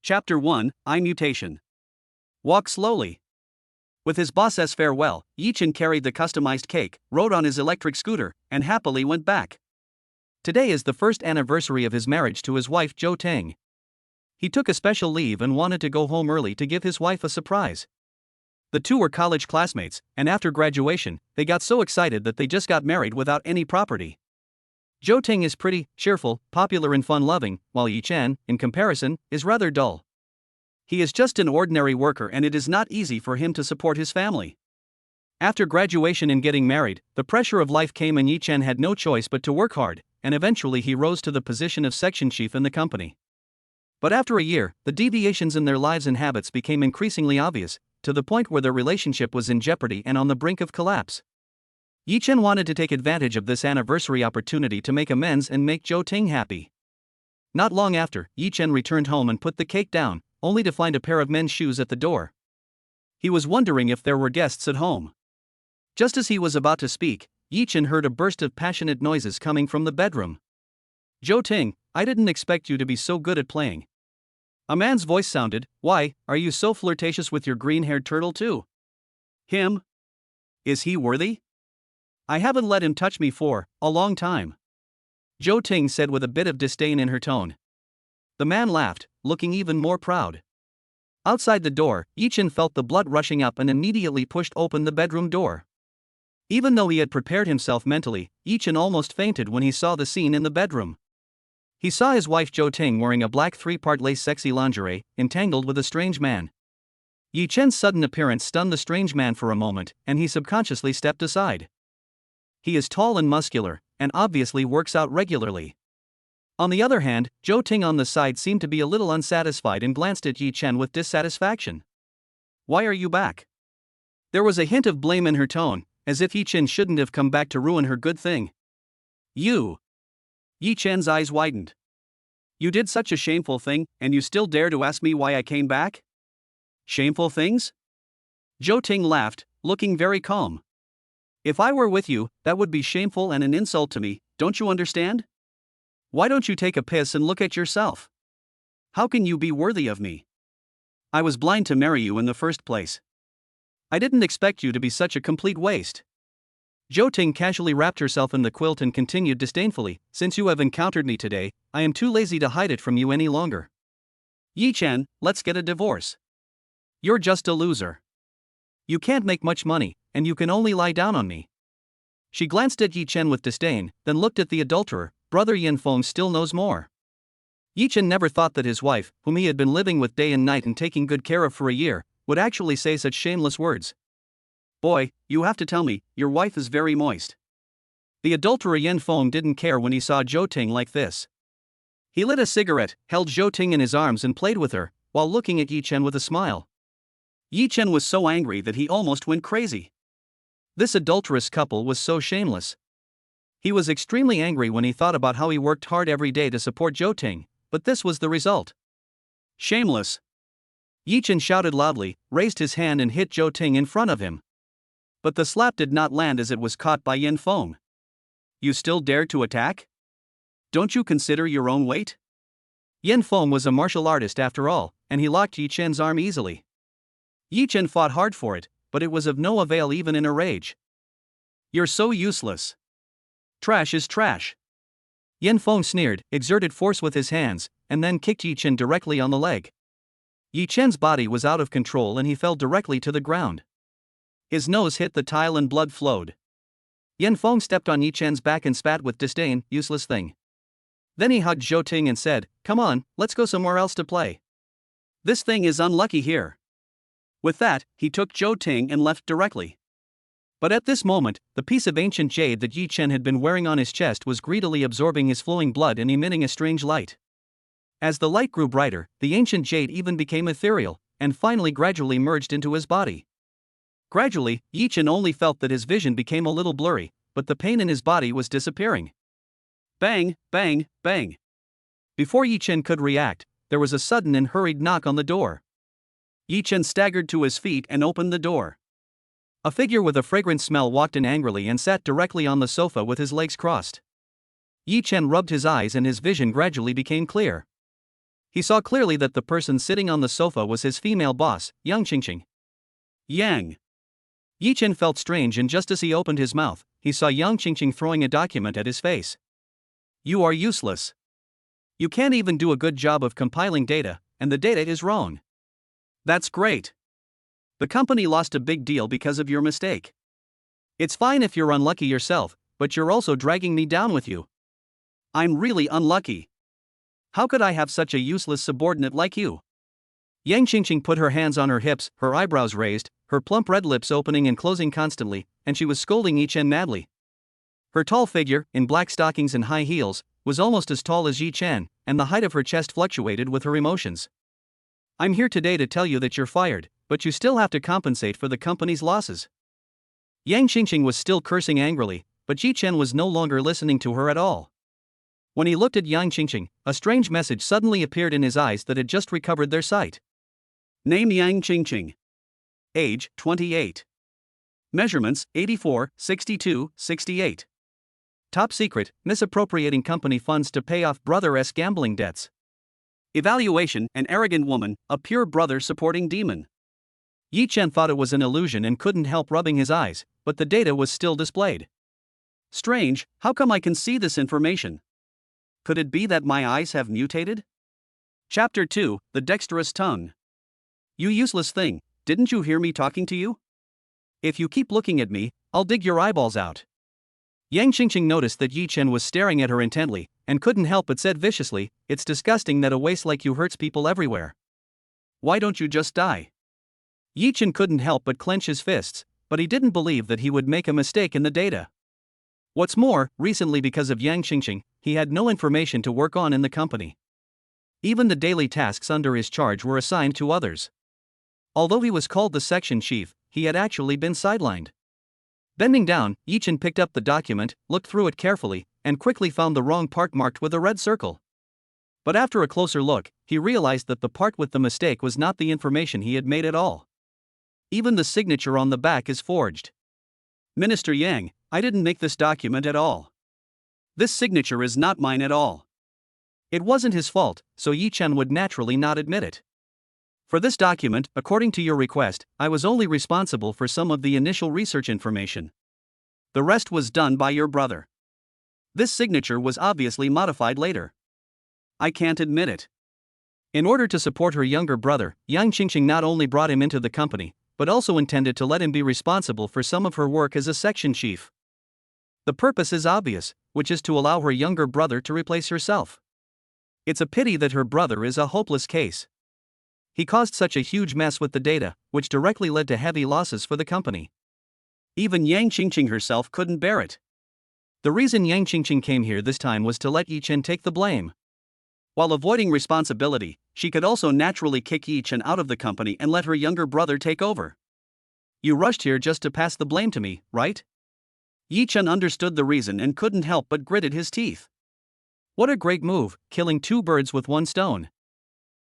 Chapter 1, Mutation. Walk slowly. With his boss's farewell, Yi-Chen carried the customized cake, rode on his electric scooter, and happily went back. Today is the first anniversary of his marriage to his wife Jo Teng. He took a special leave and wanted to go home early to give his wife a surprise. The two were college classmates, and after graduation, they got so excited that they just got married without any property. Jo Teng is pretty, cheerful, popular and fun-loving, while Yi-Chen, in comparison, is rather dull. He is just an ordinary worker and it is not easy for him to support his family. After graduation and getting married, the pressure of life came and Yi-Chen had no choice but to work hard, and eventually he rose to the position of section chief in the company. But after a year, the deviations in their lives and habits became increasingly obvious, to the point where their relationship was in jeopardy and on the brink of collapse. Yi-Chen wanted to take advantage of this anniversary opportunity to make amends and make Jo Teng happy. Not long after, Yi-Chen returned home and put the cake down, only to find a pair of men's shoes at the door. He was wondering if there were guests at home. Just as he was about to speak, Yi-Chen heard a burst of passionate noises coming from the bedroom. "Jo Teng, I didn't expect you to be so good at playing." A man's voice sounded. "Why, are you so flirtatious with your green-haired turtle too?" "Him? Is he worthy? I haven't let him touch me for a long time," Jo Teng said with a bit of disdain in her tone. The man laughed, looking even more proud. Outside the door, Yi-Chen felt the blood rushing up and immediately pushed open the bedroom door. Even though he had prepared himself mentally, Yi-Chen almost fainted when he saw the scene in the bedroom. He saw his wife Jo Teng wearing a black three-part lace sexy lingerie, entangled with a strange man. Yi-Chen's sudden appearance stunned the strange man for a moment, and he subconsciously stepped aside. He is tall and muscular, and obviously works out regularly. On the other hand, Jo Teng on the side seemed to be a little unsatisfied and glanced at Yi-Chen with dissatisfaction. "Why are you back?" There was a hint of blame in her tone, as if Yi-Chen shouldn't have come back to ruin her good thing. "You?" Yi-Chen's eyes widened. "You did such a shameful thing, and you still dare to ask me why I came back? Shameful things?" Jo Teng laughed, looking very calm. "If I were with you, that would be shameful and an insult to me, don't you understand? Why don't you take a piss and look at yourself? How can you be worthy of me? I was blind to marry you in the first place. I didn't expect you to be such a complete waste." Jo Teng casually wrapped herself in the quilt and continued disdainfully, "Since you have encountered me today, I am too lazy to hide it from you any longer. Yi-Chen, let's get a divorce. You're just a loser. You can't make much money, and you can only lie down on me." She glanced at Yi-Chen with disdain, then looked at the adulterer. Brother Yin-Feng still knows more. Yi-Chen never thought that his wife, whom he had been living with day and night and taking good care of for a year, would actually say such shameless words. "Boy, you have to tell me, your wife is very moist." The adulterer Yin-Feng didn't care when he saw Jo Teng like this. He lit a cigarette, held Jo Teng in his arms and played with her, while looking at Yi-Chen with a smile. Yi-Chen was so angry that he almost went crazy. This adulterous couple was so shameless. He was extremely angry when he thought about how he worked hard every day to support Jo Teng, but this was the result. Shameless! Yi-Chen shouted loudly, raised his hand and hit Jo Teng in front of him. But the slap did not land as it was caught by Yin-Feng. "You still dare to attack? Don't you consider your own weight?" Yin-Feng was a martial artist after all, and he locked Yi-Chen's arm easily. Yi-Chen fought hard for it, but it was of no avail even in a rage. "You're so useless. Trash is trash." Yin-Feng sneered, exerted force with his hands, and then kicked Yi-Chen directly on the leg. Yi-Chen's body was out of control and he fell directly to the ground. His nose hit the tile and blood flowed. Yin-Feng stepped on Yi-Chen's back and spat with disdain, "Useless thing." Then he hugged Jo Teng and said, "Come on, let's go somewhere else to play. This thing is unlucky here." With that, he took Jo Teng and left directly. But at this moment, the piece of ancient jade that Yi-Chen had been wearing on his chest was greedily absorbing his flowing blood and emitting a strange light. As the light grew brighter, the ancient jade even became ethereal, and finally gradually merged into his body. Gradually, Yi-Chen only felt that his vision became a little blurry, but the pain in his body was disappearing. Bang, bang, bang. Before Yi-Chen could react, there was a sudden and hurried knock on the door. Yi-Chen staggered to his feet and opened the door. A figure with a fragrant smell walked in angrily and sat directly on the sofa with his legs crossed. Yi-Chen rubbed his eyes and his vision gradually became clear. He saw clearly that the person sitting on the sofa was his female boss, Yang Qingqing. Yang. Yi Chen felt strange, and just as he opened his mouth, he saw Yang Qingqing throwing a document at his face. You are useless. You can't even do a good job of compiling data, and the data is wrong. That's great. The company lost a big deal because of your mistake. It's fine if you're unlucky yourself, but you're also dragging me down with you. I'm really unlucky. How could I have such a useless subordinate like you? Yang Qingqing put her hands on her hips, her eyebrows raised, her plump red lips opening and closing constantly, and she was scolding Yi Chen madly. Her tall figure, in black stockings and high heels, was almost as tall as Yi Chen, and the height of her chest fluctuated with her emotions. I'm here today to tell you that you're fired, but you still have to compensate for the company's losses. Yang Qingqing was still cursing angrily, but Yi Chen was no longer listening to her at all. When he looked at Yang Qingqing, a strange message suddenly appeared in his eyes that had just recovered their sight. Name Yang Qingqing. Age 28. Measurements 84, 62, 68. Top secret, misappropriating company funds to pay off brother's gambling debts. Evaluation, an arrogant woman, a pure brother-supporting demon. Yi Chen thought it was an illusion and couldn't help rubbing his eyes, but the data was still displayed. Strange, how come I can see this information? Could it be that my eyes have mutated? Chapter 2, The Dexterous Tongue. You useless thing, didn't you hear me talking to you? If you keep looking at me, I'll dig your eyeballs out. Yang Qingqing noticed that Yi Chen was staring at her intently, and couldn't help but said viciously, It's disgusting that a waste like you hurts people everywhere. Why don't you just die? Yi Chen couldn't help but clench his fists, but he didn't believe that he would make a mistake in the data. What's more, recently because of Yang Qingqing, he had no information to work on in the company. Even the daily tasks under his charge were assigned to others. Although he was called the section chief, he had actually been sidelined. Bending down, Yi Chen picked up the document, looked through it carefully, and quickly found the wrong part marked with a red circle. But after a closer look, he realized that the part with the mistake was not the information he had made at all. Even the signature on the back is forged. Minister Yang, I didn't make this document at all. This signature is not mine at all. It wasn't his fault, so Yi Chen would naturally not admit it. For this document, according to your request, I was only responsible for some of the initial research information. The rest was done by your brother. This signature was obviously modified later. I can't admit it. In order to support her younger brother, Yang Qingqing not only brought him into the company, but also intended to let him be responsible for some of her work as a section chief. The purpose is obvious, which is to allow her younger brother to replace herself. It's a pity that her brother is a hopeless case. He caused such a huge mess with the data, which directly led to heavy losses for the company. Even Yang Qingqing herself couldn't bear it. The reason Yang Qingqing came here this time was to let Yi Chen take the blame. While avoiding responsibility, she could also naturally kick Yi Chen out of the company and let her younger brother take over. You rushed here just to pass the blame to me, right? Yi Chen understood the reason and couldn't help but gritted his teeth. What a great move, killing two birds with one stone.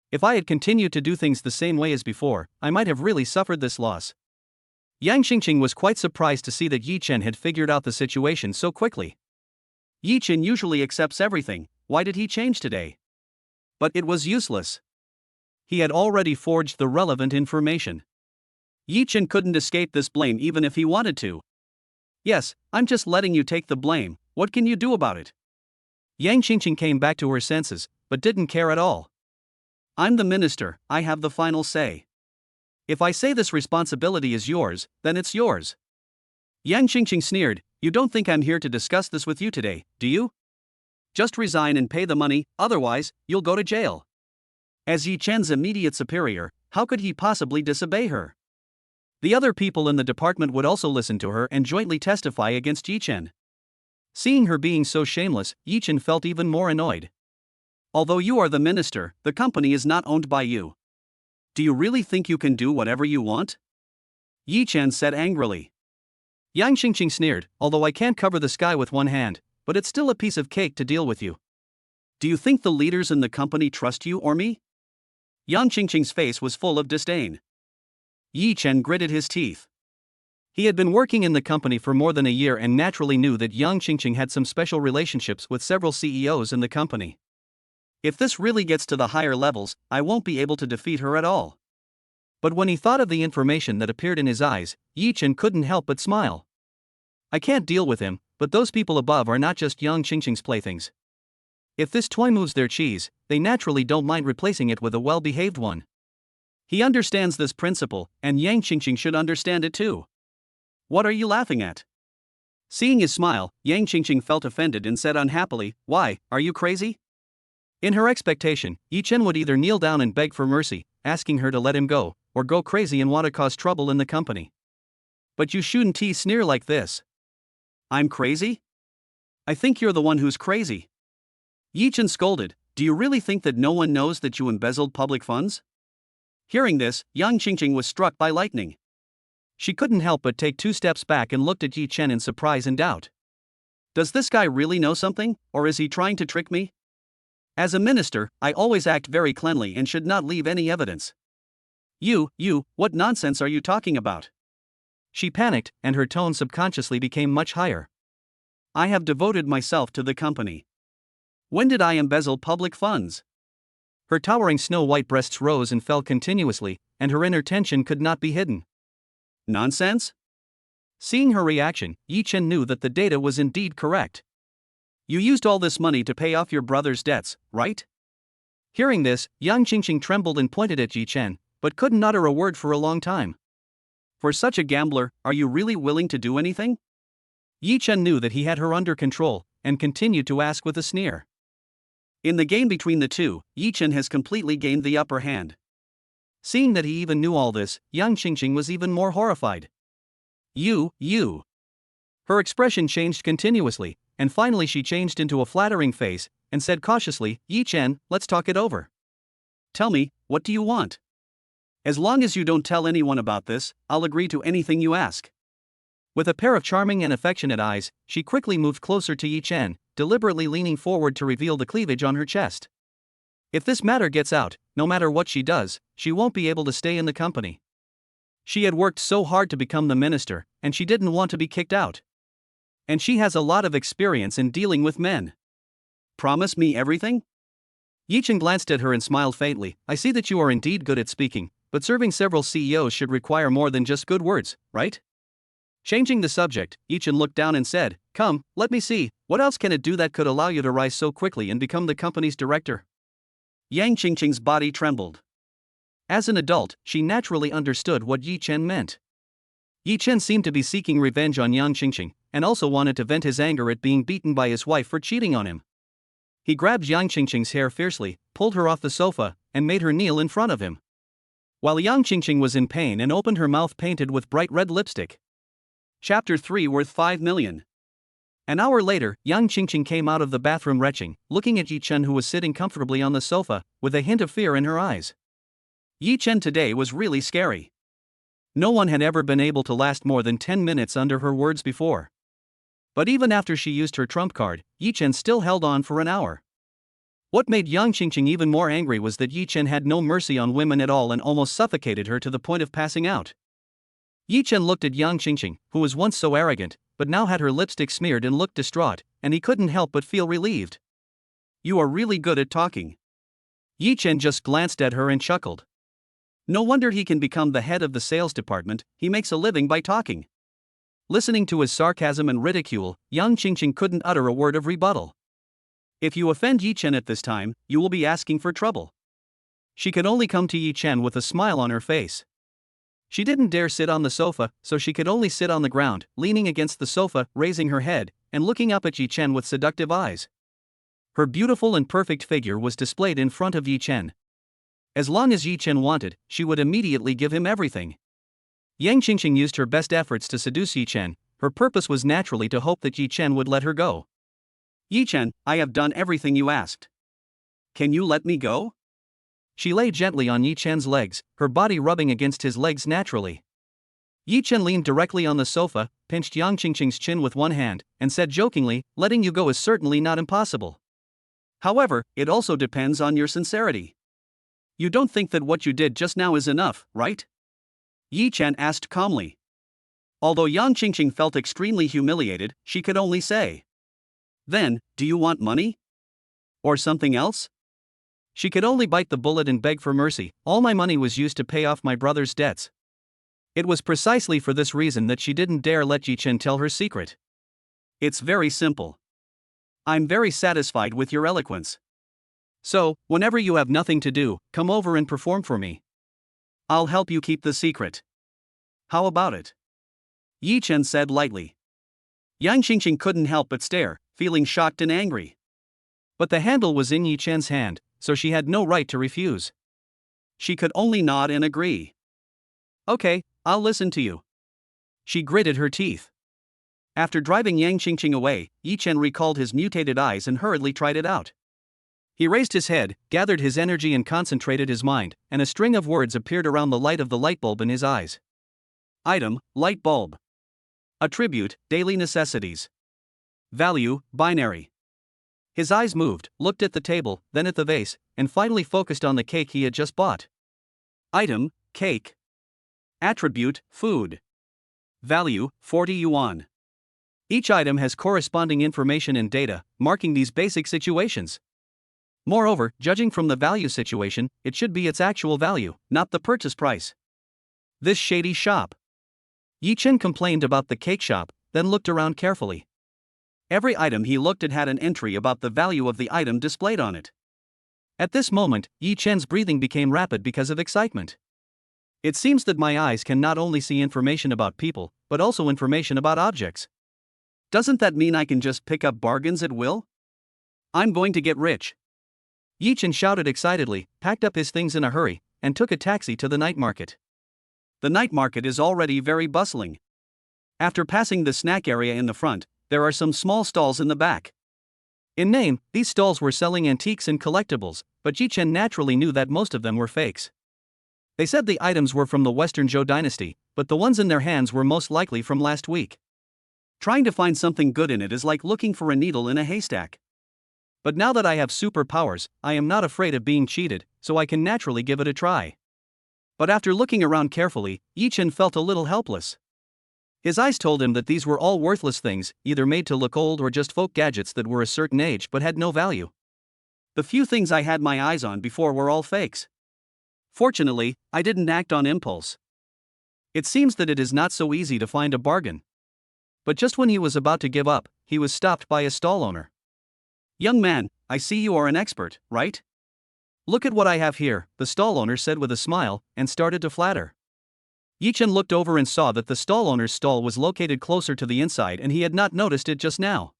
If I had continued to do things the same way as before, I might have really suffered this loss. Yang Qingqing was quite surprised to see that Yi Chen had figured out the situation so quickly. Yi Chen usually accepts everything, why did he change today? But it was useless. He had already forged the relevant information. Yi Chen couldn't escape this blame even if he wanted to. Yes, I'm just letting you take the blame, what can you do about it? Yang Qingqing came back to her senses, but didn't care at all. I'm the minister, I have the final say. If I say this responsibility is yours, then it's yours. Yang Qingqing sneered, You don't think I'm here to discuss this with you today, do you? Just resign and pay the money, otherwise, you'll go to jail. As Yi Chen's immediate superior, how could he possibly disobey her? The other people in the department would also listen to her and jointly testify against Yi Chen. Seeing her being so shameless, Yi Chen felt even more annoyed. Although you are the minister, the company is not owned by you. Do you really think you can do whatever you want? Yi Chen said angrily. Yang Qingqing sneered, Although I can't cover the sky with one hand, but it's still a piece of cake to deal with you. Do you think the leaders in the company trust you or me? Yang Qingqing's face was full of disdain. Yi Chen gritted his teeth. He had been working in the company for more than a year and naturally knew that Yang Qingqing had some special relationships with several CEOs in the company. If this really gets to the higher levels, I won't be able to defeat her at all. But when he thought of the information that appeared in his eyes, Yi Chen couldn't help but smile. I can't deal with him, but those people above are not just Yang Qingqing's playthings. If this toy moves their cheese, they naturally don't mind replacing it with a well-behaved one. He understands this principle, and Yang Qingqing should understand it too. What are you laughing at? Seeing his smile, Yang Qingqing felt offended and said unhappily, "Why, are you crazy?" In her expectation, Yi Chen would either kneel down and beg for mercy, asking her to let him go, or go crazy and want to cause trouble in the company. But you shouldn't sneer like this. I'm crazy? I think you're the one who's crazy. Yi Chen scolded, "Do you really think that no one knows that you embezzled public funds?" Hearing this, Yang Qingqing was struck by lightning. She couldn't help but take 2 steps back and looked at Yi Chen in surprise and doubt. Does this guy really know something, or is he trying to trick me? As a minister, I always act very cleanly and should not leave any evidence. You, what nonsense are you talking about? She panicked, and her tone subconsciously became much higher. I have devoted myself to the company. When did I embezzle public funds? Her towering snow-white breasts rose and fell continuously, and her inner tension could not be hidden. Nonsense? Seeing her reaction, Yi Chen knew that the data was indeed correct. You used all this money to pay off your brother's debts, right? Hearing this, Yang Qingqing trembled and pointed at Yi Chen, but couldn't utter a word for a long time. For such a gambler, are you really willing to do anything? Yi Chen knew that he had her under control, and continued to ask with a sneer. In the game between the two, Yi Chen has completely gained the upper hand. Seeing that he even knew all this, Yang Qingqing was even more horrified. You. Her expression changed continuously, and finally she changed into a flattering face, and said cautiously, Yi Chen, let's talk it over. Tell me, what do you want? As long as you don't tell anyone about this, I'll agree to anything you ask. With a pair of charming and affectionate eyes, she quickly moved closer to Yi Chen, deliberately leaning forward to reveal the cleavage on her chest. If this matter gets out, no matter what she does, she won't be able to stay in the company. She had worked so hard to become the minister, and she didn't want to be kicked out. And she has a lot of experience in dealing with men. Promise me everything? Yi Chen glanced at her and smiled faintly. I see that you are indeed good at speaking, but serving several CEOs should require more than just good words, right? Changing the subject, Yi Chen looked down and said, Come, let me see, what else can it do that could allow you to rise so quickly and become the company's director? Yang Qingqing's body trembled. As an adult, she naturally understood what Yi Chen meant. Yi Chen seemed to be seeking revenge on Yang Qingqing, and also wanted to vent his anger at being beaten by his wife for cheating on him. He grabbed Yang Qingqing's hair fiercely, pulled her off the sofa, and made her kneel in front of him. While Yang Qingqing was in pain and opened her mouth painted with bright red lipstick. Chapter 3 worth 5 million. An hour later, Yang Qingqing came out of the bathroom retching, looking at Yi Chen who was sitting comfortably on the sofa, with a hint of fear in her eyes. Yi Chen today was really scary. No one had ever been able to last more than 10 minutes under her words before. But even after she used her trump card, Yi Chen still held on for an hour. What made Yang Qingqing even more angry was that Yi Chen had no mercy on women at all and almost suffocated her to the point of passing out. Yi Chen looked at Yang Qingqing, who was once so arrogant, but now had her lipstick smeared and looked distraught, and he couldn't help but feel relieved. You are really good at talking. Yi Chen just glanced at her and chuckled. No wonder he can become the head of the sales department, he makes a living by talking. Listening to his sarcasm and ridicule, Yang Qingqing couldn't utter a word of rebuttal. If you offend Yi Chen at this time, you will be asking for trouble. She could only come to Yi Chen with a smile on her face. She didn't dare sit on the sofa, so she could only sit on the ground, leaning against the sofa, raising her head, and looking up at Yi Chen with seductive eyes. Her beautiful and perfect figure was displayed in front of Yi Chen. As long as Yi Chen wanted, she would immediately give him everything. Yang Qingqing used her best efforts to seduce Yi Chen. Her purpose was naturally to hope that Yi Chen would let her go. Yi Chen, I have done everything you asked. Can you let me go? She lay gently on Yi Chen's legs, her body rubbing against his legs naturally. Yi Chen leaned directly on the sofa, pinched Yang Qingqing's chin with one hand, and said jokingly, letting you go is certainly not impossible. However, it also depends on your sincerity. You don't think that what you did just now is enough, right? Yi Chen asked calmly. Although Yang Qingqing felt extremely humiliated, she could only say, Then, do you want money? Or something else? She could only bite the bullet and beg for mercy. All my money was used to pay off my brother's debts. It was precisely for this reason that she didn't dare let Yi Chen tell her secret. It's very simple. I'm very satisfied with your eloquence. So, whenever you have nothing to do, come over and perform for me. I'll help you keep the secret. How about it? Yi Chen said lightly. Yang Xingxing couldn't help but stare, feeling shocked and angry. But the handle was in Yi Chen's hand, so she had no right to refuse. She could only nod and agree. Okay, I'll listen to you. She gritted her teeth. After driving Yang Xingxing away, Yi Chen recalled his mutated eyes and hurriedly tried it out. He raised his head, gathered his energy and concentrated his mind, and a string of words appeared around the light of the light bulb in his eyes. Item, light bulb. Attribute, daily necessities. Value, binary. His eyes moved, looked at the table, then at the vase, and finally focused on the cake he had just bought. Item, cake. Attribute, food. Value, 40 yuan. Each item has corresponding information and data, marking these basic situations. Moreover, judging from the value situation, it should be its actual value, not the purchase price. This shady shop. Yi Chen complained about the cake shop, then looked around carefully. Every item he looked at had an entry about the value of the item displayed on it. At this moment, Yi Chen's breathing became rapid because of excitement. It seems that my eyes can not only see information about people, but also information about objects. Doesn't that mean I can just pick up bargains at will? I'm going to get rich. Yi Chen shouted excitedly, packed up his things in a hurry, and took a taxi to the night market. The night market is already very bustling. After passing the snack area in the front, there are some small stalls in the back. In name, these stalls were selling antiques and collectibles, but Yi Chen naturally knew that most of them were fakes. They said the items were from the Western Zhou dynasty, but the ones in their hands were most likely from last week. Trying to find something good in it is like looking for a needle in a haystack. But now that I have superpowers, I am not afraid of being cheated, so I can naturally give it a try. But after looking around carefully, Yi Chen felt a little helpless. His eyes told him that these were all worthless things, either made to look old or just folk gadgets that were a certain age but had no value. The few things I had my eyes on before were all fakes. Fortunately, I didn't act on impulse. It seems that it is not so easy to find a bargain. But just when he was about to give up, he was stopped by a stall owner. Young man, I see you are an expert, right? Look at what I have here, the stall owner said with a smile, and started to flatter. Yi Chen looked over and saw that the stall owner's stall was located closer to the inside and he had not noticed it just now.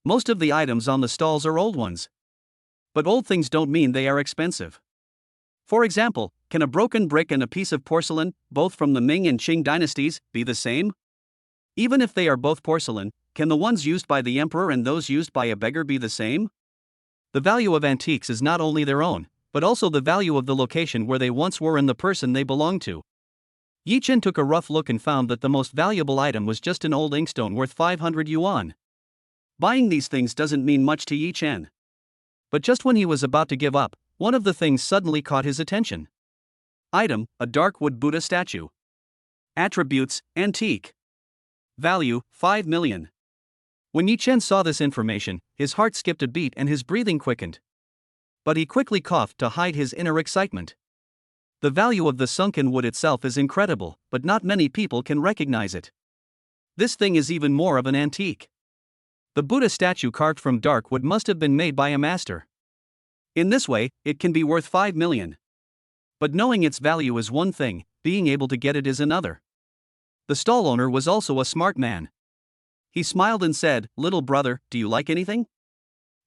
Most of the items on the stalls are old ones. But old things don't mean they are expensive. For example, can a broken brick and a piece of porcelain, both from the Ming and Qing dynasties, be the same? Even if they are both porcelain, can the ones used by the emperor and those used by a beggar be the same? The value of antiques is not only their own, but also the value of the location where they once were and the person they belong to. Yi Chen took a rough look and found that the most valuable item was just an old inkstone worth 500 yuan. Buying these things doesn't mean much to Yi Chen. But just when he was about to give up, one of the things suddenly caught his attention. Item, a dark wood Buddha statue. Attributes, antique. Value, 5 million. When Yi Chen saw this information, his heart skipped a beat and his breathing quickened. But he quickly coughed to hide his inner excitement. The value of the sunken wood itself is incredible, but not many people can recognize it. This thing is even more of an antique. The Buddha statue carved from dark wood must have been made by a master. In this way, it can be worth 5 million. But knowing its value is one thing, being able to get it is another. The stall owner was also a smart man. He smiled and said, "Little brother, do you like anything?"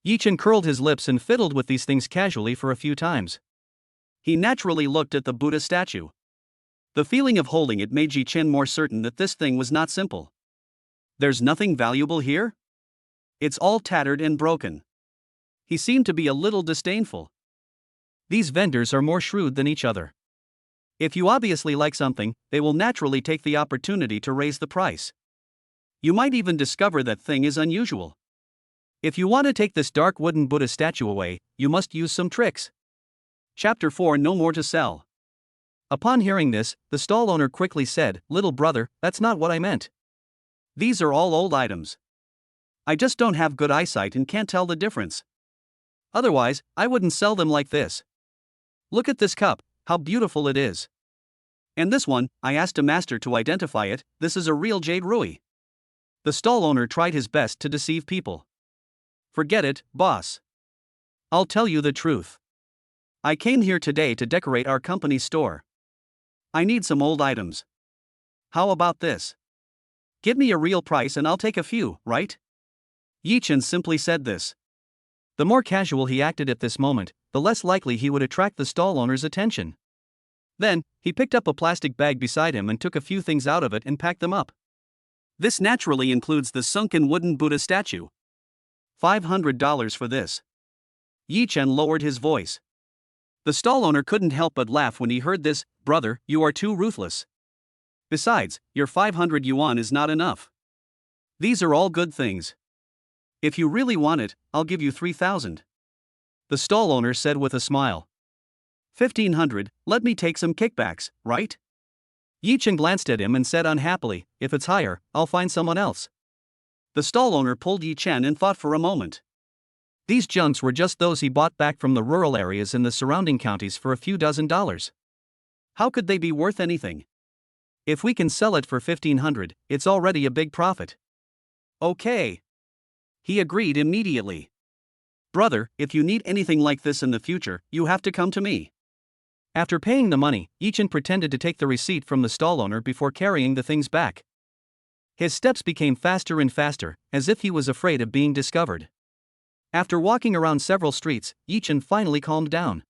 Yi Chen curled his lips and fiddled with these things casually for a few times. He naturally looked at the Buddha statue. The feeling of holding it made Yi Chen more certain that this thing was not simple. There's nothing valuable here? It's all tattered and broken. He seemed to be a little disdainful. These vendors are more shrewd than each other. If you obviously like something, they will naturally take the opportunity to raise the price. You might even discover that thing is unusual. If you want to take this dark wooden Buddha statue away, you must use some tricks. Chapter 4 No more to sell. Upon hearing this, the stall owner quickly said, "Little brother, that's not what I meant. These are all old items. I just don't have good eyesight and can't tell the difference." Otherwise, I wouldn't sell them like this. Look at this cup, how beautiful it is. And this one, I asked a master to identify it, this is a real jade ruby. The stall owner tried his best to deceive people. Forget it, boss. I'll tell you the truth. I came here today to decorate our company's store. I need some old items. How about this? Give me a real price and I'll take a few, right? Yi-Chen simply said this. The more casual he acted at this moment, the less likely he would attract the stall owner's attention. Then, he picked up a plastic bag beside him and took a few things out of it and packed them up. This naturally includes the sunken wooden Buddha statue. $500 for this. Yi-Chen lowered his voice. The stall owner couldn't help but laugh when he heard this. Brother, you are too ruthless. Besides, your 500 yuan is not enough. These are all good things. If you really want it, I'll give you 3,000. The stall owner said with a smile. 1,500, let me take some kickbacks, right? Yi-Chen glanced at him and said unhappily, if it's higher, I'll find someone else. The stall owner pulled Yi-Chen and thought for a moment. These junks were just those he bought back from the rural areas in the surrounding counties for a few dozen dollars. How could they be worth anything? If we can sell it for 1,500, it's already a big profit. Okay. He agreed immediately. Brother, if you need anything like this in the future, you have to come to me. After paying the money, Yi-Chen pretended to take the receipt from the stall owner before carrying the things back. His steps became faster and faster, as if he was afraid of being discovered. After walking around several streets, Yi-Chen finally calmed down.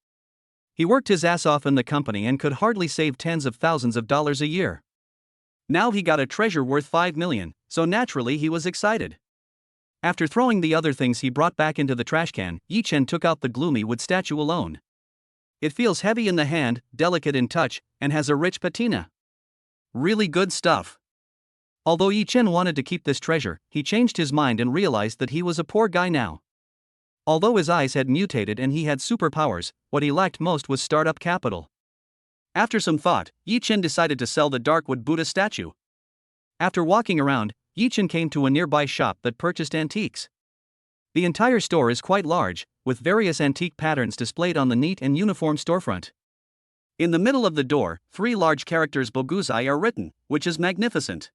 He worked his ass off in the company and could hardly save tens of thousands of dollars a year. Now he got a treasure worth 5 million, so naturally he was excited. After throwing the other things he brought back into the trash can, Yi-Chen took out the gloomy wood statue alone. It feels heavy in the hand, delicate in touch, and has a rich patina. Really good stuff. Although Yi-Chen wanted to keep this treasure, he changed his mind and realized that he was a poor guy now. Although his eyes had mutated and he had superpowers, what he lacked most was startup capital. After some thought, Yi-Chen decided to sell the darkwood Buddha statue. After walking around, Yi-Chen came to a nearby shop that purchased antiques. The entire store is quite large, with various antique patterns displayed on the neat and uniform storefront. In the middle of the door, 3 large characters Boguzai are written, which is magnificent.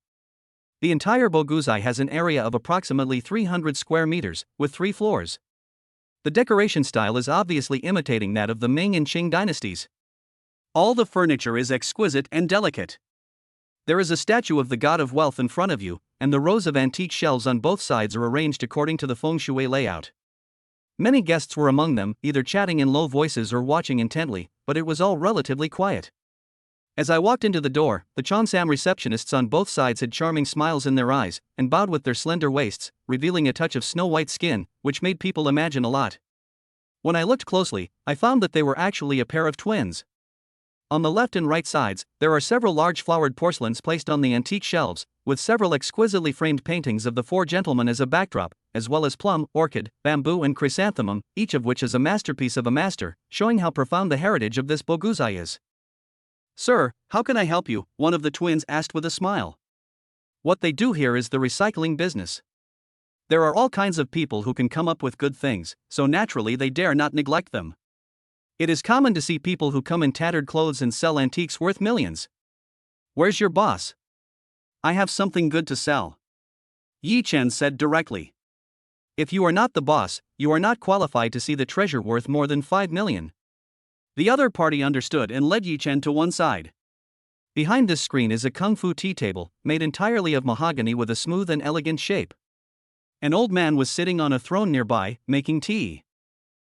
The entire Boguzai has an area of approximately 300 square meters, with 3 floors. The decoration style is obviously imitating that of the Ming and Qing dynasties. All the furniture is exquisite and delicate. There is a statue of the god of wealth in front of you, and the rows of antique shelves on both sides are arranged according to the feng shui layout. Many guests were among them, either chatting in low voices or watching intently, but it was all relatively quiet. As I walked into the door, the Cheongsam receptionists on both sides had charming smiles in their eyes, and bowed with their slender waists, revealing a touch of snow-white skin, which made people imagine a lot. When I looked closely, I found that they were actually a pair of twins. On the left and right sides, there are several large flowered porcelains placed on the antique shelves, with several exquisitely framed paintings of the 4 gentlemen as a backdrop, as well as plum, orchid, bamboo and chrysanthemum, each of which is a masterpiece of a master, showing how profound the heritage of this Boguzai is. Sir, how can I help you? One of the twins asked with a smile. What they do here is the recycling business. There are all kinds of people who can come up with good things, so naturally they dare not neglect them. It is common to see people who come in tattered clothes and sell antiques worth millions. Where's your boss? I have something good to sell. Yi-Chen said directly. If you are not the boss, you are not qualified to see the treasure worth more than 5 million. The other party understood and led Yi-Chen to one side. Behind this screen is a kung fu tea table, made entirely of mahogany with a smooth and elegant shape. An old man was sitting on a throne nearby, making tea.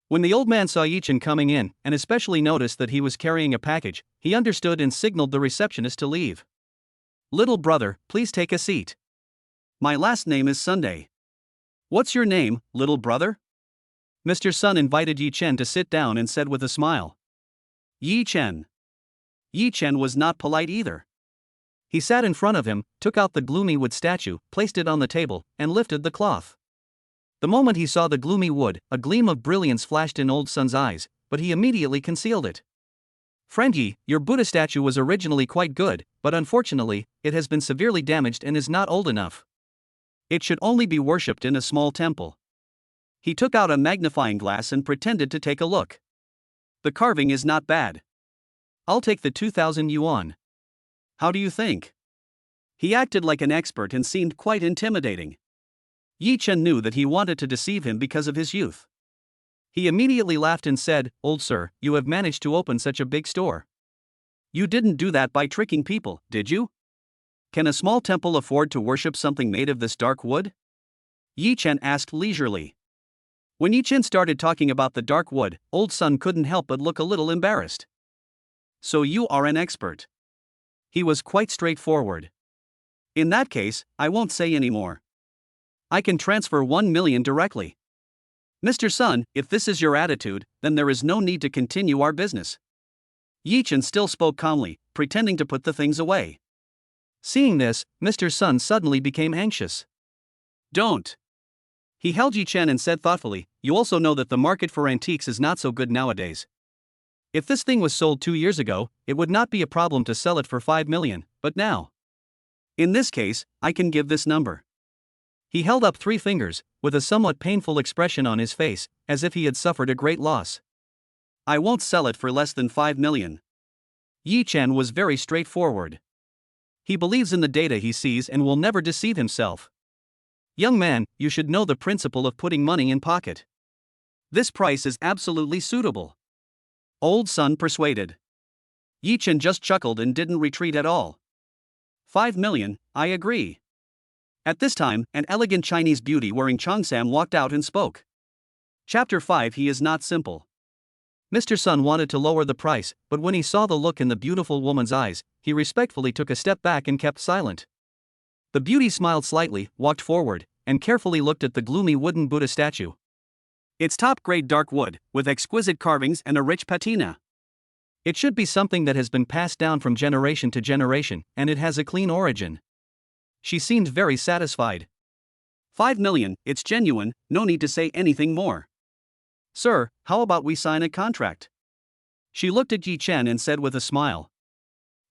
When the old man saw Yi-Chen coming in, and especially noticed that he was carrying a package, he understood and signaled the receptionist to leave. Little brother, please take a seat. My last name is Sunday. What's your name, little brother? Mr. Sun invited Yi-Chen to sit down and said with a smile. Yi-Chen. Yi-Chen was not polite either. He sat in front of him, took out the gloomy wood statue, placed it on the table, and lifted the cloth. The moment he saw the gloomy wood, a gleam of brilliance flashed in old Sun's eyes, but he immediately concealed it. Friend Yi, your Buddha statue was originally quite good, but unfortunately, it has been severely damaged and is not old enough. It should only be worshipped in a small temple. He took out a magnifying glass and pretended to take a look. The carving is not bad. I'll take the 2,000 yuan. How do you think? He acted like an expert and seemed quite intimidating. Yi Chen knew that he wanted to deceive him because of his youth. He immediately laughed and said, "Old sir, you have managed to open such a big store. You didn't do that by tricking people, did you? Can a small temple afford to worship something made of this dark wood?" Yi Chen asked leisurely. When Yi Chen started talking about the dark wood, Old Sun couldn't help but look a little embarrassed. "So you are an expert." He was quite straightforward. "In that case, I won't say any more. I can transfer 1 million directly. Mr. Sun, if this is your attitude, then there is no need to continue our business." Yi Chen still spoke calmly, pretending to put the things away. Seeing this, Mr. Sun suddenly became anxious. "Don't." He held Yi Chen and said thoughtfully, "You also know that the market for antiques is not so good nowadays. If this thing was sold 2 years ago, it would not be a problem to sell it for 5 million, but now. In this case, I can give this number." He held up 3 fingers, with a somewhat painful expression on his face, as if he had suffered a great loss. "I won't sell it for less than 5 million. Yi Chen was very straightforward. He believes in the data he sees and will never deceive himself. "Young man, you should know the principle of putting money in pocket. This price is absolutely suitable." Old Sun persuaded. Yi Chen just chuckled and didn't retreat at all. 5 million, I agree." At this time, an elegant Chinese beauty wearing cheongsam walked out and spoke. Chapter 5. He is not simple. Mr. Sun wanted to lower the price, but when he saw the look in the beautiful woman's eyes, he respectfully took a step back and kept silent. The beauty smiled slightly, walked forward, and carefully looked at the gloomy wooden Buddha statue. It's top-grade dark wood, with exquisite carvings and a rich patina. It should be something that has been passed down from generation to generation, and it has a clean origin. She seemed very satisfied. 5 million, it's genuine, no need to say anything more. Sir, how about we sign a contract? She looked at Yi Chen and said with a smile.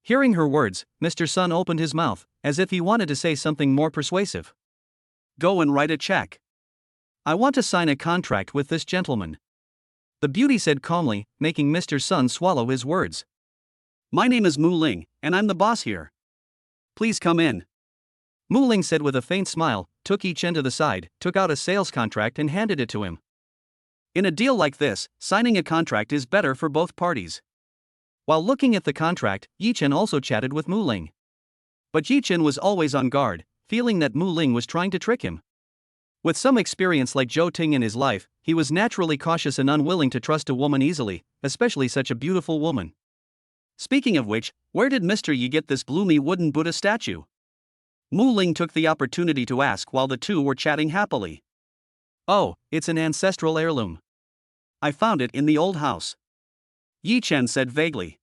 Hearing her words, Mr. Sun opened his mouth, as if he wanted to say something more persuasive. Go and write a check. I want to sign a contract with this gentleman. The beauty said calmly, making Mr. Sun swallow his words. My name is Mu Ling, and I'm the boss here. Please come in. Mu Ling said with a faint smile, took Yi Chen to the side, took out a sales contract and handed it to him. In a deal like this, signing a contract is better for both parties. While looking at the contract, Yi Chen also chatted with Mu Ling. But Yi Chen was always on guard, feeling that Mu Ling was trying to trick him. With some experience like Zhou Ting in his life, he was naturally cautious and unwilling to trust a woman easily, especially such a beautiful woman. Speaking of which, where did Mr. Yi get this gloomy wooden Buddha statue? Mu Ling took the opportunity to ask while the two were chatting happily. Oh, it's an ancestral heirloom. I found it in the old house. Yi Chen said vaguely.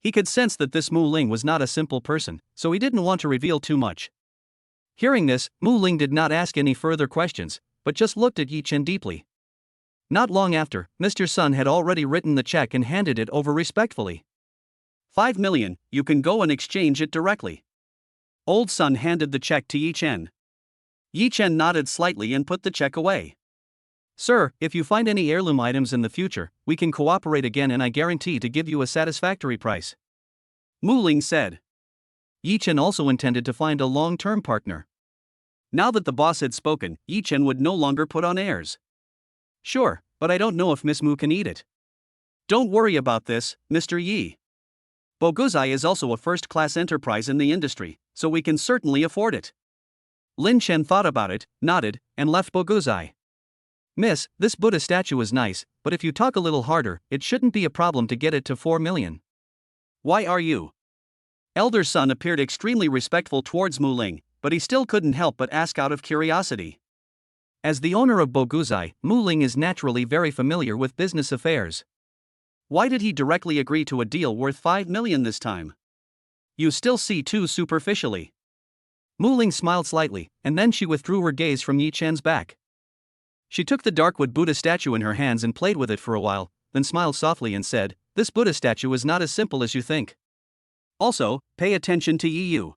He could sense that this Mu Ling was not a simple person, so he didn't want to reveal too much. Hearing this, Mu Ling did not ask any further questions, but just looked at Yi Chen deeply. Not long after, Mr. Sun had already written the check and handed it over respectfully. 5 million, you can go and exchange it directly. Old Sun handed the check to Yi Chen. Yi Chen nodded slightly and put the check away. Sir, if you find any heirloom items in the future, we can cooperate again and I guarantee to give you a satisfactory price. Mu Ling said. Yi Chen also intended to find a long-term partner. Now that the boss had spoken, Yi Chen would no longer put on airs. Sure, but I don't know if Miss Mu can eat it. Don't worry about this, Mr. Yi. Boguzai is also a first-class enterprise in the industry, so we can certainly afford it. Lin Chen thought about it, nodded, and left Boguzai. Miss, this Buddha statue is nice, but if you talk a little harder, it shouldn't be a problem to get it to 4 million. Why are you? Elder Sun appeared extremely respectful towards Mu Ling, but he still couldn't help but ask out of curiosity. As the owner of Boguzai, Mu Ling is naturally very familiar with business affairs. Why did he directly agree to a deal worth 5 million this time? You still see too superficially. Mu Ling smiled slightly, and then she withdrew her gaze from Yi Chen's back. She took the darkwood Buddha statue in her hands and played with it for a while, then smiled softly and said, This Buddha statue is not as simple as you think. Also, pay attention to Yi Yu.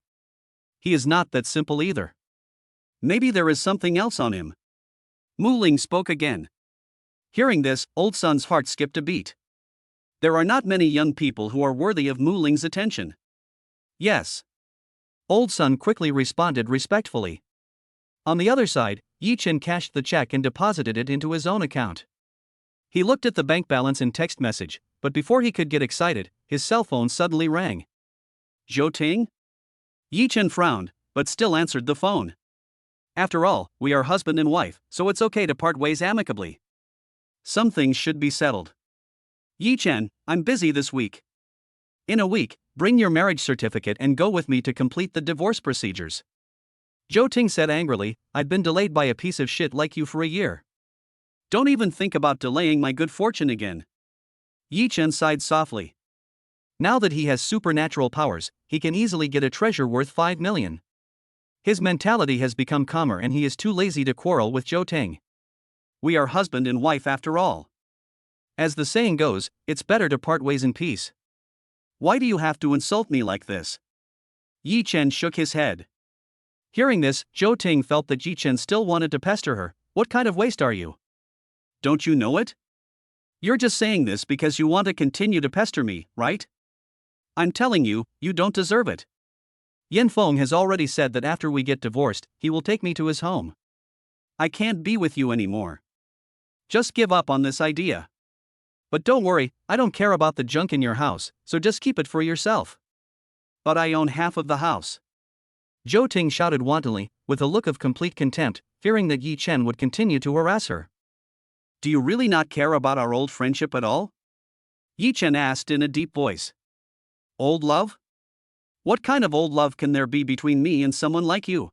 He is not that simple either. Maybe there is something else on him. Mu Ling spoke again. Hearing this, Old Sun's heart skipped a beat. There are not many young people who are worthy of Mu Ling's attention. Yes. Old Sun quickly responded respectfully. On the other side, Yi Chen cashed the check and deposited it into his own account. He looked at the bank balance and text message, but before he could get excited, his cell phone suddenly rang. Zhou Ting? Yi Chen frowned, but still answered the phone. After all, we are husband and wife, so it's okay to part ways amicably. Some things should be settled. Yi Chen, I'm busy this week. In a week, bring your marriage certificate and go with me to complete the divorce procedures. Zhou Ting said angrily, I'd been delayed by a piece of shit like you for a year. Don't even think about delaying my good fortune again. Yi Chen sighed softly. Now that he has supernatural powers, he can easily get a treasure worth 5 million. His mentality has become calmer and he is too lazy to quarrel with Zhou Ting. We are husband and wife after all. As the saying goes, it's better to part ways in peace. Why do you have to insult me like this? Yi Chen shook his head. Hearing this, Zhou Ting felt that Yi Chen still wanted to pester her. What kind of waste are you? Don't you know it? You're just saying this because you want to continue to pester me, right? I'm telling you, you don't deserve it. Yin Feng has already said that after we get divorced, he will take me to his home. I can't be with you anymore. Just give up on this idea. But don't worry, I don't care about the junk in your house, so just keep it for yourself. But I own half of the house. Zhou Ting shouted wantonly, with a look of complete contempt, fearing that Yi Chen would continue to harass her. Do you really not care about our old friendship at all? Yi Chen asked in a deep voice. Old love? What kind of old love can there be between me and someone like you?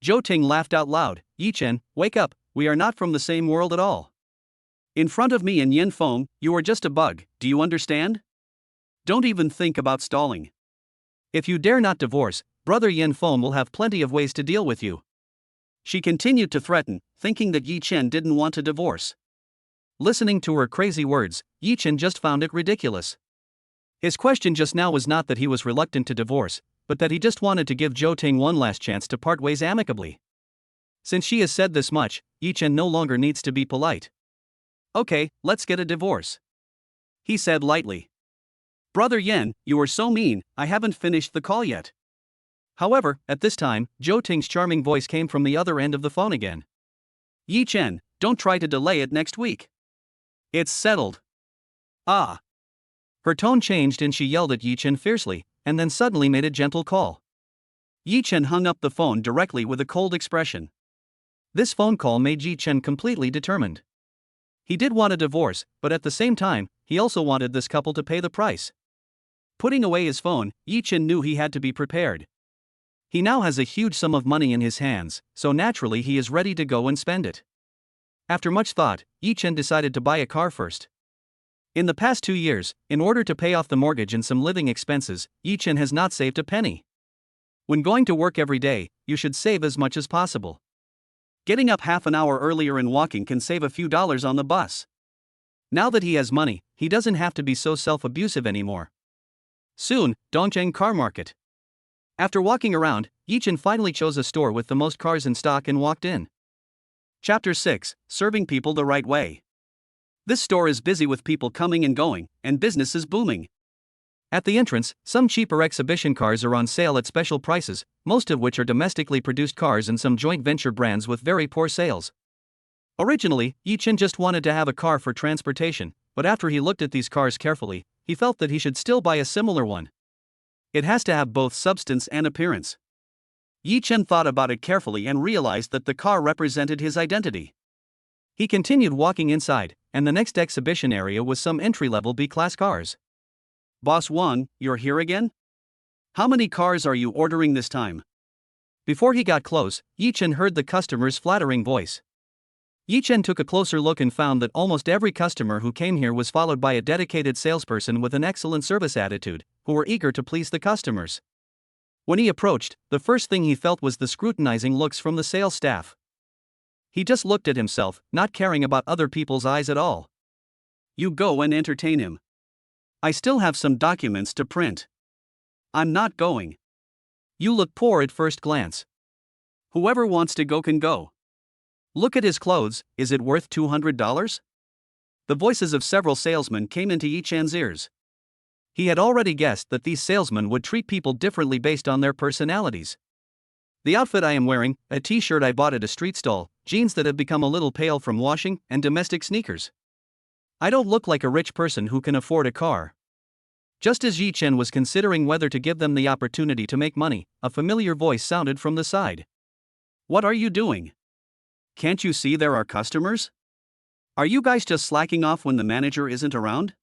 Zhou Ting laughed out loud. Yi Chen, wake up, we are not from the same world at all. In front of me and Yin Feng, you are just a bug, do you understand? Don't even think about stalling. If you dare not divorce, brother Yin Feng will have plenty of ways to deal with you. She continued to threaten, thinking that Yi Chen didn't want to divorce. Listening to her crazy words, Yi Chen just found it ridiculous. His question just now was not that he was reluctant to divorce, but that he just wanted to give Zhou Ting one last chance to part ways amicably. Since she has said this much, Yi Chen no longer needs to be polite. Okay, let's get a divorce. He said lightly. Brother Yen, you are so mean, I haven't finished the call yet. However, at this time, Zhou Ting's charming voice came from the other end of the phone again. Yi Chen, don't try to delay it next week. It's settled. Ah. Her tone changed and she yelled at Yi Chen fiercely, and then suddenly made a gentle call. Yi Chen hung up the phone directly with a cold expression. This phone call made Yi Chen completely determined. He did want a divorce, but at the same time, he also wanted this couple to pay the price. Putting away his phone, Yi Chen knew he had to be prepared. He now has a huge sum of money in his hands, so naturally he is ready to go and spend it. After much thought, Yi Chen decided to buy a car first. In the past 2 years, in order to pay off the mortgage and some living expenses, Yi Chen has not saved a penny. When going to work every day, you should save as much as possible. Getting up half an hour earlier and walking can save a few dollars on the bus. Now that he has money, he doesn't have to be so self-abusive anymore. Soon, Dongcheng Car Market. After walking around, Yi Chen finally chose a store with the most cars in stock and walked in. Chapter 6, Serving People the Right Way. This store is busy with people coming and going, and business is booming. At the entrance, some cheaper exhibition cars are on sale at special prices, most of which are domestically produced cars and some joint venture brands with very poor sales. Originally, Yi Chen just wanted to have a car for transportation, but after he looked at these cars carefully, he felt that he should still buy a similar one. It has to have both substance and appearance. Yi Chen thought about it carefully and realized that the car represented his identity. He continued walking inside, and the next exhibition area was some entry-level B-class cars. Boss Wang, you're here again? How many cars are you ordering this time? Before he got close, Yi Chen heard the customer's flattering voice. Yi Chen took a closer look and found that almost every customer who came here was followed by a dedicated salesperson with an excellent service attitude, who were eager to please the customers. When he approached, the first thing he felt was the scrutinizing looks from the sales staff. He just looked at himself, not caring about other people's eyes at all. You go and entertain him. I still have some documents to print. I'm not going. You look poor at first glance. Whoever wants to go can go. Look at his clothes, is it worth $200? The voices of several salesmen came into Yi Chen's ears. He had already guessed that these salesmen would treat people differently based on their personalities. The outfit I am wearing, a t-shirt I bought at a street stall, jeans that have become a little pale from washing, and domestic sneakers. I don't look like a rich person who can afford a car. Just as Yi Chen was considering whether to give them the opportunity to make money, a familiar voice sounded from the side. What are you doing? Can't you see there are customers? Are you guys just slacking off when the manager isn't around?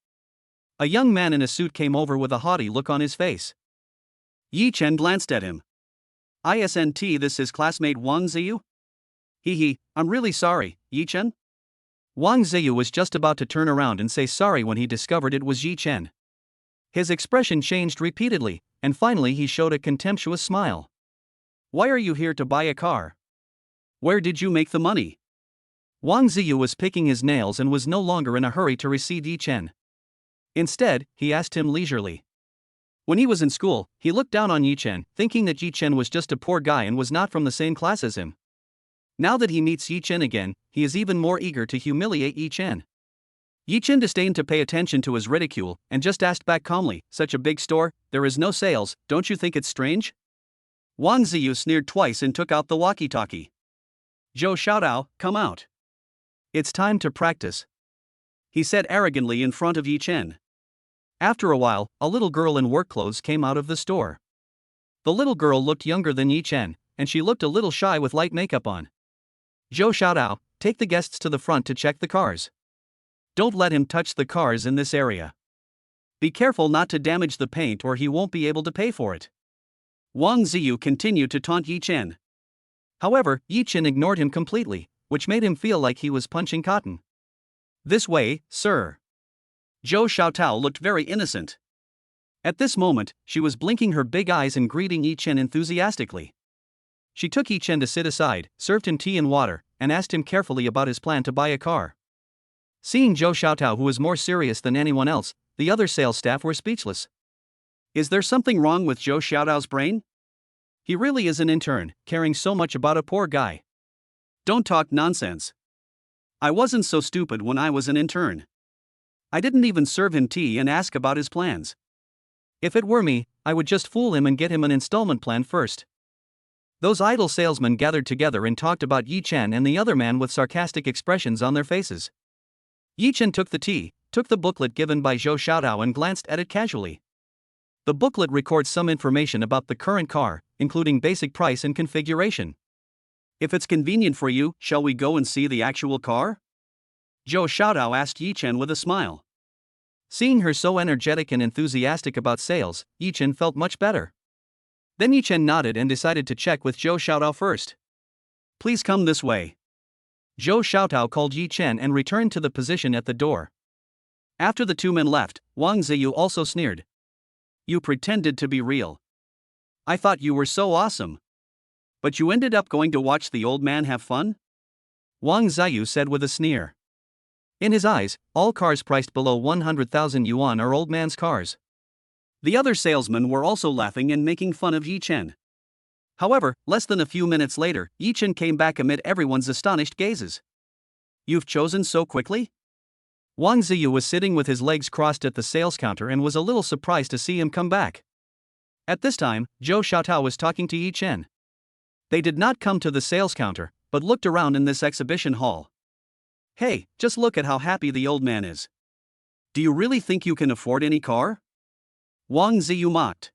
A young man in a suit came over with a haughty look on his face. Yi Chen glanced at him. Isn't this his classmate Wang Ziyu? I'm really sorry, Yi Chen? Wang Ziyu was just about to turn around and say sorry when he discovered it was Yi Chen. His expression changed repeatedly, and finally he showed a contemptuous smile. Why are you here to buy a car? Where did you make the money? Wang Ziyu was picking his nails and was no longer in a hurry to receive Yi Chen. Instead, he asked him leisurely. When he was in school, he looked down on Yi Chen, thinking that Yi Chen was just a poor guy and was not from the same class as him. Now that he meets Yi Chen again, he is even more eager to humiliate Yi Chen. Yi Chen disdained to pay attention to his ridicule and just asked back calmly, "Such a big store, there is no sales, don't you think it's strange?" Wang Ziyu sneered twice and took out the walkie-talkie. "Zhou Xiaotao, come out. It's time to practice," he said arrogantly in front of Yi Chen. After a while, a little girl in work clothes came out of the store. The little girl looked younger than Yi Chen, and she looked a little shy with light makeup on. "Zhou Xiaotao, take the guests to the front to check the cars. Don't let him touch the cars in this area. Be careful not to damage the paint or he won't be able to pay for it." Wang Ziyu continued to taunt Yi Chen. However, Yi Chen ignored him completely, which made him feel like he was punching cotton. "This way, sir." Zhou Xiaotao looked very innocent. At this moment, she was blinking her big eyes and greeting Yi Chen enthusiastically. She took Yi Chen to sit aside, served him tea and water, and asked him carefully about his plan to buy a car. Seeing Zhou Xiaotao, who was more serious than anyone else, the other sales staff were speechless. Is there something wrong with Zhou Xiaotao's brain? He really is an intern, caring so much about a poor guy. Don't talk nonsense. I wasn't so stupid when I was an intern. I didn't even serve him tea and ask about his plans. If it were me, I would just fool him and get him an installment plan first. Those idle salesmen gathered together and talked about Yi Chen and the other man with sarcastic expressions on their faces. Yi Chen took the tea, took the booklet given by Zhou Xiaotao and glanced at it casually. The booklet records some information about the current car, including basic price and configuration. If it's convenient for you, shall we go and see the actual car? Zhou Xiaotao asked Yi Chen with a smile. Seeing her so energetic and enthusiastic about sales, Yi Chen felt much better. Then Yi Chen nodded and decided to check with Zhou Xiaotao first. Please come this way. Zhou Xiaotao called Yi Chen and returned to the position at the door. After the two men left, Wang Ziyu also sneered. You pretended to be real. I thought you were so awesome. But you ended up going to watch the old man have fun? Wang Ziyu said with a sneer. In his eyes, all cars priced below 100,000 yuan are old man's cars. The other salesmen were also laughing and making fun of Yi Chen. However, less than a few minutes later, Yi Chen came back amid everyone's astonished gazes. You've chosen so quickly? Wang Ziyu was sitting with his legs crossed at the sales counter and was a little surprised to see him come back. At this time, Zhou Xiaotao was talking to Yi Chen. They did not come to the sales counter, but looked around in this exhibition hall. Hey, just look at how happy the old man is. Do you really think you can afford any car? Wang Ziyu mocked.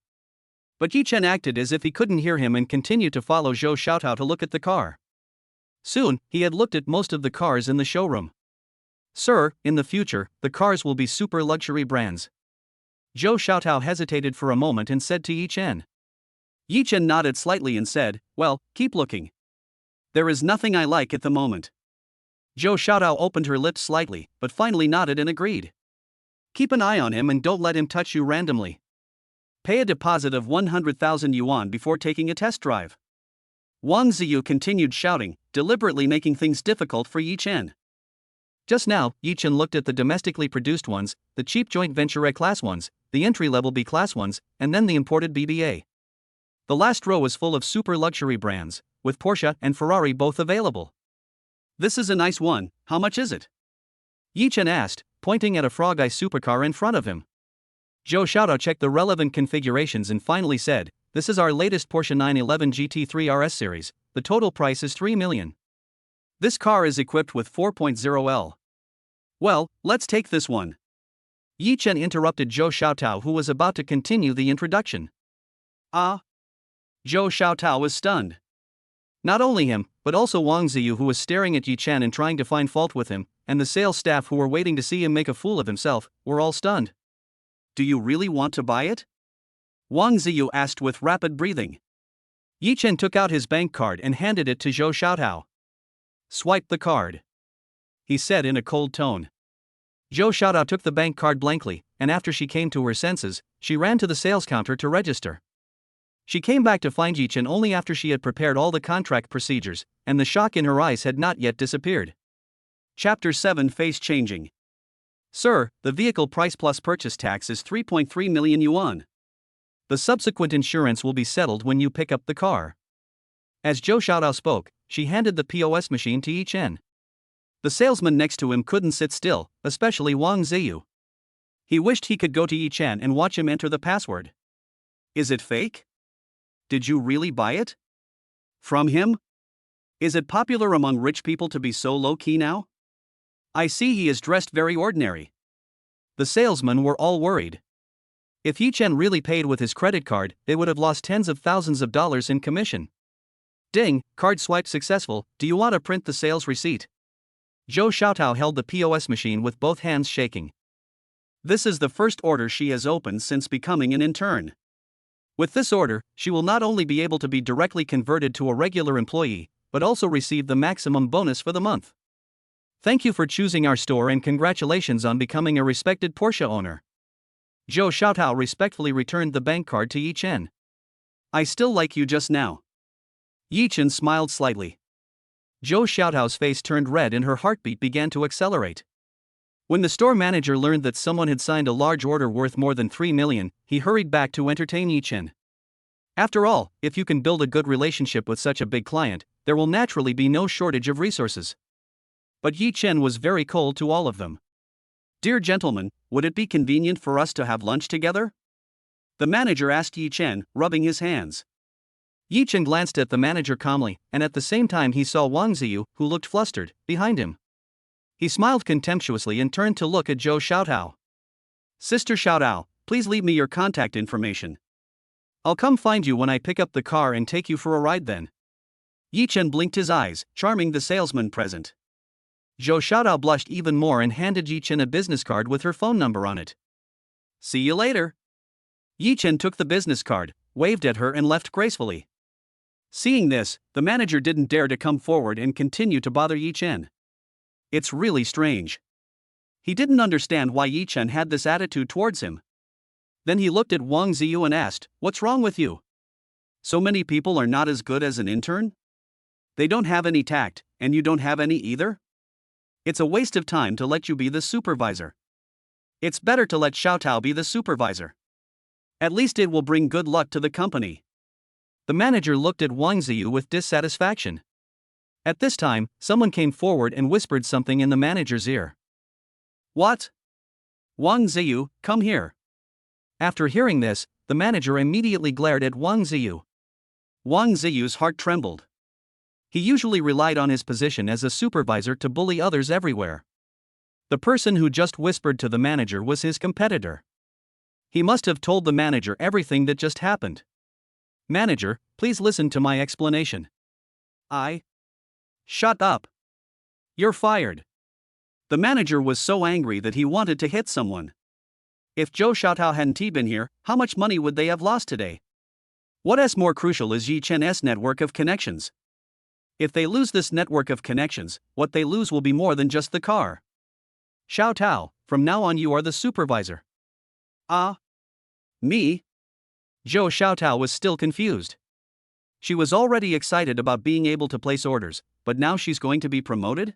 But Yi Chen acted as if he couldn't hear him and continued to follow Zhou Xiaotao to look at the car. Soon, he had looked at most of the cars in the showroom. Sir, in the future, the cars will be super luxury brands. Zhou Xiaotao hesitated for a moment and said to Yi Chen. Yi Chen nodded slightly and said, well, keep looking. There is nothing I like at the moment. Zhou Xiaotao opened her lips slightly, but finally nodded and agreed. Keep an eye on him and don't let him touch you randomly. Pay a deposit of 100,000 yuan before taking a test drive. Wang Ziyu continued shouting, deliberately making things difficult for Yi Chen. Just now, Yi Chen looked at the domestically produced ones, the cheap joint venture A-class ones, the entry-level B-class ones, and then the imported BBA. The last row was full of super luxury brands, with Porsche and Ferrari both available. This is a nice one, how much is it? Yi Chen asked, pointing at a Frog Eye supercar in front of him. Zhou Xiaotao checked the relevant configurations and finally said, "This is our latest Porsche 911 GT3 RS series, the total price is 3 million. This car is equipped with 4.0L. Well, let's take this one." Yi Chen interrupted Zhou Xiaotao, who was about to continue the introduction. Ah! Zhou Xiaotao was stunned. Not only him, but also Wang Ziyu, who was staring at Yi Chen and trying to find fault with him, and the sales staff who were waiting to see him make a fool of himself, were all stunned. "Do you really want to buy it?" Wang Ziyu asked with rapid breathing. Yi Chen took out his bank card and handed it to Zhou Xiaotao. "Swipe the card," he said in a cold tone. Zhou Xiaotao took the bank card blankly, and after she came to her senses, she ran to the sales counter to register. She came back to find Yi Chen only after she had prepared all the contract procedures, and the shock in her eyes had not yet disappeared. Chapter 7 Face Changing. "Sir, the vehicle price plus purchase tax is 3.3 million yuan. The subsequent insurance will be settled when you pick up the car." As Zhou Xiaotao spoke, she handed the POS machine to Yi Chen. The salesman next to him couldn't sit still, especially Wang Ziyu. He wished he could go to Yi Chen and watch him enter the password. "Is it fake? Did you really buy it? From him? Is it popular among rich people to be so low-key now? I see he is dressed very ordinary." The salesmen were all worried. If Yi Chen really paid with his credit card, they would have lost tens of thousands of dollars in commission. "Ding, card swipe successful, do you want to print the sales receipt?" Zhou Xiaotao held the POS machine with both hands shaking. This is the first order she has opened since becoming an intern. With this order, she will not only be able to be directly converted to a regular employee, but also receive the maximum bonus for the month. "Thank you for choosing our store and congratulations on becoming a respected Porsche owner." Zhou Xiaotao respectfully returned the bank card to Yi Chen. "I still like you just now." Yi Chen smiled slightly. Zhou Xiaotao's face turned red and her heartbeat began to accelerate. When the store manager learned that someone had signed a large order worth more than 3 million, he hurried back to entertain Yi Chen. After all, if you can build a good relationship with such a big client, there will naturally be no shortage of resources. But Yi Chen was very cold to all of them. "Dear gentlemen, would it be convenient for us to have lunch together?" the manager asked Yi Chen, rubbing his hands. Yi Chen glanced at the manager calmly, and at the same time he saw Wang Ziyu, who looked flustered, behind him. He smiled contemptuously and turned to look at Zhou Xiaotao. "Sister Xiaotao, please leave me your contact information. I'll come find you when I pick up the car and take you for a ride then." Yi Chen blinked his eyes, charming the salesman present. Zhou Xiaotao blushed even more and handed Yi Chen a business card with her phone number on it. "See you later." Yi Chen took the business card, waved at her and left gracefully. Seeing this, the manager didn't dare to come forward and continue to bother Yi Chen. It's really strange. He didn't understand why Yi Chen had this attitude towards him. Then he looked at Wang Ziyu and asked, "What's wrong with you? So many people are not as good as an intern? They don't have any tact, and you don't have any either? It's a waste of time to let you be the supervisor. It's better to let Xiaotao be the supervisor. At least it will bring good luck to the company." The manager looked at Wang Ziyu with dissatisfaction. At this time, someone came forward and whispered something in the manager's ear. "What? Wang Ziyu, come here." After hearing this, the manager immediately glared at Wang Ziyu. Wang Ziyu's heart trembled. He usually relied on his position as a supervisor to bully others everywhere. The person who just whispered to the manager was his competitor. He must have told the manager everything that just happened. "Manager, please listen to my explanation." Shut up. You're fired." The manager was so angry that he wanted to hit someone. If Zhou Xiaotao hadn't been here, how much money would they have lost today? What's more crucial is Yi Chen's network of connections. If they lose this network of connections, what they lose will be more than just the car. "Xiaotao, from now on you are the supervisor." Me? Zhou Xiaotao was still confused. She was already excited about being able to place orders, but now she's going to be promoted?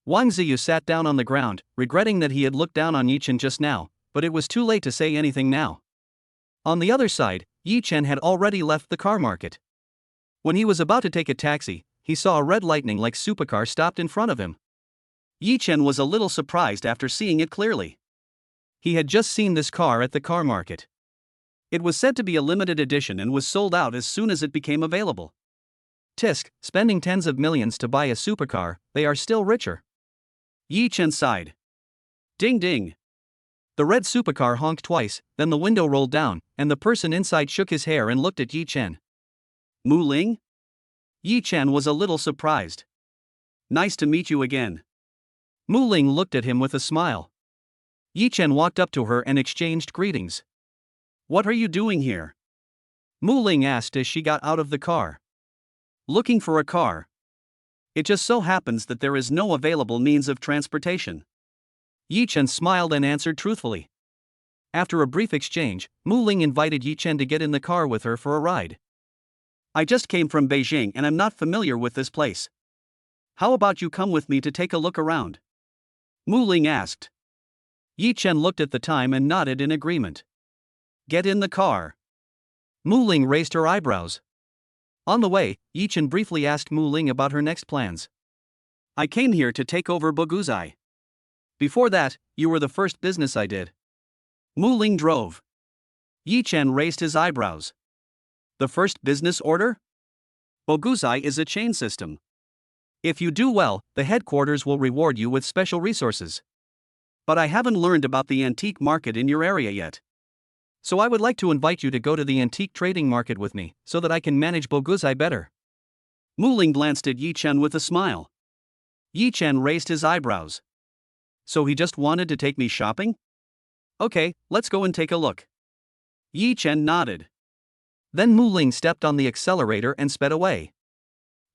Wang Ziyu sat down on the ground, regretting that he had looked down on Yi Chen just now, but it was too late to say anything now. On the other side, Yi Chen had already left the car market. When he was about to take a taxi, he saw a red lightning-like supercar stopped in front of him. Yi Chen was a little surprised after seeing it clearly. He had just seen this car at the car market. It was said to be a limited edition and was sold out as soon as it became available. Tisk, spending tens of millions to buy a supercar, they are still richer. Yi Chen sighed. Ding ding. The red supercar honked twice, then the window rolled down, and the person inside shook his hair and looked at Yi Chen. Mu Ling? Yi Chen was a little surprised. Nice to meet you again. Mu Ling looked at him with a smile. Yi Chen walked up to her and exchanged greetings. What are you doing here? Mu Ling asked as she got out of the car. Looking for a car. It just so happens that there is no available means of transportation. Yi Chen smiled and answered truthfully. After a brief exchange, Mu Ling invited Yi Chen to get in the car with her for a ride. I just came from Beijing and I'm not familiar with this place. How about you come with me to take a look around? Mu Ling asked. Yi Chen looked at the time and nodded in agreement. Get in the car. Mu Ling raised her eyebrows. On the way, Yi Chen briefly asked Mu Ling about her next plans. I came here to take over Boguzai. Before that, you were the first business I did. Mu Ling drove. Yi Chen raised his eyebrows. The first business order? Boguzai is a chain system. If you do well, the headquarters will reward you with special resources. But I haven't learned about the antique market in your area yet. So I would like to invite you to go to the antique trading market with me, so that I can manage Boguzai better. Mu Ling glanced at Yi Chen with a smile. Yi Chen raised his eyebrows. So he just wanted to take me shopping? Okay, let's go and take a look. Yi Chen nodded. Then Mu Ling stepped on the accelerator and sped away.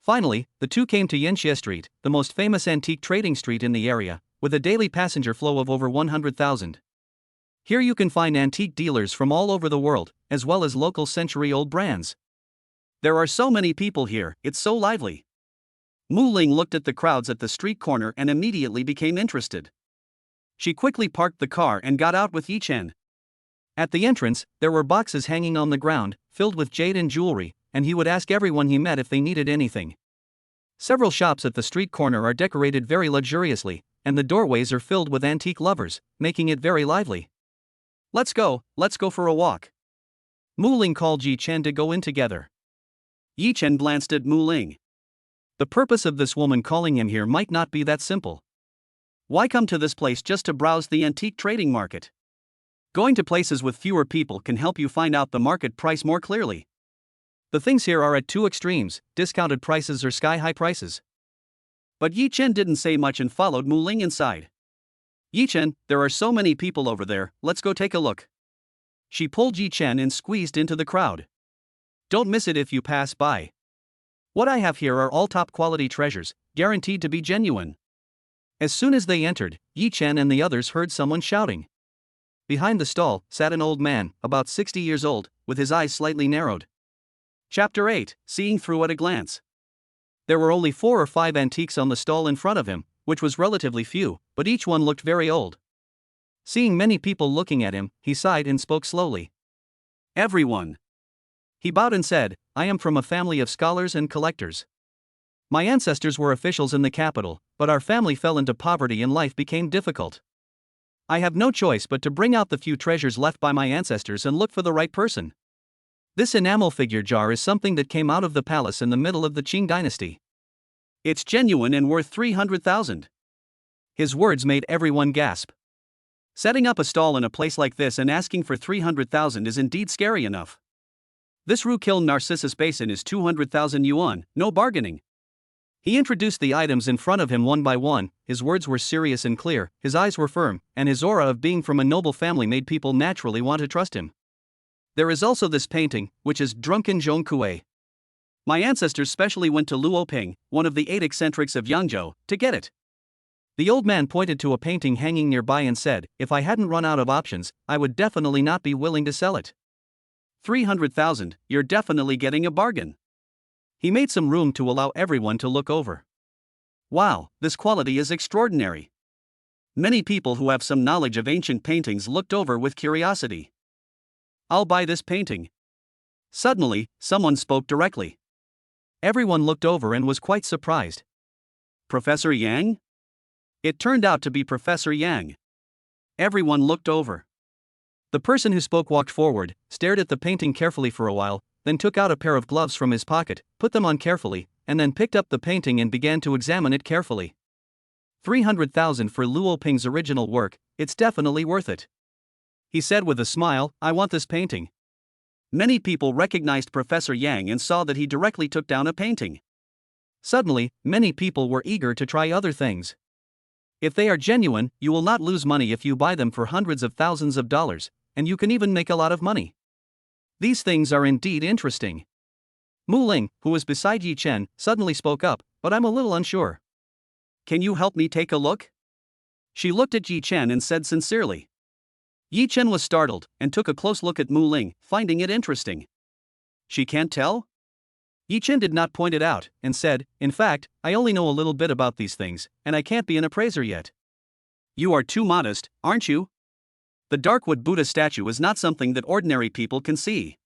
Finally, the two came to Yanxie Street, the most famous antique trading street in the area, with a daily passenger flow of over 100,000. Here you can find antique dealers from all over the world, as well as local century-old brands. There are so many people here, it's so lively. Mu Ling looked at the crowds at the street corner and immediately became interested. She quickly parked the car and got out with Yi Chen. At the entrance, there were boxes hanging on the ground, filled with jade and jewelry, and he would ask everyone he met if they needed anything. Several shops at the street corner are decorated very luxuriously, and the doorways are filled with antique lovers, making it very lively. Let's go for a walk. Mu Ling called Yi Chen to go in together. Yi Chen glanced at Mu Ling. The purpose of this woman calling him here might not be that simple. Why come to this place just to browse the antique trading market? Going to places with fewer people can help you find out the market price more clearly. The things here are at two extremes, discounted prices or sky-high prices. But Yi Chen didn't say much and followed Mu Ling inside. Yi Chen, there are so many people over there, let's go take a look. She pulled Yi Chen and squeezed into the crowd. Don't miss it if you pass by. What I have here are all top-quality treasures, guaranteed to be genuine. As soon as they entered, Yi Chen and the others heard someone shouting. Behind the stall sat an old man, about 60 years old, with his eyes slightly narrowed. Chapter 8, Seeing Through at a Glance. There were only 4 or 5 antiques on the stall in front of him, which was relatively few, but each one looked very old. Seeing many people looking at him, he sighed and spoke slowly. Everyone. He bowed and said, I am from a family of scholars and collectors. My ancestors were officials in the capital, but our family fell into poverty and life became difficult. I have no choice but to bring out the few treasures left by my ancestors and look for the right person. This enamel figure jar is something that came out of the palace in the middle of the Qing dynasty. It's genuine and worth 300,000. His words made everyone gasp. Setting up a stall in a place like this and asking for 300,000 is indeed scary enough. This Rukiln Narcissus basin is 200,000 yuan, no bargaining. He introduced the items in front of him one by one, his words were serious and clear, his eyes were firm, and his aura of being from a noble family made people naturally want to trust him. There is also this painting, which is Drunken Zhong Kue. My ancestors specially went to Luoping, one of the 8 eccentrics of Yangzhou, to get it. The old man pointed to a painting hanging nearby and said, if I hadn't run out of options, I would definitely not be willing to sell it. 300,000, you're definitely getting a bargain. He made some room to allow everyone to look over. Wow, this quality is extraordinary. Many people who have some knowledge of ancient paintings looked over with curiosity. I'll buy this painting. Suddenly, someone spoke directly. Everyone looked over and was quite surprised. Professor Yang? It turned out to be Professor Yang. Everyone looked over. The person who spoke walked forward, stared at the painting carefully for a while, then took out a pair of gloves from his pocket, put them on carefully, and then picked up the painting and began to examine it carefully. 300,000 for Luo Ping's original work, it's definitely worth it. He said with a smile, I want this painting. Many people recognized Professor Yang and saw that he directly took down a painting. Suddenly, many people were eager to try other things. If they are genuine, you will not lose money if you buy them for hundreds of thousands of dollars, and you can even make a lot of money. These things are indeed interesting. Mu Ling, who was beside Yi Chen, suddenly spoke up, but I'm a little unsure. Can you help me take a look? She looked at Yi Chen and said sincerely. Yi Chen was startled and took a close look at Mu Ling, finding it interesting. She can't tell? Yi Chen did not point it out and said, in fact, I only know a little bit about these things, and I can't be an appraiser yet. You are too modest, aren't you? The Darkwood Buddha statue is not something that ordinary people can see.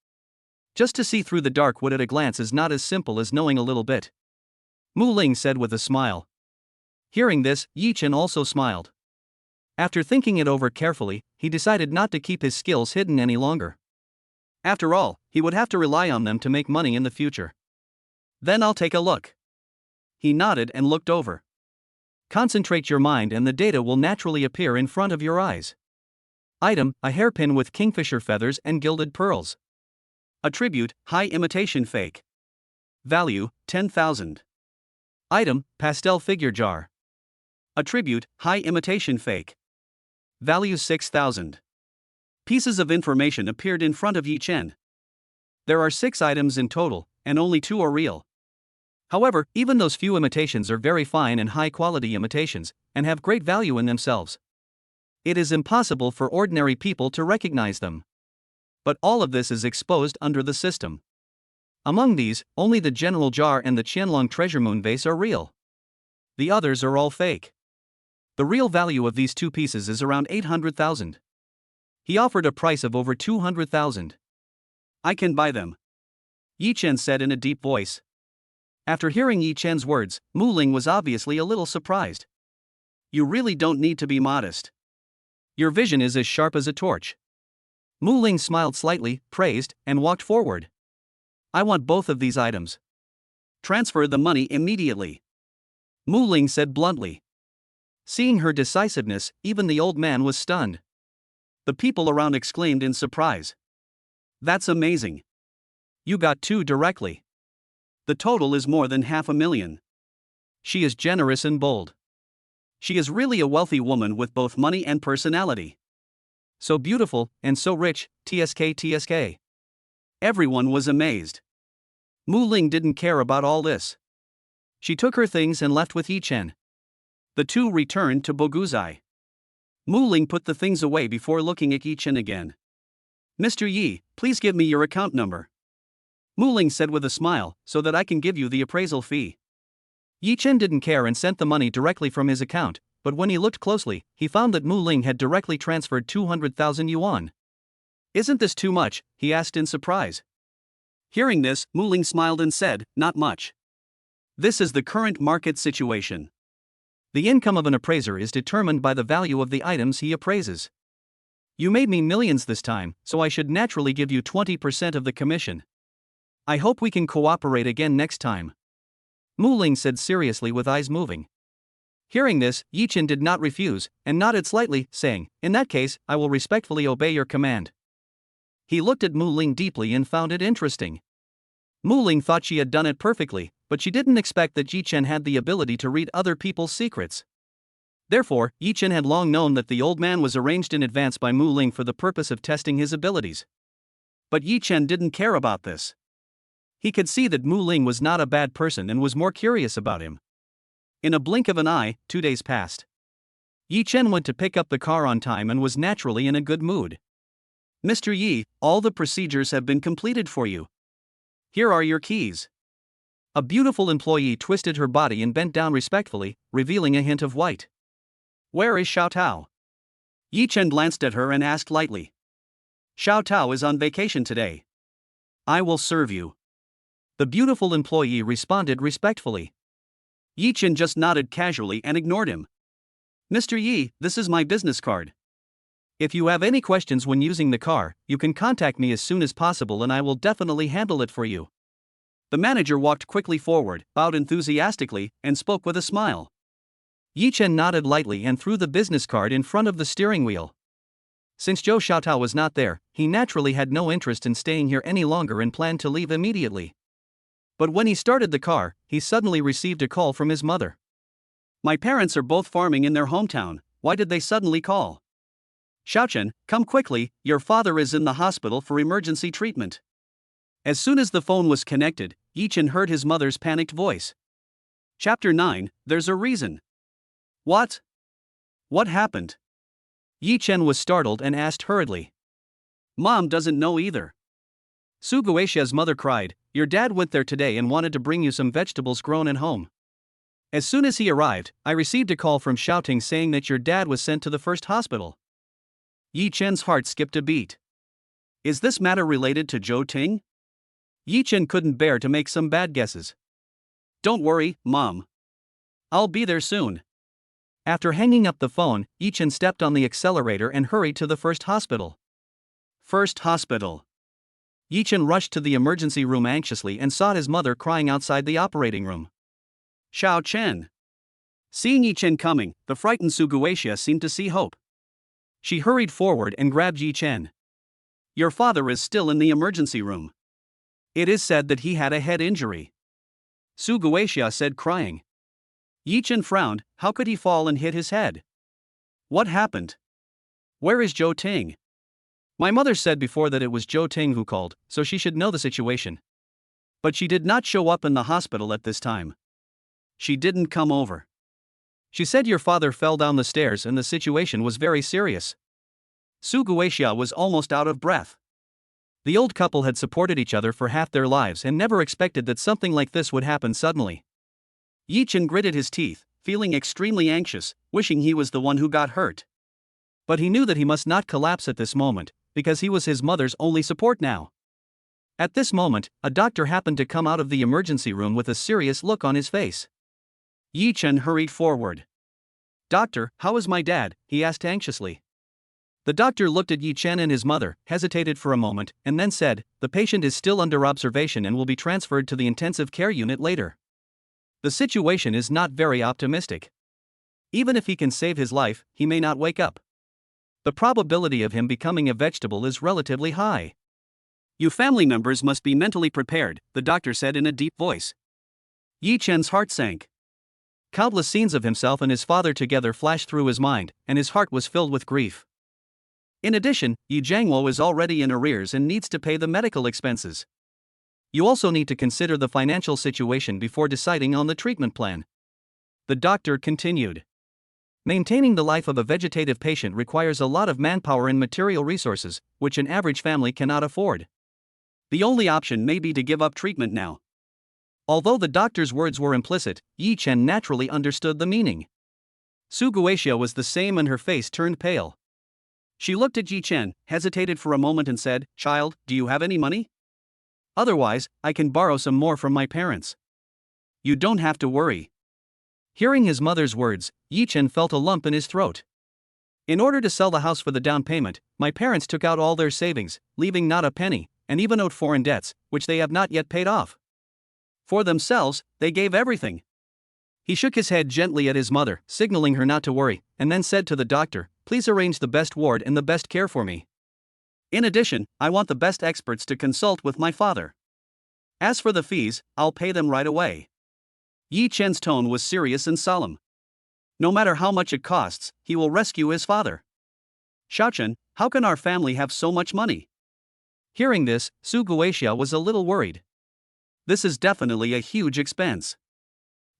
Just to see through the Darkwood at a glance is not as simple as knowing a little bit. Mu Ling said with a smile. Hearing this, Yi Chen also smiled. After thinking it over carefully, he decided not to keep his skills hidden any longer. After all, he would have to rely on them to make money in the future. Then I'll take a look. He nodded and looked over. Concentrate your mind and the data will naturally appear in front of your eyes. Item, a hairpin with kingfisher feathers and gilded pearls. Attribute, high imitation fake. Value, 10,000. Item, pastel figure jar. Attribute, high imitation fake. Value 6,000. Pieces of information appeared in front of Yi Chen. There are 6 items in total, and only 2 are real. However, even those few imitations are very fine and high-quality imitations, and have great value in themselves. It is impossible for ordinary people to recognize them. But all of this is exposed under the system. Among these, only the General Jar and the Qianlong Treasure Moon vase are real. The others are all fake. The real value of these 2 pieces is around 800,000. He offered a price of over 200,000. I can buy them, Yi Chen said in a deep voice. After hearing Yi Chen's words, Mu Ling was obviously a little surprised. You really don't need to be modest. Your vision is as sharp as a torch. Mu Ling smiled slightly, praised, and walked forward. I want both of these items. Transfer the money immediately, Mu Ling said bluntly. Seeing her decisiveness, even the old man was stunned. The people around exclaimed in surprise. That's amazing. You got 2 directly. The total is more than 500,000. She is generous and bold. She is really a wealthy woman with both money and personality. So beautiful, and so rich, TSK. Everyone was amazed. Mu Ling didn't care about all this. She took her things and left with Yi Chen. The 2 returned to Boguzai. Mu Ling put the things away before looking at Yi Chen again. Mr. Yi, please give me your account number, Mu Ling said with a smile, so that I can give you the appraisal fee. Yi Chen didn't care and sent the money directly from his account, but when he looked closely, he found that Mu Ling had directly transferred 200,000 yuan. Isn't this too much? He asked in surprise. Hearing this, Mu Ling smiled and said, not much. This is the current market situation. The income of an appraiser is determined by the value of the items he appraises. You made me millions this time, so I should naturally give you 20% of the commission. I hope we can cooperate again next time, Mu Ling said seriously with eyes moving. Hearing this, Yi Chen did not refuse, and nodded slightly, saying, in that case, I will respectfully obey your command. He looked at Mu Ling deeply and found it interesting. Mu Ling thought she had done it perfectly, but she didn't expect that Yi Chen had the ability to read other people's secrets. Therefore, Yi Chen had long known that the old man was arranged in advance by Mu Ling for the purpose of testing his abilities. But Yi Chen didn't care about this. He could see that Mu Ling was not a bad person and was more curious about him. In a blink of an eye, 2 days passed. Yi Chen went to pick up the car on time and was naturally in a good mood. Mr. Yi, all the procedures have been completed for you. Here are your keys. A beautiful employee twisted her body and bent down respectfully, revealing a hint of white. Where is Xiao Tao? Yi Chen glanced at her and asked lightly. Xiao Tao is on vacation today. I will serve you. The beautiful employee responded respectfully. Yi Chen just nodded casually and ignored him. Mr. Yi, this is my business card. If you have any questions when using the car, you can contact me as soon as possible and I will definitely handle it for you. The manager walked quickly forward, bowed enthusiastically, and spoke with a smile. Yi Chen nodded lightly and threw the business card in front of the steering wheel. Since Zhou Xiaotao was not there, he naturally had no interest in staying here any longer and planned to leave immediately. But when he started the car, he suddenly received a call from his mother. My parents are both farming in their hometown, why did they suddenly call? Xiaochen, come quickly, your father is in the hospital for emergency treatment. As soon as the phone was connected, Yi Chen heard his mother's panicked voice. Chapter 9, There's a Reason. What? What happened? Yi Chen was startled and asked hurriedly. Mom doesn't know either. Su Guoxia's mother cried, your dad went there today and wanted to bring you some vegetables grown at home. As soon as he arrived, I received a call from Xiaoting saying that your dad was sent to the first hospital. Yi Chen's heart skipped a beat. Is this matter related to Zhou Ting? Yi Chen couldn't bear to make some bad guesses. Don't worry, Mom. I'll be there soon. After hanging up the phone, Yi Chen stepped on the accelerator and hurried to the first hospital. First hospital. Yi Chen rushed to the emergency room anxiously and saw his mother crying outside the operating room. Xiao Chen. Seeing Yi Chen coming, the frightened Su Guoxia seemed to see hope. She hurried forward and grabbed Yi Chen. Your father is still in the emergency room. It is said that he had a head injury. Su Guoxia said crying. Yi Chen frowned, how could he fall and hit his head? What happened? Where is Zhou Ting? My mother said before that it was Zhou Ting who called, so she should know the situation. But she did not show up in the hospital at this time. She didn't come over. She said your father fell down the stairs and the situation was very serious. Su Guoxia was almost out of breath. The old couple had supported each other for half their lives and never expected that something like this would happen suddenly. Yi Chen gritted his teeth, feeling extremely anxious, wishing he was the one who got hurt. But he knew that he must not collapse at this moment, because he was his mother's only support now. At this moment, a doctor happened to come out of the emergency room with a serious look on his face. Yi Chen hurried forward. Doctor, how is my dad? He asked anxiously. The doctor looked at Yi Chen and his mother, hesitated for a moment, and then said, the patient is still under observation and will be transferred to the intensive care unit later. The situation is not very optimistic. Even if he can save his life, he may not wake up. The probability of him becoming a vegetable is relatively high. You family members must be mentally prepared, the doctor said in a deep voice. Yi Chen's heart sank. Countless scenes of himself and his father together flashed through his mind, and his heart was filled with grief. In addition, Yi Jiangwo is already in arrears and needs to pay the medical expenses. You also need to consider the financial situation before deciding on the treatment plan. The doctor continued. Maintaining the life of a vegetative patient requires a lot of manpower and material resources, which an average family cannot afford. The only option may be to give up treatment now. Although the doctor's words were implicit, Yi Chen naturally understood the meaning. Su Guoxia was the same and her face turned pale. She looked at Yi Chen, hesitated for a moment and said, Child, do you have any money? Otherwise, I can borrow some more from my parents. You don't have to worry. Hearing his mother's words, Yi Chen felt a lump in his throat. In order to sell the house for the down payment, my parents took out all their savings, leaving not a penny, and even owed foreign debts, which they have not yet paid off. For themselves, they gave everything. He shook his head gently at his mother, signaling her not to worry, and then said to the doctor, Please arrange the best ward and the best care for me. In addition, I want the best experts to consult with my father. As for the fees, I'll pay them right away. Yi Chen's tone was serious and solemn. No matter how much it costs, he will rescue his father. Xiaochen, how can our family have so much money? Hearing this, Su Guoxia was a little worried. This is definitely a huge expense.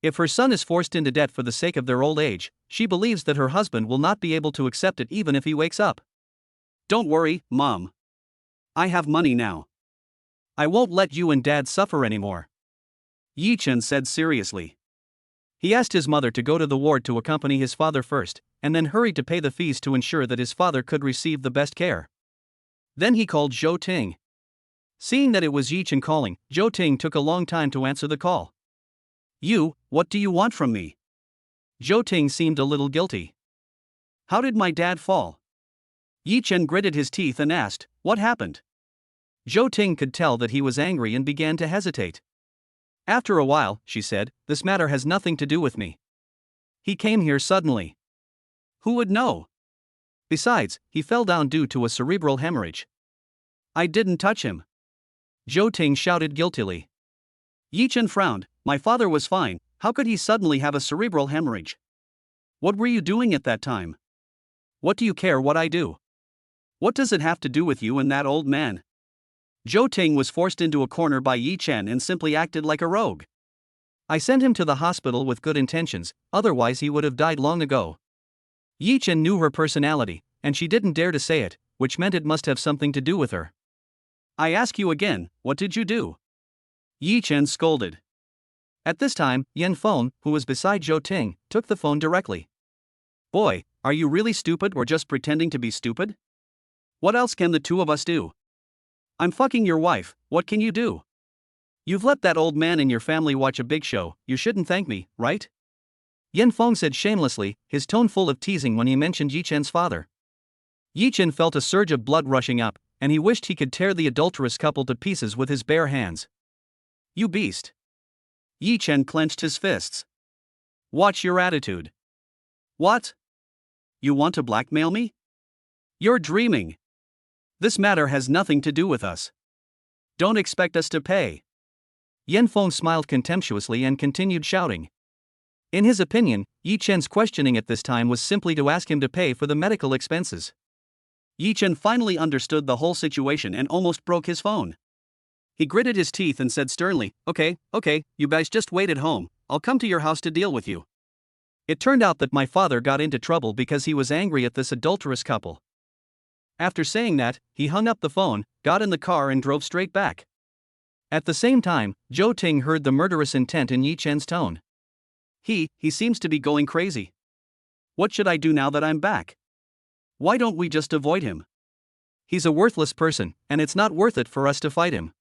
If her son is forced into debt for the sake of their old age, she believes that her husband will not be able to accept it even if he wakes up. Don't worry, Mom. I have money now. I won't let you and Dad suffer anymore. Yi Chen said seriously. He asked his mother to go to the ward to accompany his father first, and then hurried to pay the fees to ensure that his father could receive the best care. Then he called Zhou Ting. Seeing that it was Yi Chen calling, Zhou Ting took a long time to answer the call. What do you want from me? Zhou Ting seemed a little guilty. How did my dad fall? Yi Chen gritted his teeth and asked, what happened? Zhou Ting could tell that he was angry and began to hesitate. After a while, she said, this matter has nothing to do with me. He came here suddenly. Who would know? Besides, he fell down due to a cerebral hemorrhage. I didn't touch him. Zhou Ting shouted guiltily. Yi Chen frowned. My father was fine, how could he suddenly have a cerebral hemorrhage? What were you doing at that time? What do you care what I do? What does it have to do with you and that old man? Zhou Ting was forced into a corner by Yi Chen and simply acted like a rogue. I sent him to the hospital with good intentions, otherwise he would have died long ago. Yi Chen knew her personality, and she didn't dare to say it, which meant it must have something to do with her. I ask you again, what did you do? Yi Chen scolded. At this time, Yan Feng, who was beside Zhou Ting, took the phone directly. Boy, are you really stupid or just pretending to be stupid? What else can the two of us do? I'm fucking your wife, what can you do? You've let that old man in your family watch a big show, you shouldn't thank me, right? Yan Feng said shamelessly, his tone full of teasing when he mentioned Yi Chen's father. Yi Chen felt a surge of blood rushing up, and he wished he could tear the adulterous couple to pieces with his bare hands. You beast. Yi Chen clenched his fists. Watch your attitude. What? You want to blackmail me? You're dreaming. This matter has nothing to do with us. Don't expect us to pay. Yan Feng smiled contemptuously and continued shouting. In his opinion, Yi Chen's questioning at this time was simply to ask him to pay for the medical expenses. Yi Chen finally understood the whole situation and almost broke his phone. He gritted his teeth and said sternly, Okay, you guys just wait at home, I'll come to your house to deal with you. It turned out that my father got into trouble because he was angry at this adulterous couple. After saying that, he hung up the phone, got in the car and drove straight back. At the same time, Zhou Ting heard the murderous intent in Yi Chen's tone. He seems to be going crazy. What should I do now that I'm back? Why don't we just avoid him? He's a worthless person, and it's not worth it for us to fight him.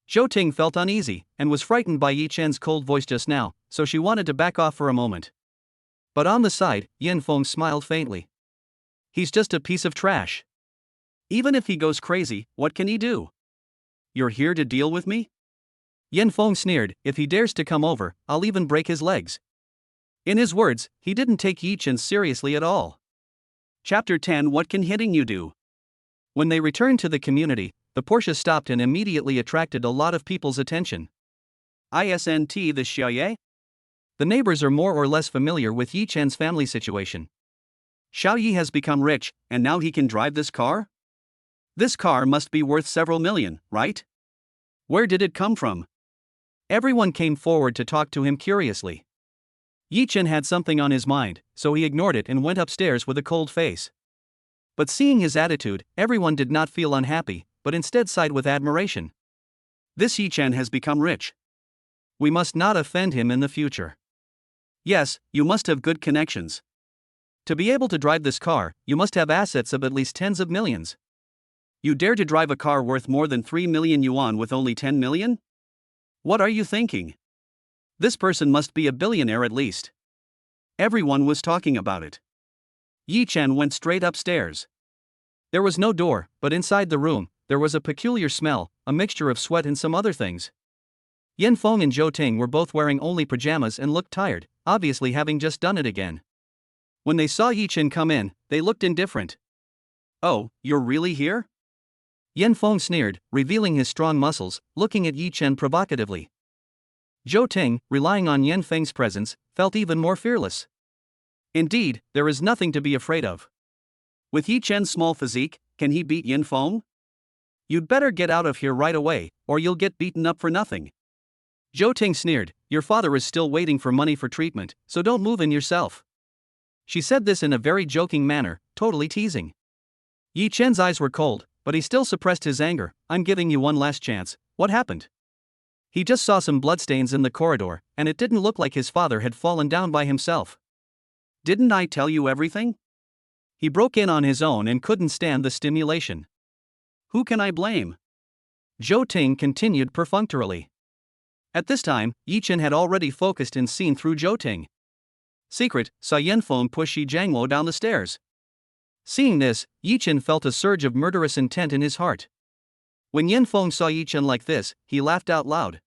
Zhou Ting felt uneasy, and was frightened by Yi Chen's cold voice just now, so she wanted to back off for a moment. But on the side, Yan Feng smiled faintly. He's just a piece of trash. Even if he goes crazy, what can he do? You're here to deal with me? Yan Feng sneered, if he dares to come over, I'll even break his legs. In his words, he didn't take Yi Chen seriously at all. Chapter 10 What can hitting you do? When they returned to the community, the Porsche stopped and immediately attracted a lot of people's attention. Isn't the Xiaoye? The neighbors are more or less familiar with Yi Chen's family situation. Xiao Yi has become rich, and now he can drive this car? This car must be worth several million, right? Where did it come from? Everyone came forward to talk to him curiously. Yi Chen had something on his mind, so he ignored it and went upstairs with a cold face. But seeing his attitude, everyone did not feel unhappy, but instead sighed with admiration. This Yi Chen has become rich. We must not offend him in the future. Yes, you must have good connections. To be able to drive this car, you must have assets of at least tens of millions. You dare to drive a car worth more than 3 million yuan with only 10 million? What are you thinking? This person must be a billionaire at least. Everyone was talking about it. Yi Chen went straight upstairs. There was no door, but inside the room, there was a peculiar smell, a mixture of sweat and some other things. Yan Feng and Zhou Ting were both wearing only pajamas and looked tired, obviously having just done it again. When they saw Yi Chen come in, they looked indifferent. Oh, you're really here? Yan Feng sneered, revealing his strong muscles, looking at Yi Chen provocatively. Zhou Ting, relying on Yan Feng's presence, felt even more fearless. Indeed, there is nothing to be afraid of. With Yi Chen's small physique, can he beat Yan Feng? You'd better get out of here right away, or you'll get beaten up for nothing. Zhou Ting sneered, your father is still waiting for money for treatment, so don't move in yourself. She said this in a very joking manner, totally teasing. Yi Chen's eyes were cold, but he still suppressed his anger. I'm giving you one last chance, what happened? He just saw some bloodstains in the corridor, and it didn't look like his father had fallen down by himself. Didn't I tell you everything? He broke in on his own and couldn't stand the stimulation. Who can I blame? Zhou Ting continued perfunctorily. At this time, Yi Chen had already focused and seen through Zhou Ting. Secret, saw Yanfeng push Yi Jiangwo down the stairs. Seeing this, Yi Chen felt a surge of murderous intent in his heart. When Yanfeng saw Yi Chen like this, he laughed out loud.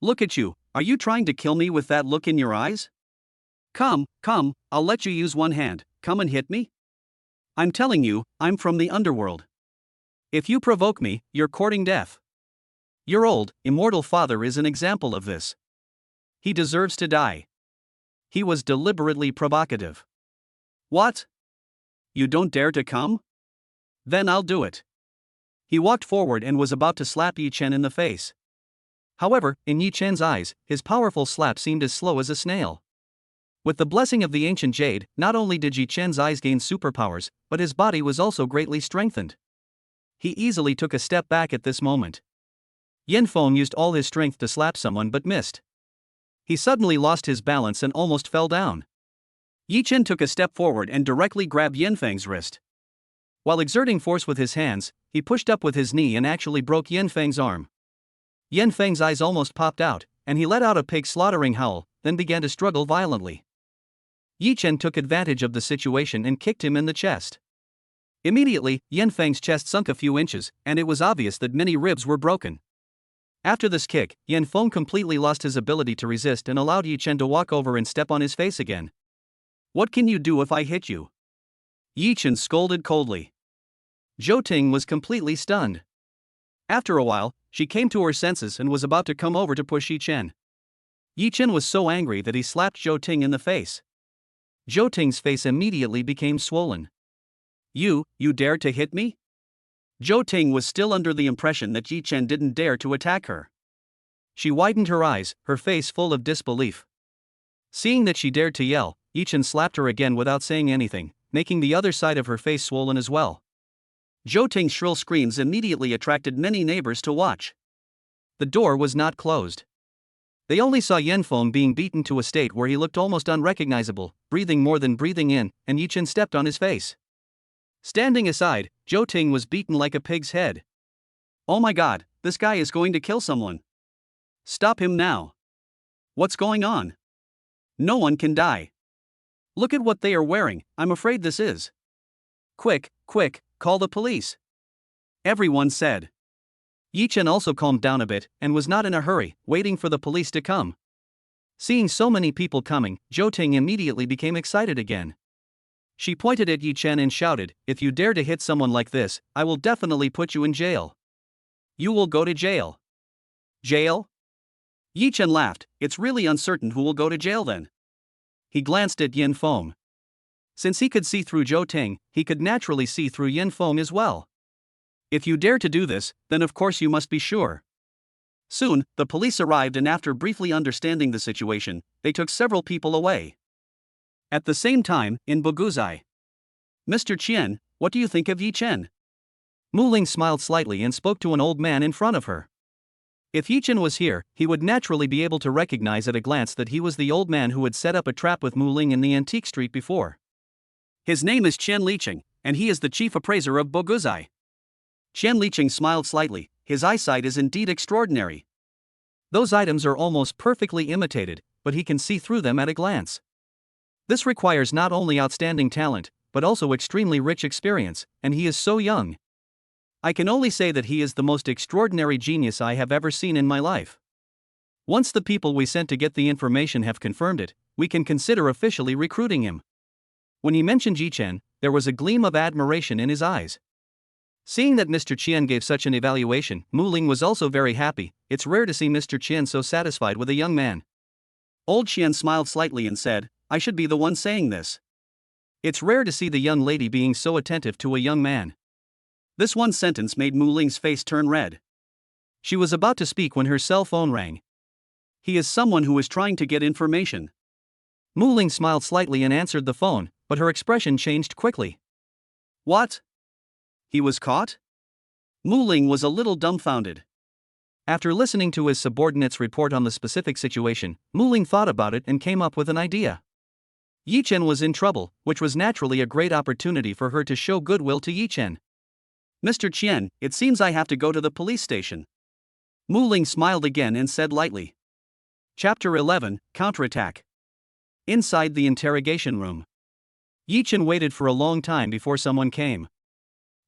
Look at you, are you trying to kill me with that look in your eyes? Come, I'll let you use one hand, come and hit me? I'm telling you, I'm from the underworld. If you provoke me, you're courting death. Your old, immortal father is an example of this. He deserves to die. He was deliberately provocative. What? You don't dare to come? Then I'll do it. He walked forward and was about to slap Yi Chen in the face. However, in Yi Chen's eyes, his powerful slap seemed as slow as a snail. With the blessing of the ancient jade, not only did Yi Chen's eyes gain superpowers, but his body was also greatly strengthened. He easily took a step back at this moment. Yanfeng used all his strength to slap someone but missed. He suddenly lost his balance and almost fell down. Yi Chen took a step forward and directly grabbed Yanfeng's wrist. While exerting force with his hands, he pushed up with his knee and actually broke Yanfeng's arm. Yanfeng's eyes almost popped out, and he let out a pig-slaughtering howl, then began to struggle violently. Yi Chen took advantage of the situation and kicked him in the chest. Immediately, Yanfeng's chest sunk a few inches, and it was obvious that many ribs were broken. After this kick, Yanfeng completely lost his ability to resist and allowed Yi Chen to walk over and step on his face again. What can you do if I hit you? Yi Chen scolded coldly. Zhou Ting was completely stunned. After a while, she came to her senses and was about to come over to push Yi Chen. Yi Chen was so angry that he slapped Zhou Ting in the face. Zhou Ting's face immediately became swollen. You dared to hit me? Zhou Ting was still under the impression that Yi Chen didn't dare to attack her. She widened her eyes, her face full of disbelief. Seeing that she dared to yell, Yi Chen slapped her again without saying anything, making the other side of her face swollen as well. Zhou Ting's shrill screams immediately attracted many neighbors to watch. The door was not closed. They only saw Yanfeng being beaten to a state where he looked almost unrecognizable, breathing more than breathing in, and Yi Chen stepped on his face. Standing aside, Zhou Ting was beaten like a pig's head. Oh my god, this guy is going to kill someone. Stop him now. What's going on? No one can die. Look at what they are wearing, I'm afraid this is. Quick, call the police. Everyone said. Yi Chen also calmed down a bit and was not in a hurry, waiting for the police to come. Seeing so many people coming, Zhou Ting immediately became excited again. She pointed at Yi Chen and shouted, if you dare to hit someone like this, I will definitely put you in jail. You will go to jail. Jail? Yi Chen laughed, it's really uncertain who will go to jail then. He glanced at Yanfeng. Since he could see through Zhou Ting, he could naturally see through Yanfeng as well. If you dare to do this, then of course you must be sure. Soon, the police arrived and after briefly understanding the situation, they took several people away. At the same time, in Boguzai. Mr. Qian, what do you think of Yi Chen? Mu Ling smiled slightly and spoke to an old man in front of her. If Yi Chen was here, he would naturally be able to recognize at a glance that he was the old man who had set up a trap with Mu Ling in the antique street before. His name is Qian Liqing, and he is the chief appraiser of Boguzai. Qian Liqing smiled slightly, his eyesight is indeed extraordinary. Those items are almost perfectly imitated, but he can see through them at a glance. This requires not only outstanding talent, but also extremely rich experience, and he is so young. I can only say that he is the most extraordinary genius I have ever seen in my life. Once the people we sent to get the information have confirmed it, we can consider officially recruiting him. When he mentioned Yi Chen, there was a gleam of admiration in his eyes. Seeing that Mr. Qian gave such an evaluation, Mu Ling was also very happy. It's rare to see Mr. Qian so satisfied with a young man. Old Qian smiled slightly and said, I should be the one saying this. It's rare to see the young lady being so attentive to a young man. This one sentence made Mu Ling's face turn red. She was about to speak when her cell phone rang. He is someone who is trying to get information. Mu Ling smiled slightly and answered the phone, but her expression changed quickly. What? He was caught? Mu Ling was a little dumbfounded. After listening to his subordinate's report on the specific situation, Mu Ling thought about it and came up with an idea. Yi Chen was in trouble, which was naturally a great opportunity for her to show goodwill to Yi Chen. Mr. Qian, it seems I have to go to the police station. Mu Ling smiled again and said lightly. Chapter 11, Counterattack. Inside the interrogation room. Yi Chen waited for a long time before someone came.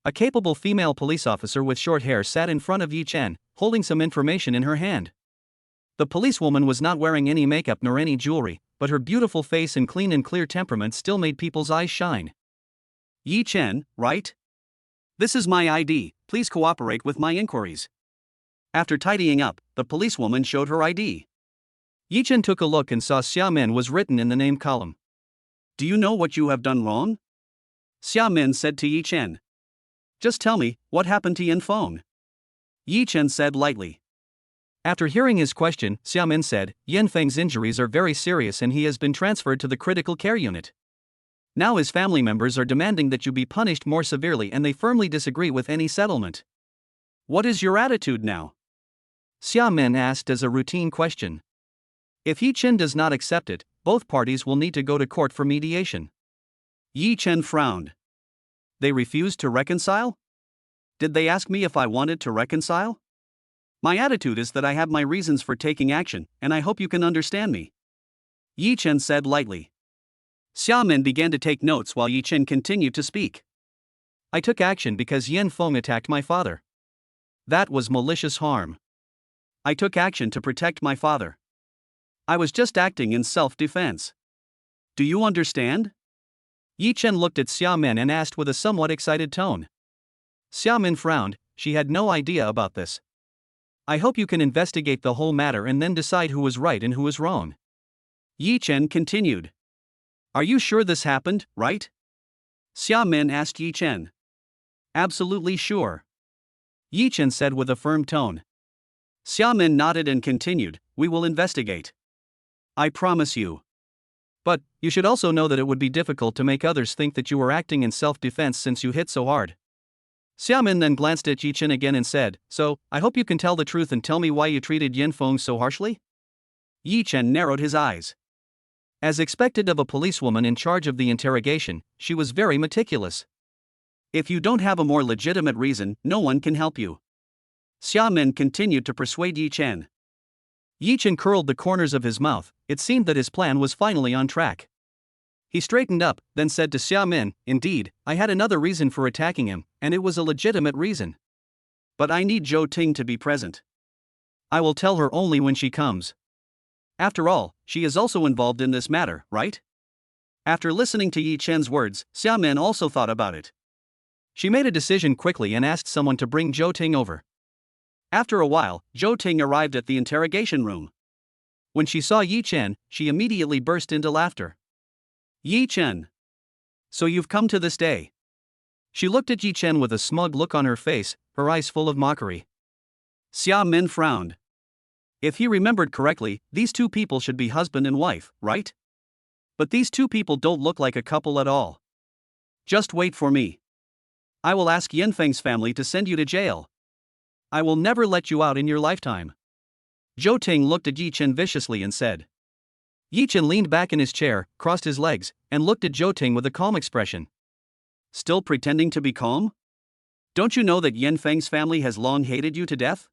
A capable female police officer with short hair sat in front of Yi Chen, holding some information in her hand. The policewoman was not wearing any makeup nor any jewelry, but her beautiful face and clean and clear temperament still made people's eyes shine. Yi Chen, right? This is my ID, please cooperate with my inquiries. After tidying up, the policewoman showed her ID. Yi Chen took a look and saw Xia Min was written in the name column. Do you know what you have done wrong? Xia Min said to Yi Chen. Just tell me, what happened to Yin Feng? Yi Chen said lightly. After hearing his question, Xia Min said, Yin Feng's injuries are very serious and he has been transferred to the critical care unit. Now his family members are demanding that you be punished more severely and they firmly disagree with any settlement. What is your attitude now? Xia Min asked as a routine question. If Yi Chen does not accept it, both parties will need to go to court for mediation. Yi Chen frowned. They refused to reconcile? Did they ask me if I wanted to reconcile? My attitude is that I have my reasons for taking action, and I hope you can understand me. Yi Chen said lightly. Xia Min began to take notes while Yi Chen continued to speak. I took action because Yin Feng attacked my father. That was malicious harm. I took action to protect my father. I was just acting in self-defense. Do you understand? Yi Chen looked at Xia Min and asked with a somewhat excited tone. Xia Min frowned, she had no idea about this. I hope you can investigate the whole matter and then decide who was right and who was wrong. Yi Chen continued. Are you sure this happened, right? Xia Min asked Yi Chen. Absolutely sure. Yi Chen said with a firm tone. Xia Min nodded and continued, we will investigate. I promise you. But, you should also know that it would be difficult to make others think that you were acting in self-defense since you hit so hard. Xia Min then glanced at Yi Chen again and said, so, I hope you can tell the truth and tell me why you treated Yin Feng so harshly? Yi Chen narrowed his eyes. As expected of a policewoman in charge of the interrogation, she was very meticulous. If you don't have a more legitimate reason, no one can help you. Xia Min continued to persuade Yi Chen. Yi Chen curled the corners of his mouth, it seemed that his plan was finally on track. He straightened up, then said to Xia Min, indeed, I had another reason for attacking him, and it was a legitimate reason. But I need Zhou Ting to be present. I will tell her only when she comes. After all, she is also involved in this matter, right? After listening to Yi Chen's words, Xia Min also thought about it. She made a decision quickly and asked someone to bring Zhou Ting over. After a while, Zhou Ting arrived at the interrogation room. When she saw Yi Chen, she immediately burst into laughter. Yi Chen. So you've come to this day. She looked at Yi Chen with a smug look on her face, her eyes full of mockery. Xia Min frowned. If he remembered correctly, these two people should be husband and wife, right? But these two people don't look like a couple at all. Just wait for me. I will ask Yin Feng's family to send you to jail. I will never let you out in your lifetime. Zhou Ting looked at Yi Chen viciously and said. Yi Chen leaned back in his chair, crossed his legs, and looked at Zhou Ting with a calm expression. Still pretending to be calm? Don't you know that Yin Feng's family has long hated you to death?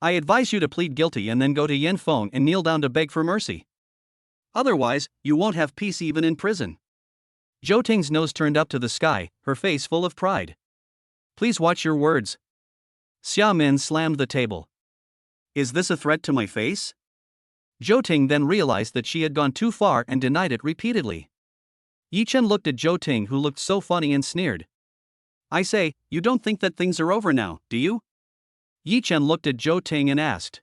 I advise you to plead guilty and then go to Yin Feng and kneel down to beg for mercy. Otherwise, you won't have peace even in prison. Zhou Ting's nose turned up to the sky, her face full of pride. Please watch your words. Xia Min slammed the table. Is this a threat to my face? Zhou Ting then realized that she had gone too far and denied it repeatedly. Yi Chen looked at Zhou Ting, who looked so funny, and sneered. I say, you don't think that things are over now, do you? Yi Chen looked at Zhou Ting and asked.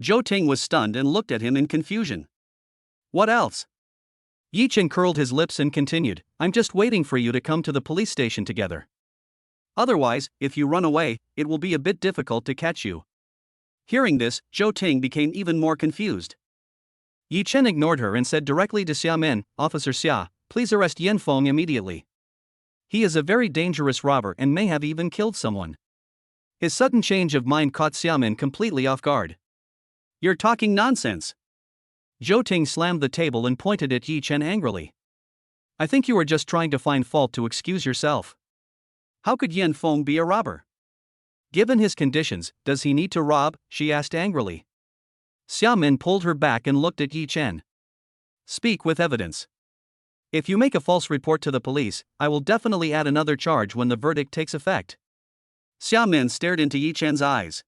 Zhou Ting was stunned and looked at him in confusion. What else? Yi Chen curled his lips and continued, I'm just waiting for you to come to the police station together. Otherwise, if you run away, it will be a bit difficult to catch you. Hearing this, Zhou Ting became even more confused. Yi Chen ignored her and said directly to Xia Min, Officer Xia, please arrest Yin Feng immediately. He is a very dangerous robber and may have even killed someone. His sudden change of mind caught Xia Min completely off guard. You're talking nonsense. Zhou Ting slammed the table and pointed at Yi Chen angrily. I think you are just trying to find fault to excuse yourself. How could Yan Feng be a robber? Given his conditions, does he need to rob? She asked angrily. Xiaomin pulled her back and looked at Yi Chen. Speak with evidence. If you make a false report to the police, I will definitely add another charge when the verdict takes effect. Xiaomin stared into Yi Chen's eyes.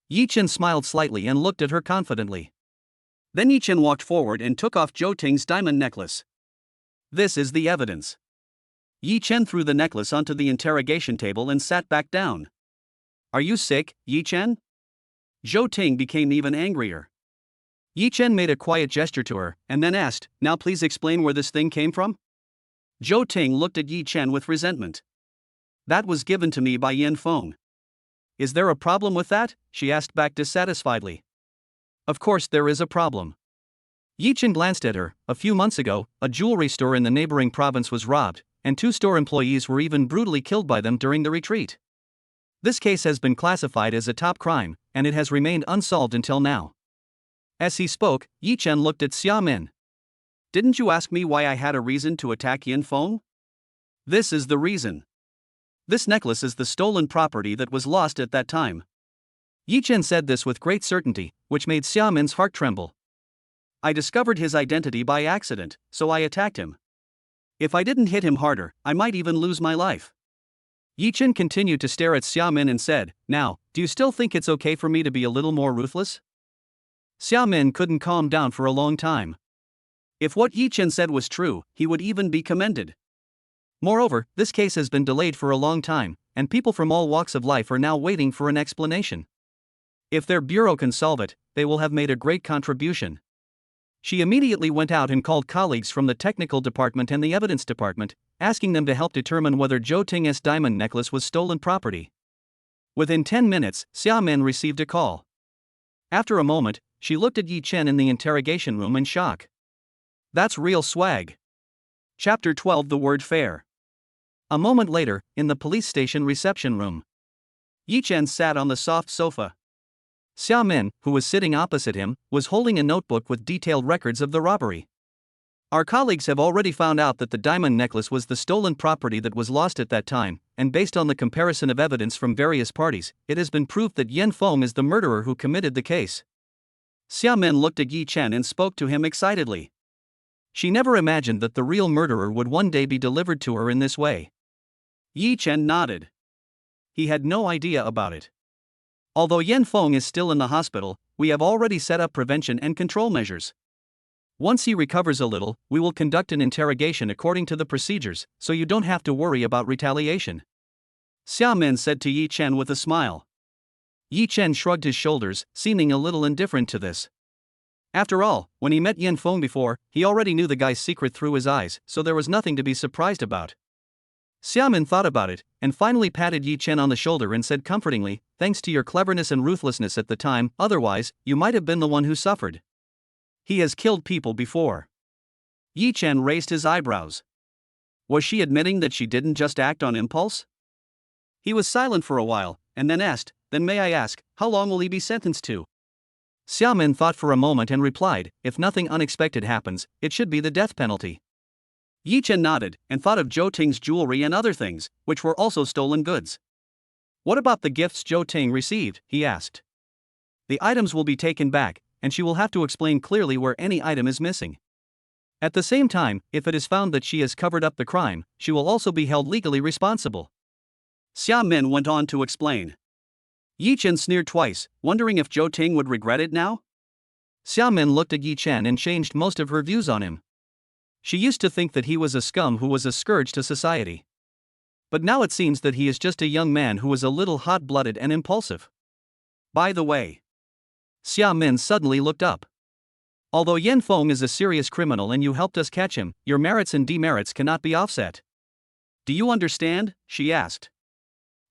Yi Chen smiled slightly and looked at her confidently. Then Yi Chen walked forward and took off Zhou Ting's diamond necklace. This is the evidence. Yi Chen threw the necklace onto the interrogation table and sat back down. Are you sick, Yi Chen? Zhou Ting became even angrier. Yi Chen made a quiet gesture to her, and then asked, Now please explain where this thing came from? Zhou Ting looked at Yi Chen with resentment. That was given to me by Yan Feng. Is there a problem with that? She asked back dissatisfiedly. Of course there is a problem. Yi Chen glanced at her. A few months ago, a jewelry store in the neighboring province was robbed, and 2 store employees were even brutally killed by them during the retreat. This case has been classified as a top crime, and it has remained unsolved until now. As he spoke, Yi Chen looked at Xiaomin. Didn't you ask me why I had a reason to attack Yan Feng? This is the reason. This necklace is the stolen property that was lost at that time. Yi Chen said this with great certainty, which made Xiaomin's heart tremble. I discovered his identity by accident, so I attacked him. If I didn't hit him harder, I might even lose my life. Yi Chen continued to stare at Xiaomin and said, Now, do you still think it's okay for me to be a little more ruthless? Xiaomin couldn't calm down for a long time. If what Yi Chen said was true, he would even be commended. Moreover, this case has been delayed for a long time, and people from all walks of life are now waiting for an explanation. If their bureau can solve it, they will have made a great contribution. She immediately went out and called colleagues from the technical department and the evidence department, asking them to help determine whether Zhou Ting's diamond necklace was stolen property. Within 10 minutes, Xiaomin received a call. After a moment, she looked at Yi Chen in the interrogation room in shock. That's real swag. Chapter 12 The Word Fair. A moment later, in the police station reception room, Yi Chen sat on the soft sofa. Xiaomin, who was sitting opposite him, was holding a notebook with detailed records of the robbery. Our colleagues have already found out that the diamond necklace was the stolen property that was lost at that time, and based on the comparison of evidence from various parties, it has been proved that Yan Feng is the murderer who committed the case. Xiaomin looked at Yi Chen and spoke to him excitedly. She never imagined that the real murderer would one day be delivered to her in this way. Yi Chen nodded. He had no idea about it. Although Yan Feng is still in the hospital, we have already set up prevention and control measures. Once he recovers a little, we will conduct an interrogation according to the procedures, so you don't have to worry about retaliation. Xiaomin said to Yi Chen with a smile. Yi Chen shrugged his shoulders, seeming a little indifferent to this. After all, when he met Yan Feng before, he already knew the guy's secret through his eyes, so there was nothing to be surprised about. Xiaomin thought about it, and finally patted Yi Chen on the shoulder and said comfortingly, Thanks to your cleverness and ruthlessness at the time, otherwise, you might have been the one who suffered. He has killed people before. Yi Chen raised his eyebrows. Was she admitting that she didn't just act on impulse? He was silent for a while, and then asked, Then may I ask, how long will he be sentenced to? Xiaomin thought for a moment and replied, If nothing unexpected happens, it should be the death penalty. Yi Chen nodded, and thought of Zhou Ting's jewelry and other things, which were also stolen goods. What about the gifts Zhou Ting received? He asked. The items will be taken back, and she will have to explain clearly where any item is missing. At the same time, if it is found that she has covered up the crime, she will also be held legally responsible. Xiaomin went on to explain. Yi Chen sneered twice, wondering if Zhou Ting would regret it now. Xiaomin looked at Yi Chen and changed most of her views on him. She used to think that he was a scum who was a scourge to society. But now it seems that he is just a young man who was a little hot-blooded and impulsive. By the way. Xiaomin suddenly looked up. Although Yan Feng is a serious criminal and you helped us catch him, your merits and demerits cannot be offset. Do you understand? She asked.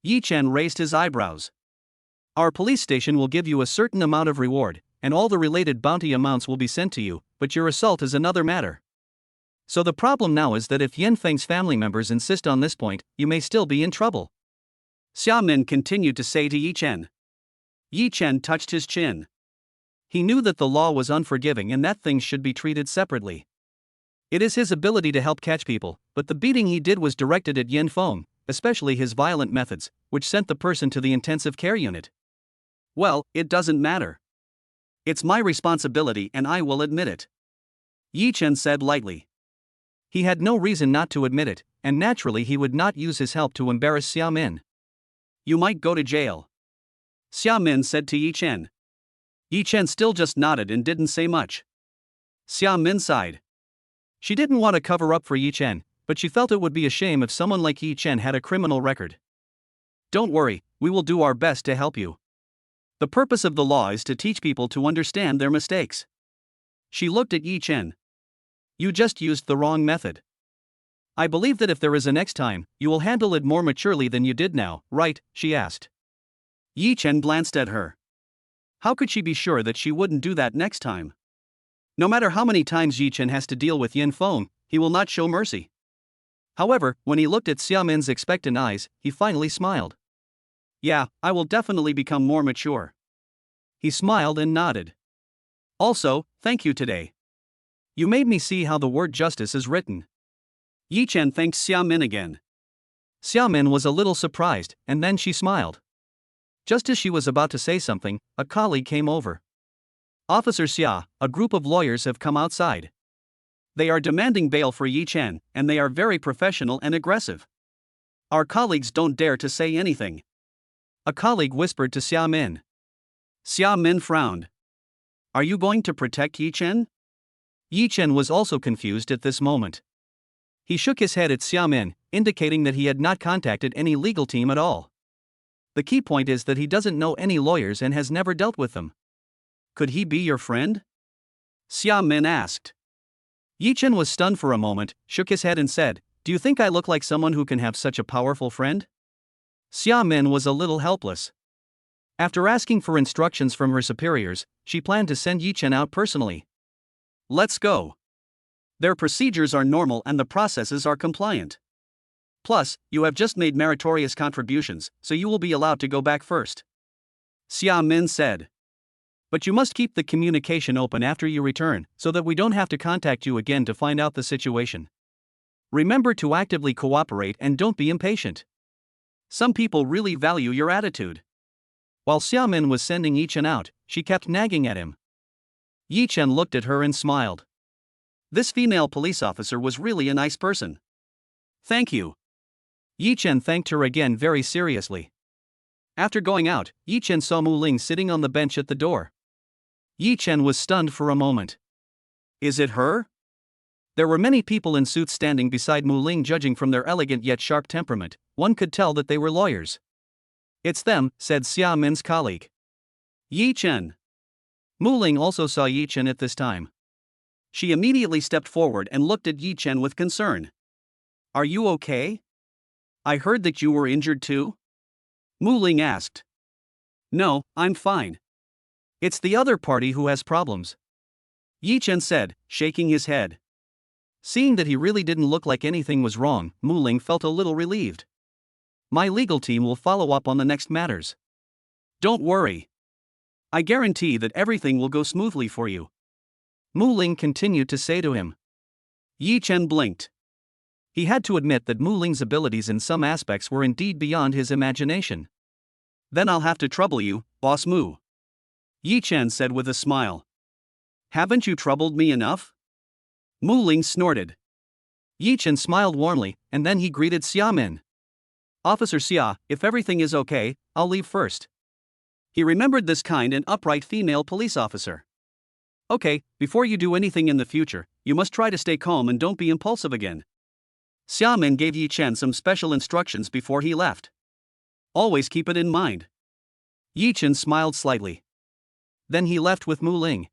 Yi Chen raised his eyebrows. Our police station will give you a certain amount of reward, and all the related bounty amounts will be sent to you, but your assault is another matter. So the problem now is that if Yan Feng's family members insist on this point, you may still be in trouble. Xiaomin continued to say to Yi Chen. Yi Chen touched his chin. He knew that the law was unforgiving and that things should be treated separately. It is his ability to help catch people, but the beating he did was directed at Yan Feng, especially his violent methods, which sent the person to the intensive care unit. Well, it doesn't matter. It's my responsibility and I will admit it. Yi Chen said lightly. He had no reason not to admit it, and naturally he would not use his help to embarrass Xia Min. You might go to jail, Xia Min said to Yi Chen. Yi Chen still just nodded and didn't say much. Xia Min sighed. She didn't want to cover up for Yi Chen, but she felt it would be a shame if someone like Yi Chen had a criminal record. Don't worry, we will do our best to help you. The purpose of the law is to teach people to understand their mistakes. She looked at Yi Chen. You just used the wrong method. I believe that if there is a next time, you will handle it more maturely than you did now, right? She asked. Yi Chen glanced at her. How could she be sure that she wouldn't do that next time? No matter how many times Yi Chen has to deal with Yin Feng, he will not show mercy. However, when he looked at Xia Min's expectant eyes, he finally smiled. Yeah, I will definitely become more mature. He smiled and nodded. Also, thank you today. You made me see how the word justice is written. Yi Chen thanked Xia Min again. Xia Min was a little surprised, and then she smiled. Just as she was about to say something, a colleague came over. Officer Xia, a group of lawyers have come outside. They are demanding bail for Yi Chen, and they are very professional and aggressive. Our colleagues don't dare to say anything. A colleague whispered to Xia Min. Xia Min frowned. Are you going to protect Yi Chen? Yi Chen was also confused at this moment. He shook his head at Xia Min, indicating that he had not contacted any legal team at all. The key point is that he doesn't know any lawyers and has never dealt with them. Could he be your friend? Xia Min asked. Yi Chen was stunned for a moment, shook his head and said, Do you think I look like someone who can have such a powerful friend? Xia Min was a little helpless. After asking for instructions from her superiors, she planned to send Yi Chen out personally. Let's go. Their procedures are normal and the processes are compliant. Plus, you have just made meritorious contributions, so you will be allowed to go back first. Xia Min said. But you must keep the communication open after you return, so that we don't have to contact you again to find out the situation. Remember to actively cooperate and don't be impatient. Some people really value your attitude. While Xia Min was sending Yi Chen out, she kept nagging at him. Yi Chen looked at her and smiled. This female police officer was really a nice person. Thank you. Yi Chen thanked her again very seriously. After going out, Yi Chen saw Mu Ling sitting on the bench at the door. Yi Chen was stunned for a moment. Is it her? There were many people in suits standing beside Mu Ling. Judging from their elegant yet sharp temperament, one could tell that they were lawyers. It's them, said Xia Min's colleague. Yi Chen. Mu Ling also saw Yi Chen at this time. She immediately stepped forward and looked at Yi Chen with concern. Are you okay? I heard that you were injured too? Mu Ling asked. No, I'm fine. It's the other party who has problems, Yi Chen said, shaking his head. Seeing that he really didn't look like anything was wrong, Mu Ling felt a little relieved. My legal team will follow up on the next matters. Don't worry. I guarantee that everything will go smoothly for you, Mu Ling continued to say to him. Yi Chen blinked. He had to admit that Mu Ling's abilities in some aspects were indeed beyond his imagination. Then I'll have to trouble you, Boss Mu, Yi Chen said with a smile. Haven't you troubled me enough? Mu Ling snorted. Yi Chen smiled warmly, and then he greeted Xia Min. Officer Xia, if everything is okay, I'll leave first. He remembered this kind and upright female police officer. Okay, before you do anything in the future, you must try to stay calm and don't be impulsive again. Xia Min gave Yi Chen some special instructions before he left. Always keep it in mind. Yi Chen smiled slightly. Then he left with Mu Ling.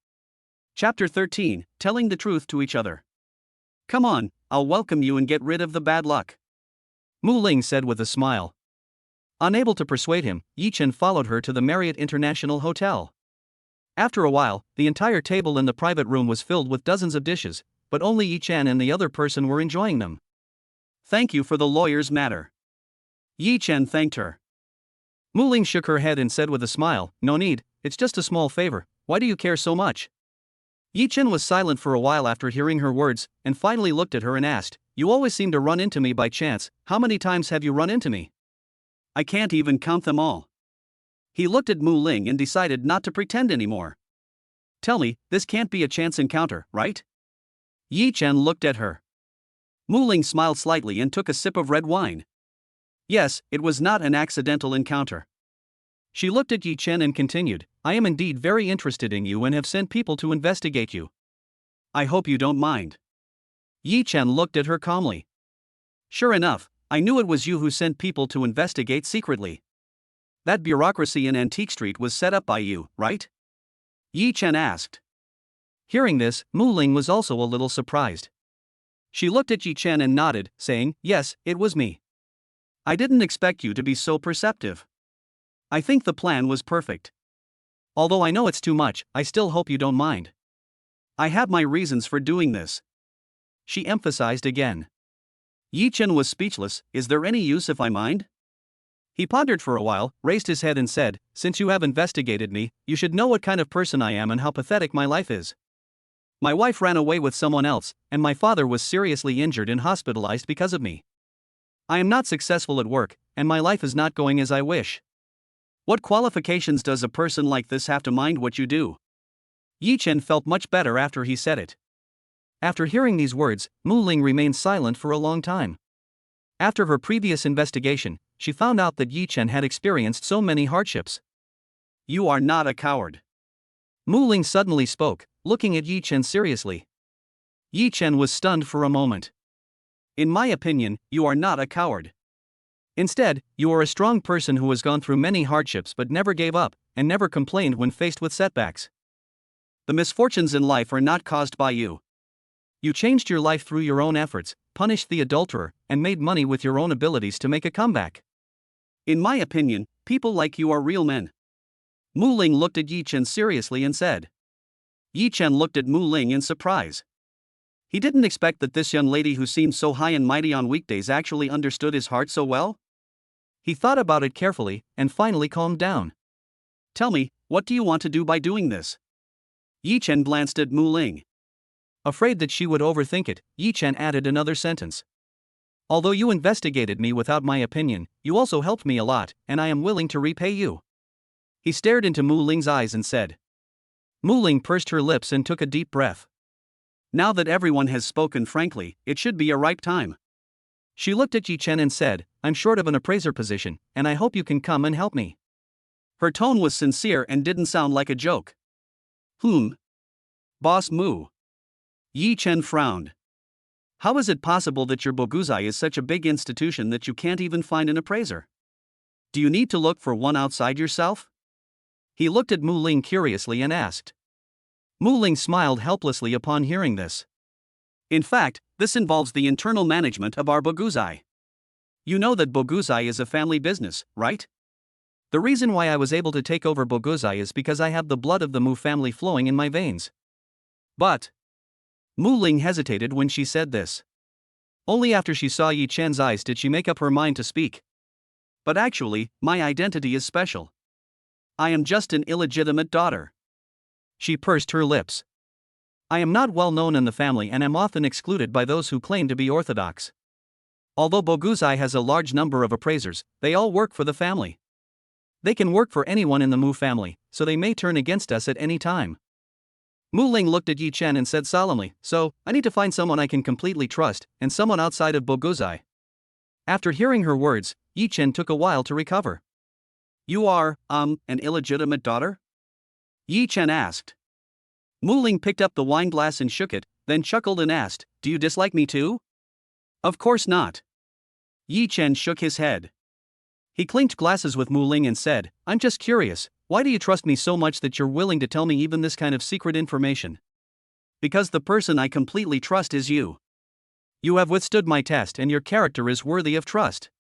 Chapter 13, Telling the Truth to Each Other. Come on, I'll welcome you and get rid of the bad luck, Mu Ling said with a smile. Unable to persuade him, Yi Chen followed her to the Marriott International Hotel. After a while, the entire table in the private room was filled with dozens of dishes, but only Yi Chen and the other person were enjoying them. Thank you for the lawyer's matter. Yi Chen thanked her. Mu Ling shook her head and said with a smile, No need, it's just a small favor, why do you care so much? Yi Chen was silent for a while after hearing her words, and finally looked at her and asked, you always seem to run into me by chance. How many times have you run into me? I can't even count them all. He looked at Mu Ling and decided not to pretend anymore. Tell me, this can't be a chance encounter, right? Yi Chen looked at her. Mu Ling smiled slightly and took a sip of red wine. Yes, it was not an accidental encounter. She looked at Yi Chen and continued, I am indeed very interested in you and have sent people to investigate you. I hope you don't mind. Yi Chen looked at her calmly. Sure enough, I knew it was you who sent people to investigate secretly. That bureaucracy in Antique Street was set up by you, right? Yi Chen asked. Hearing this, Mu Ling was also a little surprised. She looked at Yi Chen and nodded, saying, Yes, it was me. I didn't expect you to be so perceptive. I think the plan was perfect. Although I know it's too much, I still hope you don't mind. I have my reasons for doing this. She emphasized again. Yi Chen was speechless. Is there any use if I mind? He pondered for a while, raised his head and said, Since you have investigated me, you should know what kind of person I am and how pathetic my life is. My wife ran away with someone else, and my father was seriously injured and hospitalized because of me. I am not successful at work, and my life is not going as I wish. What qualifications does a person like this have to mind what you do? Yi Chen felt much better after he said it. After hearing these words, Mu Ling remained silent for a long time. After her previous investigation, she found out that Yi Chen had experienced so many hardships. You are not a coward. Mu Ling suddenly spoke, looking at Yi Chen seriously. Yi Chen was stunned for a moment. In my opinion, you are not a coward. Instead, you are a strong person who has gone through many hardships but never gave up, and never complained when faced with setbacks. The misfortunes in life are not caused by you. You changed your life through your own efforts, punished the adulterer, and made money with your own abilities to make a comeback. In my opinion, people like you are real men. Mu Ling looked at Yi Chen seriously and said. Yi Chen looked at Mu Ling in surprise. He didn't expect that this young lady who seemed so high and mighty on weekdays actually understood his heart so well. He thought about it carefully, and finally calmed down. Tell me, what do you want to do by doing this? Yi Chen glanced at Mu Ling. Afraid that she would overthink it, Yi Chen added another sentence. Although you investigated me without my opinion, you also helped me a lot, and I am willing to repay you. He stared into Mu Ling's eyes and said. Mu Ling pursed her lips and took a deep breath. Now that everyone has spoken frankly, it should be a ripe time. She looked at Yi Chen and said, I'm short of an appraiser position, and I hope you can come and help me. Her tone was sincere and didn't sound like a joke. Boss Mu. Yi Chen frowned. How is it possible that your Boguzai is such a big institution that you can't even find an appraiser? Do you need to look for one outside yourself? He looked at Mu Ling curiously and asked. Mu Ling smiled helplessly upon hearing this. In fact, this involves the internal management of our Boguzai. You know that Boguzai is a family business, right? The reason why I was able to take over Boguzai is because I have the blood of the Mu family flowing in my veins. But Mu Ling hesitated when she said this. Only after she saw Yi Chen's eyes did she make up her mind to speak. But actually, my identity is special. I am just an illegitimate daughter. She pursed her lips. I am not well known in the family and am often excluded by those who claim to be orthodox. Although Boguzai has a large number of appraisers, they all work for the family. They can work for anyone in the Mu family, so they may turn against us at any time. Mu Ling looked at Yi Chen and said solemnly, So, I need to find someone I can completely trust, and someone outside of Boguzai. After hearing her words, Yi Chen took a while to recover. You are, an illegitimate daughter? Yi Chen asked. Mu Ling picked up the wine glass and shook it, then chuckled and asked, Do you dislike me too? Of course not. Yi Chen shook his head. He clinked glasses with Mu Ling and said, I'm just curious, why do you trust me so much that you're willing to tell me even this kind of secret information? Because the person I completely trust is you. You have withstood my test and your character is worthy of trust.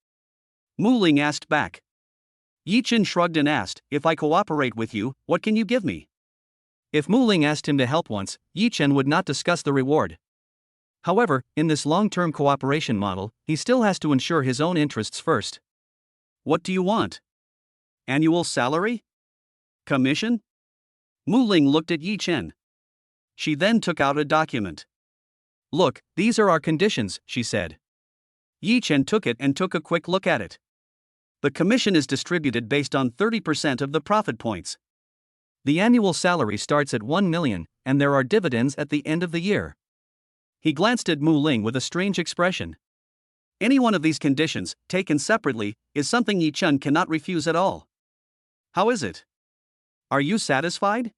Mu Ling asked back. Yi Chen shrugged and asked, If I cooperate with you, what can you give me? If Mu Ling asked him to help once, Yi Chen would not discuss the reward. However, in this long-term cooperation model, he still has to ensure his own interests first. What do you want? Annual salary? Commission? Mu Ling looked at Yi Chen. She then took out a document. "Look, these are our conditions," she said. Yi Chen took it and took a quick look at it. The commission is distributed based on 30% of the profit points. The annual salary starts at 1 million, and there are dividends at the end of the year. He glanced at Mu Ling with a strange expression. Any one of these conditions, taken separately, is something Yi Chen cannot refuse at all. How is it? Are you satisfied?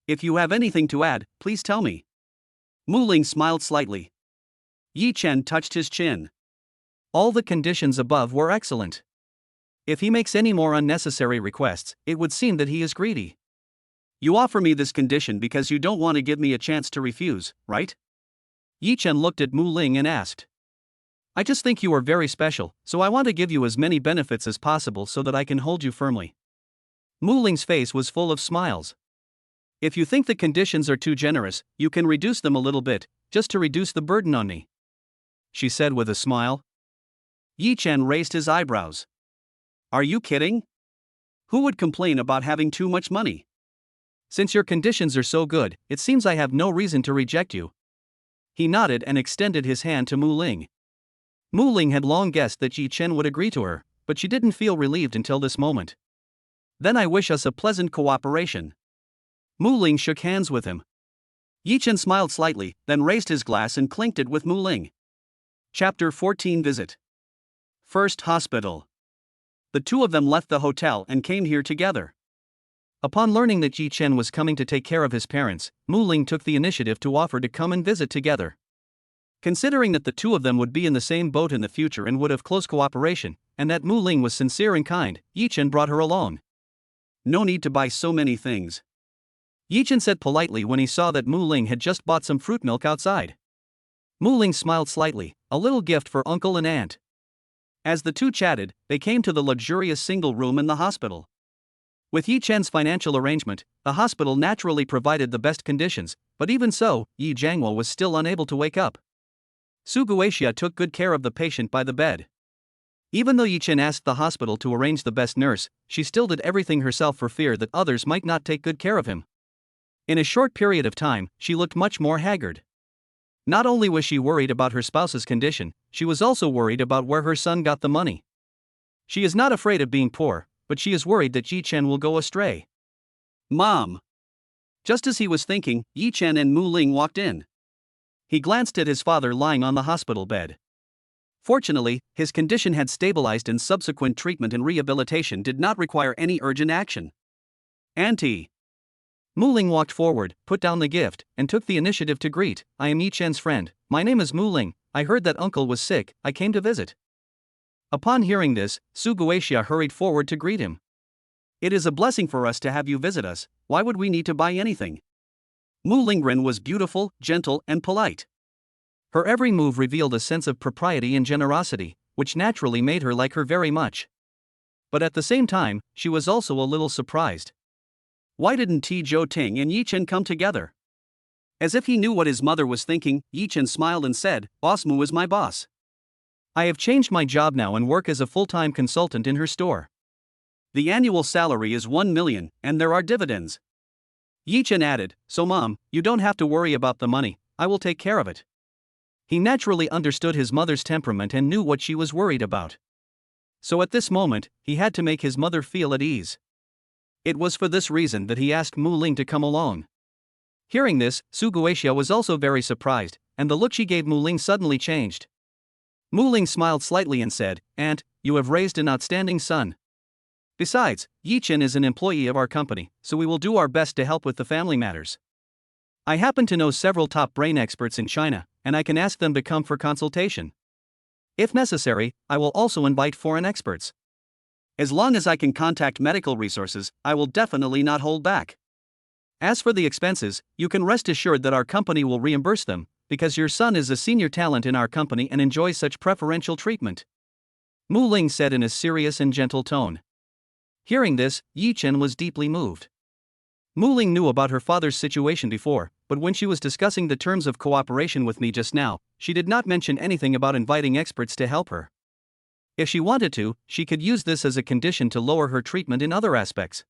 If you have anything to add, please tell me. Mu Ling smiled slightly. Yi Chen touched his chin. All the conditions above were excellent. If he makes any more unnecessary requests, it would seem that he is greedy. You offer me this condition because you don't want to give me a chance to refuse, right? Yi Chen looked at Mu Ling and asked. I just think you are very special, so I want to give you as many benefits as possible so that I can hold you firmly. Mu Ling's face was full of smiles. If you think the conditions are too generous, you can reduce them a little bit, just to reduce the burden on me, she said with a smile. Yi Chen raised his eyebrows. Are you kidding? Who would complain about having too much money? Since your conditions are so good, it seems I have no reason to reject you. He nodded and extended his hand to Mu Ling. Mu Ling had long guessed that Yi Chen would agree to her, but she didn't feel relieved until this moment. Then I wish us a pleasant cooperation. Mu Ling shook hands with him. Yi Chen smiled slightly, then raised his glass and clinked it with Mu Ling. Chapter 14 Visit. First Hospital. The two of them left the hotel and came here together. Upon learning that Yi Chen was coming to take care of his parents, Mu Ling took the initiative to offer to come and visit together. Considering that the two of them would be in the same boat in the future and would have close cooperation, and that Mu Ling was sincere and kind, Yi Chen brought her along. No need to buy so many things, Yi Chen said politely when he saw that Mu Ling had just bought some fruit milk outside. Mu Ling smiled slightly, a little gift for uncle and aunt. As the two chatted, they came to the luxurious single room in the hospital. With Yi Chen's financial arrangement, the hospital naturally provided the best conditions, but even so, Yi Jiangwo was still unable to wake up. Su Guoxia took good care of the patient by the bed. Even though Yi Chen asked the hospital to arrange the best nurse, she still did everything herself for fear that others might not take good care of him. In a short period of time, she looked much more haggard. Not only was she worried about her spouse's condition, she was also worried about where her son got the money. She is not afraid of being poor, but she is worried that Yi Chen will go astray. Mom! Just as he was thinking, Yi Chen and Mu Ling walked in. He glanced at his father lying on the hospital bed. Fortunately, his condition had stabilized and subsequent treatment and rehabilitation did not require any urgent action. Auntie! Mu Ling walked forward, put down the gift, and took the initiative to greet. I am Yi Chen's friend. My name is Mu Ling. I heard that uncle was sick. I came to visit. Upon hearing this, Su Guoxia hurried forward to greet him. It is a blessing for us to have you visit us. Why would we need to buy anything? Mu Lingren was beautiful, gentle, and polite. Her every move revealed a sense of propriety and generosity, which naturally made her like her very much. But at the same time, she was also a little surprised. Why didn't Ti Zhou Ting and Yi Chen come together? As if he knew what his mother was thinking, Yi Chen smiled and said, Boss Mu is my boss. I have changed my job now and work as a full-time consultant in her store. The annual salary is 1 million, and there are dividends. Yi Chen added, so Mom, you don't have to worry about the money, I will take care of it. He naturally understood his mother's temperament and knew what she was worried about. So at this moment, he had to make his mother feel at ease. It was for this reason that he asked Mu Ling to come along. Hearing this, Su Guoxia was also very surprised, and the look she gave Mu Ling suddenly changed. Mu Ling smiled slightly and said, Aunt, you have raised an outstanding son. Besides, Yi Chen is an employee of our company, so we will do our best to help with the family matters. I happen to know several top brain experts in China, and I can ask them to come for consultation. If necessary, I will also invite foreign experts. As long as I can contact medical resources, I will definitely not hold back. As for the expenses, you can rest assured that our company will reimburse them, because your son is a senior talent in our company and enjoys such preferential treatment. Mu Ling said in a serious and gentle tone. Hearing this, Yi Chen was deeply moved. Mu Ling knew about her father's situation before, but when she was discussing the terms of cooperation with me just now, she did not mention anything about inviting experts to help her. If she wanted to, she could use this as a condition to lower her treatment in other aspects.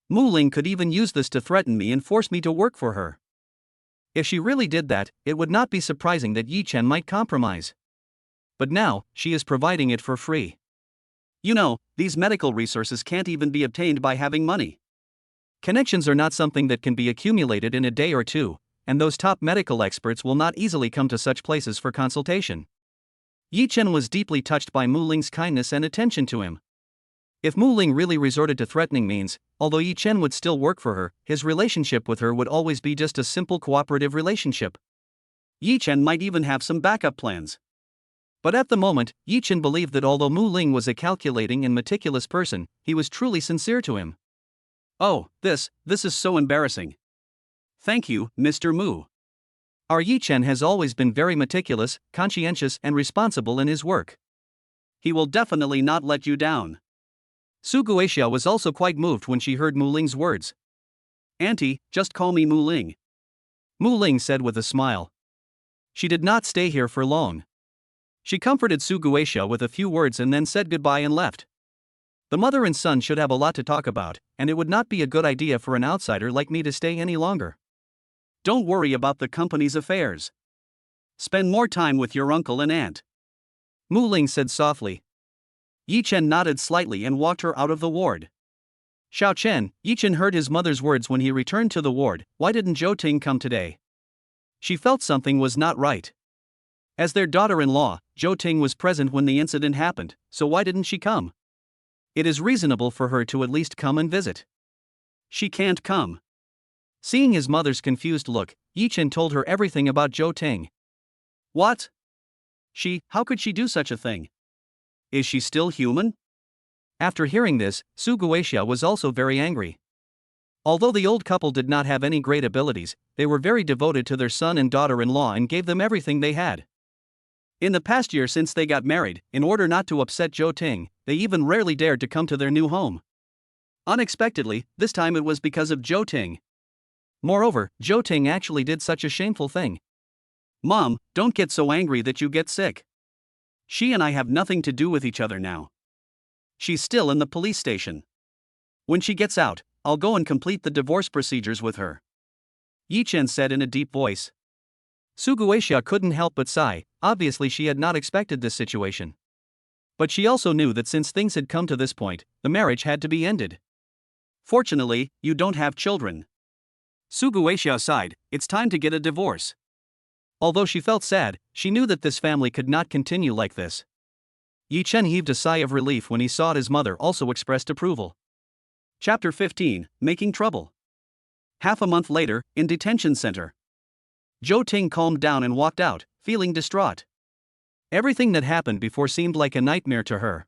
Mu Ling could even use this to threaten me and force me to work for her. If she really did that, it would not be surprising that Yi Chen might compromise. But now, she is providing it for free. You know, these medical resources can't even be obtained by having money. Connections are not something that can be accumulated in a day or two, and those top medical experts will not easily come to such places for consultation. Yi Chen was deeply touched by Mu Ling's kindness and attention to him. If Mu Ling really resorted to threatening means, although Yi Chen would still work for her, his relationship with her would always be just a simple cooperative relationship. Yi Chen might even have some backup plans. But at the moment, Yi Chen believed that although Mu Ling was a calculating and meticulous person, he was truly sincere to him. Oh, this is so embarrassing. Thank you, Mr. Mu. Our Yi Chen has always been very meticulous, conscientious, and responsible in his work. He will definitely not let you down. Su Guixia was also quite moved when she heard Mu Ling's words. Auntie, just call me Mu Ling. Mu Ling said with a smile. She did not stay here for long. She comforted Su Guixia with a few words and then said goodbye and left. The mother and son should have a lot to talk about, and it would not be a good idea for an outsider like me to stay any longer. Don't worry about the company's affairs. Spend more time with your uncle and aunt. Mu Ling said softly. Yi Chen nodded slightly and walked her out of the ward. Xiao Chen, Yi Chen heard his mother's words when he returned to the ward. Why didn't Zhou Ting come today? She felt something was not right. As their daughter-in-law, Zhou Ting was present when the incident happened, so why didn't she come? It is reasonable for her to at least come and visit. She can't come. Seeing his mother's confused look, Yi Chen told her everything about Zhou Ting. What? How could she do such a thing? Is she still human? After hearing this, Su Guixia was also very angry. Although the old couple did not have any great abilities, they were very devoted to their son and daughter-in-law and gave them everything they had. In the past year since they got married, in order not to upset Zhou Ting, they even rarely dared to come to their new home. Unexpectedly, this time it was because of Zhou Ting. Moreover, Zhou Ting actually did such a shameful thing. Mom, don't get so angry that you get sick. She and I have nothing to do with each other now. She's still in the police station. When she gets out, I'll go and complete the divorce procedures with her. Yi Chen said in a deep voice. Su Guixia couldn't help but sigh. Obviously she had not expected this situation. But she also knew that since things had come to this point, the marriage had to be ended. Fortunately, you don't have children. Su Guixia sighed. It's time to get a divorce. Although she felt sad, she knew that this family could not continue like this. Yi Chen heaved a sigh of relief when he saw his mother also expressed approval. Chapter 15, Making Trouble. Half a month later, in detention center. Zhou Ting calmed down and walked out, feeling distraught. Everything that happened before seemed like a nightmare to her.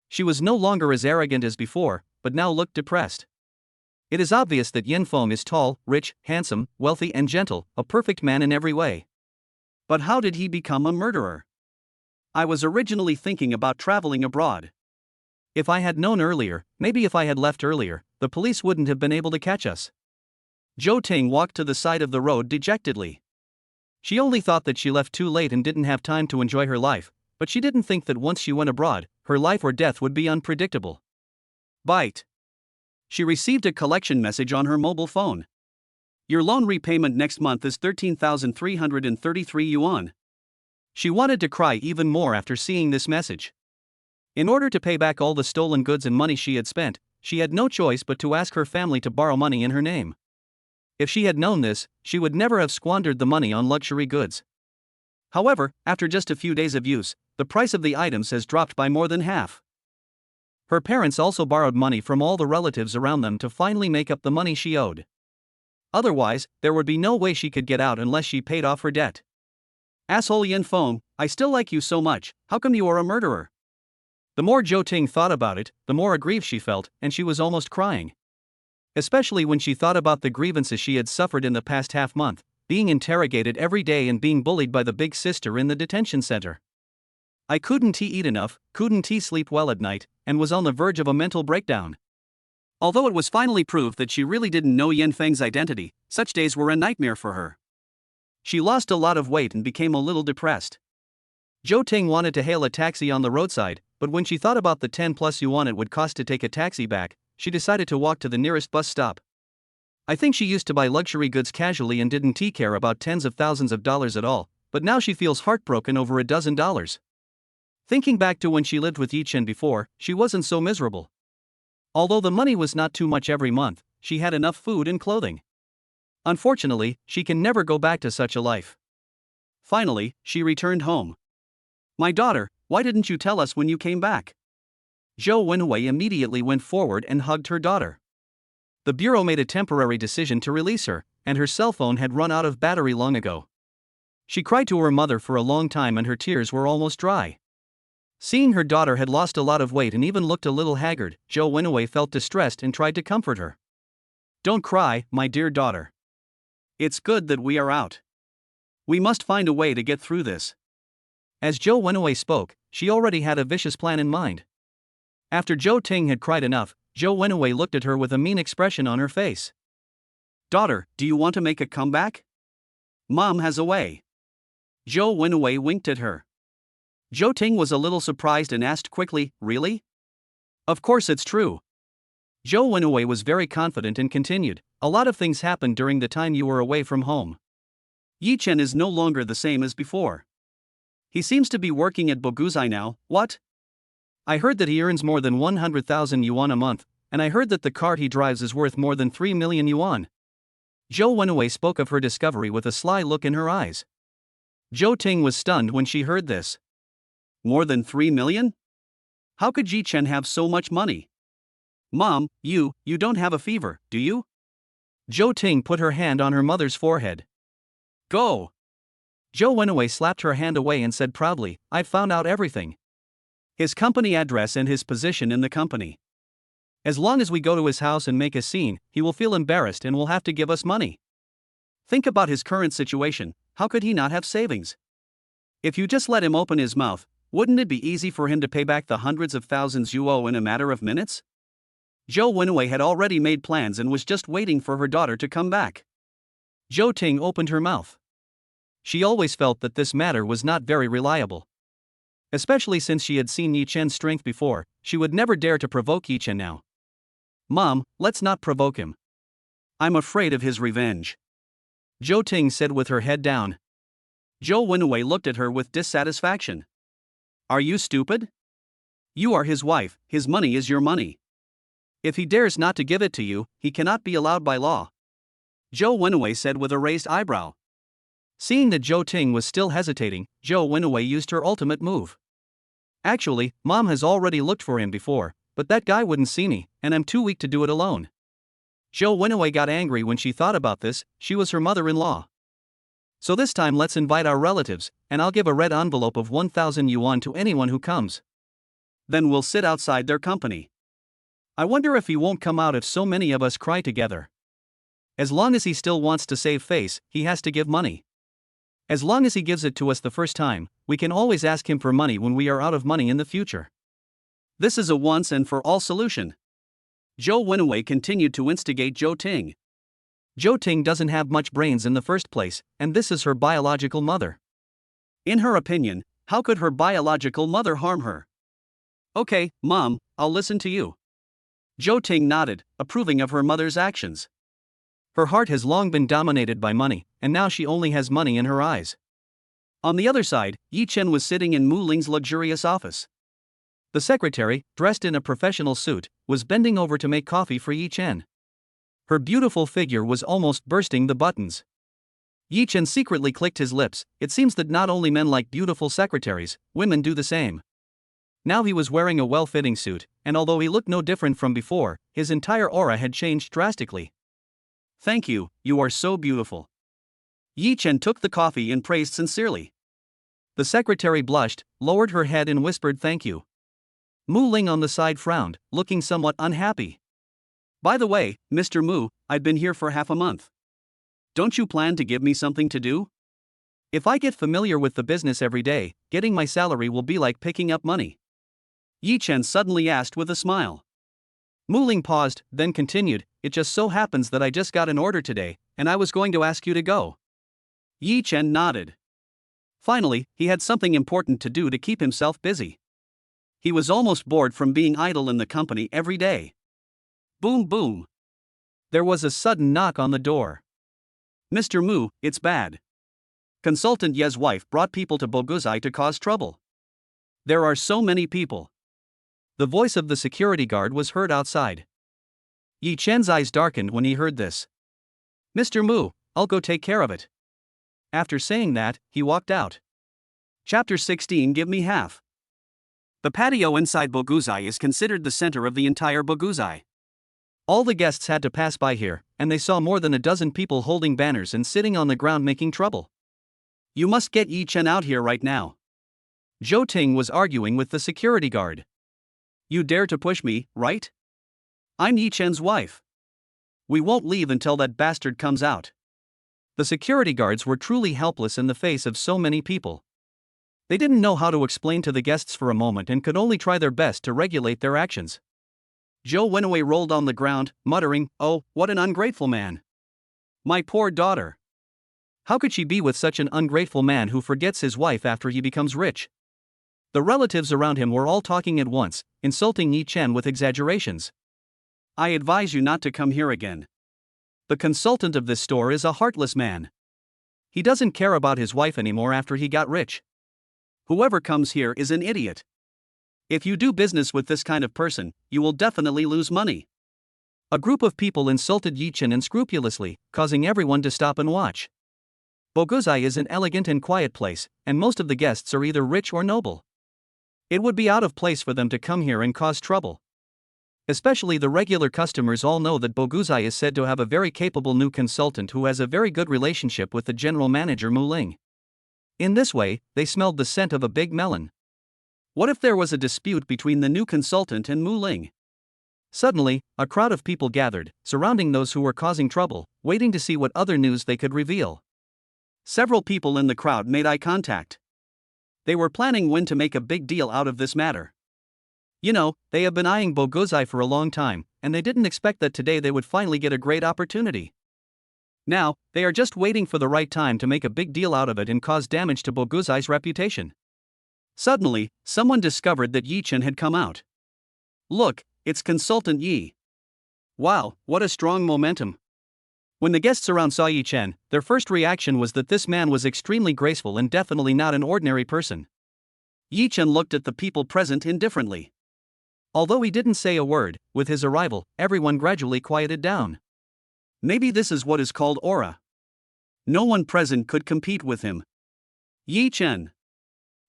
She was no longer as arrogant as before, but now looked depressed. It is obvious that Yin Feng is tall, rich, handsome, wealthy and gentle, a perfect man in every way. But how did he become a murderer? I was originally thinking about traveling abroad. If I had known earlier, maybe if I had left earlier, the police wouldn't have been able to catch us. Zhou Ting walked to the side of the road dejectedly. She only thought that she left too late and didn't have time to enjoy her life, but she didn't think that once she went abroad, her life or death would be unpredictable. Bite. She received a collection message on her mobile phone. Your loan repayment next month is 13,333 yuan. She wanted to cry even more after seeing this message. In order to pay back all the stolen goods and money she had spent, she had no choice but to ask her family to borrow money in her name. If she had known this, she would never have squandered the money on luxury goods. However, after just a few days of use, the price of the items has dropped by more than half. Her parents also borrowed money from all the relatives around them to finally make up the money she owed. Otherwise, there would be no way she could get out unless she paid off her debt. Asshole Yin Feng, I still like you so much, how come you are a murderer? The more Zhou Ting thought about it, the more aggrieved she felt, and she was almost crying. Especially when she thought about the grievances she had suffered in the past half-month, being interrogated every day and being bullied by the big sister in the detention center. I couldn't eat enough, couldn't sleep well at night, and was on the verge of a mental breakdown. Although it was finally proved that she really didn't know Yin Feng's identity, such days were a nightmare for her. She lost a lot of weight and became a little depressed. Zhou Ting wanted to hail a taxi on the roadside, but when she thought about the 10+ yuan it would cost to take a taxi back, she decided to walk to the nearest bus stop. I think she used to buy luxury goods casually and didn't care about tens of thousands of dollars at all, but now she feels heartbroken over $12. Thinking back to when she lived with Yi Chen before, she wasn't so miserable. Although the money was not too much every month, she had enough food and clothing. Unfortunately, she can never go back to such a life. Finally, she returned home. "My daughter, why didn't you tell us when you came back?" Zhou Wenwei immediately went forward and hugged her daughter. The bureau made a temporary decision to release her, and her cell phone had run out of battery long ago. She cried to her mother for a long time and her tears were almost dry. Seeing her daughter had lost a lot of weight and even looked a little haggard, Zhou Wenwei felt distressed and tried to comfort her. "Don't cry, my dear daughter. It's good that we are out. We must find a way to get through this." As Zhou Wenwei spoke, she already had a vicious plan in mind. After Zhou Ting had cried enough, Zhou Wenwei looked at her with a mean expression on her face. "Daughter, do you want to make a comeback? Mom has a way." Zhou Wenwei winked at her. Zhou Ting was a little surprised and asked quickly, "Really?" "Of course it's true." Zhou Wenwei was very confident and continued, "A lot of things happened during the time you were away from home. Yi Chen is no longer the same as before. He seems to be working at Boguzai now." "What?" "I heard that he earns more than 100,000 yuan a month, and I heard that the car he drives is worth more than 3 million yuan. Zhou Wenwei spoke of her discovery with a sly look in her eyes. Zhou Ting was stunned when she heard this. "More than 3 million? How could Yi Chen have so much money?" "Mom, you don't have a fever, do you?" Zhou Ting put her hand on her mother's forehead. "Go!" Zhou Wenwei slapped her hand away and said proudly, "I've found out everything. His company address and his position in the company. As long as we go to his house and make a scene, he will feel embarrassed and will have to give us money. Think about his current situation, how could he not have savings? If you just let him open his mouth, wouldn't it be easy for him to pay back the hundreds of thousands you owe in a matter of minutes?" Zhou Wenwei had already made plans and was just waiting for her daughter to come back. Zhou Ting opened her mouth. She always felt that this matter was not very reliable. Especially since she had seen Yi Chen's strength before, she would never dare to provoke Yi Chen now. "Mom, let's not provoke him. I'm afraid of his revenge," Zhou Ting said with her head down. Zhou Wenwei looked at her with dissatisfaction. "Are you stupid? You are his wife, his money is your money. If he dares not to give it to you, he cannot be allowed by law," Zhou Wenwei said with a raised eyebrow. Seeing that Zhou Ting was still hesitating, Zhou Wenwei used her ultimate move. "Actually, Mom has already looked for him before, but that guy wouldn't see me, and I'm too weak to do it alone." Zhou Wenwei got angry when she thought about this, she was her mother-in-law. "So this time let's invite our relatives, and I'll give a red envelope of 1,000 yuan to anyone who comes. Then we'll sit outside their company. I wonder if he won't come out if so many of us cry together. As long as he still wants to save face, he has to give money. As long as he gives it to us the first time, we can always ask him for money when we are out of money in the future. This is a once and for all solution." Zhou Wenwei continued to instigate Zhou Ting. Zhou Ting doesn't have much brains in the first place, and this is her biological mother. In her opinion, how could her biological mother harm her? "Okay, Mom, I'll listen to you." Zhou Ting nodded, approving of her mother's actions. Her heart has long been dominated by money, and now she only has money in her eyes. On the other side, Yi Chen was sitting in Mu Ling's luxurious office. The secretary, dressed in a professional suit, was bending over to make coffee for Yi Chen. Her beautiful figure was almost bursting the buttons. Yi Chen secretly clicked his lips. It seems that not only men like beautiful secretaries, women do the same. Now he was wearing a well-fitting suit, and although he looked no different from before, his entire aura had changed drastically. "Thank you, you are so beautiful." Yi Chen took the coffee and praised sincerely. The secretary blushed, lowered her head and whispered thank you. Mu Ling on the side frowned, looking somewhat unhappy. "By the way, Mr. Mu, I've been here for half a month. Don't you plan to give me something to do? If I get familiar with the business every day, getting my salary will be like picking up money." Yi Chen suddenly asked with a smile. Mu Ling paused, then continued, "It just so happens that I just got an order today, and I was going to ask you to go." Yi Chen nodded. Finally, he had something important to do to keep himself busy. He was almost bored from being idle in the company every day. Boom boom. There was a sudden knock on the door. Mr. Mu, it's bad. Consultant Ye's wife brought people to Boguzai to cause trouble. There are so many people. The voice of the security guard was heard outside. Yi Chen's eyes darkened when he heard this. Mr. Mu, I'll go take care of it. After saying that, he walked out. Chapter 16. Give me half. The patio inside Boguzai is considered the center of the entire Boguzai. All the guests had to pass by here, and they saw more than a dozen people holding banners and sitting on the ground making trouble. You must get Yi Chen out here right now. Zhou Ting was arguing with the security guard. You dare to push me, right? I'm Yi Chen's wife. We won't leave until that bastard comes out. The security guards were truly helpless in the face of so many people. They didn't know how to explain to the guests for a moment and could only try their best to regulate their actions. Zhou Wenwei rolled on the ground, muttering, "Oh, what an ungrateful man. My poor daughter. How could she be with such an ungrateful man who forgets his wife after he becomes rich?" The relatives around him were all talking at once, insulting Yi Chen with exaggerations. I advise you not to come here again. The consultant of this store is a heartless man. He doesn't care about his wife anymore after he got rich. Whoever comes here is an idiot. If you do business with this kind of person, you will definitely lose money. A group of people insulted Yi Chen unscrupulously, causing everyone to stop and watch. Boguzai is an elegant and quiet place, and most of the guests are either rich or noble. It would be out of place for them to come here and cause trouble. Especially the regular customers all know that Boguzai is said to have a very capable new consultant who has a very good relationship with the general manager Mu Ling. In this way, they smelled the scent of a big melon. What if there was a dispute between the new consultant and Mu Ling? Suddenly, a crowd of people gathered, surrounding those who were causing trouble, waiting to see what other news they could reveal. Several people in the crowd made eye contact. They were planning when to make a big deal out of this matter. You know, they have been eyeing Boguzai for a long time, and they didn't expect that today they would finally get a great opportunity. Now, they are just waiting for the right time to make a big deal out of it and cause damage to Boguzai's reputation. Suddenly, someone discovered that Yi Chen had come out. Look, it's Consultant Yi. Wow, what a strong momentum. When the guests around saw Yi Chen, their first reaction was that this man was extremely graceful and definitely not an ordinary person. Yi Chen looked at the people present indifferently. Although he didn't say a word, with his arrival, everyone gradually quieted down. Maybe this is what is called aura. No one present could compete with him. Yi Chen.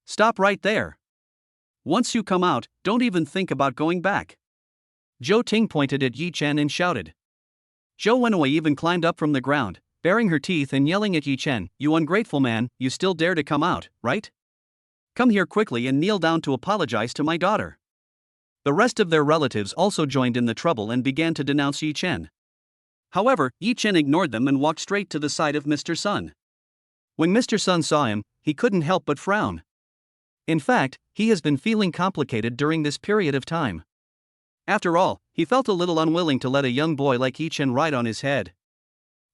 Stop right there. Once you come out, don't even think about going back. Zhou Ting pointed at Yi Chen and shouted. Zhou Wenwei even climbed up from the ground, baring her teeth and yelling at Yi Chen, "You ungrateful man, you still dare to come out, right? Come here quickly and kneel down to apologize to my daughter." The rest of their relatives also joined in the trouble and began to denounce Yi Chen. However, Yi Chen ignored them and walked straight to the side of Mr. Sun. When Mr. Sun saw him, he couldn't help but frown. In fact, he has been feeling complicated during this period of time. After all, he felt a little unwilling to let a young boy like Yi Chen ride on his head.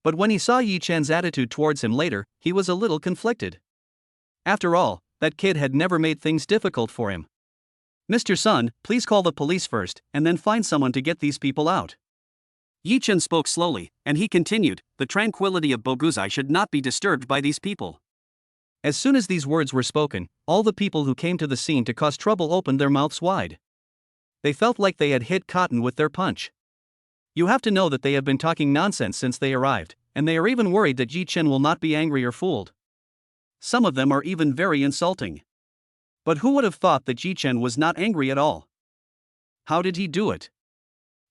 But when he saw Yi Chen's attitude towards him later, he was a little conflicted. After all, that kid had never made things difficult for him. Mr. Sun, please call the police first, and then find someone to get these people out. Yi Chen spoke slowly, and he continued, the tranquility of Boguzai should not be disturbed by these people. As soon as these words were spoken, all the people who came to the scene to cause trouble opened their mouths wide. They felt like they had hit cotton with their punch. You have to know that they have been talking nonsense since they arrived, and they are even worried that Yi Chen will not be angry or fooled. Some of them are even very insulting. But who would have thought that Yi Chen was not angry at all? How did he do it?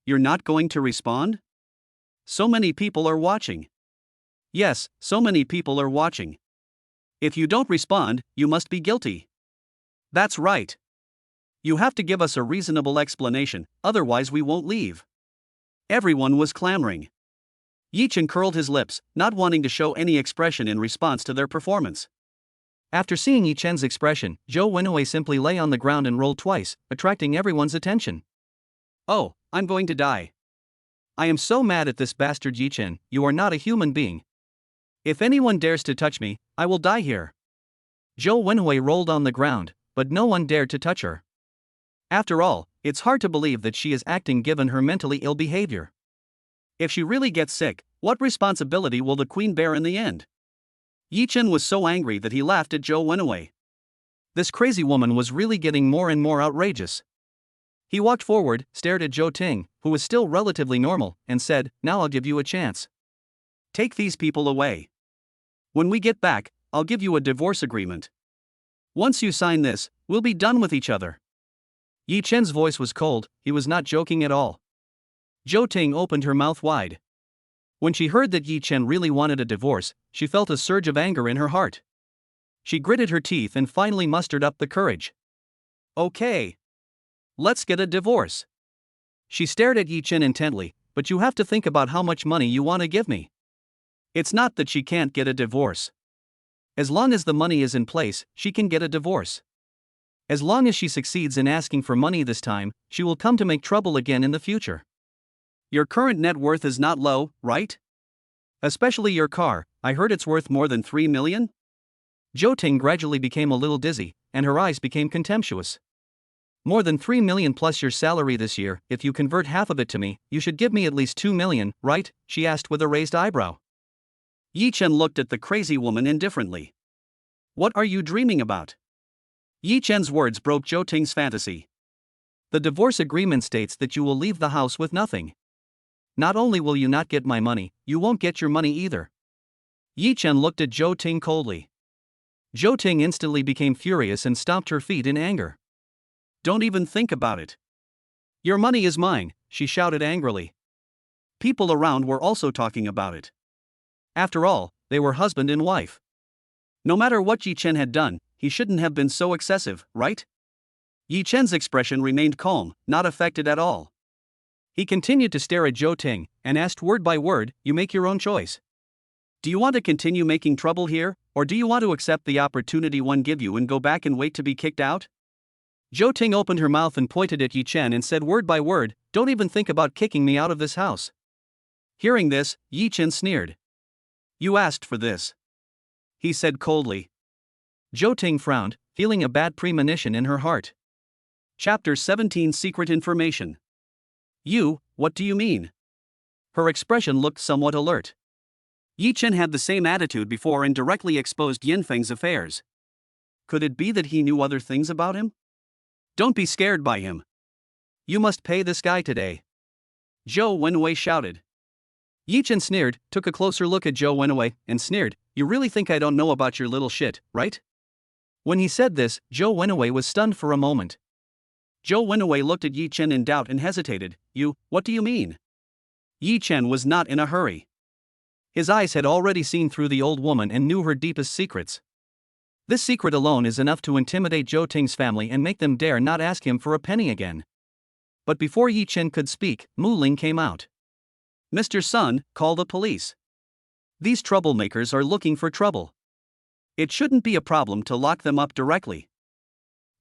You're not going to respond? So many people are watching. Yes, so many people are watching. If you don't respond, you must be guilty. That's right. You have to give us a reasonable explanation, otherwise we won't leave. Everyone was clamoring. Yi Chen curled his lips, not wanting to show any expression in response to their performance. After seeing Yi Chen's expression, Zhou Wenwei simply lay on the ground and rolled twice, attracting everyone's attention. Oh, I'm going to die. I am so mad at this bastard Yi Chen, you are not a human being. If anyone dares to touch me, I will die here. Zhou Wenwei rolled on the ground, but no one dared to touch her. After all, it's hard to believe that she is acting given her mentally ill behavior. If she really gets sick, what responsibility will the queen bear in the end? Yi Chen was so angry that he laughed at Zhou Wenwei. This crazy woman was really getting more and more outrageous. He walked forward, stared at Zhou Ting, who was still relatively normal, and said, "Now I'll give you a chance. Take these people away. When we get back, I'll give you a divorce agreement. Once you sign this, we'll be done with each other." Yi Chen's voice was cold, he was not joking at all. Zhou Ting opened her mouth wide. When she heard that Yi Chen really wanted a divorce, she felt a surge of anger in her heart. She gritted her teeth and finally mustered up the courage. "Okay. Let's get a divorce." She stared at Yi Chen intently, "But you have to think about how much money you want to give me. It's not that she can't get a divorce. As long as the money is in place, she can get a divorce. As long as she succeeds in asking for money this time, she will come to make trouble again in the future. Your current net worth is not low, right? Especially your car, I heard it's worth more than 3 million? Zhou Ting gradually became a little dizzy, and her eyes became contemptuous. "More than 3 million plus your salary this year. If you convert half of it to me, you should give me at least 2 million, right?" she asked with a raised eyebrow. Yi Chen looked at the crazy woman indifferently. "What are you dreaming about?" Yi Chen's words broke Zhou Ting's fantasy. "The divorce agreement states that you will leave the house with nothing. Not only will you not get my money, you won't get your money either." Yi Chen looked at Zhou Ting coldly. Zhou Ting instantly became furious and stomped her feet in anger. "Don't even think about it. Your money is mine," she shouted angrily. People around were also talking about it. After all, they were husband and wife. No matter what Yi Chen had done, he shouldn't have been so excessive, right? Yi Chen's expression remained calm, not affected at all. He continued to stare at Zhou Ting, and asked word by word, "You make your own choice. Do you want to continue making trouble here, or do you want to accept the opportunity one give you and go back and wait to be kicked out?" Zhou Ting opened her mouth and pointed at Yi Chen and said word by word, "Don't even think about kicking me out of this house." Hearing this, Yi Chen sneered. "You asked for this," he said coldly. Zhou Ting frowned, feeling a bad premonition in her heart. Chapter 17 Secret Information. "You, what do you mean?" Her expression looked somewhat alert. Yi Chen had the same attitude before and directly exposed Yinfeng's affairs. Could it be that he knew other things about him? "Don't be scared by him. You must pay this guy today," Zhou Wenwei shouted. Yi Chen sneered, took a closer look at Zhou Wenwei, and sneered, "You really think I don't know about your little shit, right?" When he said this, Zhou Wenwei was stunned for a moment. Zhou Wenwei looked at Yi Chen in doubt and hesitated. "You, what do you mean?" Yi Chen was not in a hurry. His eyes had already seen through the old woman and knew her deepest secrets. This secret alone is enough to intimidate Zhou Ting's family and make them dare not ask him for a penny again. But before Yi Chen could speak, Mu Ling came out. "Mr. Sun, call the police. These troublemakers are looking for trouble. It shouldn't be a problem to lock them up directly."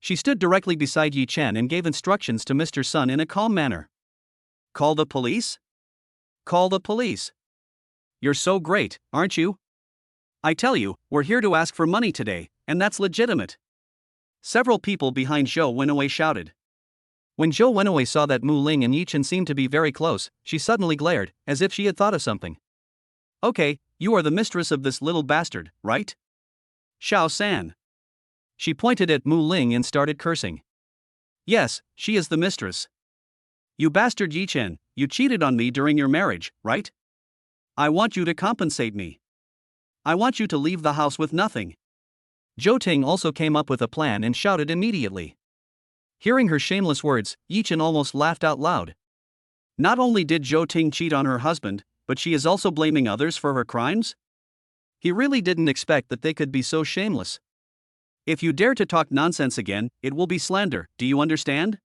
She stood directly beside Yi Chen and gave instructions to Mr. Sun in a calm manner. "Call the police? Call the police. You're so great, aren't you? I tell you, we're here to ask for money today, and that's legitimate." Several people behind Zhou Wenwei shouted. When Zhou Wenwei saw that Mu Ling and Yi Chen seemed to be very close, she suddenly glared, as if she had thought of something. "Okay, you are the mistress of this little bastard, right? Xiao San." She pointed at Mu Ling and started cursing. "Yes, she is the mistress. You bastard Yi Chen, you cheated on me during your marriage, right? I want you to compensate me. I want you to leave the house with nothing." Zhou Ting also came up with a plan and shouted immediately. Hearing her shameless words, Yi Chen almost laughed out loud. Not only did Zhou Ting cheat on her husband, but she is also blaming others for her crimes? He really didn't expect that they could be so shameless. "If you dare to talk nonsense again, it will be slander, do you understand?"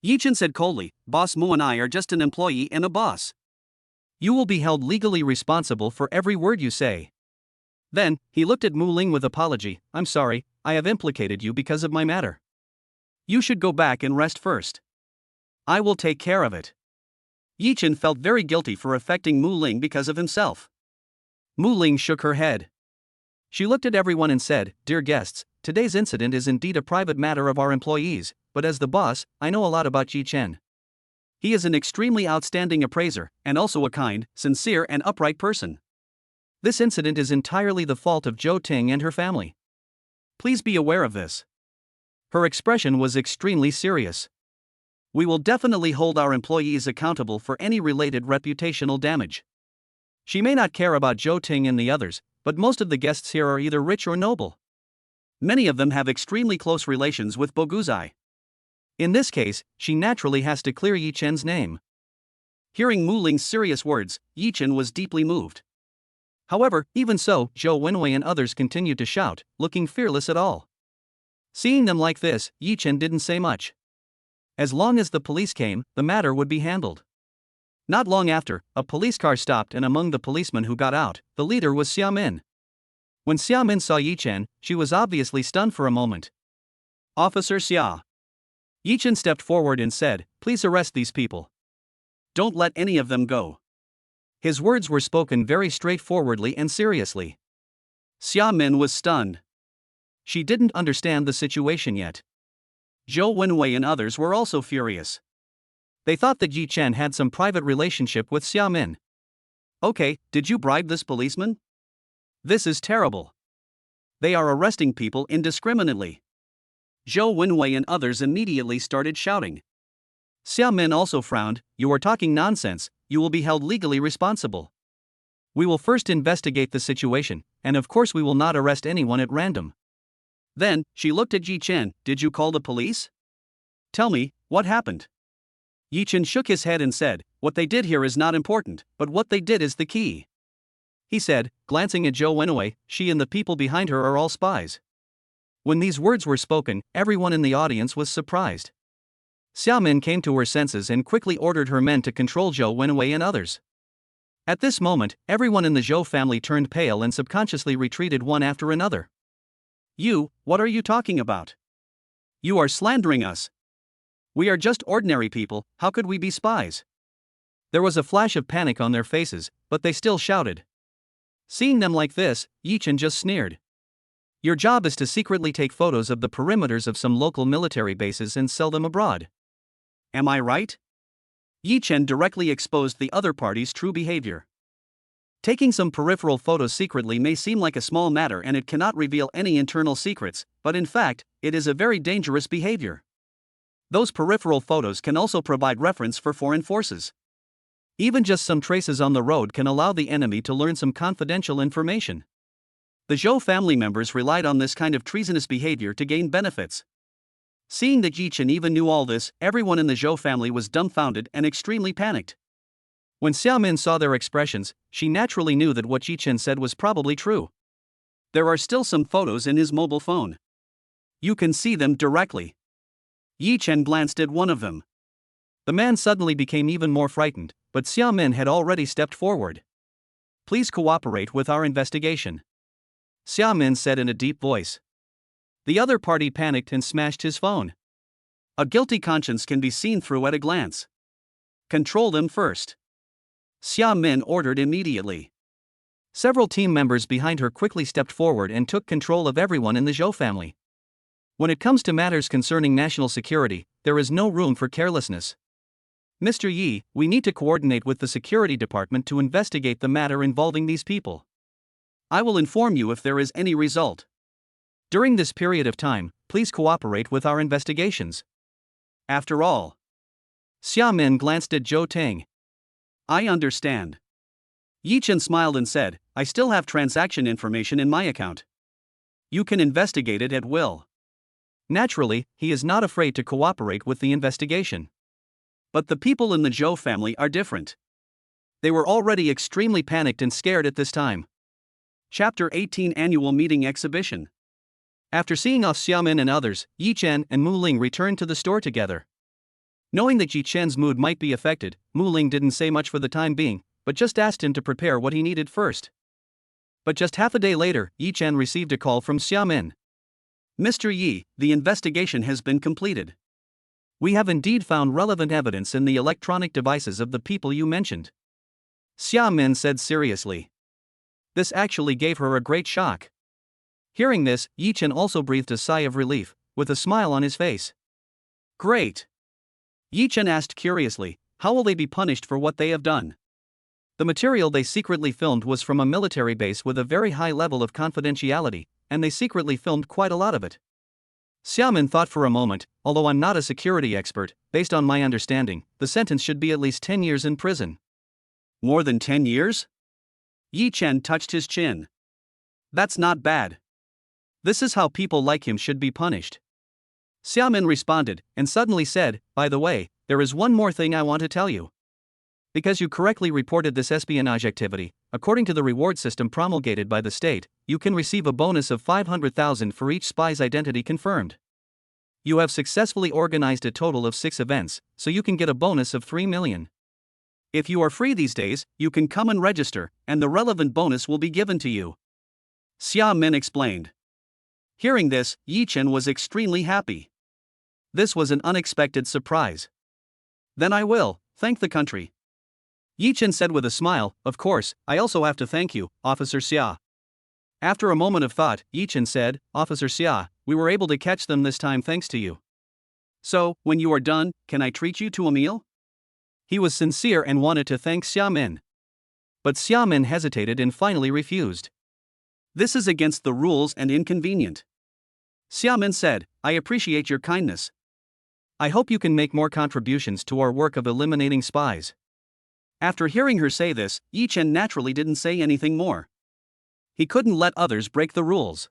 Yi Chen said coldly, "Boss Mu and I are just an employee and a boss. You will be held legally responsible for every word you say." Then, he looked at Mu Ling with apology. "I'm sorry, I have implicated you because of my matter. You should go back and rest first. I will take care of it." Yi Chen felt very guilty for affecting Mu Ling because of himself. Mu Ling shook her head. She looked at everyone and said, "Dear guests, today's incident is indeed a private matter of our employees, but as the boss, I know a lot about Yi Chen. He is an extremely outstanding appraiser, and also a kind, sincere and upright person. This incident is entirely the fault of Zhou Ting and her family. Please be aware of this. Her expression was extremely serious. We will definitely hold our employees accountable for any related reputational damage. She may not care about Zhou Ting and the others, but most of the guests here are either rich or noble. Many of them have extremely close relations with Boguzai. In this case, she naturally has to clear Yi Chen's name. Hearing Mu Ling's serious words, Yi Chen was deeply moved. However, even so, Zhou Wenwei and others continued to shout, looking fearless at all. Seeing them like this, Yi Chen didn't say much. As long as the police came, the matter would be handled. Not long after, a police car stopped, and among the policemen who got out, the leader was Xia Min. When Xia Min saw Yi Chen, she was obviously stunned for a moment. Officer Xia. Yi Chen stepped forward and said, "Please arrest these people. Don't let any of them go." His words were spoken very straightforwardly and seriously. Xia Min was stunned. She didn't understand the situation yet. Zhou Wenwei and others were also furious. They thought that Yi Chen had some private relationship with Xia Min. Okay, did you bribe this policeman? This is terrible. They are arresting people indiscriminately. Zhou Wenwei and others immediately started shouting. Xia Min also frowned. "You are talking nonsense, you will be held legally responsible. We will first investigate the situation, and of course we will not arrest anyone at random." Then, she looked at Yi Chen. "Did you call the police? Tell me, what happened?" Yi Chen shook his head and said, "What they did here is not important, but what they did is the key." He said, glancing at Zhou Wenwei, "She and the people behind her are all spies." When these words were spoken, everyone in the audience was surprised. Xia Min came to her senses and quickly ordered her men to control Zhou Wenwei and others. At this moment, everyone in the Zhou family turned pale and subconsciously retreated one after another. What are you talking about? You are slandering us. We are just ordinary people, how could we be spies?" There was a flash of panic on their faces, but they still shouted. Seeing them like this, Yi Chen just sneered. "Your job is to secretly take photos of the perimeters of some local military bases and sell them abroad. Am I right?" Yi Chen directly exposed the other party's true behavior. Taking some peripheral photos secretly may seem like a small matter and it cannot reveal any internal secrets, but in fact, it is a very dangerous behavior. Those peripheral photos can also provide reference for foreign forces. Even just some traces on the road can allow the enemy to learn some confidential information. The Zhou family members relied on this kind of treasonous behavior to gain benefits. Seeing that Yi Chen even knew all this, everyone in the Zhou family was dumbfounded and extremely panicked. When Xia Min saw their expressions, she naturally knew that what Yi Chen said was probably true. There are still some photos in his mobile phone. You can see them directly. Yi Chen glanced at one of them. The man suddenly became even more frightened, but Xia Min had already stepped forward. "Please cooperate with our investigation," Xia Min said in a deep voice. The other party panicked and smashed his phone. A guilty conscience can be seen through at a glance. "Control them first," Xia Min ordered immediately. Several team members behind her quickly stepped forward and took control of everyone in the Zhou family. When it comes to matters concerning national security, there is no room for carelessness. "Mr. Yi, we need to coordinate with the security department to investigate the matter involving these people. I will inform you if there is any result. During this period of time, please cooperate with our investigations." After all, Xia Min glanced at Zhou Ting. "I understand." Yi Chen smiled and said, "I still have transaction information in my account. You can investigate it at will." Naturally, he is not afraid to cooperate with the investigation. But the people in the Zhou family are different. They were already extremely panicked and scared at this time. Chapter 18 Annual Meeting Exhibition. After seeing off Xia Min and others, Yi Chen and Mu Ling returned to the store together. Knowing that Yi Chen's mood might be affected, Mu Ling didn't say much for the time being, but just asked him to prepare what he needed first. But just half a day later, Yi Chen received a call from Xia Min. "Mr. Yi, the investigation has been completed. We have indeed found relevant evidence in the electronic devices of the people you mentioned," Xia Min said seriously. This actually gave her a great shock. Hearing this, Yi Chen also breathed a sigh of relief, with a smile on his face. "Great." Yi Chen asked curiously, How will they be punished for what they have done? The material they secretly filmed was from a military base with a very high level of confidentiality, and they secretly filmed quite a lot of it. Xiaomin thought for a moment. Although I'm not a security expert, based on my understanding, the sentence should be at least 10 years in prison. More than 10 years? Yi Chen touched his chin. That's not bad. This is how people like him should be punished. Xiaomin responded, and suddenly said, by the way, there is one more thing I want to tell you. Because you correctly reported this espionage activity, according to the reward system promulgated by the state, you can receive a bonus of 500,000 for each spy's identity confirmed. You have successfully organized a total of 6 events, so you can get a bonus of 3 million. If you are free these days, you can come and register, and the relevant bonus will be given to you. Xia Min explained. Hearing this, Yi Chen was extremely happy. This was an unexpected surprise. Then I will thank the country. Yi Chen said with a smile, of course, I also have to thank you, Officer Xia. After a moment of thought, Yi Chen said, Officer Xia, we were able to catch them this time thanks to you. So, when you are done, can I treat you to a meal? He was sincere and wanted to thank Xia Min. But Xia Min hesitated and finally refused. This is against the rules and inconvenient. Xia Min said, I appreciate your kindness. I hope you can make more contributions to our work of eliminating spies. After hearing her say this, Yi Chen naturally didn't say anything more. He couldn't let others break the rules.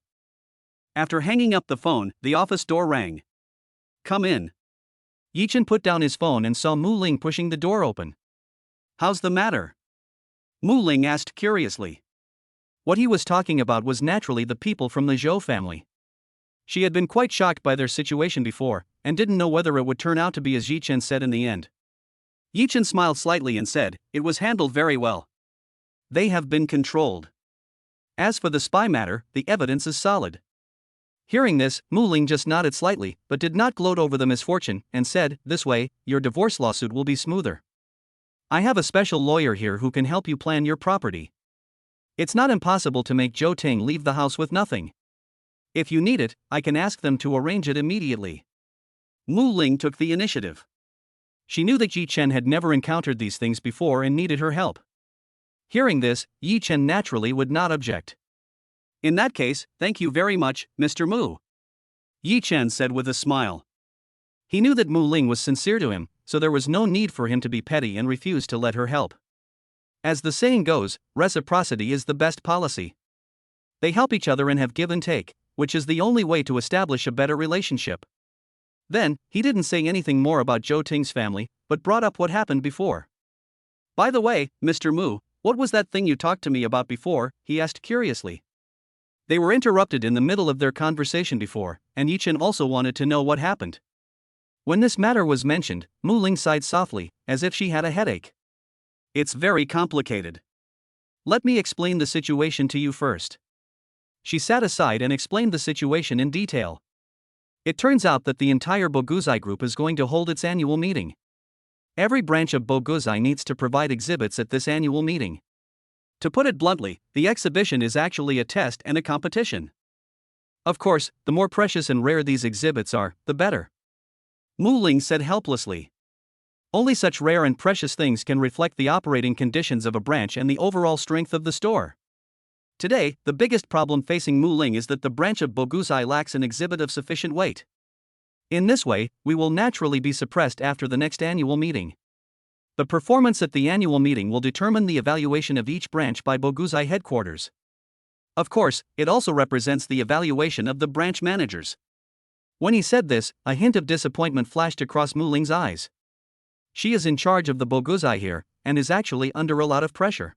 After hanging up the phone, the office door rang. Come in. Yi Chen put down his phone and saw Mu Ling pushing the door open. How's the matter? Mu Ling asked curiously. What he was talking about was naturally the people from the Zhou family. She had been quite shocked by their situation before, and didn't know whether it would turn out to be as Yi Chen said in the end. Yi Chen smiled slightly and said, it was handled very well. They have been controlled. As for the spy matter, the evidence is solid. Hearing this, Mu Ling just nodded slightly, but did not gloat over the misfortune, and said, this way, your divorce lawsuit will be smoother. I have a special lawyer here who can help you plan your property. It's not impossible to make Zhou Ting leave the house with nothing. If you need it, I can ask them to arrange it immediately. Mu Ling took the initiative. She knew that Yi Chen had never encountered these things before and needed her help. Hearing this, Yi Chen naturally would not object. In that case, thank you very much, Mr. Mu. Yi Chen said with a smile. He knew that Mu Ling was sincere to him, so there was no need for him to be petty and refuse to let her help. As the saying goes, reciprocity is the best policy. They help each other and have give and take, which is the only way to establish a better relationship. Then, he didn't say anything more about Zhou Ting's family, but brought up what happened before. By the way, Mr. Mu, what was that thing you talked to me about before? He asked curiously. They were interrupted in the middle of their conversation before, and Yi Chen also wanted to know what happened. When this matter was mentioned, Mu Ling sighed softly, as if she had a headache. It's very complicated. Let me explain the situation to you first. She sat aside and explained the situation in detail. It turns out that the entire Boguzai group is going to hold its annual meeting. Every branch of Boguzai needs to provide exhibits at this annual meeting. To put it bluntly, the exhibition is actually a test and a competition. Of course, the more precious and rare these exhibits are, the better. Mu Ling said helplessly. Only such rare and precious things can reflect the operating conditions of a branch and the overall strength of the store. Today, the biggest problem facing Mu Ling is that the branch of Boguzai lacks an exhibit of sufficient weight. In this way, we will naturally be suppressed after the next annual meeting. The performance at the annual meeting will determine the evaluation of each branch by Boguzai headquarters. Of course, it also represents the evaluation of the branch managers. When he said this, a hint of disappointment flashed across Mu Ling's eyes. She is in charge of the Boguzai here, and is actually under a lot of pressure.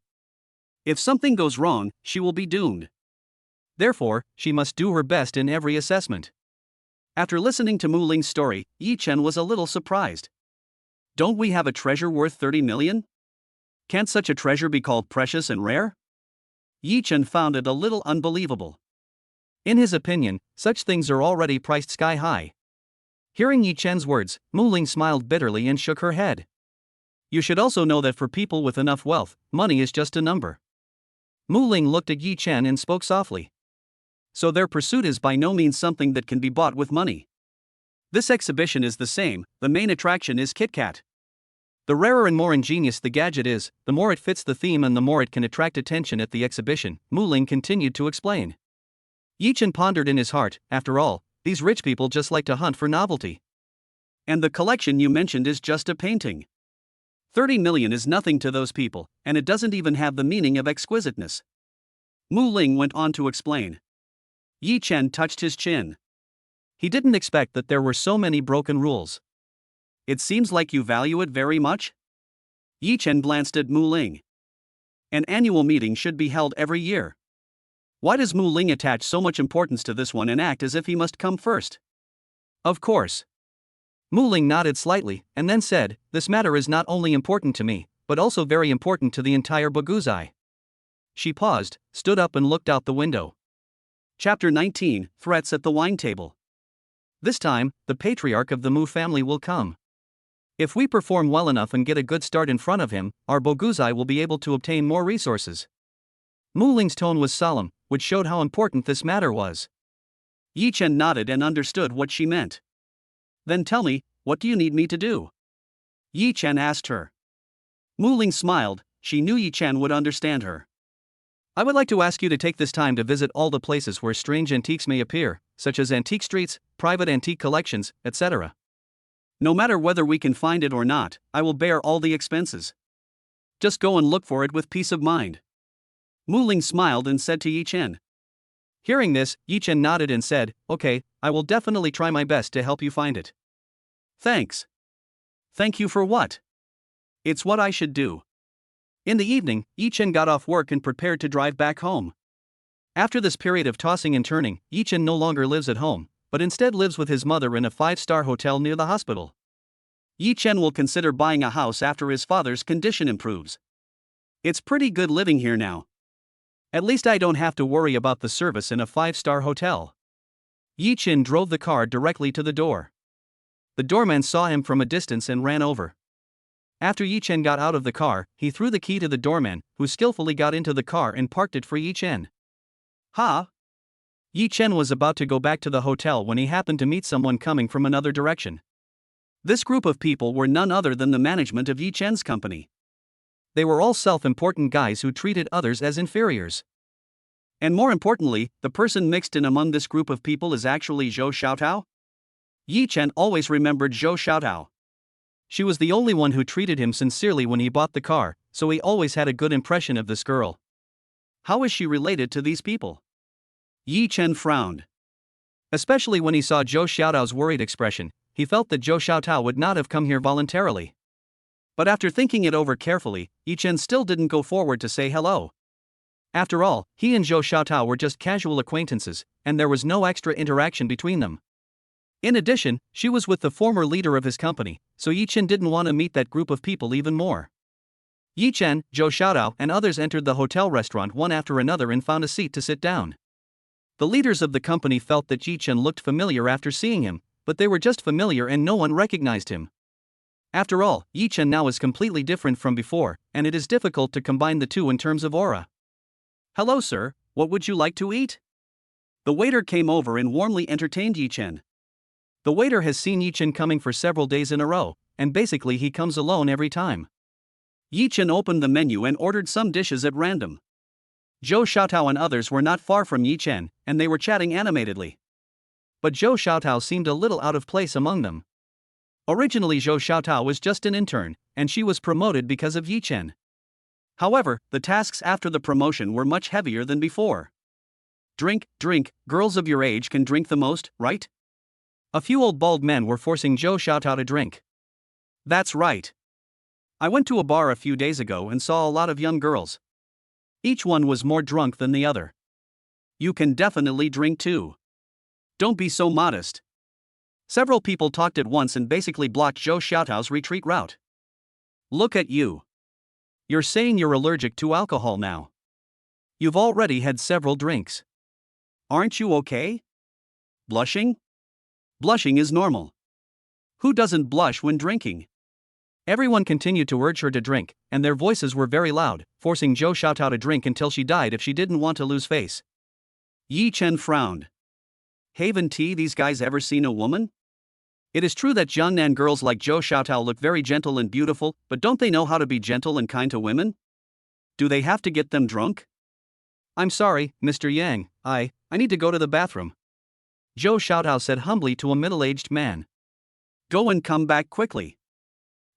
If something goes wrong, she will be doomed. Therefore, she must do her best in every assessment. After listening to Mu Ling's story, Yi Chen was a little surprised. Don't we have a treasure worth 30 million? Can't such a treasure be called precious and rare? Yi Chen found it a little unbelievable. In his opinion, such things are already priced sky high. Hearing Yi Chen's words, Mu Ling smiled bitterly and shook her head. You should also know that for people with enough wealth, money is just a number. Mu Ling looked at Yi Chen and spoke softly. So their pursuit is by no means something that can be bought with money. This exhibition is the same, the main attraction is Kit Kat. The rarer and more ingenious the gadget is, the more it fits the theme and the more it can attract attention at the exhibition, Mu Ling continued to explain. Yi Chen pondered in his heart, after all, these rich people just like to hunt for novelty. And the collection you mentioned is just a painting. 30 million is nothing to those people, and it doesn't even have the meaning of exquisiteness. Mu Ling went on to explain. Yi Chen touched his chin. He didn't expect that there were so many broken rules. It seems like you value it very much? Yi Chen glanced at Mu Ling. An annual meeting should be held every year. Why does Mu Ling attach so much importance to this one and act as if he must come first? Of course. Mu Ling nodded slightly, and then said, this matter is not only important to me, but also very important to the entire Boguzai. She paused, stood up and looked out the window. Chapter 19, Threats at the Wine Table. This time, the patriarch of the Mu family will come. If we perform well enough and get a good start in front of him, our Boguzai will be able to obtain more resources. Mu Ling's tone was solemn, which showed how important this matter was. Yi Chen nodded and understood what she meant. Then tell me, what do you need me to do? Yi Chen asked her. Mu Ling smiled, she knew Yi Chen would understand her. I would like to ask you to take this time to visit all the places where strange antiques may appear, such as antique streets, private antique collections, etc. No matter whether we can find it or not, I will bear all the expenses. Just go and look for it with peace of mind. Mu Ling smiled and said to Yi Chen. Hearing this, Yi Chen nodded and said, okay, I will definitely try my best to help you find it. Thanks. Thank you for what? It's what I should do. In the evening, Yi Chen got off work and prepared to drive back home. After this period of tossing and turning, Yi Chen no longer lives at home, but instead lives with his mother in a 5-star hotel near the hospital. Yi Chen will consider buying a house after his father's condition improves. It's pretty good living here now. At least I don't have to worry about the service in a 5-star hotel. Yi Chen drove the car directly to the door. The doorman saw him from a distance and ran over. After Yi Chen got out of the car, he threw the key to the doorman, who skillfully got into the car and parked it for Yi Chen. Ha! Yi Chen was about to go back to the hotel when he happened to meet someone coming from another direction. This group of people were none other than the management of Yi Chen's company. They were all self-important guys who treated others as inferiors. And more importantly, the person mixed in among this group of people is actually Zhou Xiaotao? Yi Chen always remembered Zhou Xiaotao. She was the only one who treated him sincerely when he bought the car, so he always had a good impression of this girl. How is she related to these people? Yi Chen frowned. Especially when he saw Zhou Xiaotao's worried expression, he felt that Zhou Xiaotao would not have come here voluntarily. But after thinking it over carefully, Yi Chen still didn't go forward to say hello. After all, he and Zhou Xiaotao were just casual acquaintances, and there was no extra interaction between them. In addition, she was with the former leader of his company, so Yi Chen didn't want to meet that group of people even more. Yi Chen, Zhou Xiaotao, and others entered the hotel restaurant one after another and found a seat to sit down. The leaders of the company felt that Yi Chen looked familiar after seeing him, but they were just familiar and no one recognized him. After all, Yi Chen now is completely different from before, and it is difficult to combine the two in terms of aura. Hello sir, what would you like to eat? The waiter came over and warmly entertained Yi Chen. The waiter has seen Yi Chen coming for several days in a row, and basically he comes alone every time. Yi Chen opened the menu and ordered some dishes at random. Zhou Xiaotao and others were not far from Yi Chen, and they were chatting animatedly. But Zhou Xiaotao seemed a little out of place among them. Originally Zhou Xiaotao was just an intern, and she was promoted because of Yi Chen. However, the tasks after the promotion were much heavier than before. Drink, girls of your age can drink the most, right? A few old bald men were forcing Zhou Xiaotao to drink. That's right. I went to a bar a few days ago and saw a lot of young girls. Each one was more drunk than the other. You can definitely drink too. Don't be so modest. Several people talked at once and basically blocked Zhou Xiaotao's retreat route. Look at you. You're saying you're allergic to alcohol now. You've already had several drinks. Aren't you okay? Blushing? Blushing is normal. Who doesn't blush when drinking? Everyone continued to urge her to drink, and their voices were very loud, forcing Zhou Xiaotao to drink until she died if she didn't want to lose face. Yi Chen frowned. Haven't these guys ever seen a woman? It is true that Jiangnan girls like Zhou Xiaotao look very gentle and beautiful, but don't they know how to be gentle and kind to women? Do they have to get them drunk? I'm sorry, Mr. Yang, I need to go to the bathroom. Zhou Xiaotao said humbly to a middle-aged man. Go and come back quickly.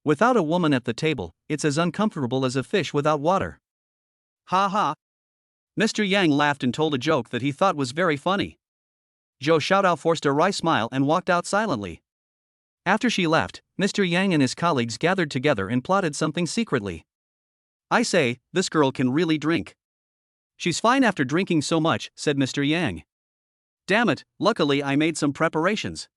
Without a woman at the table, it's as uncomfortable as a fish without water. Ha ha. Mr. Yang laughed and told a joke that he thought was very funny. Zhou Xiaotao forced a wry smile and walked out silently. After she left, Mr. Yang and his colleagues gathered together and plotted something secretly. I say, this girl can really drink. She's fine after drinking so much, said Mr. Yang. Damn it, luckily I made some preparations.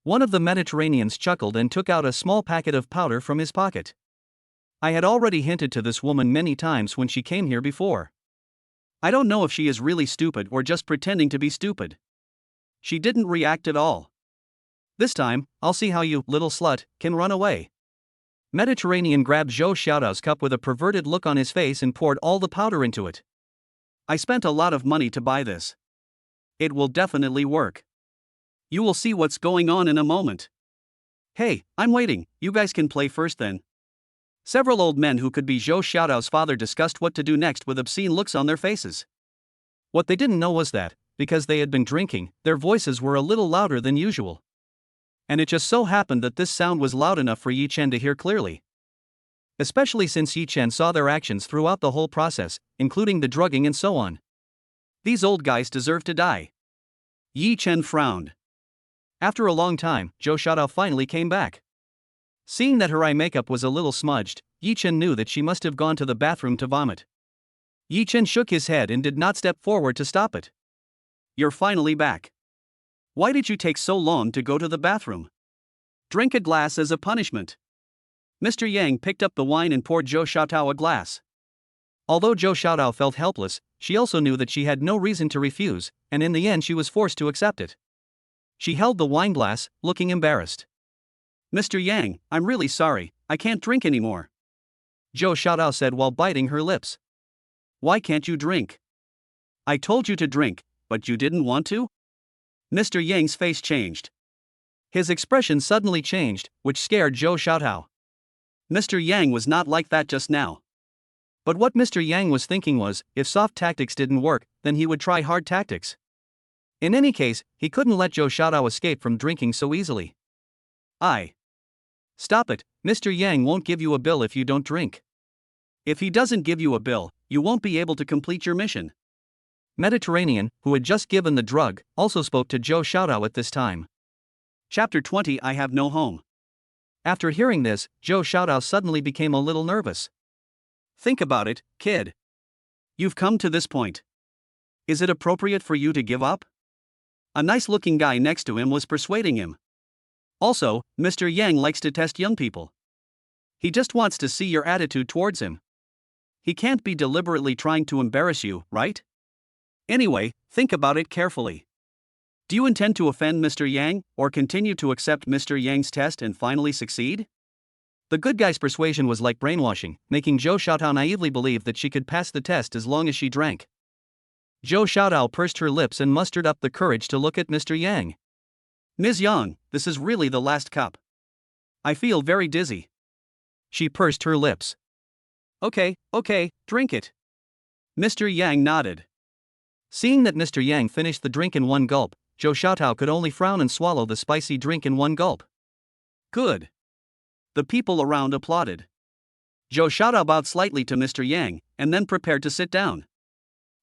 One of the Mediterraneans chuckled and took out a small packet of powder from his pocket. I had already hinted to this woman many times when she came here before. I don't know if she is really stupid or just pretending to be stupid. She didn't react at all. This time, I'll see how you, little slut, can run away. Mediterranean grabbed Zhou Xiaotao's cup with a perverted look on his face and poured all the powder into it. I spent a lot of money to buy this. It will definitely work. You will see what's going on in a moment. Hey, I'm waiting, you guys can play first then. Several old men who could be Zhou Xiaotao's father discussed what to do next with obscene looks on their faces. What they didn't know was that, because they had been drinking, their voices were a little louder than usual. And it just so happened that this sound was loud enough for Yi Chen to hear clearly. Especially since Yi Chen saw their actions throughout the whole process, including the drugging and so on. These old guys deserve to die. Yi Chen frowned. After a long time, Zhou Xiaotao finally came back. Seeing that her eye makeup was a little smudged, Yi Chen knew that she must have gone to the bathroom to vomit. Yi Chen shook his head and did not step forward to stop it. You're finally back. Why did you take so long to go to the bathroom? Drink a glass as a punishment. Mr. Yang picked up the wine and poured Zhou Xiaotao a glass. Although Zhou Xiaotao felt helpless, she also knew that she had no reason to refuse, and in the end she was forced to accept it. She held the wine glass, looking embarrassed. Mr. Yang, I'm really sorry, I can't drink anymore. Zhou Xiaotao said while biting her lips. Why can't you drink? I told you to drink, but you didn't want to? Mr. Yang's face changed. His expression suddenly changed, which scared Zhou Xiaotao. Mr. Yang was not like that just now. But what Mr. Yang was thinking was, if soft tactics didn't work, then he would try hard tactics. In any case, he couldn't let Zhou Xiaotao escape from drinking so easily. Stop it, Mr. Yang won't give you a bill if you don't drink. If he doesn't give you a bill, you won't be able to complete your mission. Mediterranean, who had just given the drug, also spoke to Zhou Xiaotao at this time. Chapter 20 I Have No Home. After hearing this, Zhou Xiaotao suddenly became a little nervous. Think about it, kid. You've come to this point. Is it appropriate for you to give up? A nice-looking guy next to him was persuading him. Also, Mr. Yang likes to test young people. He just wants to see your attitude towards him. He can't be deliberately trying to embarrass you, right? Anyway, think about it carefully. Do you intend to offend Mr. Yang, or continue to accept Mr. Yang's test and finally succeed? The good guy's persuasion was like brainwashing, making Zhou Xiaotao naively believe that she could pass the test as long as she drank. Zhou Xiaotao pursed her lips and mustered up the courage to look at Mr. Yang. Ms. Yang, this is really the last cup. I feel very dizzy. She pursed her lips. Okay, drink it. Mr. Yang nodded. Seeing that Mr. Yang finished the drink in one gulp, Zhou Xiaotao could only frown and swallow the spicy drink in one gulp. Good. The people around applauded. Zhou Xiaotao bowed slightly to Mr. Yang, and then prepared to sit down.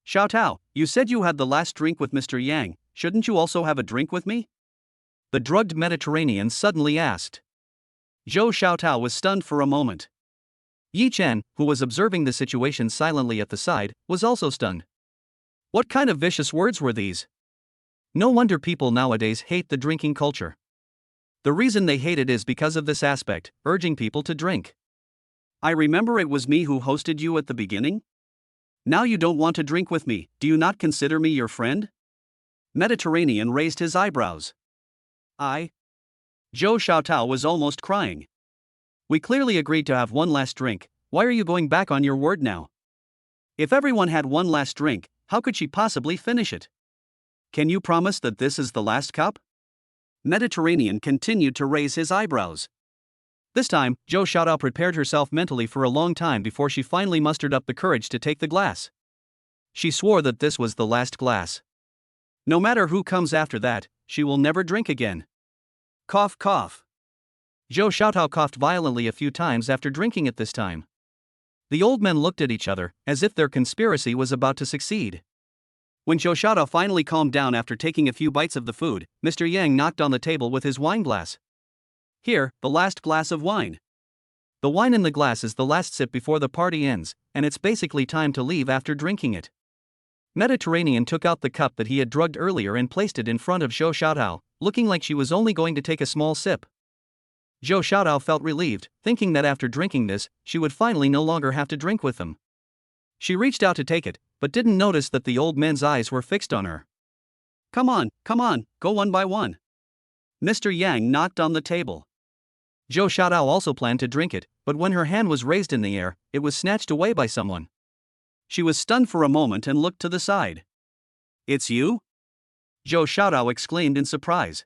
Xiaotao, you said you had the last drink with Mr. Yang, shouldn't you also have a drink with me? The drugged Mediterranean suddenly asked. Zhou Xiaotao was stunned for a moment. Yi Chen, who was observing the situation silently at the side, was also stunned. What kind of vicious words were these? No wonder people nowadays hate the drinking culture. The reason they hate it is because of this aspect, urging people to drink. I remember it was me who hosted you at the beginning? Now you don't want to drink with me, do you not consider me your friend? Mediterranean raised his eyebrows. Zhou Xiaotao was almost crying. We clearly agreed to have one last drink, why are you going back on your word now? If everyone had one last drink, how could she possibly finish it? Can you promise that this is the last cup? Mediterranean continued to raise his eyebrows. This time, Zhou Xiaotao prepared herself mentally for a long time before she finally mustered up the courage to take the glass. She swore that this was the last glass. No matter who comes after that, she will never drink again. Cough, cough. Zhou Xiaotao coughed violently a few times after drinking it this time. The old men looked at each other, as if their conspiracy was about to succeed. When Zhou Xiaotao finally calmed down after taking a few bites of the food, Mr. Yang knocked on the table with his wine glass. Here, the last glass of wine. The wine in the glass is the last sip before the party ends, and it's basically time to leave after drinking it. Mediterranean took out the cup that he had drugged earlier and placed it in front of Zhou Xiaotao, looking like she was only going to take a small sip. Zhou Xiaotao felt relieved, thinking that after drinking this, she would finally no longer have to drink with them. She reached out to take it, but didn't notice that the old men's eyes were fixed on her. Come on, go one by one. Mr. Yang knocked on the table. Zhou Xiaotao also planned to drink it, but when her hand was raised in the air, it was snatched away by someone. She was stunned for a moment and looked to the side. It's you? Zhou Xiaotao exclaimed in surprise.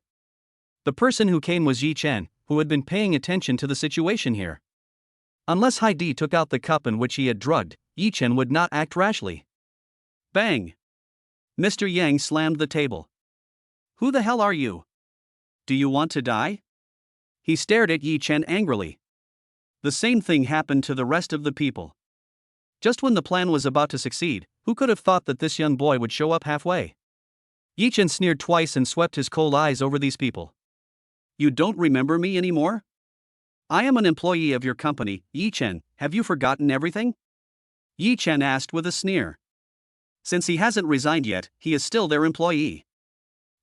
The person who came was Yi Chen, who had been paying attention to the situation here. Unless Heidi took out the cup in which he had drugged, Yi Chen would not act rashly. Bang! Mr. Yang slammed the table. Who the hell are you? Do you want to die? He stared at Yi Chen angrily. The same thing happened to the rest of the people. Just when the plan was about to succeed, who could have thought that this young boy would show up halfway? Yi Chen sneered twice and swept his cold eyes over these people. You don't remember me anymore? I am an employee of your company, Yi Chen. Have you forgotten everything? Yi Chen asked with a sneer. Since he hasn't resigned yet, he is still their employee.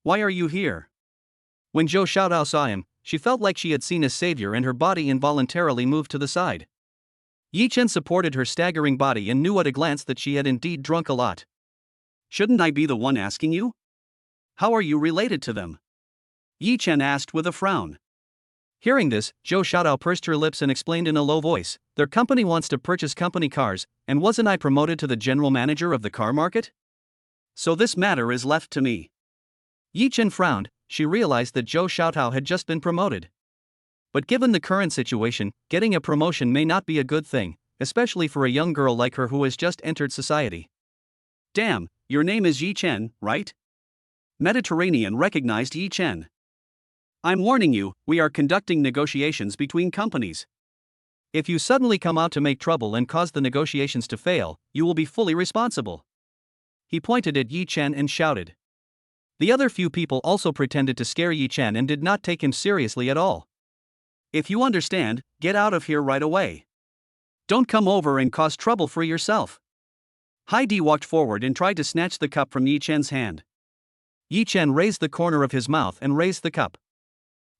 Why are you here? When Zhou Xiaotao saw him, she felt like she had seen a savior and her body involuntarily moved to the side. Yi Chen supported her staggering body and knew at a glance that she had indeed drunk a lot. Shouldn't I be the one asking you? How are you related to them? Yi Chen asked with a frown. Hearing this, Zhou Xiaotao pursed her lips and explained in a low voice, their company wants to purchase company cars, and wasn't I promoted to the general manager of the car market? So this matter is left to me. Yi Chen frowned. She realized that Zhou Xiaotao had just been promoted. But given the current situation, getting a promotion may not be a good thing, especially for a young girl like her who has just entered society. Damn, your name is Yi Chen, right? Mediterranean recognized Yi Chen. I'm warning you, we are conducting negotiations between companies. If you suddenly come out to make trouble and cause the negotiations to fail, you will be fully responsible. He pointed at Yi Chen and shouted. The other few people also pretended to scare Yi Chen and did not take him seriously at all. If you understand, get out of here right away. Don't come over and cause trouble for yourself. Heidi walked forward and tried to snatch the cup from Yi Chen's hand. Yi Chen raised the corner of his mouth and raised the cup.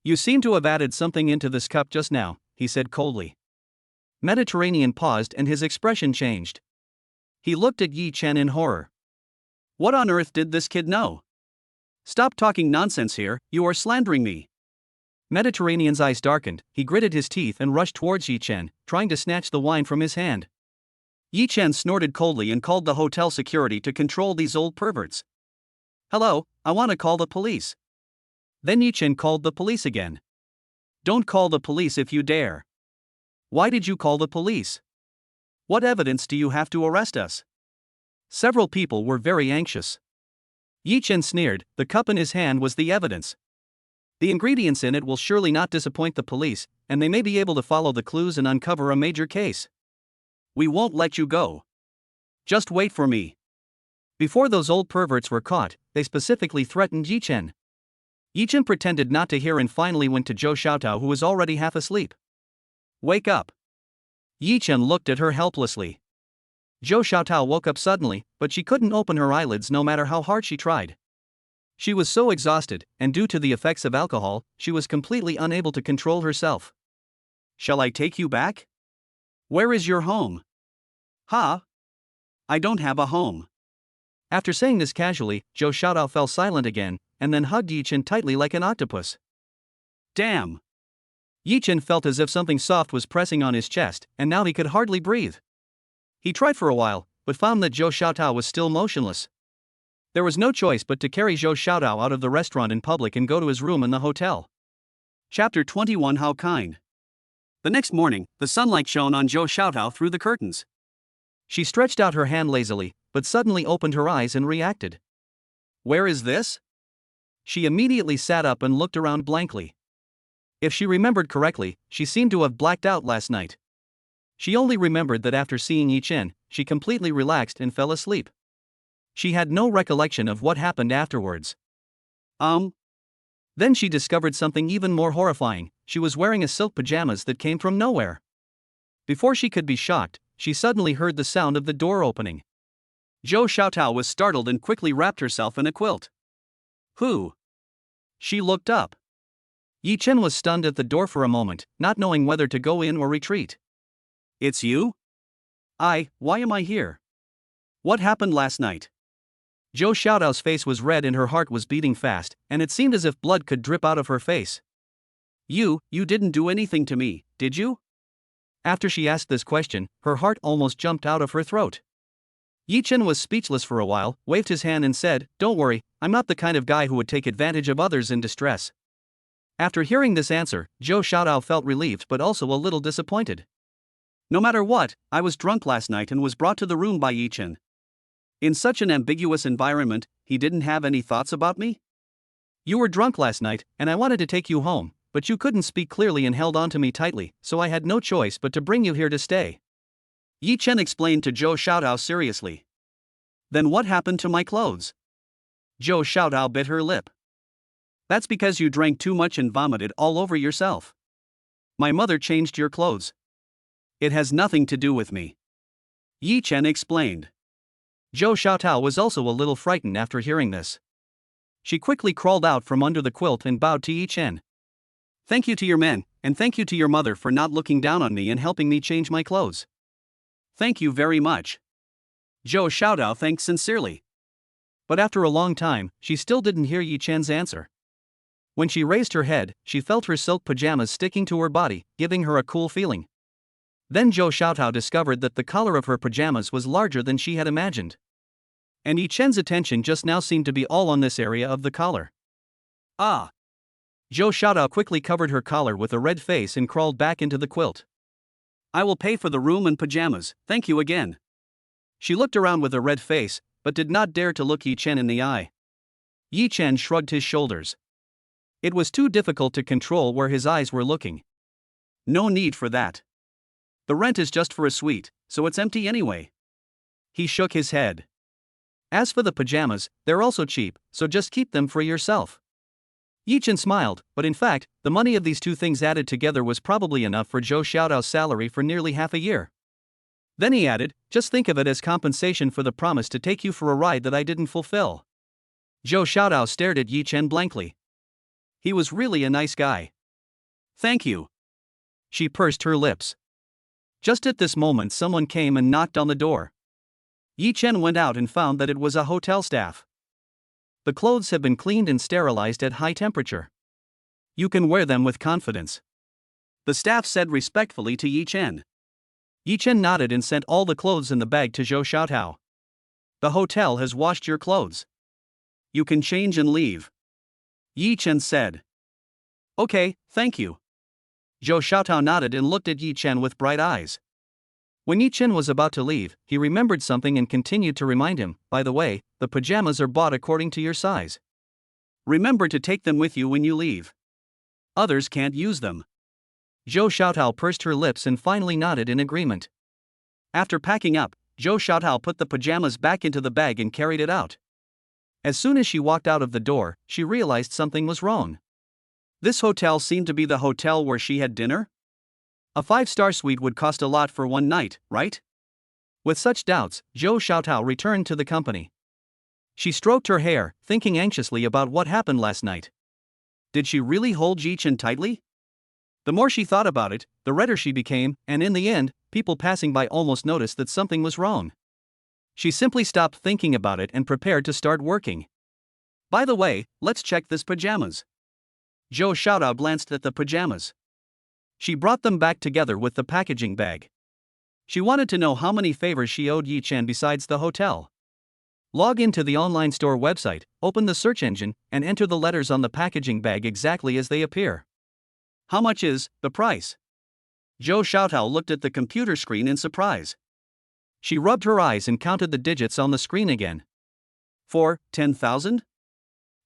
You seem to have added something into this cup just now, he said coldly. Mediterranean paused and his expression changed. He looked at Yi Chen in horror. What on earth did this kid know? Stop talking nonsense here, you are slandering me. Mediterranean's eyes darkened, he gritted his teeth and rushed towards Yi Chen, trying to snatch the wine from his hand. Yi Chen snorted coldly and called the hotel security to control these old perverts. Hello, I want to call the police. Then Yi Chen called the police again. Don't call the police if you dare. Why did you call the police? What evidence do you have to arrest us? Several people were very anxious. Yi Chen sneered, the cup in his hand was the evidence. The ingredients in it will surely not disappoint the police, and they may be able to follow the clues and uncover a major case. We won't let you go. Just wait for me. Before those old perverts were caught, they specifically threatened Yi Chen. Yi Chen pretended not to hear and finally went to Zhou Xiaotao, who was already half asleep. Wake up. Yi Chen looked at her helplessly. Zhou Xiaotao woke up suddenly, but she couldn't open her eyelids no matter how hard she tried. She was so exhausted, and due to the effects of alcohol, she was completely unable to control herself. Shall I take you back? Where is your home? Huh? I don't have a home. After saying this casually, Zhou Xiaotao fell silent again, and then hugged Yi Chen tightly like an octopus. Damn! Yi Chen felt as if something soft was pressing on his chest, and now he could hardly breathe. He tried for a while, but found that Zhou Xiaotao was still motionless. There was no choice but to carry Zhou Xiaotao out of the restaurant in public and go to his room in the hotel. Chapter 21 How Kind. The next morning, the sunlight shone on Zhou Xiaotao through the curtains. She stretched out her hand lazily, but suddenly opened her eyes and reacted. Where is this? She immediately sat up and looked around blankly. If she remembered correctly, she seemed to have blacked out last night. She only remembered that after seeing Yi Chen, she completely relaxed and fell asleep. She had no recollection of what happened afterwards. Then she discovered something even more horrifying. She was wearing a silk pajamas that came from nowhere. Before she could be shocked, she suddenly heard the sound of the door opening. Zhou Xiaotao was startled and quickly wrapped herself in a quilt. Who? She looked up. Yi Chen was stunned at the door for a moment, not knowing whether to go in or retreat. It's you? Why am I here? What happened last night? Zhou Xiaotao's face was red and her heart was beating fast, and it seemed as if blood could drip out of her face. You didn't do anything to me, did you? After she asked this question, her heart almost jumped out of her throat. Yi Chen was speechless for a while, waved his hand and said, Don't worry, I'm not the kind of guy who would take advantage of others in distress. After hearing this answer, Zhou Xiaotao felt relieved but also a little disappointed. No matter what, I was drunk last night and was brought to the room by Yi Chen. In such an ambiguous environment, he didn't have any thoughts about me? You were drunk last night, and I wanted to take you home, but you couldn't speak clearly and held on to me tightly, so I had no choice but to bring you here to stay. Yi Chen explained to Zhou Xiaotao seriously. Then what happened to my clothes? Zhou Xiaotao bit her lip. That's because you drank too much and vomited all over yourself. My mother changed your clothes. It has nothing to do with me. Yi Chen explained. Zhou Xiaotao was also a little frightened after hearing this. She quickly crawled out from under the quilt and bowed to Yi Chen. Thank you to your men, and thank you to your mother for not looking down on me and helping me change my clothes. Thank you very much. Zhou Xiaotao thanked sincerely. But after a long time, she still didn't hear Yi Chen's answer. When she raised her head, she felt her silk pajamas sticking to her body, giving her a cool feeling. Then Zhou Xiaotao discovered that the collar of her pajamas was larger than she had imagined. And Yi Chen's attention just now seemed to be all on this area of the collar. Zhou Xiaotao quickly covered her collar with a red face and crawled back into the quilt. I will pay for the room and pajamas, thank you again. She looked around with a red face, but did not dare to look Yi Chen in the eye. Yi Chen shrugged his shoulders. It was too difficult to control where his eyes were looking. No need for that. The rent is just for a suite, so it's empty anyway. He shook his head. As for the pajamas, they're also cheap, so just keep them for yourself. Yi Chen smiled, but in fact, the money of these two things added together was probably enough for Zhou Xiaotao's salary for nearly half a year. Then he added, just think of it as compensation for the promise to take you for a ride that I didn't fulfill. Zhou Xiaotao stared at Yi Chen blankly. He was really a nice guy. Thank you. She pursed her lips. Just at this moment someone came and knocked on the door. Yi Chen went out and found that it was a hotel staff. The clothes have been cleaned and sterilized at high temperature. You can wear them with confidence. The staff said respectfully to Yi Chen. Yi Chen nodded and sent all the clothes in the bag to Zhou Xiaotao. The hotel has washed your clothes. You can change and leave. Yi Chen said. Okay, thank you. Zhou Xiaotao nodded and looked at Yi Chen with bright eyes. When Yi Chen was about to leave, he remembered something and continued to remind him, by the way, the pajamas are bought according to your size. Remember to take them with you when you leave. Others can't use them. Zhou Xiaotao pursed her lips and finally nodded in agreement. After packing up, Zhou Xiaotao put the pajamas back into the bag and carried it out. As soon as she walked out of the door, she realized something was wrong. This hotel seemed to be the hotel where she had dinner? A 5-star suite would cost a lot for one night, right? With such doubts, Zhou Xiaotao returned to the company. She stroked her hair, thinking anxiously about what happened last night. Did she really hold Yi Chen tightly? The more she thought about it, the redder she became, and in the end, people passing by almost noticed that something was wrong. She simply stopped thinking about it and prepared to start working. By the way, let's check this pajamas. Zhou Xiaotao glanced at the pajamas. She brought them back together with the packaging bag. She wanted to know how many favors she owed Yi Chen besides the hotel. Log into the online store website, open the search engine, and enter the letters on the packaging bag exactly as they appear. How much is the price? Zhou Xiaotao looked at the computer screen in surprise. She rubbed her eyes and counted the digits on the screen again. For 10,000?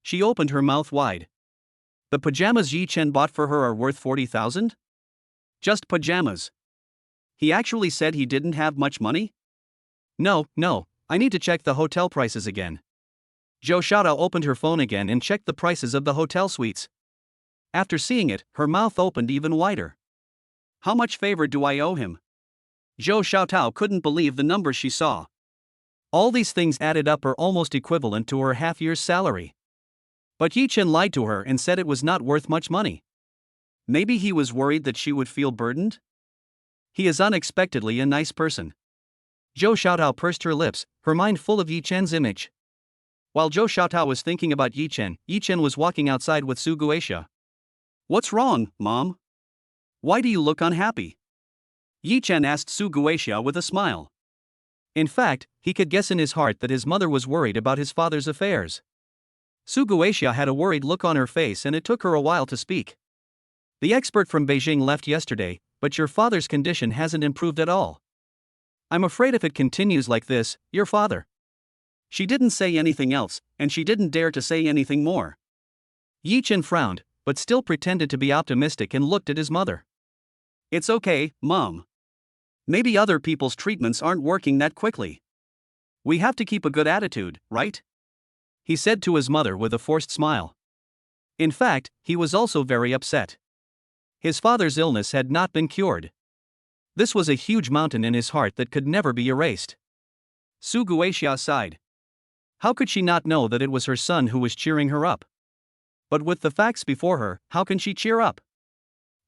She opened her mouth wide. The pajamas Yi Chen bought for her are worth 40,000? Just pajamas. He actually said he didn't have much money? No, I need to check the hotel prices again. Zhou Xiaotao opened her phone again and checked the prices of the hotel suites. After seeing it, her mouth opened even wider. How much favor do I owe him? Zhou Xiaotao couldn't believe the numbers she saw. All these things added up are almost equivalent to her half-year's salary. But Yi Chen lied to her and said it was not worth much money. Maybe he was worried that she would feel burdened? He is unexpectedly a nice person. Zhou Xiaotao pursed her lips, her mind full of Yi Chen's image. While Zhou Xiaotao was thinking about Yi Chen was walking outside with Su Guixia. What's wrong, Mom? Why do you look unhappy? Yi Chen asked Su Guixia with a smile. In fact, he could guess in his heart that his mother was worried about his father's affairs. Su Guixia had a worried look on her face and it took her a while to speak. The expert from Beijing left yesterday, but your father's condition hasn't improved at all. I'm afraid if it continues like this, your father. She didn't say anything else, and she didn't dare to say anything more. Yi Chen frowned, but still pretended to be optimistic and looked at his mother. It's okay, Mom. Maybe other people's treatments aren't working that quickly. We have to keep a good attitude, right? He said to his mother with a forced smile. In fact, he was also very upset. His father's illness had not been cured. This was a huge mountain in his heart that could never be erased. Su Guixia sighed. How could she not know that it was her son who was cheering her up? But with the facts before her, how can she cheer up?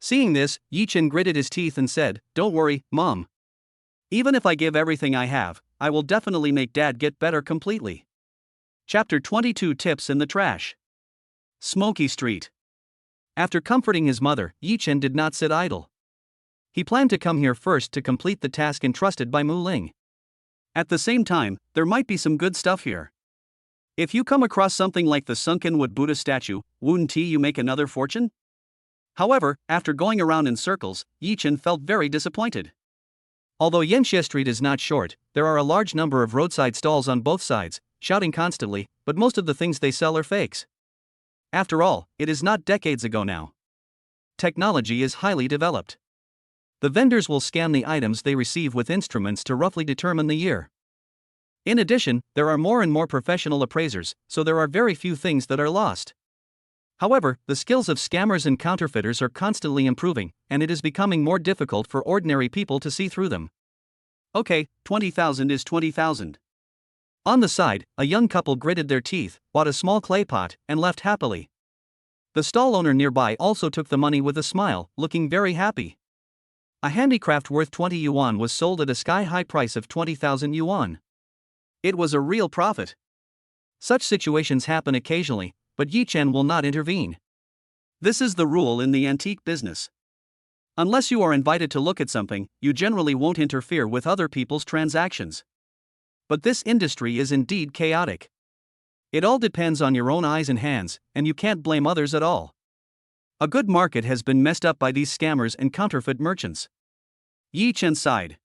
Seeing this, Yi Chen gritted his teeth and said, "Don't worry, Mom. Even if I give everything I have, I will definitely make Dad get better completely." Chapter 22 Tips in the Trash. Smoky Street. After comforting his mother, Yi Chen did not sit idle. He planned to come here first to complete the task entrusted by Mu Ling. At the same time, there might be some good stuff here. If you come across something like the sunken wood Buddha statue, wouldn't you make another fortune? However, after going around in circles, Yi Chen felt very disappointed. Although Yanxie Street is not short, there are a large number of roadside stalls on both sides, shouting constantly, but most of the things they sell are fakes. After all, it is not decades ago now. Technology is highly developed. The vendors will scan the items they receive with instruments to roughly determine the year. In addition, there are more and more professional appraisers, so there are very few things that are lost. However, the skills of scammers and counterfeiters are constantly improving, and it is becoming more difficult for ordinary people to see through them. Okay, 20,000 is 20,000. On the side, a young couple gritted their teeth, bought a small clay pot, and left happily. The stall owner nearby also took the money with a smile, looking very happy. A handicraft worth 20 yuan was sold at a sky-high price of 20,000 yuan. It was a real profit. Such situations happen occasionally, but Yi Chen will not intervene. This is the rule in the antique business. Unless you are invited to look at something, you generally won't interfere with other people's transactions. But this industry is indeed chaotic. It all depends on your own eyes and hands, and you can't blame others at all. A good market has been messed up by these scammers and counterfeit merchants. Yi Chen sighed.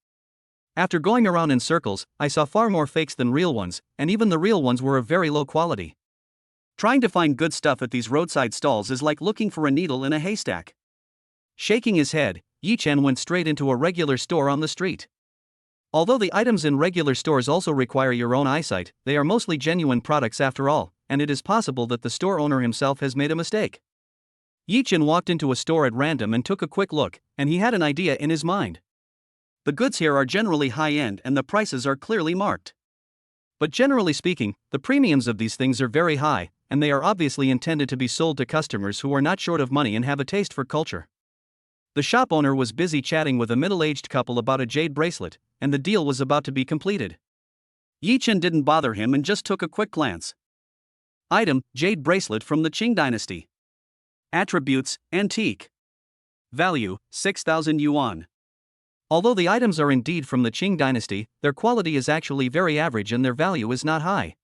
After going around in circles, I saw far more fakes than real ones, and even the real ones were of very low quality. Trying to find good stuff at these roadside stalls is like looking for a needle in a haystack. Shaking his head, Yi Chen went straight into a regular store on the street. Although the items in regular stores also require your own eyesight, they are mostly genuine products after all, and it is possible that the store owner himself has made a mistake. Yi Chen walked into a store at random and took a quick look, and he had an idea in his mind. The goods here are generally high-end and the prices are clearly marked. But generally speaking, the premiums of these things are very high, and they are obviously intended to be sold to customers who are not short of money and have a taste for culture. The shop owner was busy chatting with a middle-aged couple about a jade bracelet, and the deal was about to be completed. Yi Chen didn't bother him and just took a quick glance. Item: jade bracelet from the Qing dynasty. Attributes: antique. Value: 6,000 yuan. Although the items are indeed from the Qing dynasty, their quality is actually very average and their value is not high.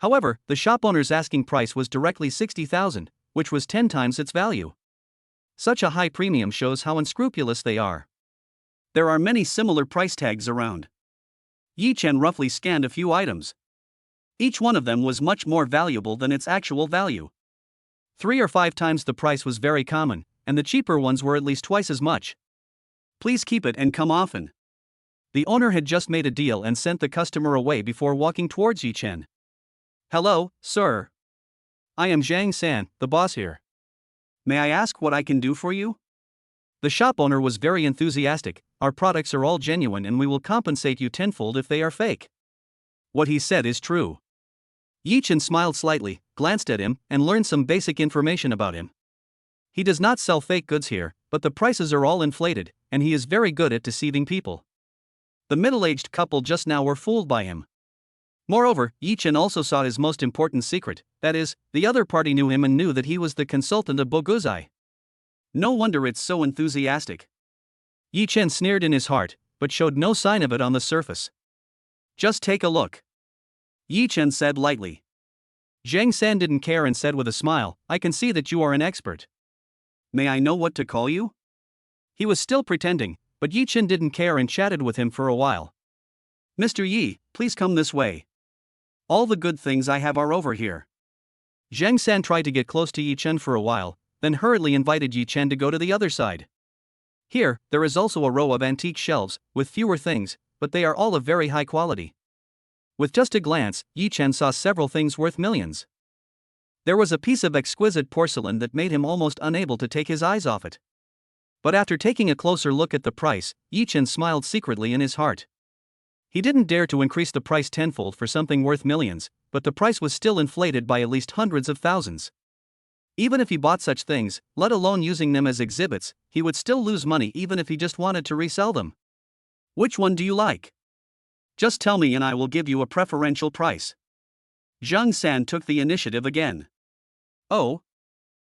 However, the shop owner's asking price was directly 60,000, which was 10 times its value. Such a high premium shows how unscrupulous they are. There are many similar price tags around. Yi Chen roughly scanned a few items. Each one of them was much more valuable than its actual value. 3 or 5 times the price was very common, and the cheaper ones were at least twice as much. Please keep it and come often. The owner had just made a deal and sent the customer away before walking towards Yi Chen. Hello, sir. I am Zhang San, the boss here. May I ask what I can do for you? The shop owner was very enthusiastic. Our products are all genuine and we will compensate you tenfold if they are fake. What he said is true. Yi Chen smiled slightly, glanced at him, and learned some basic information about him. He does not sell fake goods here, but the prices are all inflated, and he is very good at deceiving people. The middle-aged couple just now were fooled by him. Moreover, Yi Chen also saw his most important secret, that is, the other party knew him and knew that he was the consultant of Boguzai. No wonder it's so enthusiastic. Yi Chen sneered in his heart, but showed no sign of it on the surface. Just take a look. Yi Chen said lightly. Zhang San didn't care and said with a smile, I can see that you are an expert. May I know what to call you? He was still pretending, but Yi Chen didn't care and chatted with him for a while. Mr. Yi, please come this way. All the good things I have are over here. Zhang San tried to get close to Yi Chen for a while, then hurriedly invited Yi Chen to go to the other side. Here, there is also a row of antique shelves, with fewer things, but they are all of very high quality. With just a glance, Yi Chen saw several things worth millions. There was a piece of exquisite porcelain that made him almost unable to take his eyes off it. But after taking a closer look at the price, Yi Chen smiled secretly in his heart. He didn't dare to increase the price tenfold for something worth millions, but the price was still inflated by at least hundreds of thousands. Even if he bought such things, let alone using them as exhibits, he would still lose money even if he just wanted to resell them. Which one do you like? Just tell me and I will give you a preferential price. Zhang San took the initiative again. Oh?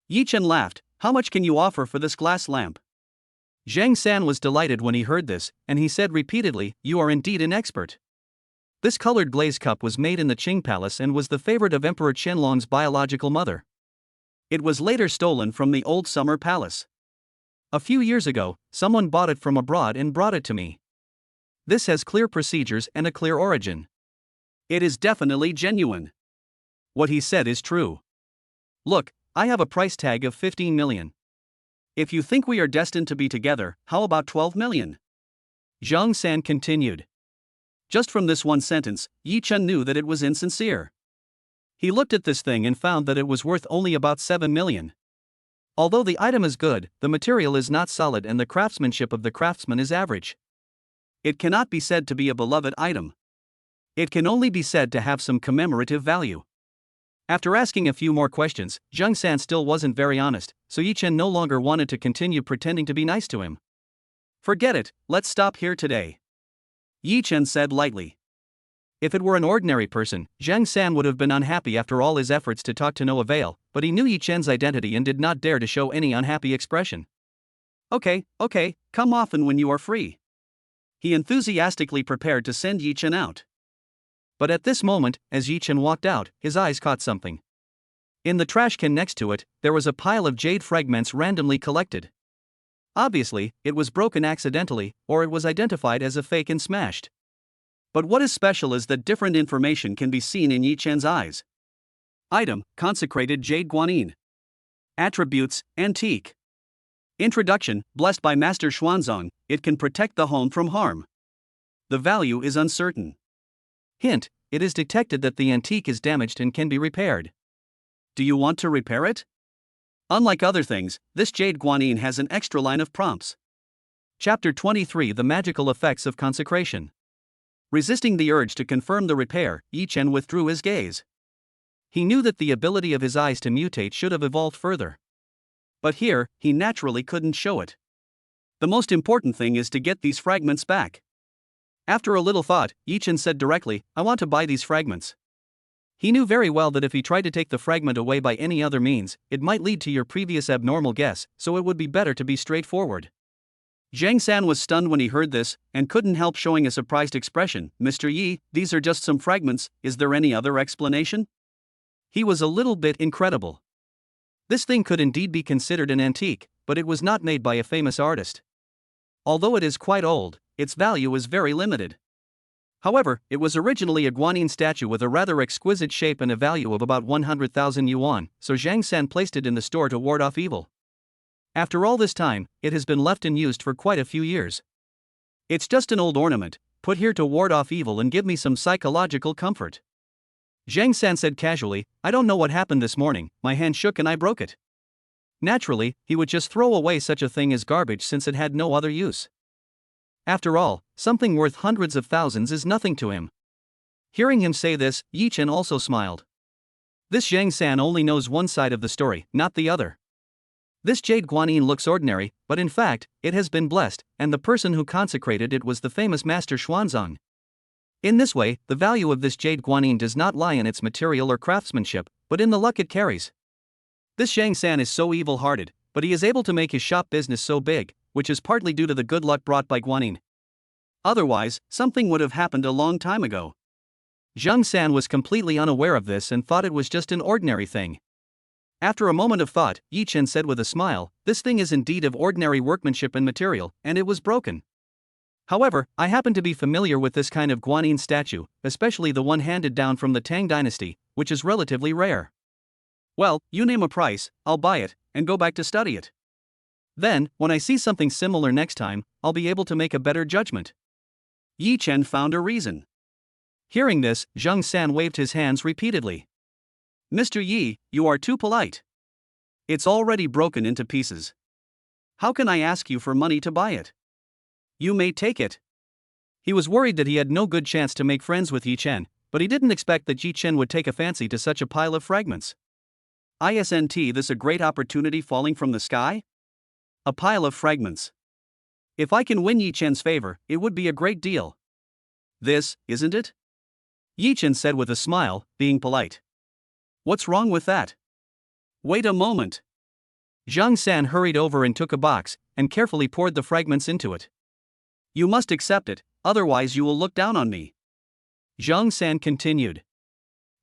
Yi Chen laughed, how much can you offer for this glass lamp? Zhang San was delighted when he heard this, and he said repeatedly, you are indeed an expert. This colored glaze cup was made in the Qing Palace and was the favorite of Emperor Qianlong's biological mother. It was later stolen from the old summer palace. A few years ago, someone bought it from abroad and brought it to me. This has clear procedures and a clear origin. It is definitely genuine. What he said is true. Look, I have a price tag of 15 million. If you think we are destined to be together, how about 12 million? Zhang San continued. Just from this one sentence, Yi Chen knew that it was insincere. He looked at this thing and found that it was worth only about 7 million. Although the item is good, the material is not solid and the craftsmanship of the craftsman is average. It cannot be said to be a beloved item. It can only be said to have some commemorative value. After asking a few more questions, Zhang San still wasn't very honest, so Yi Chen no longer wanted to continue pretending to be nice to him. Forget it, let's stop here today. Yi Chen said lightly. If it were an ordinary person, Zhang San would have been unhappy after all his efforts to talk to no avail, but he knew Yi Chen's identity and did not dare to show any unhappy expression. Okay, come often when you are free. He enthusiastically prepared to send Yi Chen out. But at this moment, as Yi Chen walked out, his eyes caught something. In the trash can next to it, there was a pile of jade fragments randomly collected. Obviously, it was broken accidentally, or it was identified as a fake and smashed. But what is special is that different information can be seen in Yi Chen's eyes. Item, consecrated jade guanyin. Attributes, antique. Introduction, blessed by Master Xuanzong, it can protect the home from harm. The value is uncertain. Hint, it is detected that the antique is damaged and can be repaired. Do you want to repair it? Unlike other things, this jade guanyin has an extra line of prompts. Chapter 23 The Magical Effects of Consecration. Resisting the urge to confirm the repair, Yi Chen withdrew his gaze. He knew that the ability of his eyes to mutate should have evolved further. But here, he naturally couldn't show it. The most important thing is to get these fragments back. After a little thought, Yi Chen said directly, I want to buy these fragments. He knew very well that if he tried to take the fragment away by any other means, it might lead to your previous abnormal guess, so it would be better to be straightforward. Zhang San was stunned when he heard this, and couldn't help showing a surprised expression. Mr. Yi, these are just some fragments, is there any other explanation? He was a little bit incredible. This thing could indeed be considered an antique, but it was not made by a famous artist. Although it is quite old, its value is very limited. However, it was originally a guanyin statue with a rather exquisite shape and a value of about 100,000 yuan, so Zhang San placed it in the store to ward off evil. After all this time, it has been left and used for quite a few years. It's just an old ornament, put here to ward off evil and give me some psychological comfort. Zhang San said casually, I don't know what happened this morning, my hand shook and I broke it. Naturally, he would just throw away such a thing as garbage since it had no other use. After all, something worth hundreds of thousands is nothing to him. Hearing him say this, Yi Chen also smiled. This Zhang San only knows one side of the story, not the other. This jade guanyin looks ordinary, but in fact, it has been blessed, and the person who consecrated it was the famous master Xuanzang. In this way, the value of this jade guanyin does not lie in its material or craftsmanship, but in the luck it carries. This Zhang San is so evil-hearted, but he is able to make his shop business so big, which is partly due to the good luck brought by guanyin. Otherwise, something would have happened a long time ago. Zhang San was completely unaware of this and thought it was just an ordinary thing. After a moment of thought, Yi Chen said with a smile, this thing is indeed of ordinary workmanship and material, and it was broken. However, I happen to be familiar with this kind of guanyin statue, especially the one handed down from the Tang dynasty, which is relatively rare. Well, you name a price, I'll buy it, and go back to study it. Then, when I see something similar next time, I'll be able to make a better judgment. Yi Chen found a reason. Hearing this, Zhang San waved his hands repeatedly. Mr. Yi, you are too polite. It's already broken into pieces. How can I ask you for money to buy it? You may take it. He was worried that he had no good chance to make friends with Yi Chen, but he didn't expect that Yi Chen would take a fancy to such a pile of fragments. Isn't this a great opportunity falling from the sky? A pile of fragments. If I can win Yi Chen's favor, it would be a great deal. This, isn't it? Yi Chen said with a smile, being polite. What's wrong with that? Wait a moment. Zhang San hurried over and took a box, and carefully poured the fragments into it. You must accept it, otherwise you will look down on me. Zhang San continued.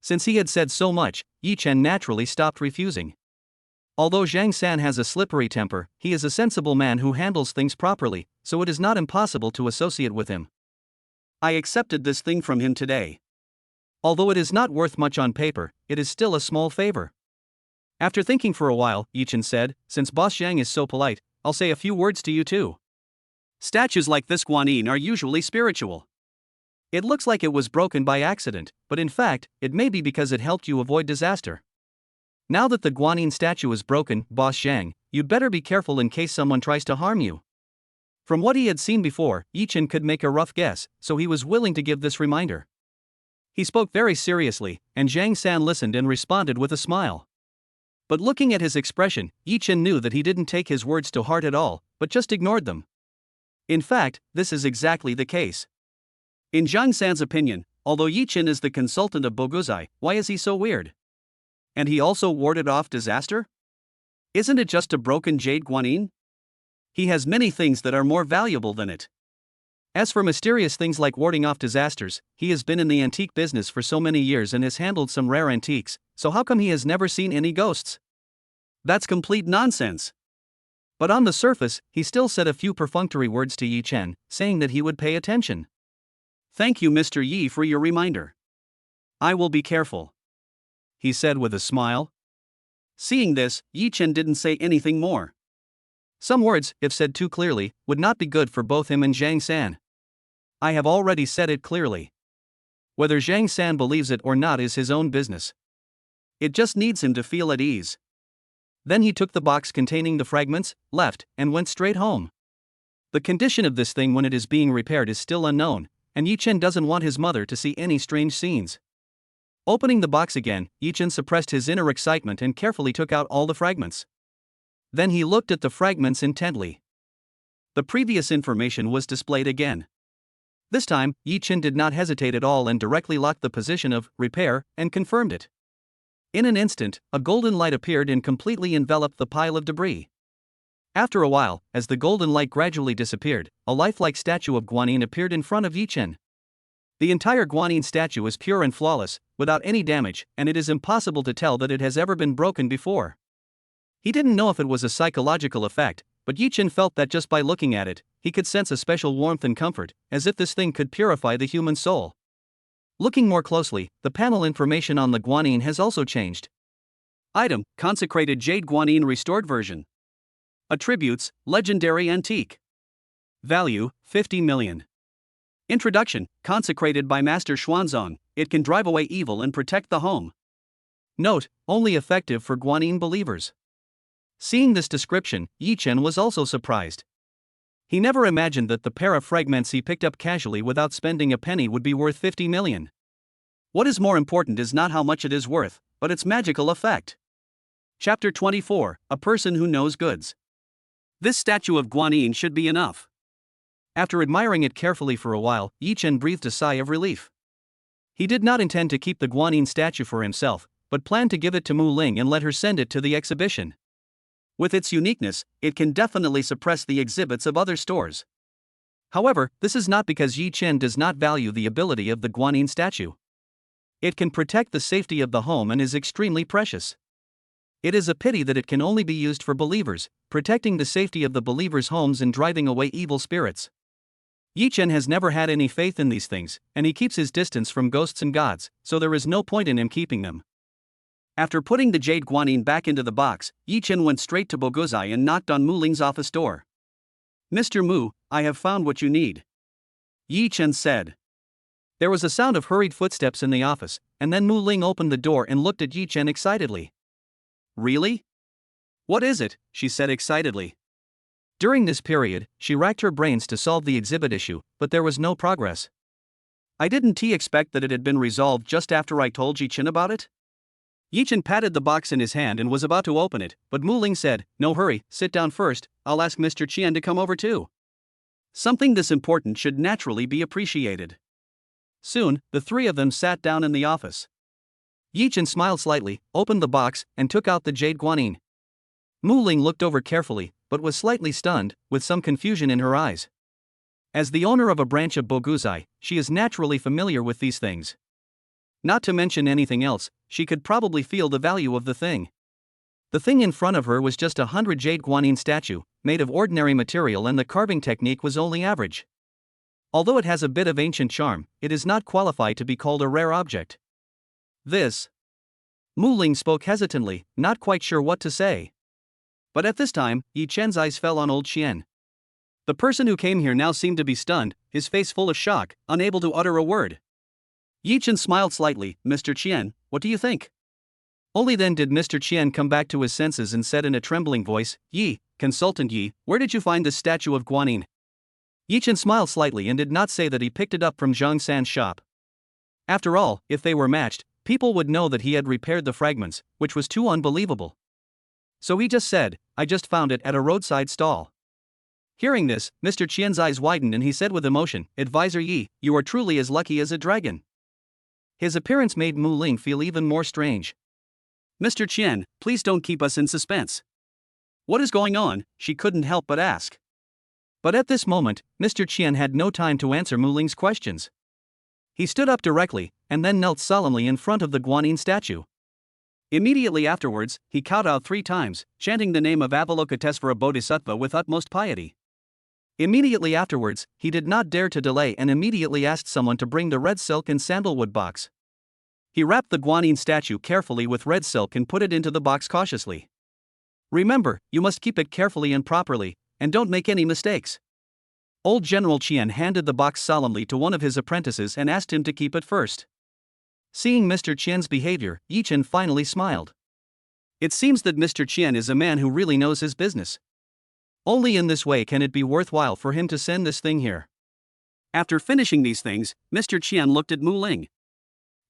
Since he had said so much, Yi Chen naturally stopped refusing. Although Zhang San has a slippery temper, he is a sensible man who handles things properly, so it is not impossible to associate with him. I accepted this thing from him today. Although it is not worth much on paper, it is still a small favor. After thinking for a while, Yi Chen said, since Boss Zhang is so polite, I'll say a few words to you too. Statues like this guanyin are usually spiritual. It looks like it was broken by accident, but in fact, it may be because it helped you avoid disaster. Now that the guanyin statue is broken, Boss Zhang, you'd better be careful in case someone tries to harm you. From what he had seen before, Yi Chen could make a rough guess, so he was willing to give this reminder. He spoke very seriously, and Zhang San listened and responded with a smile. But looking at his expression, Yi Chen knew that he didn't take his words to heart at all, but just ignored them. In fact, this is exactly the case. In Zhang San's opinion, although Yi Chen is the consultant of Boguzai, why is he so weird? And he also warded off disaster? Isn't it just a broken jade guanyin? He has many things that are more valuable than it. As for mysterious things like warding off disasters, he has been in the antique business for so many years and has handled some rare antiques, so how come he has never seen any ghosts? That's complete nonsense. But on the surface, he still said a few perfunctory words to Yi Chen, saying that he would pay attention. Thank you, Mr. Yi, for your reminder. I will be careful, he said with a smile. Seeing this, Yi Chen didn't say anything more. Some words, if said too clearly, would not be good for both him and Zhang San. I have already said it clearly. Whether Zhang San believes it or not is his own business. It just needs him to feel at ease. Then he took the box containing the fragments, left, and went straight home. The condition of this thing when it is being repaired is still unknown, and Yi Chen doesn't want his mother to see any strange scenes. Opening the box again, Yi Chen suppressed his inner excitement and carefully took out all the fragments. Then he looked at the fragments intently. The previous information was displayed again. This time, Yi Chen did not hesitate at all and directly locked the position of repair and confirmed it. In an instant, a golden light appeared and completely enveloped the pile of debris. After a while, as the golden light gradually disappeared, a lifelike statue of guanyin appeared in front of Yi Chen. The entire Guanyin statue is pure and flawless, without any damage, and it is impossible to tell that it has ever been broken before. He didn't know if it was a psychological effect, but Yichen felt that just by looking at it, he could sense a special warmth and comfort, as if this thing could purify the human soul. Looking more closely, the panel information on the Guanyin has also changed. Item: Consecrated Jade Guanyin Restored Version. Attributes: Legendary Antique. Value: 50 million. Introduction: Consecrated by Master Xuanzong, it can drive away evil and protect the home. Note: Only effective for Guanyin believers. Seeing this description, Yichen was also surprised. He never imagined that the pair of fragments he picked up casually without spending a penny would be worth 50 million. What is more important is not how much it is worth, but its magical effect. Chapter 24: A Person Who Knows Goods. This statue of Guanyin should be enough. After admiring it carefully for a while, Yichen breathed a sigh of relief. He did not intend to keep the Guanyin statue for himself, but planned to give it to Mu Ling and let her send it to the exhibition. With its uniqueness, it can definitely suppress the exhibits of other stores. However, this is not because Yichen does not value the ability of the Guanyin statue. It can protect the safety of the home and is extremely precious. It is a pity that it can only be used for believers, protecting the safety of the believers' homes and driving away evil spirits. Yichen has never had any faith in these things, and he keeps his distance from ghosts and gods, so there is no point in him keeping them. After putting the Jade Guanyin back into the box, Yichen went straight to Boguzai and knocked on Mu Ling's office door. "Mr. Mu, I have found what you need," Yichen said. There was a sound of hurried footsteps in the office, and then Mu Ling opened the door and looked at Yichen excitedly. "Really? What is it?" she said excitedly. During this period, she racked her brains to solve the exhibit issue, but there was no progress. "I didn't expect that it had been resolved just after I told Yichen about it?" Yichen patted the box in his hand and was about to open it, but Mu Ling said, "No hurry, sit down first, I'll ask Mr. Qian to come over too." Something this important should naturally be appreciated. Soon, the three of them sat down in the office. Yichen smiled slightly, opened the box, and took out the Jade Guanyin. Mu Ling looked over carefully, but was slightly stunned, with some confusion in her eyes. As the owner of a branch of Boguzai, she is naturally familiar with these things. Not to mention anything else, she could probably feel the value of the thing. The thing in front of her was just a 100 Jade Guanyin statue, made of ordinary material, and the carving technique was only average. Although it has a bit of ancient charm, it is not qualified to be called a rare object. This. Mu Ling spoke hesitantly, not quite sure what to say. But at this time, Yichen's eyes fell on old Qian. The person who came here now seemed to be stunned, his face full of shock, unable to utter a word. Yichen smiled slightly. "Mr. Qian, what do you think?" Only then did Mr. Qian come back to his senses and said in a trembling voice, "Yi, Consultant Yi, where did you find this statue of Guanyin?" Yichen smiled slightly and did not say that he picked it up from Zhang San's shop. After all, if they were matched, people would know that he had repaired the fragments, which was too unbelievable. So he just said, "I just found it at a roadside stall." Hearing this, Mr. Qian's eyes widened and he said with emotion, "Advisor Yi, you are truly as lucky as a dragon." His appearance made Mu Ling feel even more strange. "Mr. Qian, please don't keep us in suspense. What is going on?" she couldn't help but ask. But at this moment, Mr. Qian had no time to answer Mu Ling's questions. He stood up directly, and then knelt solemnly in front of the Guanyin statue. Immediately afterwards, he kowtowed 3 times, chanting the name of Avalokitesvara Bodhisattva with utmost piety. Immediately afterwards, he did not dare to delay and immediately asked someone to bring the red silk and sandalwood box. He wrapped the Guanyin statue carefully with red silk and put it into the box cautiously. "Remember, you must keep it carefully and properly, and don't make any mistakes." Old General Qian handed the box solemnly to one of his apprentices and asked him to keep it first. Seeing Mr. Qian's behavior, Yichen finally smiled. It seems that Mr. Qian is a man who really knows his business. Only in this way can it be worthwhile for him to send this thing here. After finishing these things, Mr. Qian looked at Mu Ling.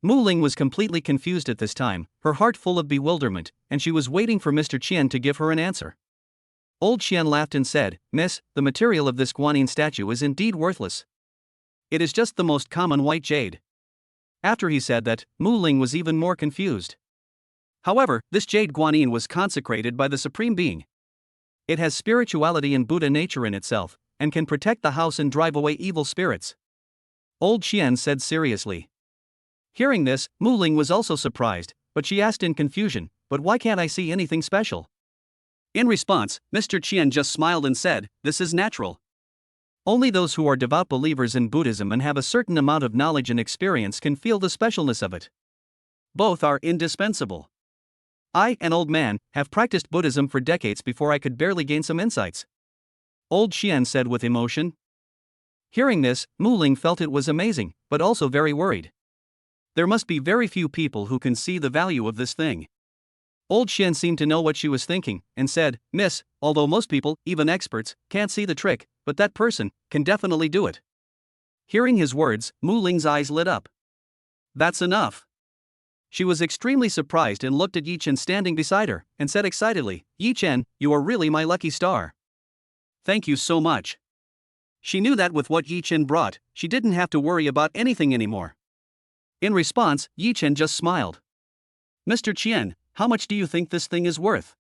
Mu Ling was completely confused at this time, her heart full of bewilderment, and she was waiting for Mr. Qian to give her an answer. Old Qian laughed and said, "Miss, the material of this Guanyin statue is indeed worthless. It is just the most common white jade." After he said that, Mu Ling was even more confused. However, this Jade Guanyin was consecrated by the Supreme Being. It has spirituality and Buddha nature in itself, and can protect the house and drive away evil spirits. Old Qian said seriously. Hearing this, Mu Ling was also surprised, but she asked in confusion, "But why can't I see anything special?" In response, Mr. Qian just smiled and said, "This is natural. Only those who are devout believers in Buddhism and have a certain amount of knowledge and experience can feel the specialness of it. Both are indispensable. I, an old man, have practiced Buddhism for decades before I could barely gain some insights," Old Qian said with emotion. Hearing this, Mu Ling felt it was amazing, but also very worried. There must be very few people who can see the value of this thing. Old Qian seemed to know what she was thinking, and said, "Miss, although most people, even experts, can't see the trick, but that person can definitely do it." Hearing his words, Mu Ling's eyes lit up. "That's enough." She was extremely surprised and looked at Yi Chen standing beside her, and said excitedly, "Yi Chen, you are really my lucky star. Thank you so much." She knew that with what Yi Chen brought, she didn't have to worry about anything anymore. In response, Yi Chen just smiled. "Mr. Qian, how much do you think this thing is worth?"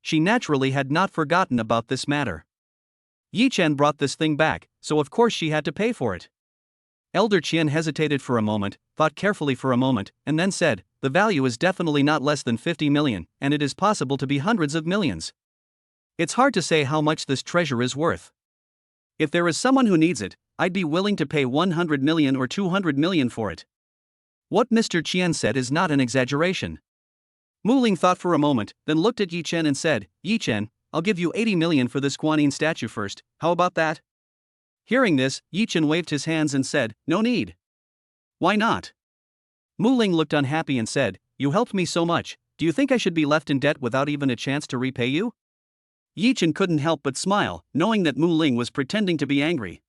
She naturally had not forgotten about this matter. Yi Chen brought this thing back, so of course she had to pay for it. Elder Qian hesitated for a moment, thought carefully for a moment, and then said, "The value is definitely not less than 50 million, and it is possible to be hundreds of millions. It's hard to say how much this treasure is worth. If there is someone who needs it, I'd be willing to pay 100 million or 200 million for it." What Mr. Qian said is not an exaggeration. Mu Ling thought for a moment, then looked at Yi Chen and said, "Yi Chen, I'll give you 80 million for this Guanyin statue first, how about that?" Hearing this, Yi Chen waved his hands and said, "No need." "Why not?" Mu Ling looked unhappy and said, "You helped me so much, do you think I should be left in debt without even a chance to repay you?" Yi Chen couldn't help but smile, knowing that Mu Ling was pretending to be angry.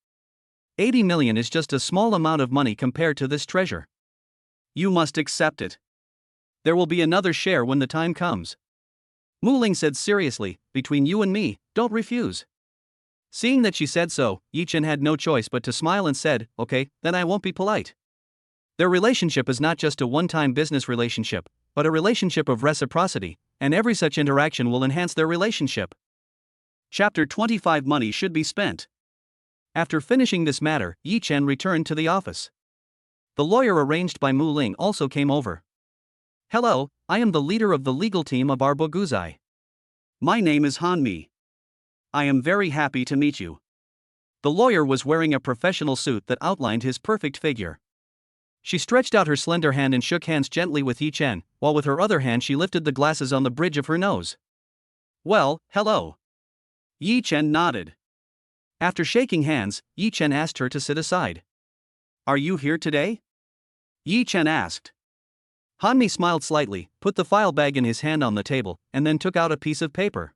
80 million is just a small amount of money compared to this treasure. You must accept it. There will be another share when the time comes. Mu Ling said seriously, "Between you and me, don't refuse." Seeing that she said so, Yi Chen had no choice but to smile and said, "Okay, then I won't be polite." Their relationship is not just a one-time business relationship, but a relationship of reciprocity, and every such interaction will enhance their relationship. Chapter 25 Money should be spent. After finishing this matter, Yi Chen returned to the office. The lawyer arranged by Mu Ling also came over. "Hello, I am the leader of the legal team of our Boguzai. My name is Han Mi. I am very happy to meet you." The lawyer was wearing a professional suit that outlined his perfect figure. She stretched out her slender hand and shook hands gently with Yi Chen, while with her other hand she lifted the glasses on the bridge of her nose. "Well, hello." Yi Chen nodded. After shaking hands, Yi Chen asked her to sit aside. "Are you here today?" Yi Chen asked. Han Mi smiled slightly, put the file bag in his hand on the table, and then took out a piece of paper.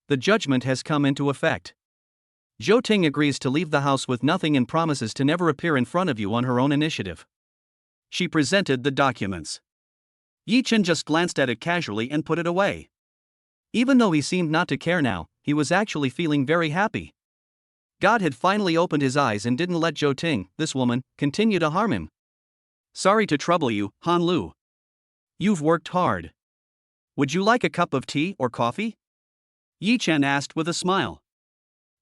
"The judgment has come into effect. Zhou Ting agrees to leave the house with nothing and promises to never appear in front of you on her own initiative." She presented the documents. Yi Chen just glanced at it casually and put it away. Even though he seemed not to care now, he was actually feeling very happy. God had finally opened his eyes and didn't let Zhou Ting, this woman, continue to harm him. "Sorry to trouble you, Han Lu. You've worked hard. Would you like a cup of tea or coffee?" Yi Chen asked with a smile.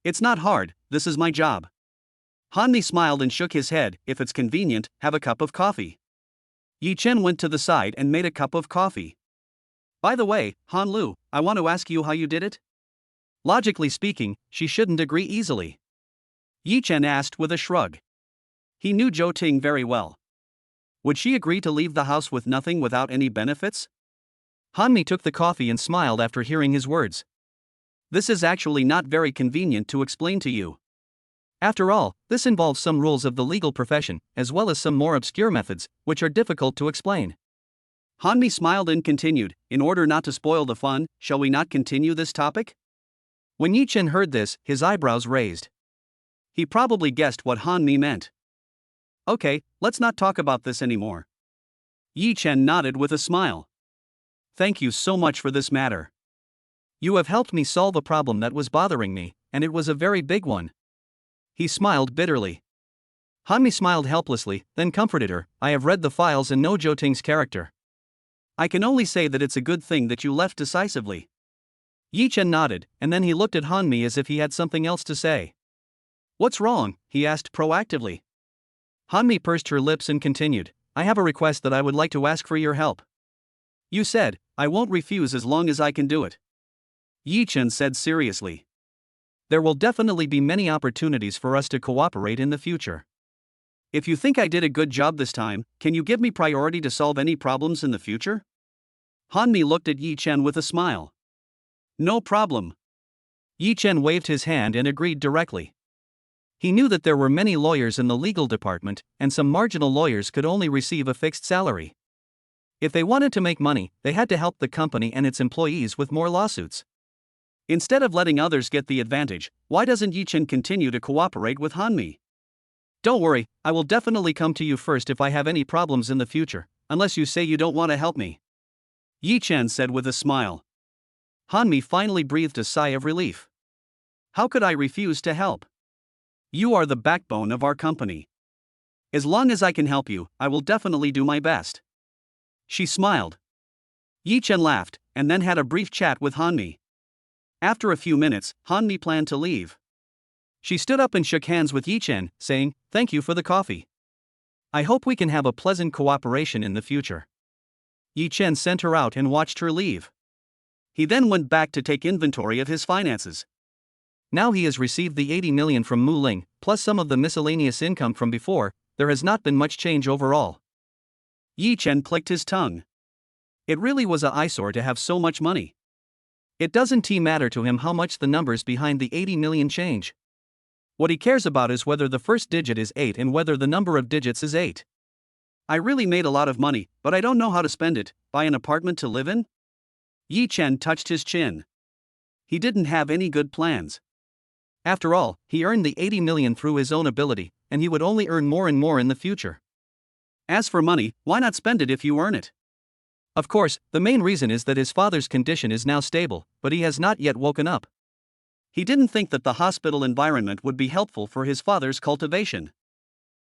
"It's not hard, this is my job." Han Mi smiled and shook his head. "If it's convenient, have a cup of coffee." Yi Chen went to the side and made a cup of coffee. "By the way, Han Lu, I want to ask you how you did it?" Logically speaking, she shouldn't agree easily. Yi Chen asked with a shrug. He knew Zhou Ting very well. Would she agree to leave the house with nothing without any benefits? Han Mi took the coffee and smiled after hearing his words. "This is actually not very convenient to explain to you. After all, this involves some rules of the legal profession, as well as some more obscure methods, which are difficult to explain." Han Mi smiled and continued, "In order not to spoil the fun, shall we not continue this topic?" When Yi Chen heard this, his eyebrows raised. He probably guessed what Han Mi meant. "Okay, let's not talk about this anymore." Yi Chen nodded with a smile. "Thank you so much for this matter. You have helped me solve a problem that was bothering me, and it was a very big one." He smiled bitterly. Han Mi smiled helplessly, then comforted her. "I have read the files and know Zhou Ting's character. I can only say that it's a good thing that you left decisively." Yi Chen nodded, and then he looked at Han Mi as if he had something else to say. "What's wrong?" he asked proactively. Hanmi pursed her lips and continued, I have a request that I would like to ask for your help. You said, I won't refuse as long as I can do it. Yi Chen said seriously. There will definitely be many opportunities for us to cooperate in the future. If you think I did a good job this time, can you give me priority to solve any problems in the future? Hanmi looked at Yi Chen with a smile. No problem. Yi Chen waved his hand and agreed directly. He knew that there were many lawyers in the legal department, and some marginal lawyers could only receive a fixed salary. If they wanted to make money, they had to help the company and its employees with more lawsuits. Instead of letting others get the advantage, why doesn't Yi Chen continue to cooperate with Hanmi? Don't worry, I will definitely come to you first if I have any problems in the future, unless you say you don't want to help me. Yi Chen said with a smile. Hanmi finally breathed a sigh of relief. How could I refuse to help? You are the backbone of our company. As long as I can help you, I will definitely do my best. She smiled. Yi Chen laughed, and then had a brief chat with Hanmi. After a few minutes, Hanmi planned to leave. She stood up and shook hands with Yi Chen, saying, Thank you for the coffee. I hope we can have a pleasant cooperation in the future. Yi Chen sent her out and watched her leave. He then went back to take inventory of his finances. Now he has received the 80 million from Mu Ling, plus some of the miscellaneous income from before. There has not been much change overall. Yi Chen clicked his tongue. It really was an eyesore to have so much money. It doesn't matter to him how much the numbers behind the 80 million change. What he cares about is whether the first digit is 8 and whether the number of digits is 8. I really made a lot of money, but I don't know how to spend it. Buy an apartment to live in? Yi Chen touched his chin. He didn't have any good plans. After all, he earned the 80 million through his own ability, and he would only earn more and more in the future. As for money, why not spend it if you earn it? Of course, the main reason is that his father's condition is now stable, but he has not yet woken up. He didn't think that the hospital environment would be helpful for his father's cultivation.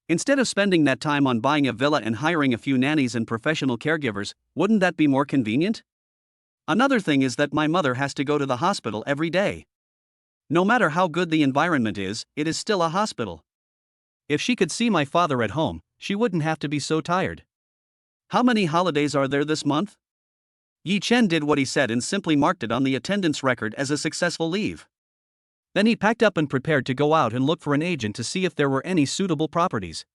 Instead of spending that time on buying a villa and hiring a few nannies and professional caregivers, wouldn't that be more convenient? Another thing is that my mother has to go to the hospital every day. No matter how good the environment is, it is still a hospital. If she could see my father at home, she wouldn't have to be so tired. How many holidays are there this month? Yi Chen did what he said and simply marked it on the attendance record as a successful leave. Then he packed up and prepared to go out and look for an agent to see if there were any suitable properties.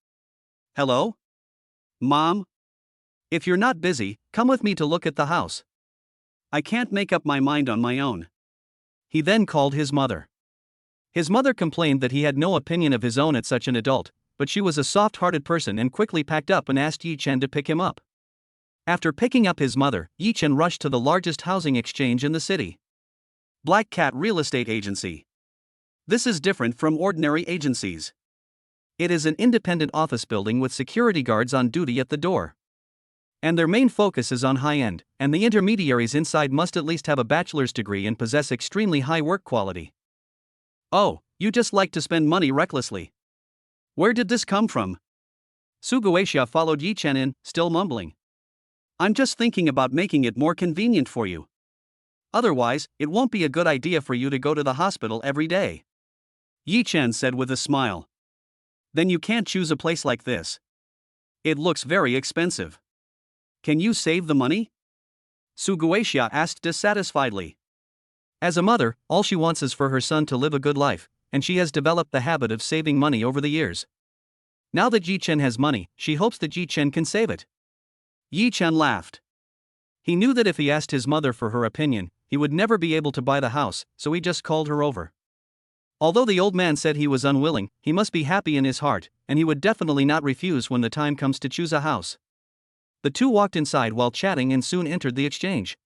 Hello? Mom? If you're not busy, come with me to look at the house. I can't make up my mind on my own. He then called his mother. His mother complained that he had no opinion of his own at such an adult, but she was a soft-hearted person and quickly packed up and asked Yi Chen to pick him up. After picking up his mother, Yi Chen rushed to the largest housing exchange in the city. Black Cat Real Estate Agency. This is different from ordinary agencies. It is an independent office building with security guards on duty at the door. And their main focus is on high-end, and the intermediaries inside must at least have a bachelor's degree and possess extremely high work quality. Oh, you just like to spend money recklessly. Where did this come from? Suguaxia followed Yi Chen in, still mumbling. I'm just thinking about making it more convenient for you. Otherwise, it won't be a good idea for you to go to the hospital every day. Yi Chen said with a smile. Then you can't choose a place like this. It looks very expensive. Can you save the money? Suguaxia asked dissatisfiedly. As a mother, all she wants is for her son to live a good life, and she has developed the habit of saving money over the years. Now that Yi Chen has money, she hopes that Yi Chen can save it. Yi Chen laughed. He knew that if he asked his mother for her opinion, he would never be able to buy the house, so he just called her over. Although the old man said he was unwilling, he must be happy in his heart, and he would definitely not refuse when the time comes to choose a house. The two walked inside while chatting and soon entered the exchange.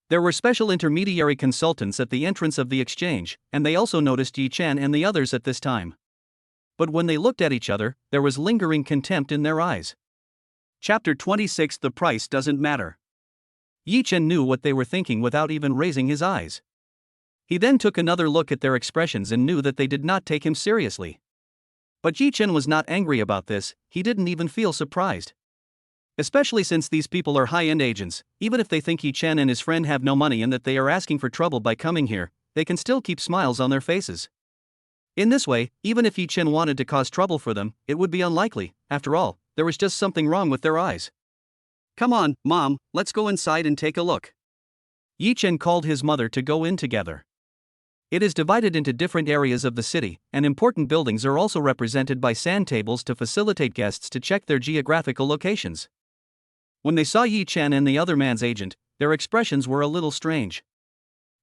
There were special intermediary consultants at the entrance of the exchange, and they also noticed Yi Chen and the others at this time. But when they looked at each other, there was lingering contempt in their eyes. Chapter 26. The price doesn't matter. Yi Chen knew what they were thinking without even raising his eyes. He then took another look at their expressions and knew that they did not take him seriously. But Yi Chen was not angry about this, he didn't even feel surprised. Especially since these people are high-end agents, even if they think Yi Chen and his friend have no money and that they are asking for trouble by coming here, they can still keep smiles on their faces. In this way, even if Yi Chen wanted to cause trouble for them, it would be unlikely. After all, there was just something wrong with their eyes. Come on, Mom, let's go inside and take a look. Yi Chen called his mother to go in together. It is divided into different areas of the city, and important buildings are also represented by sand tables to facilitate guests to check their geographical locations. When they saw Yi Chen and the other man's agent, their expressions were a little strange.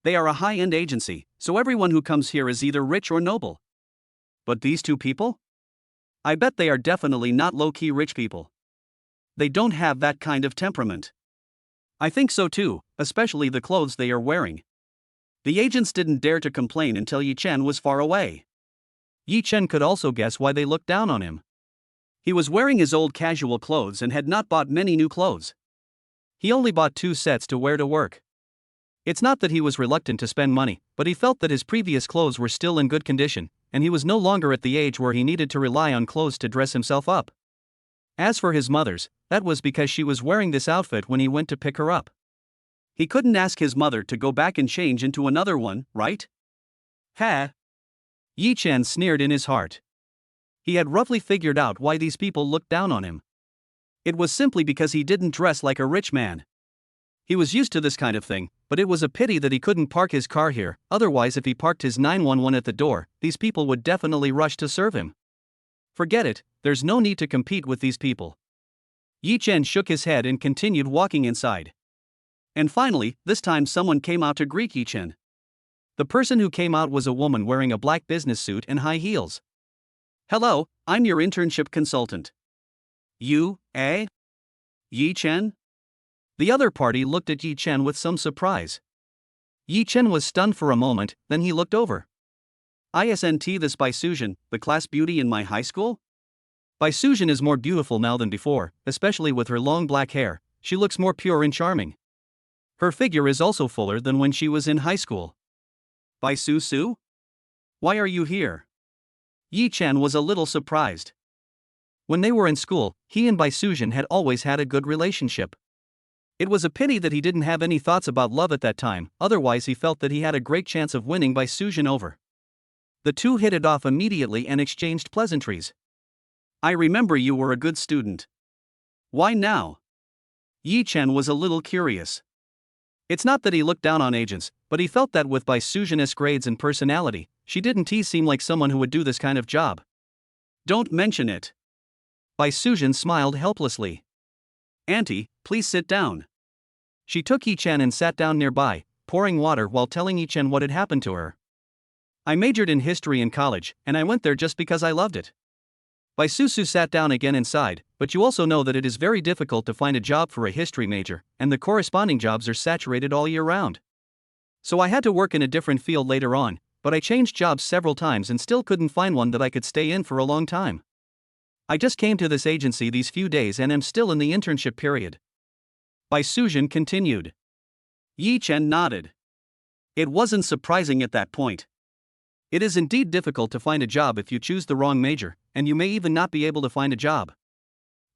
They are a high-end agency, so everyone who comes here is either rich or noble. But these two people? I bet they are definitely not low-key rich people. They don't have that kind of temperament. I think so too, especially the clothes they are wearing. The agents didn't dare to complain until Yi Chen was far away. Yi Chen could also guess why they looked down on him. He was wearing his old casual clothes and had not bought many new clothes. He only bought 2 sets to wear to work. It's not that he was reluctant to spend money, but he felt that his previous clothes were still in good condition, and he was no longer at the age where he needed to rely on clothes to dress himself up. As for his mother's, that was because she was wearing this outfit when he went to pick her up. He couldn't ask his mother to go back and change into another one, right? Ha! Yi Chen sneered in his heart. He had roughly figured out why these people looked down on him. It was simply because he didn't dress like a rich man. He was used to this kind of thing, but it was a pity that he couldn't park his car here, otherwise if he parked his 911 at the door, these people would definitely rush to serve him. Forget it, there's no need to compete with these people. Yi Chen shook his head and continued walking inside. And finally, this time someone came out to greet Yi Chen. The person who came out was a woman wearing a black business suit and high heels. Hello, I'm your internship consultant. You, eh? Yi Chen? The other party looked at Yi Chen with some surprise. Yi Chen was stunned for a moment, then he looked over. Isn't this Bai Suzhen, the class beauty in my high school? Bai Suzhen is more beautiful now than before, especially with her long black hair. She looks more pure and charming. Her figure is also fuller than when she was in high school. Bai Su? Why are you here? Yi Chen was a little surprised. When they were in school, he and Bai Suzhen had always had a good relationship. It was a pity that he didn't have any thoughts about love at that time, otherwise he felt that he had a great chance of winning Bai Suzhen over. The two hit it off immediately and exchanged pleasantries. I remember you were a good student. Why now? Yi Chen was a little curious. It's not that he looked down on agents, but he felt that with Bai Suzhen's grades and personality, she didn't seem like someone who would do this kind of job. Don't mention it. Bai Suzhen smiled helplessly. Auntie, please sit down. She took Yi Chen and sat down nearby, pouring water while telling Yi Chen what had happened to her. I majored in history in college, and I went there just because I loved it. Bai Susu sat down again inside, but you also know that it is very difficult to find a job for a history major, and the corresponding jobs are saturated all year round. So I had to work in a different field later on, but I changed jobs several times and still couldn't find one that I could stay in for a long time. I just came to this agency these few days and am still in the internship period. Bai Suzhen continued. Yi Chen nodded. It wasn't surprising at that point. It is indeed difficult to find a job if you choose the wrong major, and you may even not be able to find a job.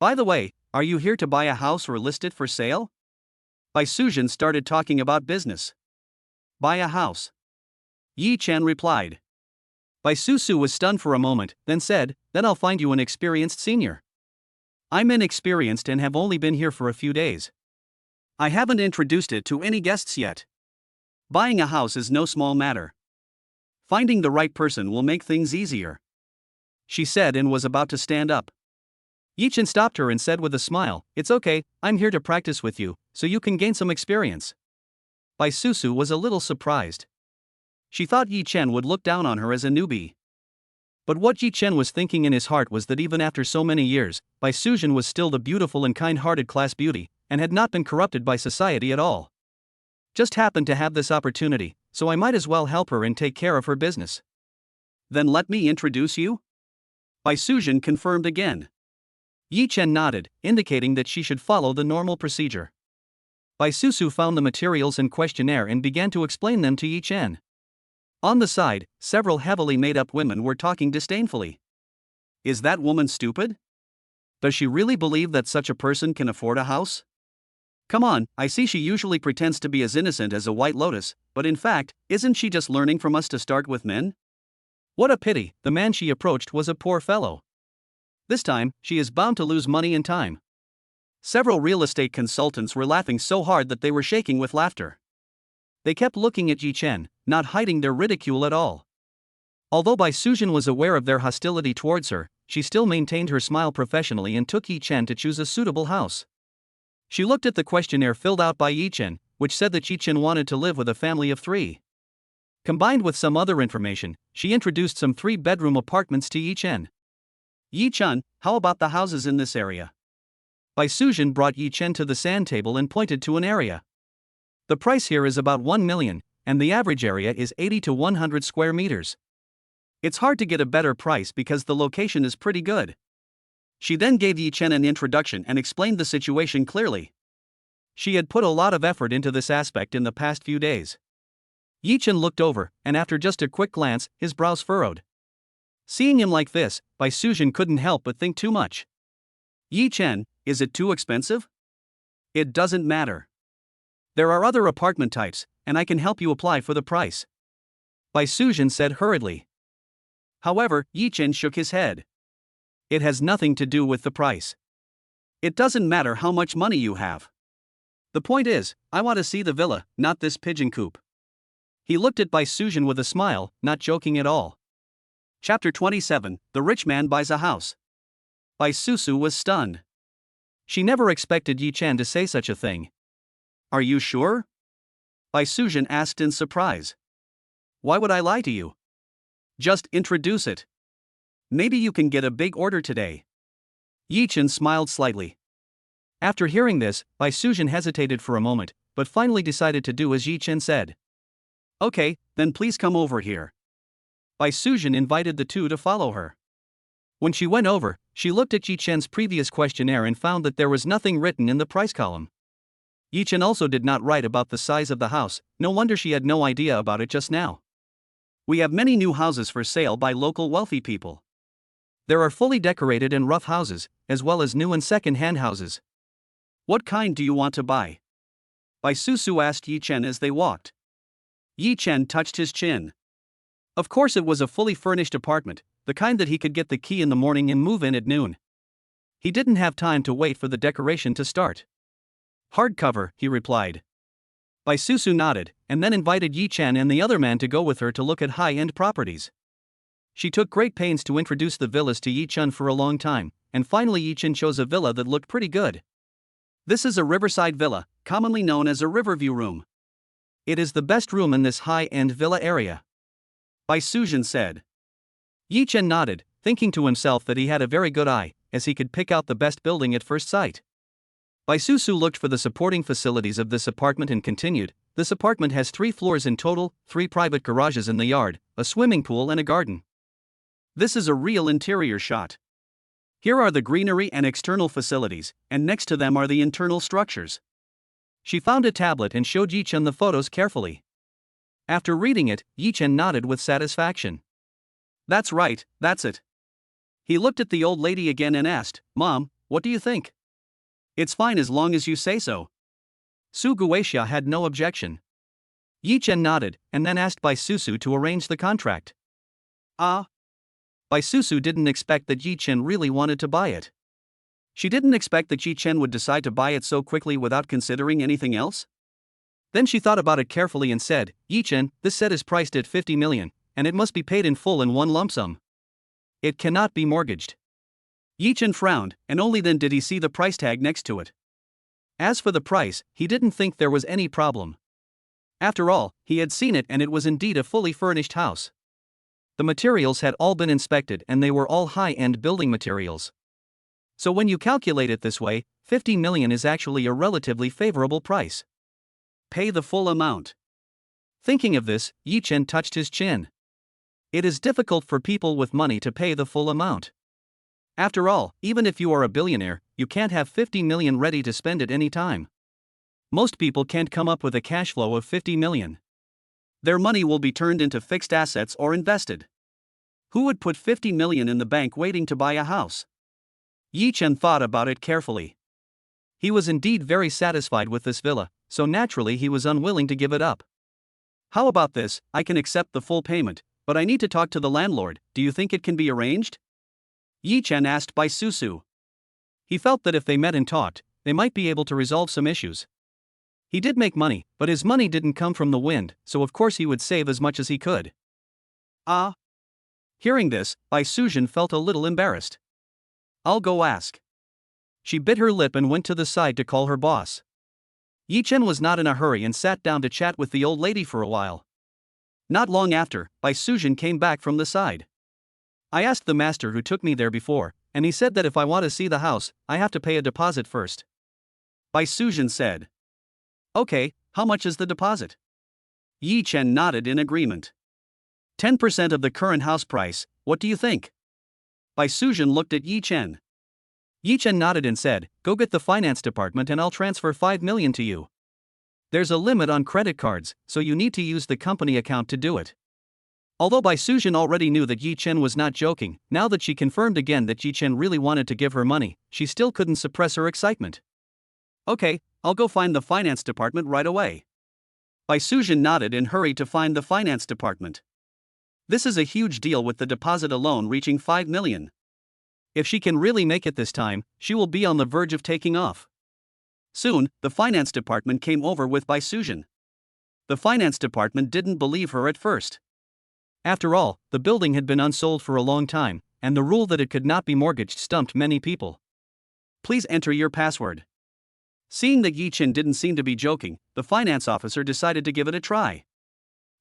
By the way, are you here to buy a house or list it for sale? Bai Suzhen started talking about business. Buy a house. Yi Chen replied. Bai Susu was stunned for a moment, then said, then I'll find you an experienced senior. I'm inexperienced and have only been here for a few days. I haven't introduced it to any guests yet. Buying a house is no small matter. Finding the right person will make things easier. She said and was about to stand up. Yi Chen stopped her and said with a smile, it's okay, I'm here to practice with you, so you can gain some experience. Bai Susu was a little surprised. She thought Yi Chen would look down on her as a newbie. But what Yi Chen was thinking in his heart was that even after so many years, Bai Suzhen was still the beautiful and kind-hearted class beauty, and had not been corrupted by society at all. Just happened to have this opportunity, so I might as well help her and take care of her business. Then let me introduce you? Bai Suzhen confirmed again. Yi Chen nodded, indicating that she should follow the normal procedure. Bai Susu found the materials and questionnaire and began to explain them to Yi Chen. On the side, several heavily made-up women were talking disdainfully. Is that woman stupid? Does she really believe that such a person can afford a house? Come on, I see she usually pretends to be as innocent as a white lotus, but in fact, isn't she just learning from us to start with men? What a pity, the man she approached was a poor fellow. This time, she is bound to lose money and time. Several real estate consultants were laughing so hard that they were shaking with laughter. They kept looking at Yi Chen, not hiding their ridicule at all. Although Bai Suzhen was aware of their hostility towards her, she still maintained her smile professionally and took Yi Chen to choose a suitable house. She looked at the questionnaire filled out by Yi Chen, which said that Yi Chen wanted to live with a family of 3. Combined with some other information, she introduced some 3-bedroom apartments to Yi Chen. Yi Chen, how about the houses in this area? Bai Suzhen brought Yi Chen to the sand table and pointed to an area. The price here is about 1 million, and the average area is 80 to 100 square meters. It's hard to get a better price because the location is pretty good. She then gave Yi Chen an introduction and explained the situation clearly. She had put a lot of effort into this aspect in the past few days. Yi Chen looked over, and after just a quick glance, his brows furrowed. Seeing him like this, Bai Suzhen couldn't help but think too much. Yi Chen, is it too expensive? It doesn't matter. There are other apartment types, and I can help you apply for the price. Bai Suzhen said hurriedly. However, Yi Chen shook his head. It has nothing to do with the price. It doesn't matter how much money you have. The point is, I want to see the villa, not this pigeon coop. He looked at Bai Suzhen with a smile, not joking at all. Chapter 27, The Rich Man Buys a House. Bai Susu was stunned. She never expected Yi Chen to say such a thing. Are you sure? Bai Suzhen asked in surprise. Why would I lie to you? Just introduce it. Maybe you can get a big order today. Yi Chen smiled slightly. After hearing this, Bai Suzhen hesitated for a moment, but finally decided to do as Yi Chen said. Okay, then please come over here. Bai Suzhen invited the two to follow her. When she went over, she looked at Yi Chen's previous questionnaire and found that there was nothing written in the price column. Yi Chen also did not write about the size of the house, no wonder she had no idea about it just now. We have many new houses for sale by local wealthy people. There are fully decorated and rough houses, as well as new and second-hand houses. What kind do you want to buy? Bai Susu asked Yi Chen as they walked. Yi Chen touched his chin. Of course it was a fully furnished apartment, the kind that he could get the key in the morning and move in at noon. He didn't have time to wait for the decoration to start. Hardcover, he replied. Bai Susu nodded, and then invited Yi Chen and the other man to go with her to look at high-end properties. She took great pains to introduce the villas to Yi Chen for a long time, and finally Yi Chen chose a villa that looked pretty good. This is a riverside villa, commonly known as a riverview room. It is the best room in this high-end villa area. Bai Suzhen said. Yi Chen nodded, thinking to himself that he had a very good eye, as he could pick out the best building at first sight. Bai Susu looked for the supporting facilities of this apartment and continued, this apartment has 3 floors in total, 3 private garages in the yard, a swimming pool and a garden. This is a real interior shot. Here are the greenery and external facilities, and next to them are the internal structures. She found a tablet and showed Yi Chen the photos carefully. After reading it, Yi Chen nodded with satisfaction. That's right, that's it. He looked at the old lady again and asked, Mom, what do you think? It's fine as long as you say so. Su Guixia had no objection. Yi Chen nodded, and then asked Bai Susu to arrange the contract. Bai Susu didn't expect that Yi Chen really wanted to buy it. She didn't expect that Yi Chen would decide to buy it so quickly without considering anything else. Then she thought about it carefully and said, Yi Chen, this set is priced at 50 million, and it must be paid in full in one lump sum. It cannot be mortgaged. Yi Chen frowned, and only then did he see the price tag next to it. As for the price, he didn't think there was any problem. After all, he had seen it and it was indeed a fully furnished house. The materials had all been inspected and they were all high-end building materials. So when you calculate it this way, 50 million is actually a relatively favorable price. Pay the full amount. Thinking of this, Yi Chen touched his chin. It is difficult for people with money to pay the full amount. After all, even if you are a billionaire, you can't have 50 million ready to spend at any time. Most people can't come up with a cash flow of 50 million. Their money will be turned into fixed assets or invested. Who would put 50 million in the bank waiting to buy a house? Yi Chen thought about it carefully. He was indeed very satisfied with this villa, so naturally he was unwilling to give it up. How about this, I can accept the full payment, But I need to talk to the landlord, do you think it can be arranged? Yi Chen asked by Susu. He felt that if they met and talked, they might be able to resolve some issues. He did make money, but his money didn't come from the wind, so of course he would save as much as he could. Ah. Hearing this, Bai Sujin felt a little embarrassed. I'll go ask. She bit her lip and went to the side to call her boss. Yi Chen was not in a hurry and sat down to chat with the old lady for a while. Not long after, Bai Sujin came back from the side. I asked the master who took me there before, and he said that if I want to see the house, I have to pay a deposit first. Bai Sujin said. Okay, how much is the deposit? Yi Chen nodded in agreement. 10% of the current house price, what do you think? Bai Sujin looked at Yi Chen. Yi Chen nodded and said, go get the finance department and I'll transfer 5 million to you. There's a limit on credit cards, so you need to use the company account to do it. Although Bai Sujin already knew that Yi Chen was not joking, now that she confirmed again that Yi Chen really wanted to give her money, she still couldn't suppress her excitement. Okay, I'll go find the finance department right away. Bai Sujin nodded and hurried to find the finance department. This is a huge deal with the deposit alone reaching 5 million. If she can really make it this time, she will be on the verge of taking off. Soon, the finance department came over with Bai Sujin. The finance department didn't believe her at first. After all, the building had been unsold for a long time, and the rule that it could not be mortgaged stumped many people. Please enter your password. Seeing that Yi Chen didn't seem to be joking, the finance officer decided to give it a try.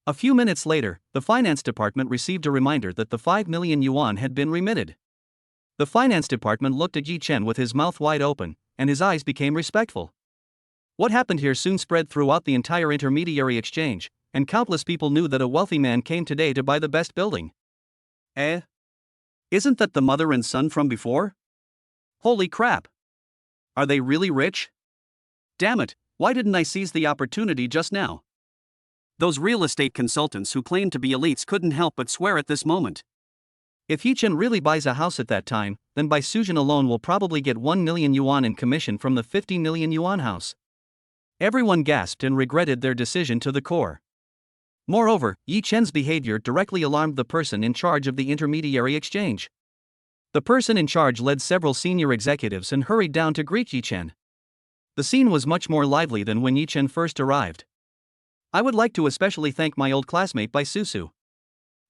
A few minutes later, the finance department received a reminder that the 5 million yuan had been remitted. The finance department looked at Yi Chen with his mouth wide open, and his eyes became respectful. What happened here soon spread throughout the entire intermediary exchange, and countless people knew that a wealthy man came today to buy the best building. Isn't that the mother and son from before? Holy crap! Are they really rich? Damn it, why didn't I seize the opportunity just now? Those real estate consultants who claimed to be elites couldn't help but swear at this moment. If Yi Chen really buys a house at that time, then Bai Sujin alone will probably get 1 million yuan in commission from the 50 million yuan house. Everyone gasped and regretted their decision to the core. Moreover, Yi Chen's behavior directly alarmed the person in charge of the intermediary exchange. The person in charge led several senior executives and hurried down to greet Yi Chen. The scene was much more lively than when Yi Chen first arrived. I would like to especially thank my old classmate Bai Susu.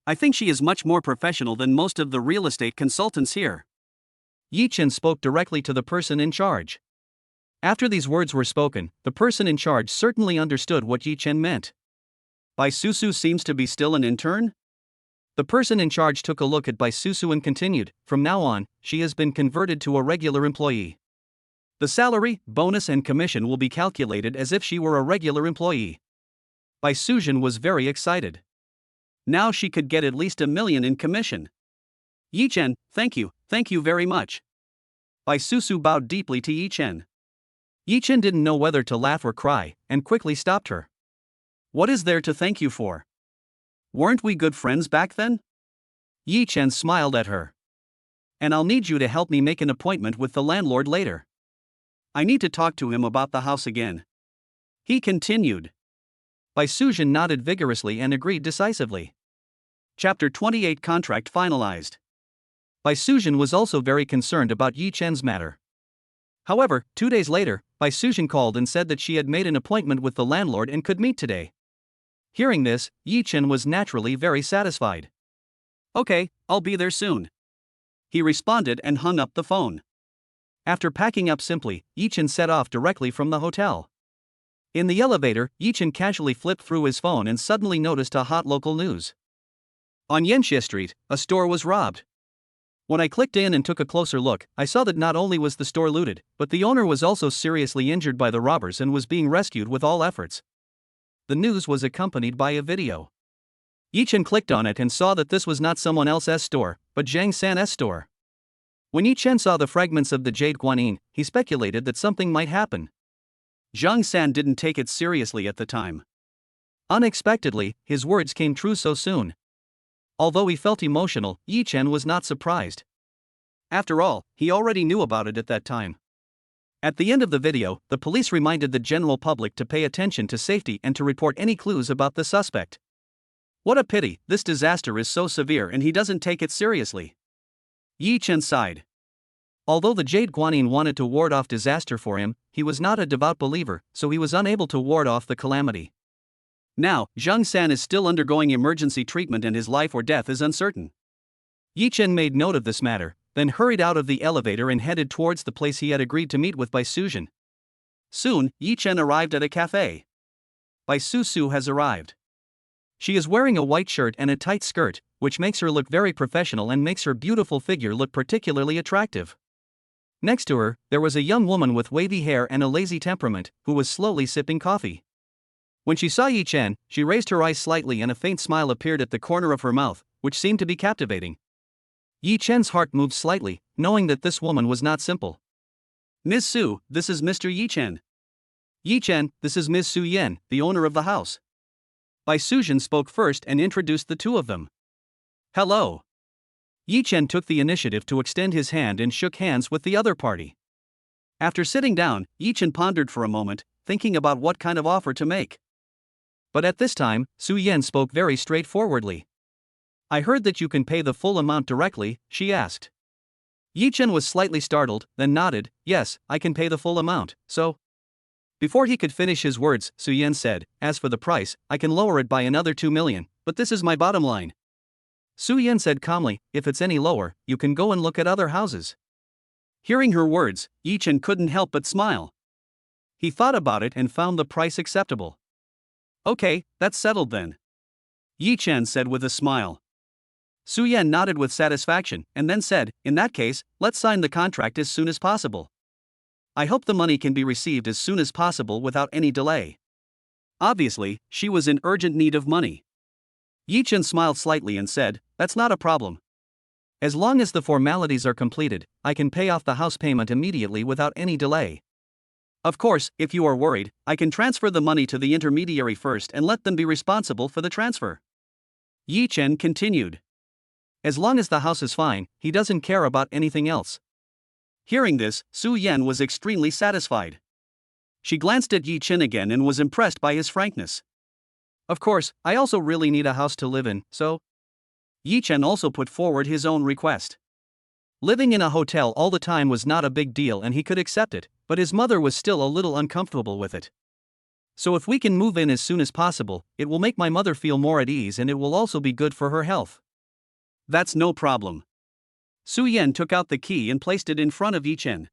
I think she is much more professional than most of the real estate consultants here. Yi Chen spoke directly to the person in charge. After these words were spoken, the person in charge certainly understood what Yi Chen meant. Bai Susu seems to be still an intern? The person in charge took a look at Bai Susu and continued, from now on, she has been converted to a regular employee. The salary, bonus and commission will be calculated as if she were a regular employee. Bai Sujin was very excited. Now she could get at least 1 million in commission. Yi Chen, thank you very much. Bai Susu bowed deeply to Yi Chen. Yi Chen didn't know whether to laugh or cry, and quickly stopped her. What is there to thank you for? Weren't we good friends back then? Yi Chen smiled at her. And I'll need you to help me make an appointment with the landlord later. I need to talk to him about the house again. He continued. Bai Sujin nodded vigorously and agreed decisively. Chapter 28 Contract finalized. Bai Sujin was also very concerned about Yi Chen's matter. However, 2 days later, Bai Sujin called and said that she had made an appointment with the landlord and could meet today. Hearing this, Yi Chen was naturally very satisfied. Okay, I'll be there soon. He responded and hung up the phone. After packing up simply, Yi Chen set off directly from the hotel. In the elevator, Yi Chen casually flipped through his phone and suddenly noticed a hot local news. On Yanxie Street, a store was robbed. When I clicked in and took a closer look, I saw that not only was the store looted, but the owner was also seriously injured by the robbers and was being rescued with all efforts. The news was accompanied by a video. Yi Chen clicked on it and saw that this was not someone else's store, but Zhang San's store. When Yi Chen saw the fragments of the Jade Guanyin, he speculated that something might happen. Zhang San didn't take it seriously at the time. Unexpectedly, his words came true so soon. Although he felt emotional, Yi Chen was not surprised. After all, he already knew about it at that time. At the end of the video, the police reminded the general public to pay attention to safety and to report any clues about the suspect. What a pity, this disaster is so severe and he doesn't take it seriously. Yi Chen sighed. Although the Jade Guanyin wanted to ward off disaster for him, he was not a devout believer, so he was unable to ward off the calamity. Now, Zhang San is still undergoing emergency treatment and his life or death is uncertain. Yi Chen made note of this matter, then hurried out of the elevator and headed towards the place he had agreed to meet with Bai Suzhen. Soon, Yi Chen arrived at a cafe. Bai Su has arrived. She is wearing a white shirt and a tight skirt, which makes her look very professional and makes her beautiful figure look particularly attractive. Next to her, there was a young woman with wavy hair and a lazy temperament, who was slowly sipping coffee. When she saw Yi Chen, she raised her eyes slightly and a faint smile appeared at the corner of her mouth, which seemed to be captivating. Yi Chen's heart moved slightly, knowing that this woman was not simple. Ms. Su, this is Mr. Yi Chen. Yi Chen, this is Ms. Su Yan, the owner of the house. Bai Suzhen spoke first and introduced the two of them. Hello. Yi Chen took the initiative to extend his hand and shook hands with the other party. After sitting down, Yi Chen pondered for a moment, thinking about what kind of offer to make. But at this time, Su Yan spoke very straightforwardly. I heard that you can pay the full amount directly, she asked. Yi Chen was slightly startled, then nodded, yes, I can pay the full amount, so. Before he could finish his words, Su Yan said, as for the price, I can lower it by another 2 million, but this is my bottom line. Su Yan said calmly, if it's any lower, you can go and look at other houses. Hearing her words, Yi Chen couldn't help but smile. He thought about it and found the price acceptable. Okay, that's settled then. Yi Chen said with a smile. Su Yan nodded with satisfaction and then said, in that case, let's sign the contract as soon as possible. I hope the money can be received as soon as possible without any delay. Obviously, she was in urgent need of money. Yi Chen smiled slightly and said, that's not a problem. As long as the formalities are completed, I can pay off the house payment immediately without any delay. Of course, if you are worried, I can transfer the money to the intermediary first and let them be responsible for the transfer. Yi Chen continued. As long as the house is fine, he doesn't care about anything else. Hearing this, Su Yan was extremely satisfied. She glanced at Yi Chen again and was impressed by his frankness. Of course, I also really need a house to live in, so. Yi Chen also put forward his own request. Living in a hotel all the time was not a big deal and he could accept it, but his mother was still a little uncomfortable with it. So if we can move in as soon as possible, it will make my mother feel more at ease and it will also be good for her health. That's no problem. Su Yan took out the key and placed it in front of Yi Chen.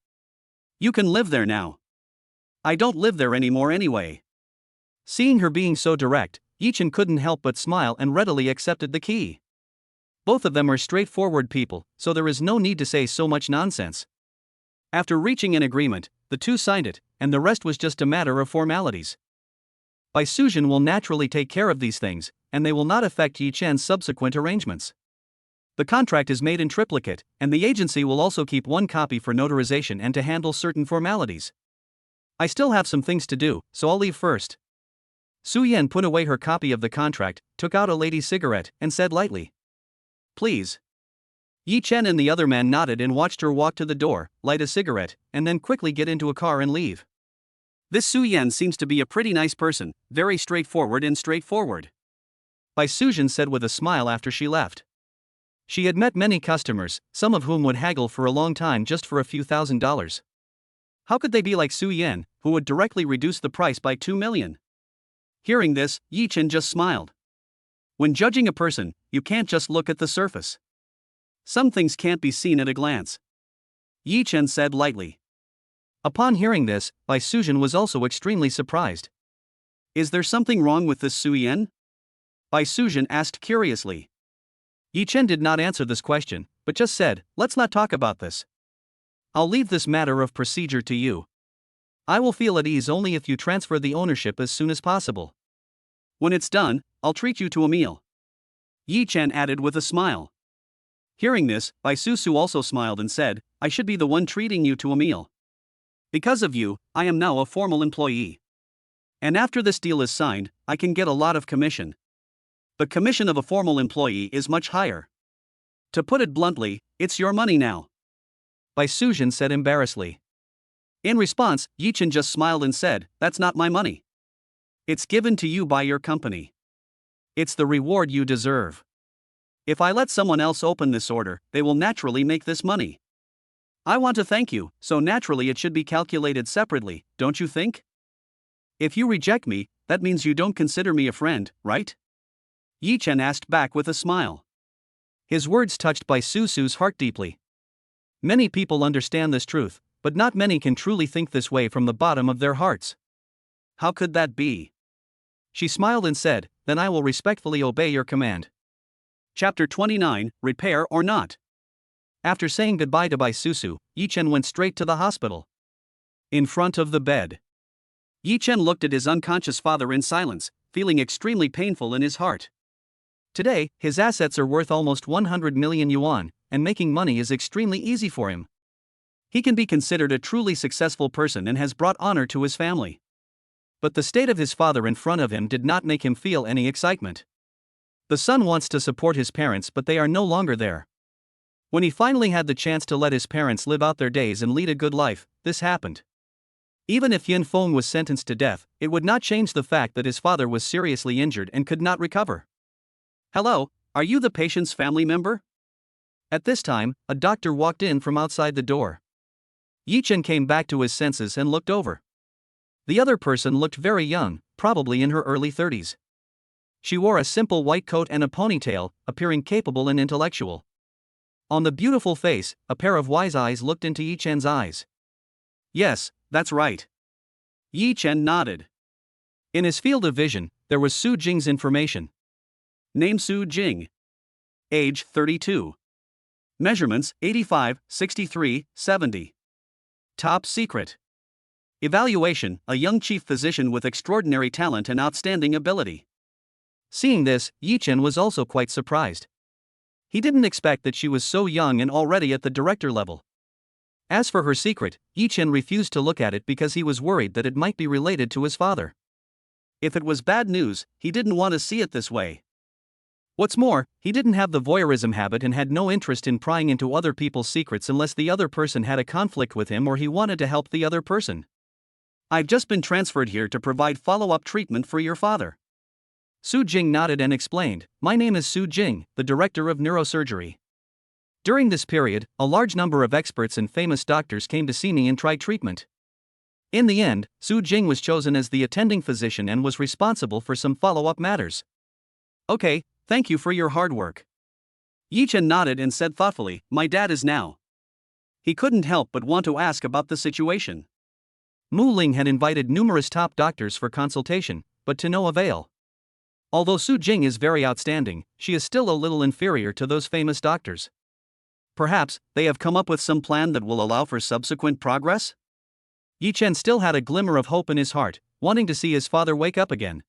You can live there now. I don't live there anymore anyway. Seeing her being so direct, Yi Chen couldn't help but smile and readily accepted the key. Both of them are straightforward people, so there is no need to say so much nonsense. After reaching an agreement, the two signed it, and the rest was just a matter of formalities. Bai Suzhen will naturally take care of these things, and they will not affect Yi Chen's subsequent arrangements. The contract is made in triplicate, and the agency will also keep one copy for notarization and to handle certain formalities. I still have some things to do, so I'll leave first. Su Yan put away her copy of the contract, took out a lady's cigarette, and said lightly, please. Yi Chen and the other man nodded and watched her walk to the door, light a cigarette, and then quickly get into a car and leave. This Su Yan seems to be a pretty nice person, very straightforward. Bai Suzhen said with a smile after she left. She had met many customers, some of whom would haggle for a long time just for a few $1,000s. How could they be like Su Yan, who would directly reduce the price by 2 million? Hearing this, Yi Chen just smiled. When judging a person, you can't just look at the surface. Some things can't be seen at a glance. Yi Chen said lightly. Upon hearing this, Bai Suzhen was also extremely surprised. Is there something wrong with this Su Yan? Bai Suzhen asked curiously. Yi Chen did not answer this question, but just said, let's not talk about this. I'll leave this matter of procedure to you. I will feel at ease only if you transfer the ownership as soon as possible. When it's done, I'll treat you to a meal. Yi Chen added with a smile. Hearing this, Bai Su also smiled and said, I should be the one treating you to a meal. Because of you, I am now a formal employee. And after this deal is signed, I can get a lot of commission. The commission of a formal employee is much higher. To put it bluntly, it's your money now. Bai Suzhen said embarrassedly. In response, Yi Chen just smiled and said, that's not my money. It's given to you by your company. It's the reward you deserve. If I let someone else open this order, they will naturally make this money. I want to thank you, so naturally it should be calculated separately, don't you think? If you reject me, that means you don't consider me a friend, right? Yi Chen asked back with a smile. His words touched by Susu's heart deeply. Many people understand this truth, but not many can truly think this way from the bottom of their hearts. How could that be? She smiled and said, "Then I will respectfully obey your command." Chapter 29, Repair or Not. After saying goodbye to Bai Susu, Yi Chen went straight to the hospital. In front of the bed, Yi Chen looked at his unconscious father in silence, feeling extremely painful in his heart. Today, his assets are worth almost 100 million yuan, and making money is extremely easy for him. He can be considered a truly successful person and has brought honor to his family. But the state of his father in front of him did not make him feel any excitement. The son wants to support his parents, but they are no longer there. When he finally had the chance to let his parents live out their days and lead a good life, this happened. Even if Yin Feng was sentenced to death, it would not change the fact that his father was seriously injured and could not recover. "Hello, are you the patient's family member?" At this time, a doctor walked in from outside the door. Yi Chen came back to his senses and looked over. The other person looked very young, probably in her early 30s. She wore a simple white coat and a ponytail, appearing capable and intellectual. On the beautiful face, a pair of wise eyes looked into Yi Chen's eyes. "Yes, that's right." Yi Chen nodded. In his field of vision, there was Su Jing's information. Name Su Jing. Age 32. Measurements 85, 63, 70. Top secret. Evaluation: a young chief physician with extraordinary talent and outstanding ability. Seeing this, Yi Chen was also quite surprised. He didn't expect that she was so young and already at the director level. As for her secret, Yi Chen refused to look at it because he was worried that it might be related to his father. If it was bad news, he didn't want to see it this way. What's more, he didn't have the voyeurism habit and had no interest in prying into other people's secrets unless the other person had a conflict with him or he wanted to help the other person. "I've just been transferred here to provide follow-up treatment for your father." Su Jing nodded and explained, "My name is Su Jing, the director of neurosurgery. During this period, a large number of experts and famous doctors came to see me and try treatment. In the end, Su Jing was chosen as the attending physician and was responsible for some follow-up matters." "Okay, thank you for your hard work." Yi Chen nodded and said thoughtfully, "My dad is now." He couldn't help but want to ask about the situation. Mu Ling had invited numerous top doctors for consultation, but to no avail. Although Su Jing is very outstanding, she is still a little inferior to those famous doctors. Perhaps they have come up with some plan that will allow for subsequent progress? Yi Chen still had a glimmer of hope in his heart, wanting to see his father wake up again.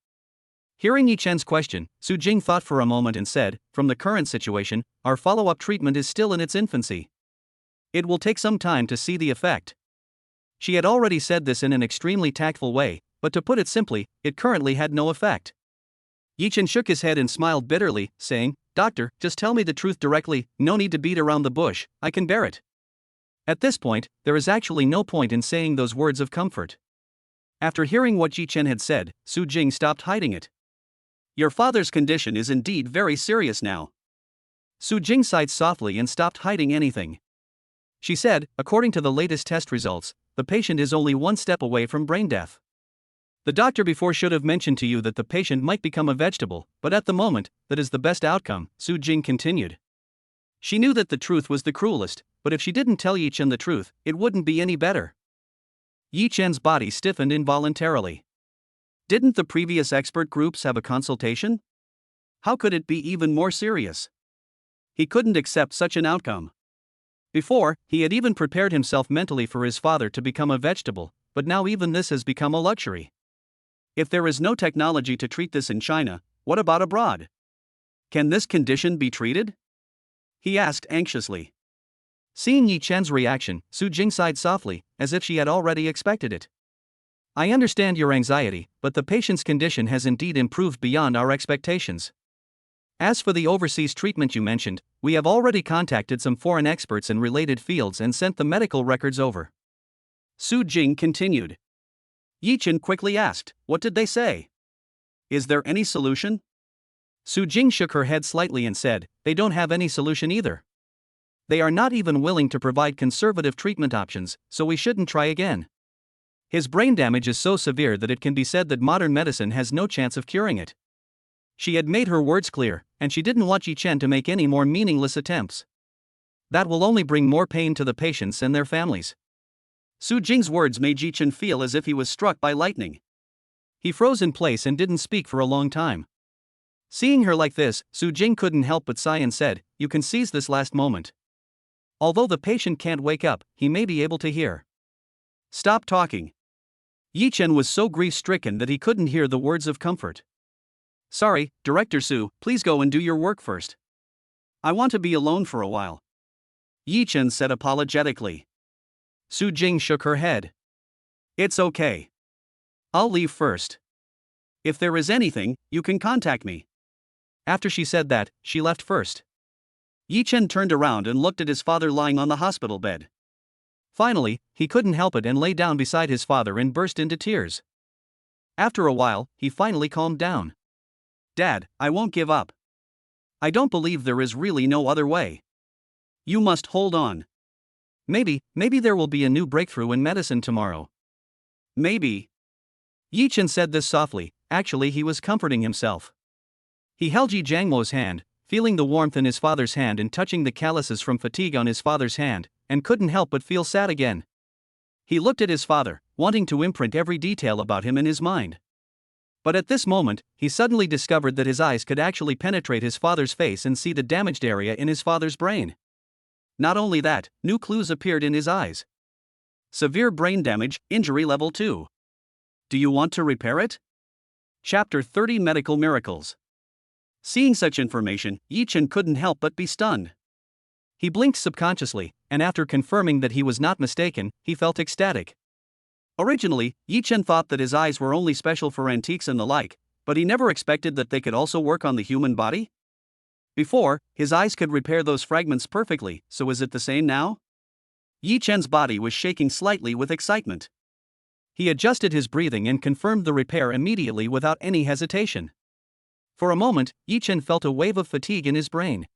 Hearing Yi Chen's question, Su Jing thought for a moment and said, "From the current situation, our follow-up treatment is still in its infancy. It will take some time to see the effect." She had already said this in an extremely tactful way, but to put it simply, it currently had no effect. Yi Chen shook his head and smiled bitterly, saying, "Doctor, just tell me the truth directly, no need to beat around the bush, I can bear it." At this point, there is actually no point in saying those words of comfort. After hearing what Yi Chen had said, Su Jing stopped hiding it. "Your father's condition is indeed very serious now." Su Jing sighed softly and stopped hiding anything. She said, "According to the latest test results, the patient is only one step away from brain death. The doctor before should have mentioned to you that the patient might become a vegetable, but at the moment, that is the best outcome," Su Jing continued. She knew that the truth was the cruelest, but if she didn't tell Yi Chen the truth, it wouldn't be any better. Yi Chen's body stiffened involuntarily. Didn't the previous expert groups have a consultation? How could it be even more serious? He couldn't accept such an outcome. Before, he had even prepared himself mentally for his father to become a vegetable, but now even this has become a luxury. If there is no technology to treat this in China, what about abroad? Can this condition be treated? He asked anxiously. Seeing Yi Chen's reaction, Su Jing sighed softly, as if she had already expected it. "I understand your anxiety, but the patient's condition has indeed improved beyond our expectations. As for the overseas treatment you mentioned, we have already contacted some foreign experts in related fields and sent the medical records over." Su Jing continued. Yi Chen quickly asked, "What did they say? Is there any solution?" Su Jing shook her head slightly and said, they don't have any solution either. They are not even willing to provide conservative treatment options, so we shouldn't try again. His brain damage is so severe that it can be said that modern medicine has no chance of curing it. She had made her words clear, and she didn't want Yi Chen to make any more meaningless attempts. That will only bring more pain to the patients and their families. Su Jing's words made Yi Chen feel as if he was struck by lightning. He froze in place and didn't speak for a long time. Seeing her like this, Su Jing couldn't help but sigh and said, you can seize this last moment. Although the patient can't wake up, he may be able to hear. Stop talking. Yi Chen was so grief-stricken that he couldn't hear the words of comfort. Sorry, Director Su, please go and do your work first. I want to be alone for a while. Yi Chen said apologetically. Su Jing shook her head. It's okay. I'll leave first. If there is anything, you can contact me. After she said that, she left first. Yi Chen turned around and looked at his father lying on the hospital bed. Finally, he couldn't help it and lay down beside his father and burst into tears. After a while, he finally calmed down. Dad, I won't give up. I don't believe there is really no other way. You must hold on. Maybe there will be a new breakthrough in medicine tomorrow. Maybe. Yi Chen said this softly. Actually, he was comforting himself. He held Yi Jiangmo's hand, feeling the warmth in his father's hand and touching the calluses from fatigue on his father's hand, and couldn't help but feel sad again. He looked at his father, wanting to imprint every detail about him in his mind. But at this moment, he suddenly discovered that his eyes could actually penetrate his father's face and see the damaged area in his father's brain. Not only that, new clues appeared in his eyes. Severe brain damage, injury level 2. Do you want to repair it? Chapter 30 Medical Miracles. Seeing such information, Yi Chen couldn't help but be stunned. He blinked subconsciously, and after confirming that he was not mistaken, he felt ecstatic. Originally, Yi Chen thought that his eyes were only special for antiques and the like, but he never expected that they could also work on the human body. Before, his eyes could repair those fragments perfectly, so is it the same now? Yi Chen's body was shaking slightly with excitement. He adjusted his breathing and confirmed the repair immediately without any hesitation. For a moment, Yi Chen felt a wave of fatigue in his brain.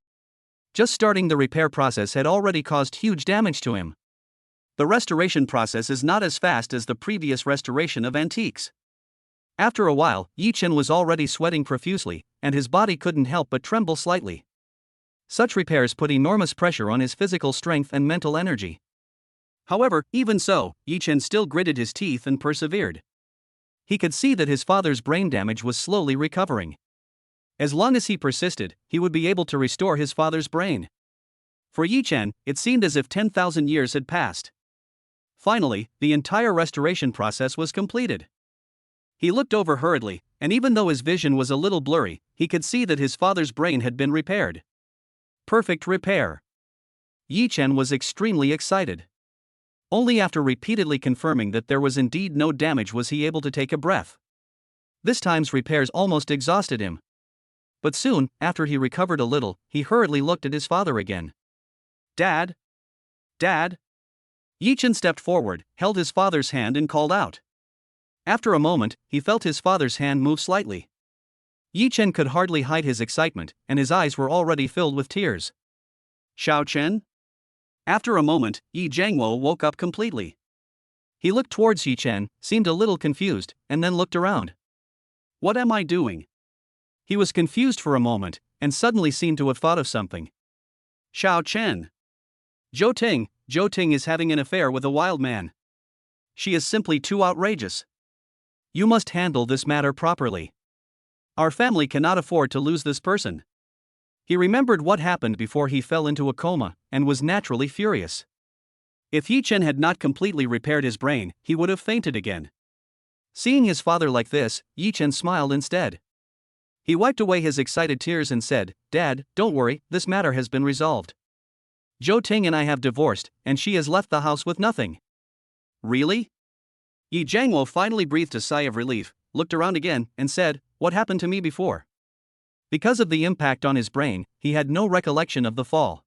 Just starting the repair process had already caused huge damage to him. The restoration process is not as fast as the previous restoration of antiques. After a while, Yi Chen was already sweating profusely, and his body couldn't help but tremble slightly. Such repairs put enormous pressure on his physical strength and mental energy. However, even so, Yi Chen still gritted his teeth and persevered. He could see that his father's brain damage was slowly recovering. As long as he persisted, he would be able to restore his father's brain. For Yi Chen, it seemed as if 10,000 years had passed. Finally, the entire restoration process was completed. He looked over hurriedly, and even though his vision was a little blurry, he could see that his father's brain had been repaired. Perfect repair. Yi Chen was extremely excited. Only after repeatedly confirming that there was indeed no damage was he able to take a breath. This time's repairs almost exhausted him. But soon, after he recovered a little, he hurriedly looked at his father again. Dad? Dad? Yi Chen stepped forward, held his father's hand and called out. After a moment, he felt his father's hand move slightly. Yi Chen could hardly hide his excitement, and his eyes were already filled with tears. Xiao Chen? After a moment, Yi Jiangmo woke up completely. He looked towards Yi Chen, seemed a little confused, and then looked around. What am I doing? He was confused for a moment, and suddenly seemed to have thought of something. Xiao Chen. Zhou Ting is having an affair with a wild man. She is simply too outrageous. You must handle this matter properly. Our family cannot afford to lose this person. He remembered what happened before he fell into a coma, and was naturally furious. If Yi Chen had not completely repaired his brain, he would have fainted again. Seeing his father like this, Yi Chen smiled instead. He wiped away his excited tears and said, Dad, don't worry, this matter has been resolved. Zhou Ting and I have divorced, and she has left the house with nothing. Really? Yi Jiangmo finally breathed a sigh of relief, looked around again, and said, What happened to me before? Because of the impact on his brain, he had no recollection of the fall.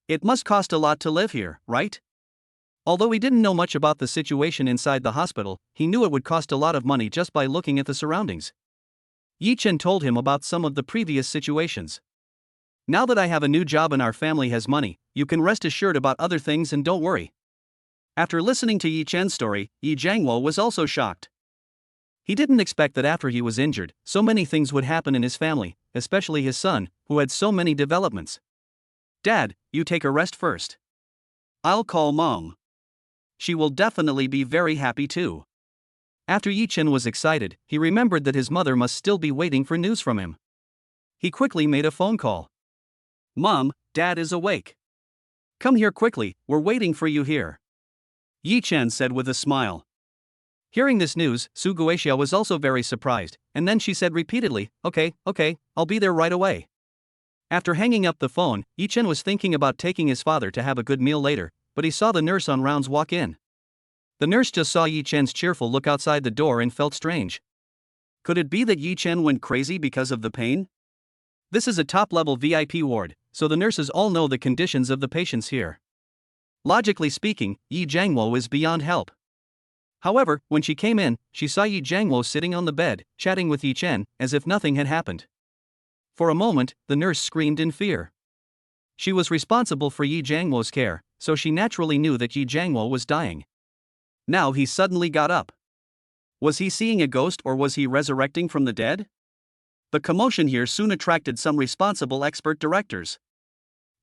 It must cost a lot to live here, right? Although he didn't know much about the situation inside the hospital, he knew it would cost a lot of money just by looking at the surroundings. Yi Chen told him about some of the previous situations. Now that I have a new job and our family has money, you can rest assured about other things and don't worry. After listening to Yi Chen's story, Yi Jiangwo was also shocked. He didn't expect that after he was injured, so many things would happen in his family, especially his son, who had so many developments. Dad, you take a rest first. I'll call Mom. She will definitely be very happy too. After Yi Chen was excited, he remembered that his mother must still be waiting for news from him. He quickly made a phone call. Mom, Dad is awake. Come here quickly, we're waiting for you here. Yi Chen said with a smile. Hearing this news, Su Guoxia was also very surprised, and then she said repeatedly, Okay, I'll be there right away. After hanging up the phone, Yi Chen was thinking about taking his father to have a good meal later, but he saw the nurse on rounds walk in. The nurse just saw Yi Chen's cheerful look outside the door and felt strange. Could it be that Yi Chen went crazy because of the pain? This is a top-level VIP ward, so the nurses all know the conditions of the patients here. Logically speaking, Yi Jiangwo is beyond help. However, when she came in, she saw Yi Jiangwo sitting on the bed, chatting with Yi Chen, as if nothing had happened. For a moment, the nurse screamed in fear. She was responsible for Yi Jiangwo's care, so she naturally knew that Yi Jiangwo was dying. Now he suddenly got up. Was he seeing a ghost or was he resurrecting from the dead? The commotion here soon attracted some responsible expert directors.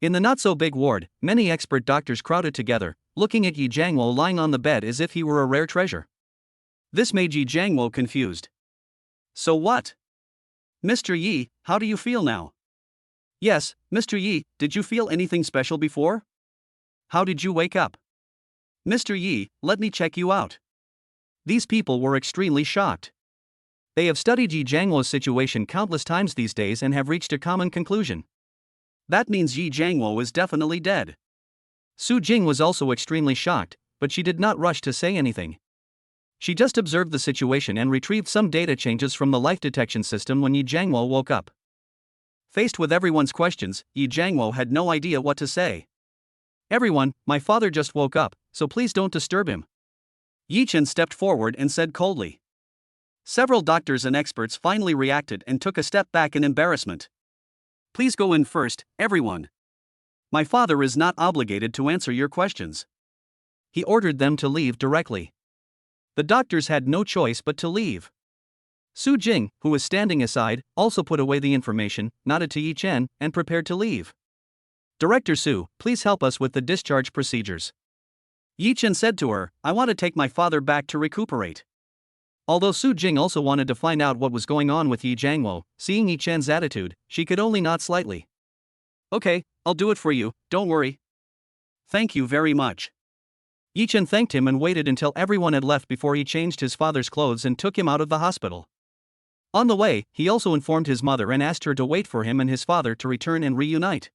In the not-so-big ward, many expert doctors crowded together, looking at Yi Jiangwo lying on the bed as if he were a rare treasure. This made Yi Jiangwo confused. So what? Mr. Yi, how do you feel now? Yes, Mr. Yi, did you feel anything special before? How did you wake up? Mr. Yi, let me check you out. These people were extremely shocked. They have studied Yi Jiangwo's situation countless times these days and have reached a common conclusion. That means Yi Jiangwo is definitely dead. Su Jing was also extremely shocked, but she did not rush to say anything. She just observed the situation and retrieved some data changes from the life detection system when Yi Jiangwo woke up. Faced with everyone's questions, Yi Jiangwo had no idea what to say. Everyone, my father just woke up, so please don't disturb him. Yi Chen stepped forward and said coldly. Several doctors and experts finally reacted and took a step back in embarrassment. Please go in first, everyone. My father is not obligated to answer your questions. He ordered them to leave directly. The doctors had no choice but to leave. Su Jing, who was standing aside, also put away the information, nodded to Yi Chen, and prepared to leave. Director Su, please help us with the discharge procedures. Yi Chen said to her, I want to take my father back to recuperate. Although Su Jing also wanted to find out what was going on with Yi Jiangwo, seeing Yi Chen's attitude, she could only nod slightly. Okay, I'll do it for you, don't worry. Thank you very much. Yi Chen thanked him and waited until everyone had left before he changed his father's clothes and took him out of the hospital. On the way, he also informed his mother and asked her to wait for him and his father to return and reunite.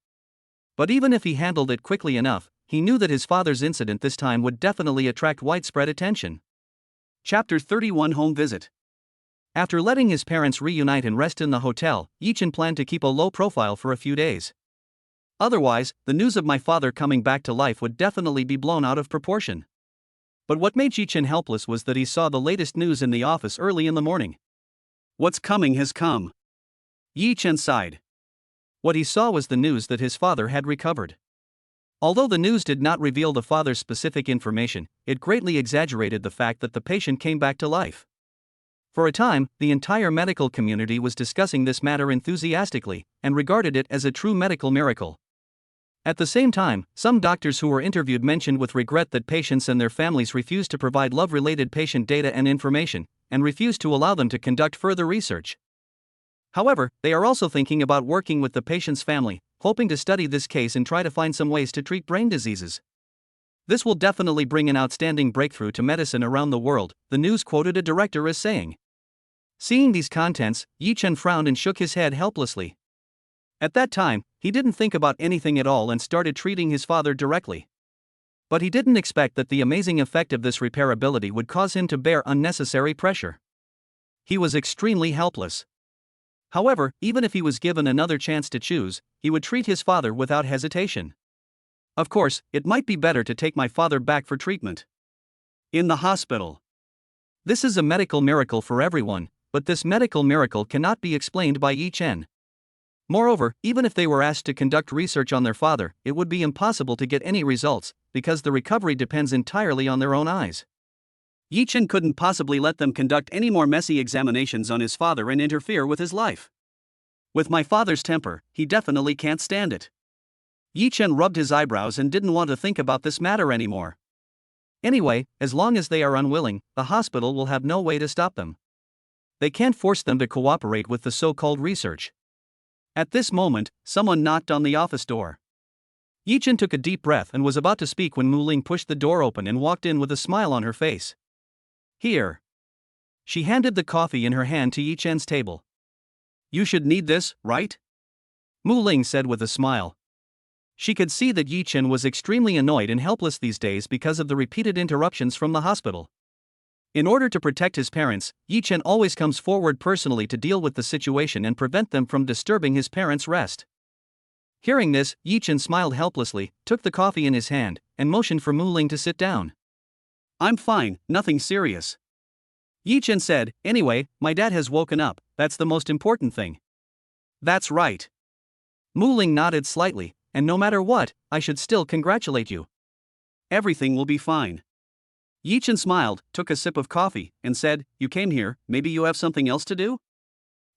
But even if he handled it quickly enough, he knew that his father's incident this time would definitely attract widespread attention. Chapter 31 Home Visit. After letting his parents reunite and rest in the hotel, Yi Chen planned to keep a low profile for a few days. Otherwise, the news of my father coming back to life would definitely be blown out of proportion. But what made Yi Chen helpless was that he saw the latest news in the office early in the morning. What's coming has come. Yi Chen sighed. What he saw was the news that his father had recovered. Although the news did not reveal the father's specific information, it greatly exaggerated the fact that the patient came back to life. For a time, the entire medical community was discussing this matter enthusiastically, and regarded it as a true medical miracle. At the same time, some doctors who were interviewed mentioned with regret that patients and their families refused to provide love-related patient data and information, and refused to allow them to conduct further research. However, they are also thinking about working with the patient's family, hoping to study this case and try to find some ways to treat brain diseases. This will definitely bring an outstanding breakthrough to medicine around the world, the news quoted a director as saying. Seeing these contents, Yi Chen frowned and shook his head helplessly. At that time, he didn't think about anything at all and started treating his father directly. But he didn't expect that the amazing effect of this repairability would cause him to bear unnecessary pressure. He was extremely helpless. However, even if he was given another chance to choose, he would treat his father without hesitation. Of course, it might be better to take my father back for treatment. In the hospital. This is a medical miracle for everyone, but this medical miracle cannot be explained by Yi Chen. Moreover, even if they were asked to conduct research on their father, it would be impossible to get any results, because the recovery depends entirely on their own eyes. Yi Chen couldn't possibly let them conduct any more messy examinations on his father and interfere with his life. With my father's temper, he definitely can't stand it. Yi Chen rubbed his eyebrows and didn't want to think about this matter anymore. Anyway, as long as they are unwilling, the hospital will have no way to stop them. They can't force them to cooperate with the so-called research. At this moment, someone knocked on the office door. Yi Chen took a deep breath and was about to speak when Mu Ling pushed the door open and walked in with a smile on her face. Here. She handed the coffee in her hand to Yi Chen's table. You should need this, right? Mu Ling said with a smile. She could see that Yi Chen was extremely annoyed and helpless these days because of the repeated interruptions from the hospital. In order to protect his parents, Yi Chen always comes forward personally to deal with the situation and prevent them from disturbing his parents' rest. Hearing this, Yi Chen smiled helplessly, took the coffee in his hand, and motioned for Mu Ling to sit down. I'm fine, nothing serious. Yi Chen said, anyway, my dad has woken up, that's the most important thing. That's right. Mu Ling nodded slightly, and no matter what, I should still congratulate you. Everything will be fine. Yi Chen smiled, took a sip of coffee, and said, you came here, maybe you have something else to do?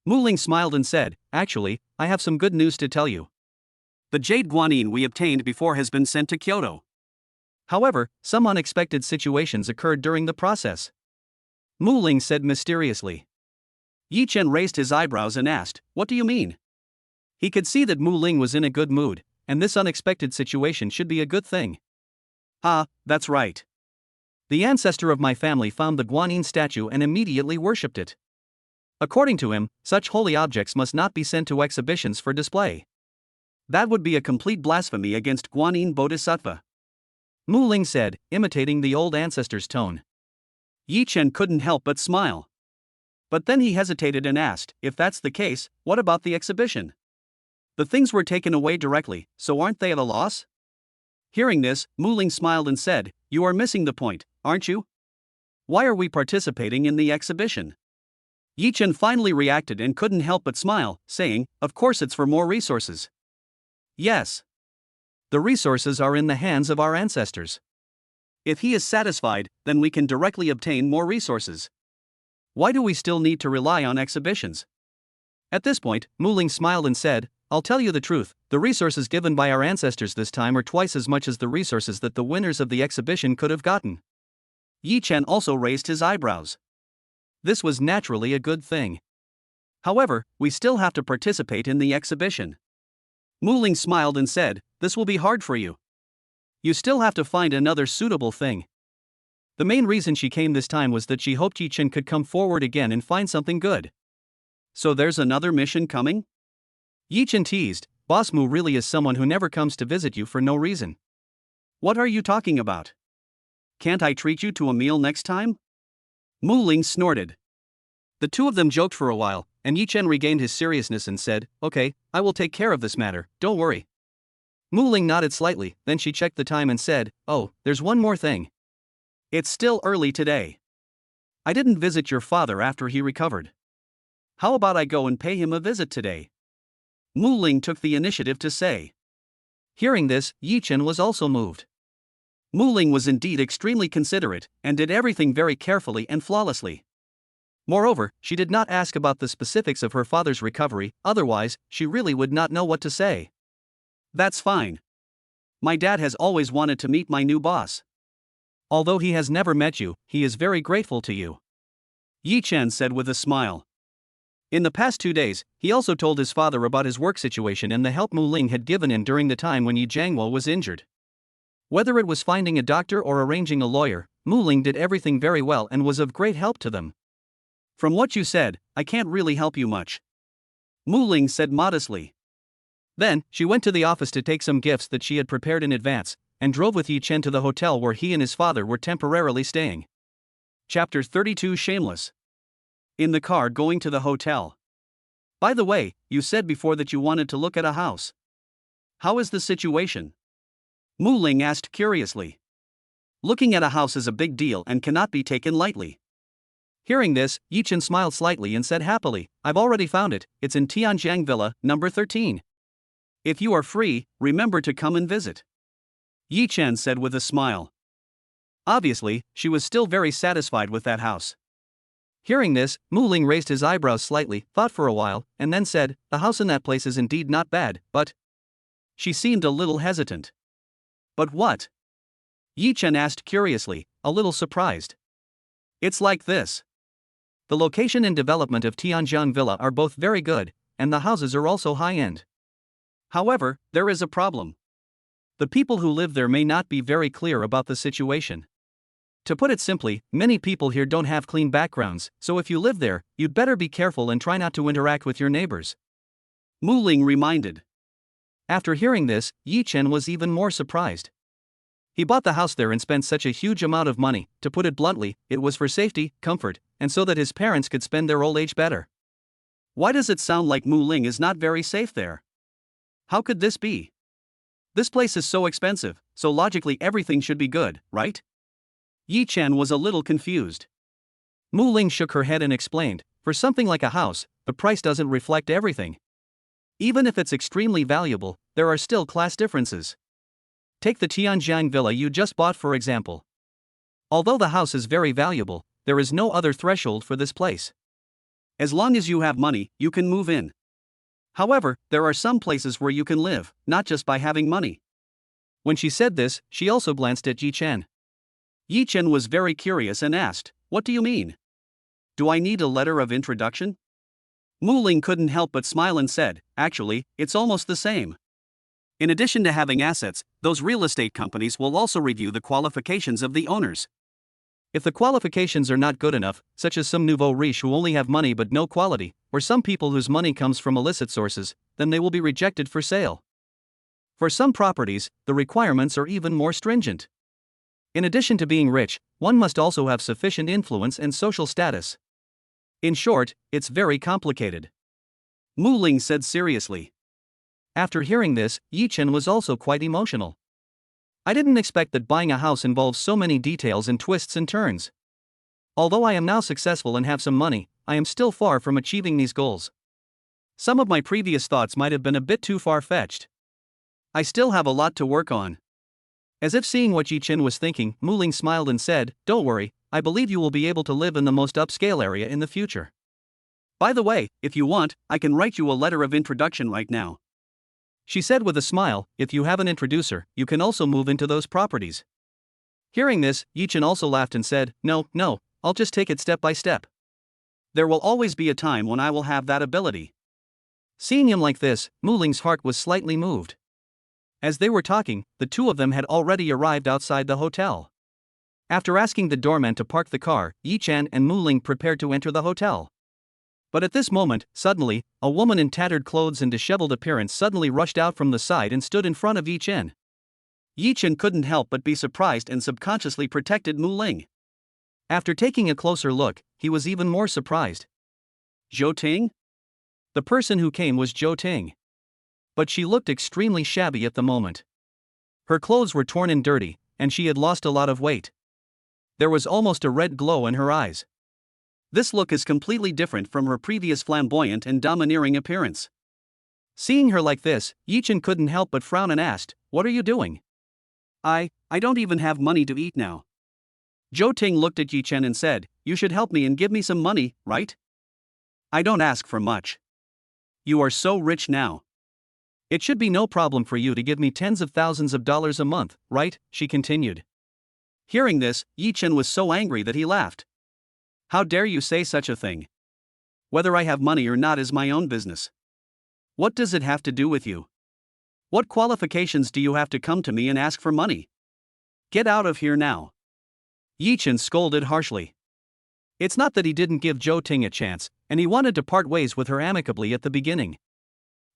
Mu Ling smiled and said, actually, I have some good news to tell you. The jade guanine we obtained before has been sent to Kyoto. However, some unexpected situations occurred during the process. Mu Ling said mysteriously. Yi Chen raised his eyebrows and asked, what do you mean? He could see that Mu Ling was in a good mood, and this unexpected situation should be a good thing. Ah, that's right. The ancestor of my family found the guanine statue and immediately worshipped it. According to him, such holy objects must not be sent to exhibitions for display. That would be a complete blasphemy against Guanine Bodhisattva. Mu Ling said, imitating the old ancestor's tone. Yi Chen couldn't help but smile. But then he hesitated and asked, if that's the case, what about the exhibition? The things were taken away directly, so aren't they at a loss? Hearing this, Mu Ling smiled and said, you are missing the point, aren't you? Why are we participating in the exhibition? Yi Chen finally reacted and couldn't help but smile, saying, of course it's for more resources. Yes. The resources are in the hands of our ancestors. If he is satisfied, then we can directly obtain more resources. Why do we still need to rely on exhibitions? At this point, Mu Ling smiled and said, I'll tell you the truth, the resources given by our ancestors this time are twice as much as the resources that the winners of the exhibition could have gotten. Yi Chen also raised his eyebrows. This was naturally a good thing. However, we still have to participate in the exhibition. Mu Ling smiled and said, this will be hard for you. You still have to find another suitable thing. The main reason she came this time was that she hoped Yi Chen could come forward again and find something good. So there's another mission coming? Yi Chen teased, Boss Mu really is someone who never comes to visit you for no reason. What are you talking about? Can't I treat you to a meal next time? Mu Ling snorted. The two of them joked for a while, and Yi Chen regained his seriousness and said, okay, I will take care of this matter, don't worry. Mu Ling nodded slightly, then she checked the time and said, oh, there's one more thing. It's still early today. I didn't visit your father after he recovered. How about I go and pay him a visit today? Mu Ling took the initiative to say. Hearing this, Yi Chen was also moved. Mu Ling was indeed extremely considerate, and did everything very carefully and flawlessly. Moreover, she did not ask about the specifics of her father's recovery, otherwise, she really would not know what to say. That's fine. My dad has always wanted to meet my new boss. Although he has never met you, he is very grateful to you. Yi Chen said with a smile. In the past 2 days, he also told his father about his work situation and the help Mu Ling had given him during the time when Yi Jiangwo was injured. Whether it was finding a doctor or arranging a lawyer, Mu Ling did everything very well and was of great help to them. From what you said, I can't really help you much. Mu Ling said modestly. Then, she went to the office to take some gifts that she had prepared in advance, and drove with Yi Chen to the hotel where he and his father were temporarily staying. Chapter 32 Shameless. In the car going to the hotel. By the way, you said before that you wanted to look at a house. How is the situation? Mu Ling asked curiously. Looking at a house is a big deal and cannot be taken lightly. Hearing this, Yi Chen smiled slightly and said happily, "I've already found it, it's in Tianjiang Villa, number 13. If you are free, remember to come and visit." Yi Chen said with a smile. Obviously, she was still very satisfied with that house. Hearing this, Mu Ling raised his eyebrows slightly, thought for a while, and then said, "The house in that place is indeed not bad, but..." She seemed a little hesitant. "But what?" Yi Chen asked curiously, a little surprised. "It's like this. The location and development of Tianjiang Villa are both very good, and the houses are also high-end. However, there is a problem. The people who live there may not be very clear about the situation. To put it simply, many people here don't have clean backgrounds, so if you live there, you'd better be careful and try not to interact with your neighbors," Mu Ling reminded. After hearing this, Yi Chen was even more surprised. He bought the house there and spent such a huge amount of money. To put it bluntly, it was for safety, comfort, and so that his parents could spend their old age better. Why does it sound like Mu Ling is not very safe there? How could this be? This place is so expensive, so logically everything should be good, right? Yi Chen was a little confused. Mu Ling shook her head and explained, "For something like a house, the price doesn't reflect everything. Even if it's extremely valuable, there are still class differences. Take the Tianjiang Villa you just bought for example. Although the house is very valuable, there is no other threshold for this place. As long as you have money, you can move in. However, there are some places where you can live, not just by having money." When she said this, she also glanced at Yi Chen. Yi Chen was very curious and asked, "What do you mean? Do I need a letter of introduction?" Mu Ling couldn't help but smile and said, "Actually, it's almost the same. In addition to having assets, those real estate companies will also review the qualifications of the owners. If the qualifications are not good enough, such as some nouveau riche who only have money but no quality, or some people whose money comes from illicit sources, then they will be rejected for sale. For some properties, the requirements are even more stringent. In addition to being rich, one must also have sufficient influence and social status. In short, it's very complicated," Mu Ling said seriously. After hearing this, Yi Chen was also quite emotional. "I didn't expect that buying a house involves so many details and twists and turns. Although I am now successful and have some money, I am still far from achieving these goals. Some of my previous thoughts might have been a bit too far-fetched. I still have a lot to work on." As if seeing what Yi Chen was thinking, Mu Ling smiled and said, "Don't worry, I believe you will be able to live in the most upscale area in the future. By the way, if you want, I can write you a letter of introduction right now." She said with a smile, "If you have an introducer, you can also move into those properties." Hearing this, Yi Chen also laughed and said, No, I'll just take it step by step. There will always be a time when I will have that ability." Seeing him like this, Mu Ling's heart was slightly moved. As they were talking, the two of them had already arrived outside the hotel. After asking the doorman to park the car, Yi Chen and Mu Ling prepared to enter the hotel. But at this moment, suddenly, a woman in tattered clothes and disheveled appearance suddenly rushed out from the side and stood in front of Yi Chen. Yi Chen couldn't help but be surprised and subconsciously protected Mu Ling. After taking a closer look, he was even more surprised. Zhou Ting? The person who came was Zhou Ting. But she looked extremely shabby at the moment. Her clothes were torn and dirty, and she had lost a lot of weight. There was almost a red glow in her eyes. This look is completely different from her previous flamboyant and domineering appearance. Seeing her like this, Yi Chen couldn't help but frown and asked, "What are you doing?" I don't even have money to eat now." Zhou Ting looked at Yi Chen and said, "You should help me and give me some money, right? I don't ask for much. You are so rich now. It should be no problem for you to give me tens of thousands of dollars a month, right?" she continued. Hearing this, Yi Chen was so angry that he laughed. "How dare you say such a thing? Whether I have money or not is my own business. What does it have to do with you? What qualifications do you have to come to me and ask for money? Get out of here now." Yi Chen scolded harshly. It's not that he didn't give Zhou Ting a chance, and he wanted to part ways with her amicably at the beginning.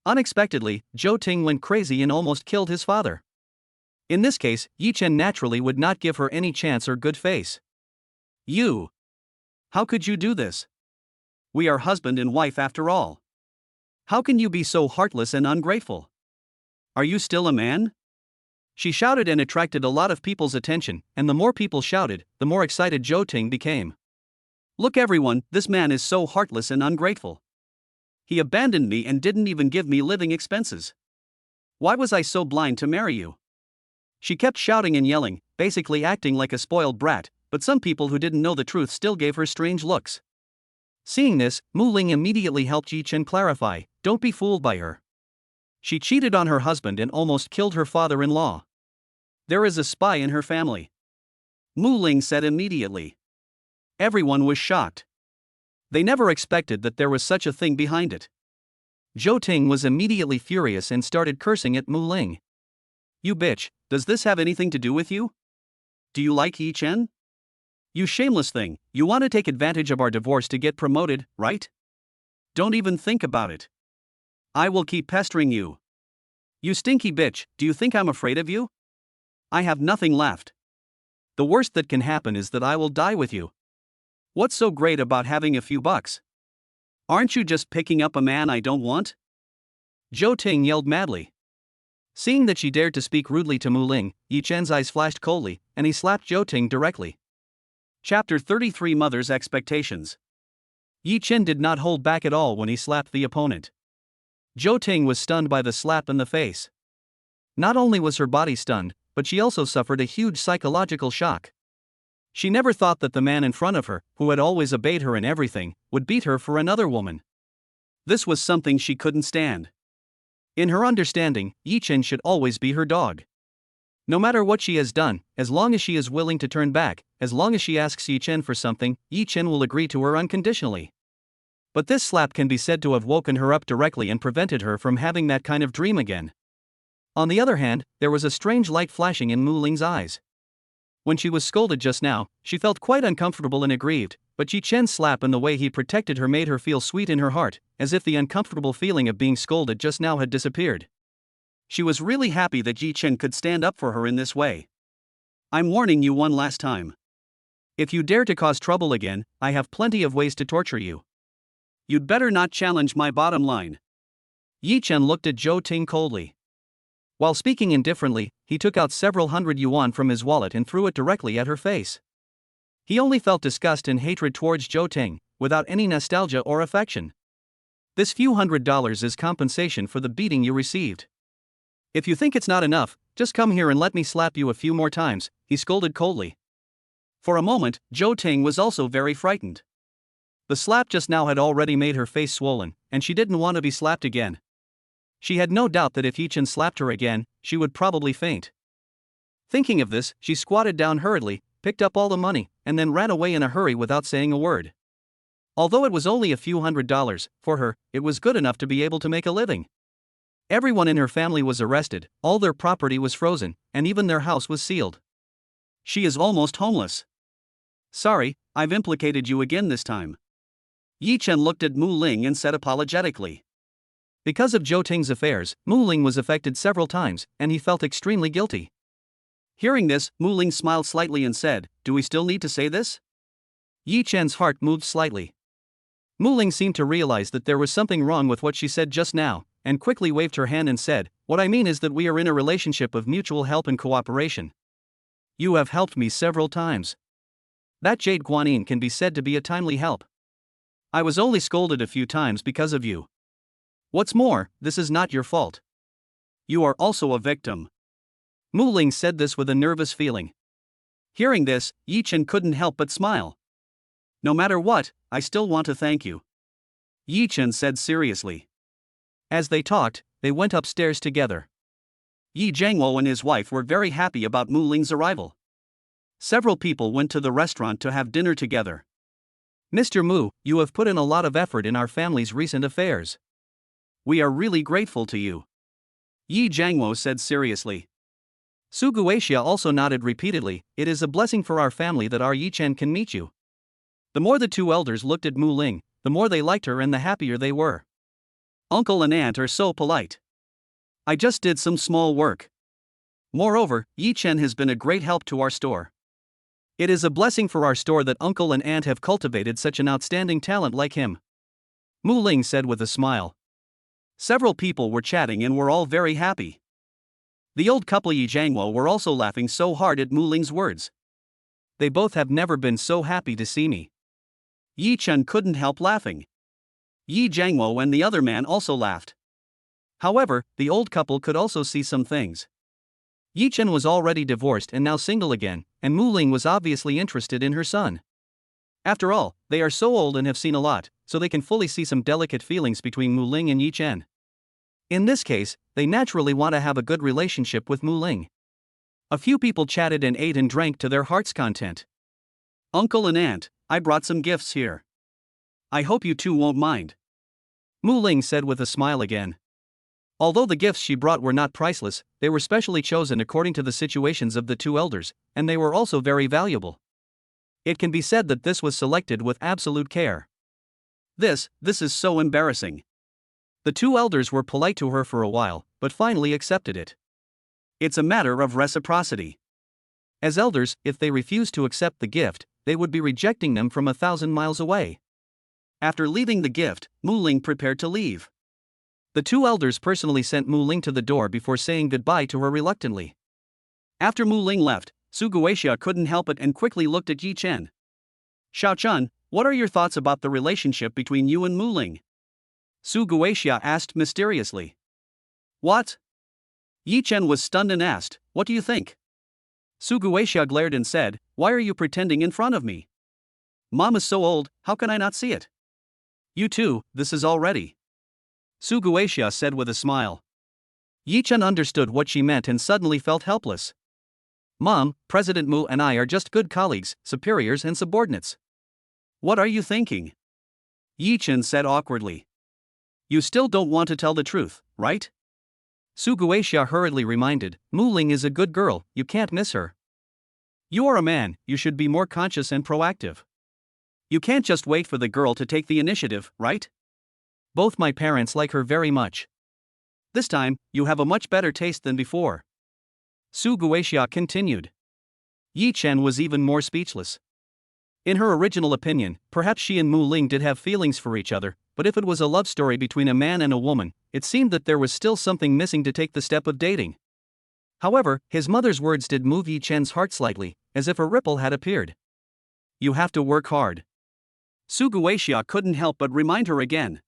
Unexpectedly, Zhou Ting went crazy and almost killed his father. In this case, Yi Chen naturally would not give her any chance or good face. "You! How could you do this? We are husband and wife after all. How can you be so heartless and ungrateful? Are you still a man?" She shouted and attracted a lot of people's attention, and the more people shouted, the more excited Zhou Ting became. Look everyone, this man is so heartless and ungrateful. He abandoned me and didn't even give me living expenses. Why was I so blind to marry you? She kept shouting and yelling, basically acting like a spoiled brat, but some people who didn't know the truth still gave her strange looks. Seeing this, Mu Ling immediately helped Yi Chen clarify, don't be fooled by her. She cheated on her husband and almost killed her father-in-law. There is a spy in her family. Mu Ling said immediately. Everyone was shocked. They never expected that there was such a thing behind it. Zhou Ting was immediately furious and started cursing at Mu Ling. You bitch, does this have anything to do with you? Do you like Yi Chen? You shameless thing, you want to take advantage of our divorce to get promoted, right? Don't even think about it. I will keep pestering you. You stinky bitch, do you think I'm afraid of you? I have nothing left. The worst that can happen is that I will die with you. What's so great about having a few bucks? Aren't you just picking up a man I don't want? Zhou Ting yelled madly. Seeing that she dared to speak rudely to Mu Ling, Yi Chen's eyes flashed coldly, and he slapped Zhou Ting directly. Chapter 33 Mother's Expectations. Yi Chen did not hold back at all when he slapped the opponent. Zhou Ting was stunned by the slap in the face. Not only was her body stunned, but she also suffered a huge psychological shock. She never thought that the man in front of her, who had always obeyed her in everything, would beat her for another woman. This was something she couldn't stand. In her understanding, Yi Chen should always be her dog. No matter what she has done, as long as she is willing to turn back, as long as she asks Yi Chen for something, Yi Chen will agree to her unconditionally. But this slap can be said to have woken her up directly and prevented her from having that kind of dream again. On the other hand, there was a strange light flashing in Mu Ling's eyes. When she was scolded just now, she felt quite uncomfortable and aggrieved, but Yi Chen's slap and the way he protected her made her feel sweet in her heart, as if the uncomfortable feeling of being scolded just now had disappeared. She was really happy that Yi Chen could stand up for her in this way. I'm warning you one last time. If you dare to cause trouble again, I have plenty of ways to torture you. You'd better not challenge my bottom line. Yi Chen looked at Zhou Ting coldly. While speaking indifferently, he took out several hundred yuan from his wallet and threw it directly at her face. He only felt disgust and hatred towards Zhou Ting, without any nostalgia or affection. This few $100 is compensation for the beating you received. If you think it's not enough, just come here and let me slap you a few more times, he scolded coldly. For a moment, Zhou Ting was also very frightened. The slap just now had already made her face swollen, and she didn't want to be slapped again. She had no doubt that if Yi Chen slapped her again, she would probably faint. Thinking of this, she squatted down hurriedly, picked up all the money, and then ran away in a hurry without saying a word. Although it was only a few $100, for her, it was good enough to be able to make a living. Everyone in her family was arrested, all their property was frozen, and even their house was sealed. She is almost homeless. Sorry, I've implicated you again this time. Yi Chen looked at Mu Ling and said apologetically. Because of Zhou Ting's affairs, Mu Ling was affected several times, and he felt extremely guilty. Hearing this, Mu Ling smiled slightly and said, do we still need to say this? Yi Chen's heart moved slightly. Mu Ling seemed to realize that there was something wrong with what she said just now, and quickly waved her hand and said, what I mean is that we are in a relationship of mutual help and cooperation. You have helped me several times. That Jade Guanyin can be said to be a timely help. I was only scolded a few times because of you. What's more, this is not your fault. You are also a victim. Mu Ling said this with a nervous feeling. Hearing this, Yi Chen couldn't help but smile. No matter what, I still want to thank you. Yi Chen said seriously. As they talked, they went upstairs together. Yi Jiangwo and his wife were very happy about Mu Ling's arrival. Several people went to the restaurant to have dinner together. Mr. Mu, you have put in a lot of effort in our family's recent affairs. We are really grateful to you. Yi Jiangwo said seriously. Su Guoxia also nodded repeatedly. It is a blessing for our family that our Yi Chen can meet you. The more the two elders looked at Mu Ling, the more they liked her and the happier they were. Uncle and aunt are so polite. I just did some small work. Moreover, Yi Chen has been a great help to our store. It is a blessing for our store that uncle and aunt have cultivated such an outstanding talent like him. Mu Ling said with a smile. Several people were chatting and were all very happy. The old couple Yi Jiangwo were also laughing so hard at Mu Ling's words. They both have never been so happy to see me. Yi Chen couldn't help laughing. Yi Jiangwo and the other man also laughed. However, the old couple could also see some things. Yi Chen was already divorced and now single again, and Mu Ling was obviously interested in her son. After all, they are so old and have seen a lot, so they can fully see some delicate feelings between Mu Ling and Yi Chen. In this case, they naturally want to have a good relationship with Mu Ling. A few people chatted and ate and drank to their heart's content. Uncle and aunt, I brought some gifts here. I hope you two won't mind. Mu Ling said with a smile again. Although the gifts she brought were not priceless, they were specially chosen according to the situations of the two elders, and they were also very valuable. It can be said that this was selected with absolute care. This is so embarrassing. The two elders were polite to her for a while, but finally accepted it. It's a matter of reciprocity. As elders, if they refuse to accept the gift, they would be rejecting them from 1,000 miles away. After leaving the gift, Mu Ling prepared to leave. The two elders personally sent Mu Ling to the door before saying goodbye to her reluctantly. After Mu Ling left, Su Guixia couldn't help it and quickly looked at Yi Chen. Xiao Chun, what are your thoughts about the relationship between you and Mu Ling? Su Guixia asked mysteriously. What? Yi Chen was stunned and asked, what do you think? Su Guixia glared and said, why are you pretending in front of me? Mom is so old, how can I not see it? You too, this is already. Su Guixia said with a smile. Yi Chen understood what she meant and suddenly felt helpless. Mom, President Mu and I are just good colleagues, superiors and subordinates. What are you thinking? Yi Chen said awkwardly. You still don't want to tell the truth, right? Su Guixia hurriedly reminded, Mu Ling is a good girl, you can't miss her. You are a man, you should be more conscious and proactive. You can't just wait for the girl to take the initiative, right? Both my parents like her very much. This time, you have a much better taste than before. Su Guixia continued. Yi Chen was even more speechless. In her original opinion, perhaps she and Mu Ling did have feelings for each other, but if it was a love story between a man and a woman, it seemed that there was still something missing to take the step of dating. However, his mother's words did move Yi Chen's heart slightly, as if a ripple had appeared. You have to work hard. Su Guixia couldn't help but remind her again.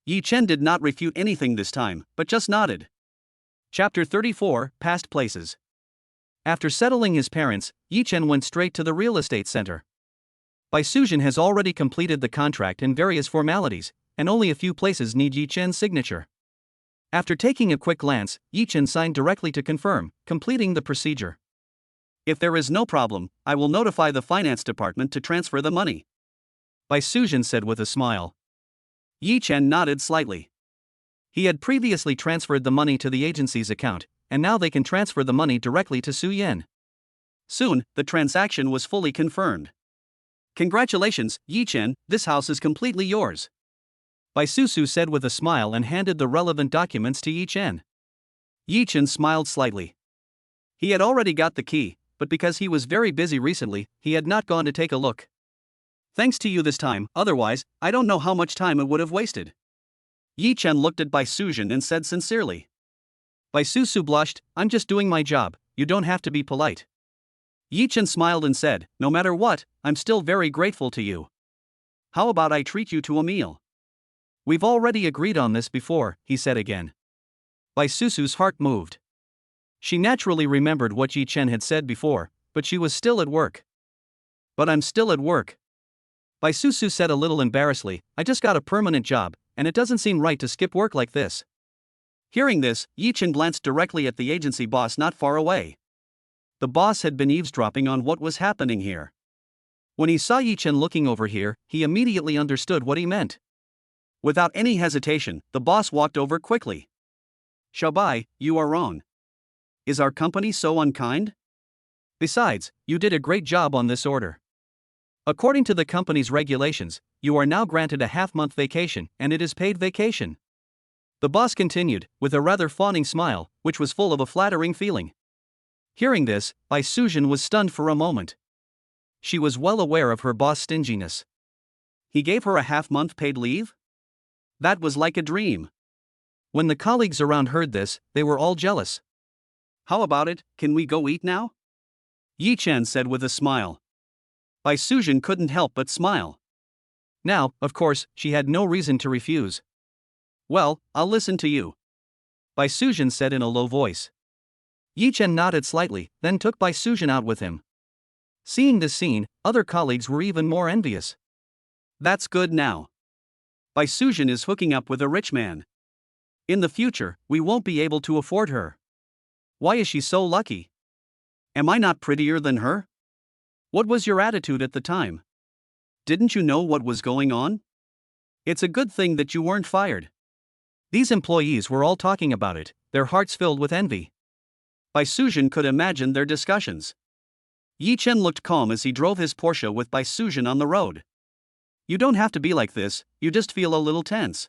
Yi Chen did not refute anything this time, but just nodded. Chapter 34, Past Places. After settling his parents, Yi Chen went straight to the real estate center. Bai Suzhen has already completed the contract and various formalities, and only a few places need Yi Chen's signature. After taking a quick glance, Yi Chen signed directly to confirm, completing the procedure. If there is no problem, I will notify the finance department to transfer the money. Bai Suzhen said with a smile. Yi Chen nodded slightly. He had previously transferred the money to the agency's account, and now they can transfer the money directly to Su Yen. Soon, the transaction was fully confirmed. Congratulations, Yi Chen, this house is completely yours. Bai Susu said with a smile and handed the relevant documents to Yi Chen. Yi Chen smiled slightly. He had already got the key, but because he was very busy recently, he had not gone to take a look. Thanks to you this time, otherwise, I don't know how much time it would have wasted. Yi Chen looked at Bai Suzhen and said sincerely. Bai Susu blushed, I'm just doing my job, you don't have to be polite. Yi Chen smiled and said, no matter what, I'm still very grateful to you. How about I treat you to a meal? We've already agreed on this before, he said again. Bai Susu's heart moved. She naturally remembered what Yi Chen had said before, but she was still at work. But I'm still at work. Bai Susu said a little embarrassedly, I just got a permanent job, and it doesn't seem right to skip work like this. Hearing this, Yi Chen glanced directly at the agency boss not far away. The boss had been eavesdropping on what was happening here. When he saw Yi Chen looking over here, he immediately understood what he meant. Without any hesitation, the boss walked over quickly. Xiaobai, you are wrong. Is our company so unkind? Besides, you did a great job on this order. According to the company's regulations, you are now granted a half-month vacation, and it is paid vacation. The boss continued, with a rather fawning smile, which was full of a flattering feeling. Hearing this, Bai Suzhen was stunned for a moment. She was well aware of her boss' stinginess. He gave her a half-month paid leave? That was like a dream. When the colleagues around heard this, they were all jealous. How about it, can we go eat now? Yi Chen said with a smile. Bai Suzhen couldn't help but smile. Now, of course, she had no reason to refuse. Well, I'll listen to you, Bai Sujin said in a low voice. Yi Chen nodded slightly, then took Bai Sujin out with him. Seeing this scene, other colleagues were even more envious. That's good now. Bai Sujin is hooking up with a rich man. In the future, we won't be able to afford her. Why is she so lucky? Am I not prettier than her? What was your attitude at the time? Didn't you know what was going on? It's a good thing that you weren't fired. These employees were all talking about it, their hearts filled with envy. Bai Sujin could imagine their discussions. Yi Chen looked calm as he drove his Porsche with Bai Sujin on the road. You don't have to be like this, you just feel a little tense.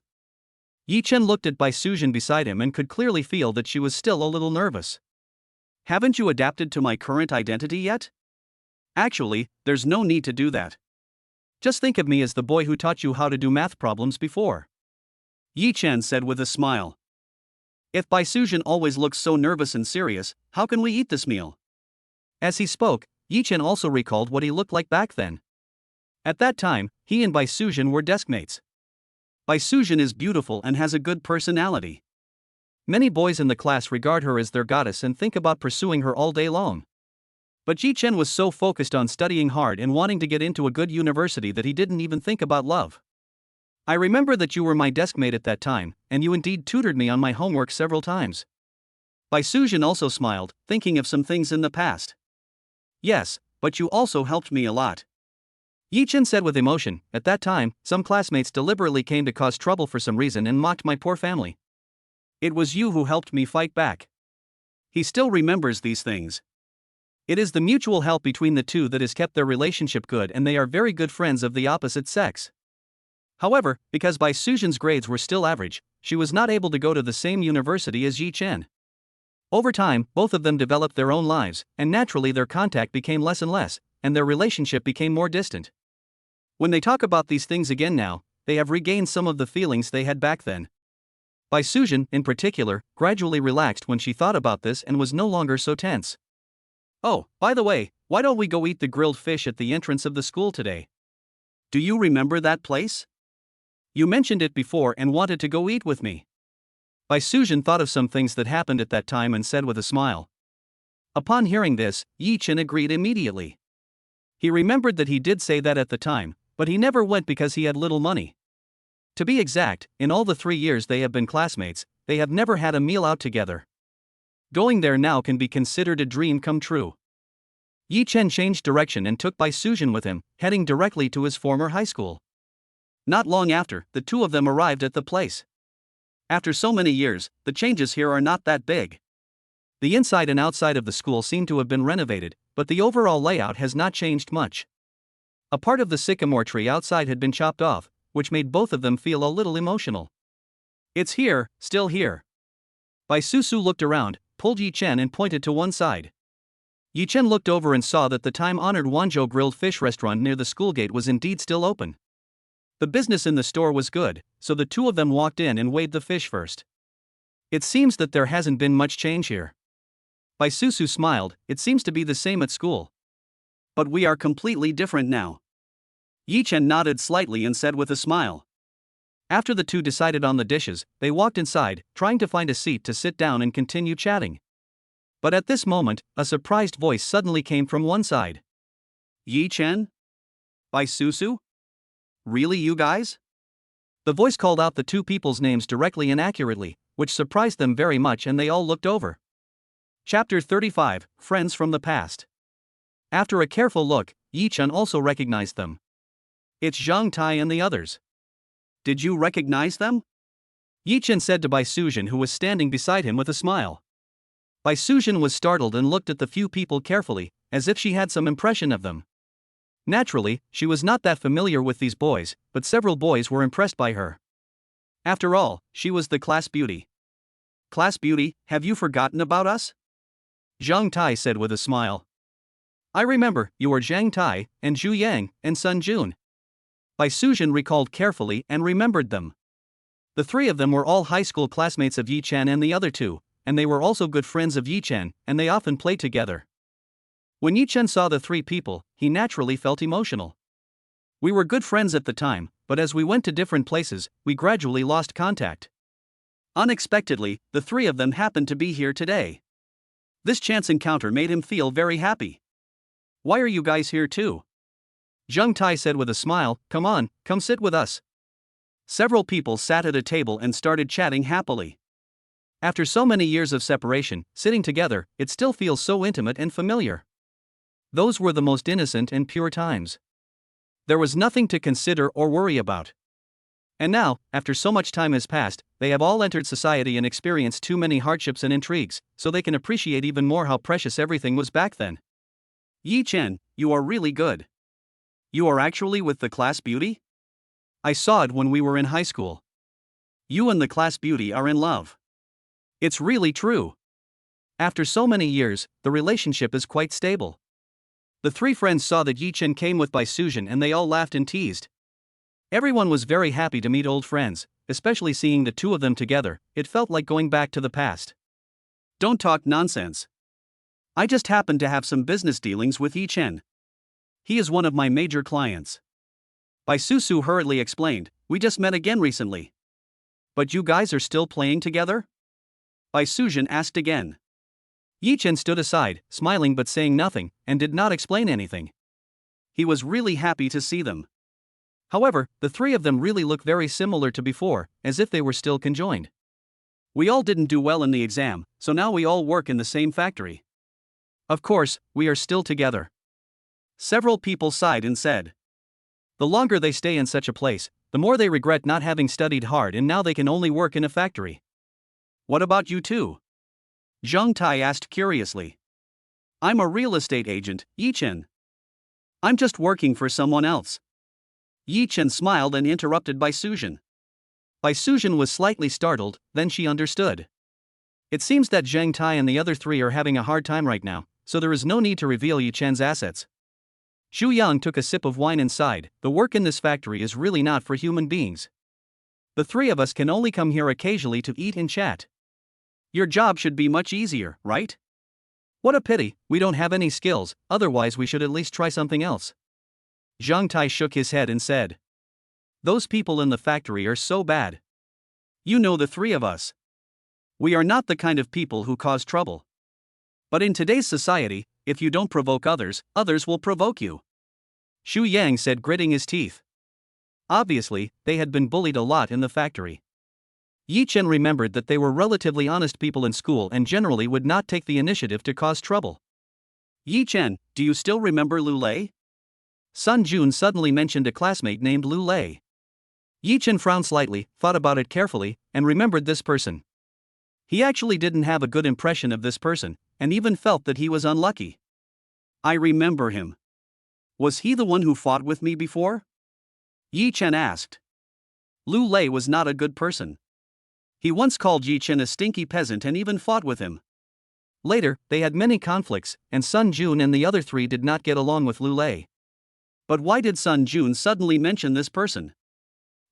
Yi Chen looked at Bai Sujin beside him and could clearly feel that she was still a little nervous. Haven't you adapted to my current identity yet? Actually, there's no need to do that. Just think of me as the boy who taught you how to do math problems before. Yi Chen said with a smile. If Bai Sujin always looks so nervous and serious, how can we eat this meal? As he spoke, Yi Chen also recalled what he looked like back then. At that time, he and Bai Sujin were deskmates. Bai Sujin is beautiful and has a good personality. Many boys in the class regard her as their goddess and think about pursuing her all day long. But Yi Chen was so focused on studying hard and wanting to get into a good university that he didn't even think about love. I remember that you were my deskmate at that time, and you indeed tutored me on my homework several times. Bai Sujin also smiled, thinking of some things in the past. Yes, but you also helped me a lot. Yi Chen said with emotion. At that time, some classmates deliberately came to cause trouble for some reason and mocked my poor family. It was you who helped me fight back. He still remembers these things. It is the mutual help between the two that has kept their relationship good, and they are very good friends of the opposite sex. However, because Bai Sujin's grades were still average, she was not able to go to the same university as Yi Chen. Over time, both of them developed their own lives, and naturally their contact became less and less, and their relationship became more distant. When they talk about these things again now, they have regained some of the feelings they had back then. Bai Sujin, in particular, gradually relaxed when she thought about this and was no longer so tense. Oh, by the way, why don't we go eat the grilled fish at the entrance of the school today? Do you remember that place? You mentioned it before and wanted to go eat with me. Bai Sujin thought of some things that happened at that time and said with a smile. Upon hearing this, Yi Chen agreed immediately. He remembered that he did say that at the time, but he never went because he had little money. To be exact, in all the 3 years they have been classmates, they have never had a meal out together. Going there now can be considered a dream come true. Yi Chen changed direction and took Bai Sujin with him, heading directly to his former high school. Not long after, the two of them arrived at the place. After so many years, the changes here are not that big. The inside and outside of the school seem to have been renovated, but the overall layout has not changed much. A part of the sycamore tree outside had been chopped off, which made both of them feel a little emotional. It's here, still here. Bai Susu looked around, pulled Yi Chen and pointed to one side. Yi Chen looked over and saw that the time-honored Wanzhou grilled fish restaurant near the school gate was indeed still open. The business in the store was good, so the two of them walked in and weighed the fish first. It seems that there hasn't been much change here. Bai Susu smiled. It seems to be the same at school. But we are completely different now. Yi Chen nodded slightly and said with a smile. After the two decided on the dishes, they walked inside, trying to find a seat to sit down and continue chatting. But at this moment, a surprised voice suddenly came from one side. Yi Chen? Bai Susu? Really, you guys? The voice called out the two people's names directly and accurately, which surprised them very much, and they all looked over. Chapter 35, Friends from the Past. After a careful look, Yi Chen also recognized them. It's Zhang Tai and the others. Did you recognize them? Yi Chen said to Bai Sujin, who was standing beside him, with a smile. Bai Sujin was startled and looked at the few people carefully, as if she had some impression of them. Naturally, she was not that familiar with these boys, but several boys were impressed by her. After all, she was the class beauty. Class beauty, have you forgotten about us? Zhang Tai said with a smile. I remember, you are Zhang Tai, and Zhu Yang, and Sun Jun. Bai Sujin recalled carefully and remembered them. The three of them were all high school classmates of Yi Chen and the other two, and they were also good friends of Yi Chen, and they often played together. When Yi Chen saw the three people, he naturally felt emotional. We were good friends at the time, but as we went to different places, we gradually lost contact. Unexpectedly, the three of them happened to be here today. This chance encounter made him feel very happy. "Why are you guys here too?" Jung Tai said with a smile, "Come on, come sit with us." Several people sat at a table and started chatting happily. After so many years of separation, sitting together, it still feels so intimate and familiar. Those were the most innocent and pure times. There was nothing to consider or worry about. And now, after so much time has passed, they have all entered society and experienced too many hardships and intrigues, so they can appreciate even more how precious everything was back then. "Yi Chen, you are really good. You are actually with the class beauty? I saw it when we were in high school. You and the class beauty are in love. It's really true." After so many years, the relationship is quite stable. The three friends saw that Yi Chen came with Bai Suzhen and they all laughed and teased. Everyone was very happy to meet old friends, especially seeing the two of them together. It felt like going back to the past. "Don't talk nonsense. I just happened to have some business dealings with Yi Chen. He is one of my major clients." Bai Susu hurriedly explained, "We just met again recently." "But you guys are still playing together?" Bai Suzhen asked again. Yi Chen stood aside, smiling but saying nothing, and did not explain anything. He was really happy to see them. However, the three of them really look very similar to before, as if they were still conjoined. "We all didn't do well in the exam, so now we all work in the same factory. Of course, we are still together." Several people sighed and said, "The longer they stay in such a place, the more they regret not having studied hard and now they can only work in a factory." "What about you two?" Zhang Tai asked curiously. "I'm a real estate agent, Yi Chen. I'm just working for someone else." Yi Chen smiled and interrupted Bai Suzhen. Bai Suzhen was slightly startled, then she understood. It seems that Zhang Tai and the other three are having a hard time right now, so there is no need to reveal Yi Chen's assets. Zhu Yang took a sip of wine and sighed, "The work in this factory is really not for human beings. The three of us can only come here occasionally to eat and chat. Your job should be much easier, right? What a pity, we don't have any skills, otherwise we should at least try something else." Zhang Tai shook his head and said, "Those people in the factory are so bad. You know the three of us. We are not the kind of people who cause trouble. But in today's society, if you don't provoke others, others will provoke you." Xu Yang said, gritting his teeth. Obviously, they had been bullied a lot in the factory. Yi Chen remembered that they were relatively honest people in school and generally would not take the initiative to cause trouble. "Yi Chen, do you still remember Lu Lei?" Sun Jun suddenly mentioned a classmate named Lu Lei. Yi Chen frowned slightly, thought about it carefully, and remembered this person. He actually didn't have a good impression of this person, and even felt that he was unlucky. "I remember him. Was he the one who fought with me before?" Yi Chen asked. Lu Lei was not a good person. He once called Yi Chen a stinky peasant and even fought with him. Later, they had many conflicts, and Sun Jun and the other three did not get along with Lu Lei. But why did Sun Jun suddenly mention this person?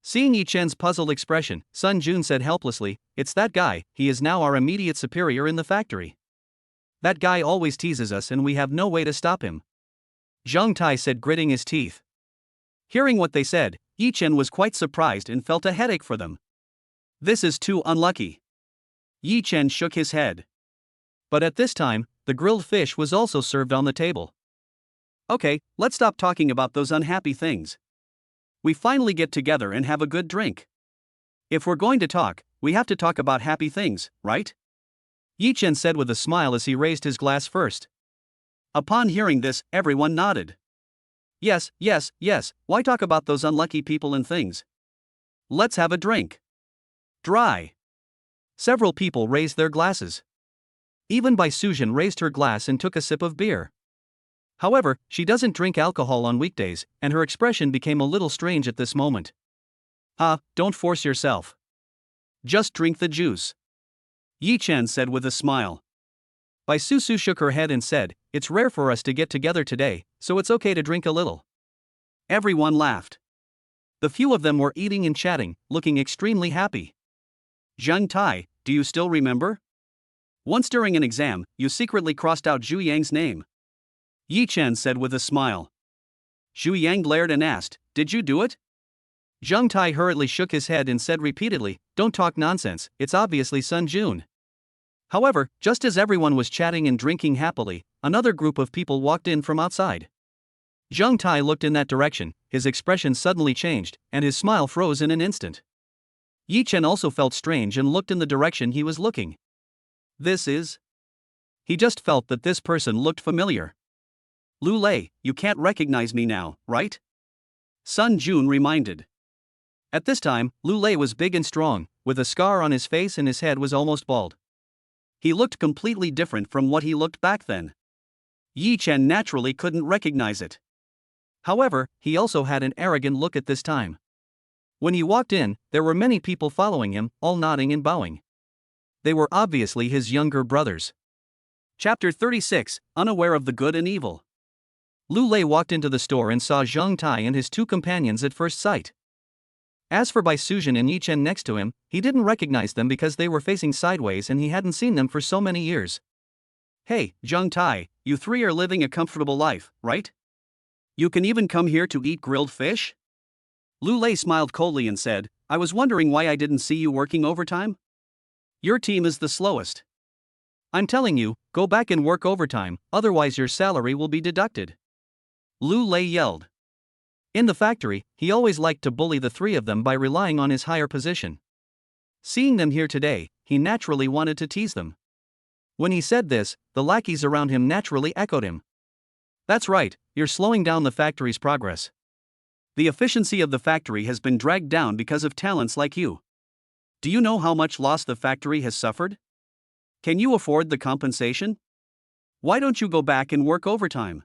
Seeing Yi Chen's puzzled expression, Sun Jun said helplessly, "It's that guy, he is now our immediate superior in the factory. That guy always teases us and we have no way to stop him." Zhang Tai said, gritting his teeth. Hearing what they said, Yi Chen was quite surprised and felt a headache for them. "This is too unlucky." Yi Chen shook his head. But at this time, the grilled fish was also served on the table. "Okay, let's stop talking about those unhappy things. We finally get together and have a good drink. If we're going to talk, we have to talk about happy things, right?" Yi Chen said with a smile as he raised his glass first. Upon hearing this, everyone nodded. Yes, why talk about those unlucky people and things? Let's have a drink." Dry. Several people raised their glasses. Even Bai Suzhen raised her glass and took a sip of beer. However, she doesn't drink alcohol on weekdays, and her expression became a little strange at this moment. Don't force yourself. Just drink the juice," Yi Chen said with a smile. Bai Susu shook her head and said, "It's rare for us to get together today, so it's okay to drink a little." Everyone laughed. The few of them were eating and chatting, looking extremely happy. "Zhang Tai, do you still remember? Once during an exam, you secretly crossed out Zhu Yang's name," Yi Chen said with a smile. Zhu Yang glared and asked, "Did you do it?" Zheng Tai hurriedly shook his head and said repeatedly, "Don't talk nonsense, it's obviously Sun Jun." However, just as everyone was chatting and drinking happily, another group of people walked in from outside. Zheng Tai looked in that direction, his expression suddenly changed, and his smile froze in an instant. Yi Chen also felt strange and looked in the direction he was looking. This is... He just felt that this person looked familiar. "Lu Lei, you can't recognize me now, right?" Sun Jun reminded. At this time, Lu Lei was big and strong, with a scar on his face and his head was almost bald. He looked completely different from what he looked back then. Yi Chen naturally couldn't recognize it. However, he also had an arrogant look at this time. When he walked in, there were many people following him, all nodding and bowing. They were obviously his younger brothers. Chapter 36, Unaware of the Good and Evil. Lu Lei walked into the store and saw Zheng Tai and his two companions at first sight. As for Bai Suzhen and Yi Chen next to him, he didn't recognize them because they were facing sideways and he hadn't seen them for so many years. "Hey, Zheng Tai, you three are living a comfortable life, right? You can even come here to eat grilled fish?" Lu Lei smiled coldly and said, "I was wondering why I didn't see you working overtime? Your team is the slowest. I'm telling you, go back and work overtime, otherwise your salary will be deducted." Lu Lei yelled. In the factory, he always liked to bully the three of them by relying on his higher position. Seeing them here today, he naturally wanted to tease them. When he said this, the lackeys around him naturally echoed him. "That's right, you're slowing down the factory's progress. The efficiency of the factory has been dragged down because of talents like you. Do you know how much loss the factory has suffered? Can you afford the compensation? Why don't you go back and work overtime?"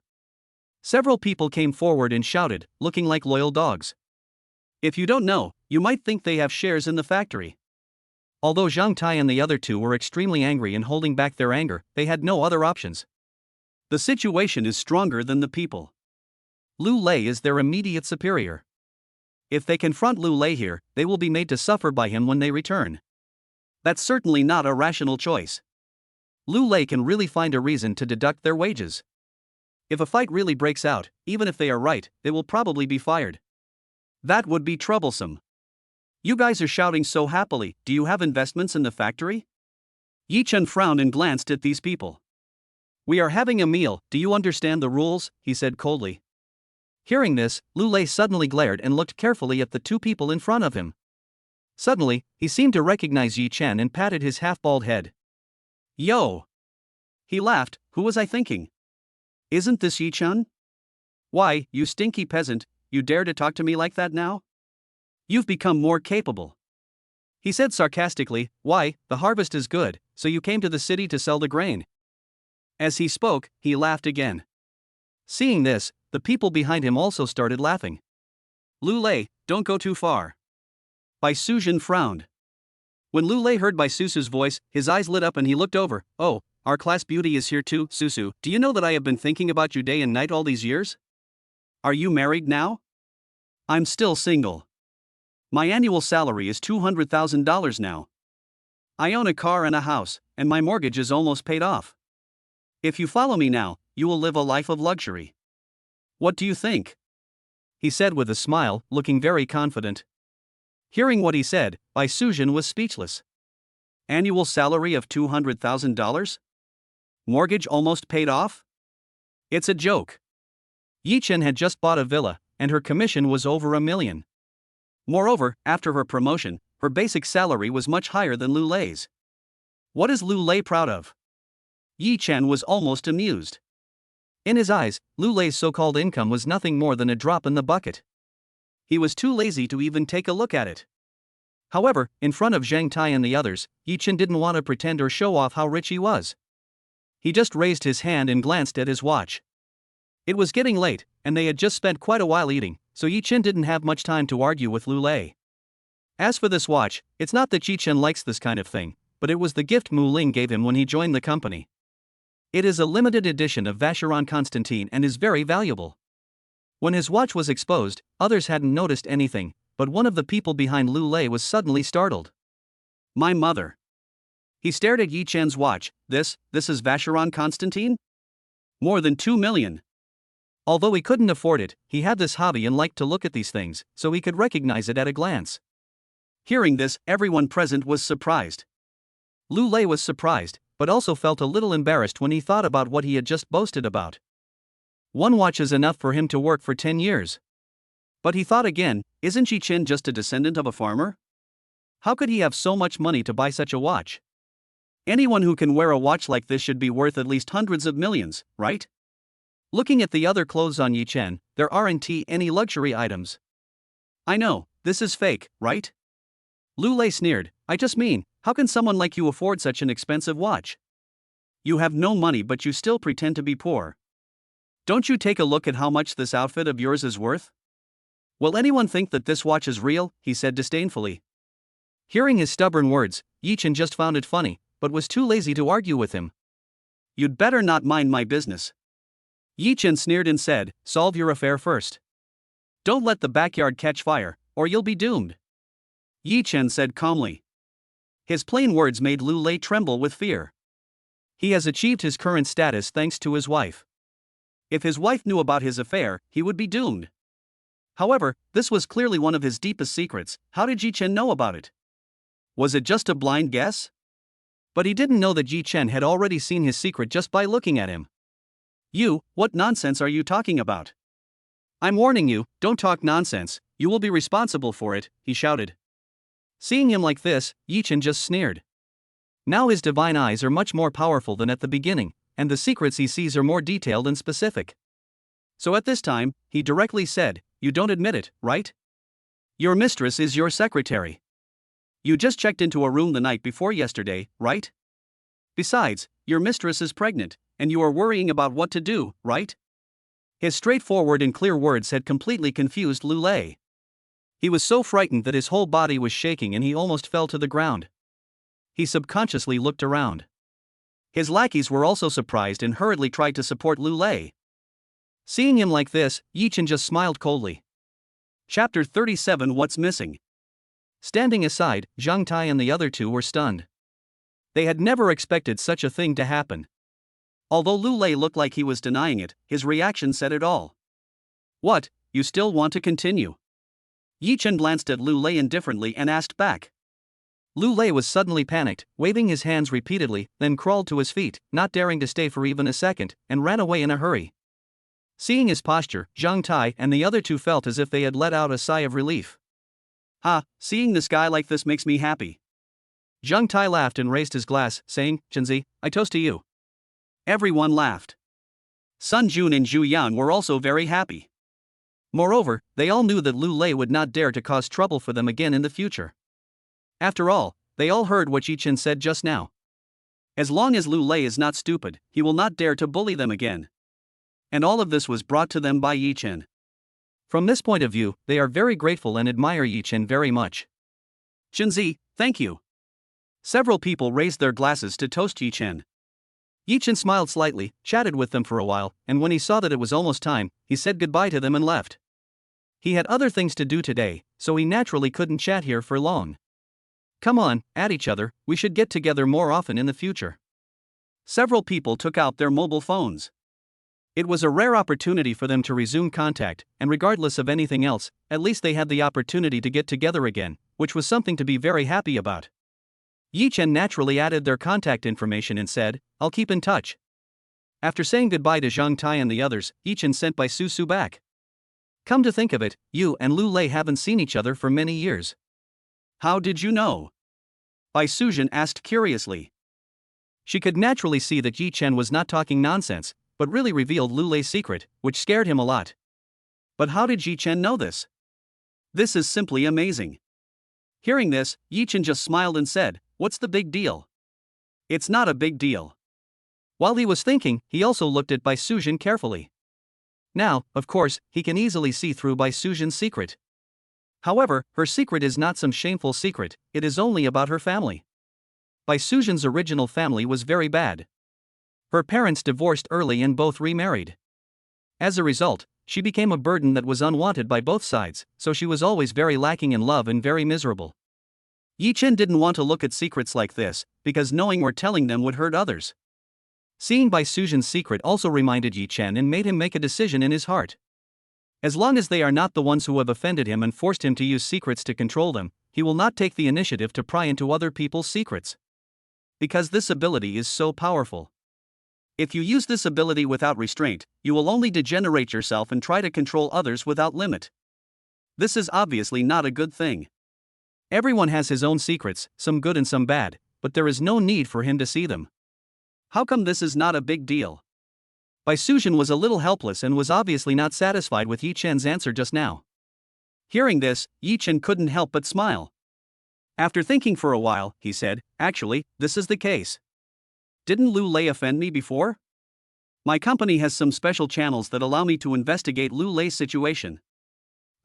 Several people came forward and shouted, looking like loyal dogs. If you don't know, you might think they have shares in the factory. Although Zheng Tai and the other two were extremely angry and holding back their anger, they had no other options. The situation is stronger than the people. Lu Lei is their immediate superior. If they confront Lu Lei here, they will be made to suffer by him when they return. That's certainly not a rational choice. Lu Lei can really find a reason to deduct their wages. If a fight really breaks out, even if they are right, they will probably be fired. That would be troublesome. "You guys are shouting so happily, do you have investments in the factory?" Yi Chen frowned and glanced at these people. "We are having a meal, do you understand the rules?" he said coldly. Hearing this, Lu Lei suddenly glared and looked carefully at the two people in front of him. Suddenly, he seemed to recognize Yi Chen and patted his half-bald head. "Yo!" He laughed, "Who was I thinking? Isn't this Yi Chen? Why, you stinky peasant, you dare to talk to me like that now? You've become more capable." He said sarcastically, "Why, the harvest is good, so you came to the city to sell the grain." As he spoke, he laughed again. Seeing this, the people behind him also started laughing. "Lu Lei, don't go too far." Bai Suzhen frowned. When Lu Lei heard Bai Susu's voice, his eyes lit up and he looked over. "Oh, our class beauty is here too, Susu. Do you know that I have been thinking about you day and night all these years? Are you married now?" "I'm still single. My annual salary is $200,000 now. I own a car and a house, and my mortgage is almost paid off. If you follow me now, you will live a life of luxury. What do you think?" he said with a smile, looking very confident. Hearing what he said, Bai Suzhen was speechless. Annual salary of $200,000? Mortgage almost paid off? It's a joke. Yi Chen had just bought a villa, and her commission was over $1 million. Moreover, after her promotion, her basic salary was much higher than Lu Lei's. What is Lu Lei proud of? Yi Chen was almost amused. In his eyes, Lu Lei's so-called income was nothing more than a drop in the bucket. He was too lazy to even take a look at it. However, in front of Zheng Tai and the others, Yi Chen didn't want to pretend or show off how rich he was. He just raised his hand and glanced at his watch. It was getting late, and they had just spent quite a while eating, so Yi Chen didn't have much time to argue with Lu Lei. As for this watch, it's not that Yi Chen likes this kind of thing, but it was the gift Mu Ling gave him when he joined the company. It is a limited edition of Vacheron Constantine and is very valuable. When his watch was exposed, others hadn't noticed anything, but one of the people behind Lu Lei was suddenly startled. My mother. He stared at Yi Chen's watch. This is Vacheron Constantine? More than 2 million. Although he couldn't afford it, he had this hobby and liked to look at these things, so he could recognize it at a glance. Hearing this, everyone present was surprised. Lu Lei was surprised, but also felt a little embarrassed when he thought about what he had just boasted about. One watch is enough for him to work for 10 years. But he thought again, isn't Ji Chen just a descendant of a farmer? How could he have so much money to buy such a watch? Anyone who can wear a watch like this should be worth at least hundreds of millions, right? Looking at the other clothes on Yi Chen, there aren't any luxury items. I know, this is fake, right? Lu Lei sneered, I just mean, how can someone like you afford such an expensive watch? You have no money but you still pretend to be poor. Don't you take a look at how much this outfit of yours is worth? Will anyone think that this watch is real? He said disdainfully. Hearing his stubborn words, Yi Chen just found it funny, but was too lazy to argue with him. You'd better not mind my business. Yi Chen sneered and said, solve your affair first. Don't let the backyard catch fire, or you'll be doomed. Yi Chen said calmly. His plain words made Lu Lei tremble with fear. He has achieved his current status thanks to his wife. If his wife knew about his affair, he would be doomed. However, this was clearly one of his deepest secrets. How did Yi Chen know about it? Was it just a blind guess? But he didn't know that Yi Chen had already seen his secret just by looking at him. What nonsense are you talking about? I'm warning you, don't talk nonsense, you will be responsible for it, he shouted. Seeing him like this, Yi Chen just sneered. Now his divine eyes are much more powerful than at the beginning, and the secrets he sees are more detailed and specific. So at this time, he directly said, you don't admit it, right? Your mistress is your secretary. You just checked into a room the night before yesterday, right? Besides, your mistress is pregnant, and you are worrying about what to do, right? His straightforward and clear words had completely confused Lu Lei. He was so frightened that his whole body was shaking and he almost fell to the ground. He subconsciously looked around. His lackeys were also surprised and hurriedly tried to support Lu Lei. Seeing him like this, Yi Chen just smiled coldly. Chapter 37 What's Missing? Standing aside, Zhang Tai and the other two were stunned. They had never expected such a thing to happen. Although Lu Lei looked like he was denying it, his reaction said it all. What, you still want to continue? Yi Chen glanced at Lu Lei indifferently and asked back. Lu Lei was suddenly panicked, waving his hands repeatedly, then crawled to his feet, not daring to stay for even a second, and ran away in a hurry. Seeing his posture, Zhang Tai and the other two felt as if they had let out a sigh of relief. Seeing this guy like this makes me happy. Zhang Tai laughed and raised his glass, saying, Chenzi, I toast to you. Everyone laughed. Sun Jun and Zhu Yan were also very happy. Moreover, they all knew that Lu Lei would not dare to cause trouble for them again in the future. After all, they all heard what Yi Chen said just now. As long as Lu Lei is not stupid, he will not dare to bully them again. And all of this was brought to them by Yi Chen. From this point of view, they are very grateful and admire Yi Chen very much. Chenzi, thank you. Several people raised their glasses to toast Yi Chen. Yi Chen smiled slightly, chatted with them for a while, and when he saw that it was almost time, he said goodbye to them and left. He had other things to do today, so he naturally couldn't chat here for long. Come on, at each other, we should get together more often in the future. Several people took out their mobile phones. It was a rare opportunity for them to resume contact, and regardless of anything else, at least they had the opportunity to get together again, which was something to be very happy about. Yi Chen naturally added their contact information and said, I'll keep in touch. After saying goodbye to Zhang Tai and the others, Yi Chen sent Bai Su back. Come to think of it, you and Lu Lei haven't seen each other for many years. How did you know? Bai Su asked curiously. She could naturally see that Yi Chen was not talking nonsense, but really revealed Lu Lei's secret, which scared him a lot. But how did Yi Chen know this? This is simply amazing. Hearing this, Yi Chen just smiled and said, what's the big deal? It's not a big deal. While he was thinking, he also looked at Bai Su carefully. Now, of course, he can easily see through Bai Su's secret. However, her secret is not some shameful secret, it is only about her family. Bai Su's original family was very bad. Her parents divorced early and both remarried. As a result, she became a burden that was unwanted by both sides, so she was always very lacking in love and very miserable. Yi Chen didn't want to look at secrets like this, because knowing or telling them would hurt others. Seeing Bai Suzhen's secret also reminded Yi Chen and made him make a decision in his heart. As long as they are not the ones who have offended him and forced him to use secrets to control them, he will not take the initiative to pry into other people's secrets. Because this ability is so powerful. If you use this ability without restraint, you will only degenerate yourself and try to control others without limit. This is obviously not a good thing. Everyone has his own secrets, some good and some bad, but there is no need for him to see them. How come this is not a big deal? Bai Suzhen was a little helpless and was obviously not satisfied with Yi Chen's answer just now. Hearing this, Yi Chen couldn't help but smile. After thinking for a while, he said, "Actually, this is the case. Didn't Lu Lei offend me before? My company has some special channels that allow me to investigate Lu Lei's situation.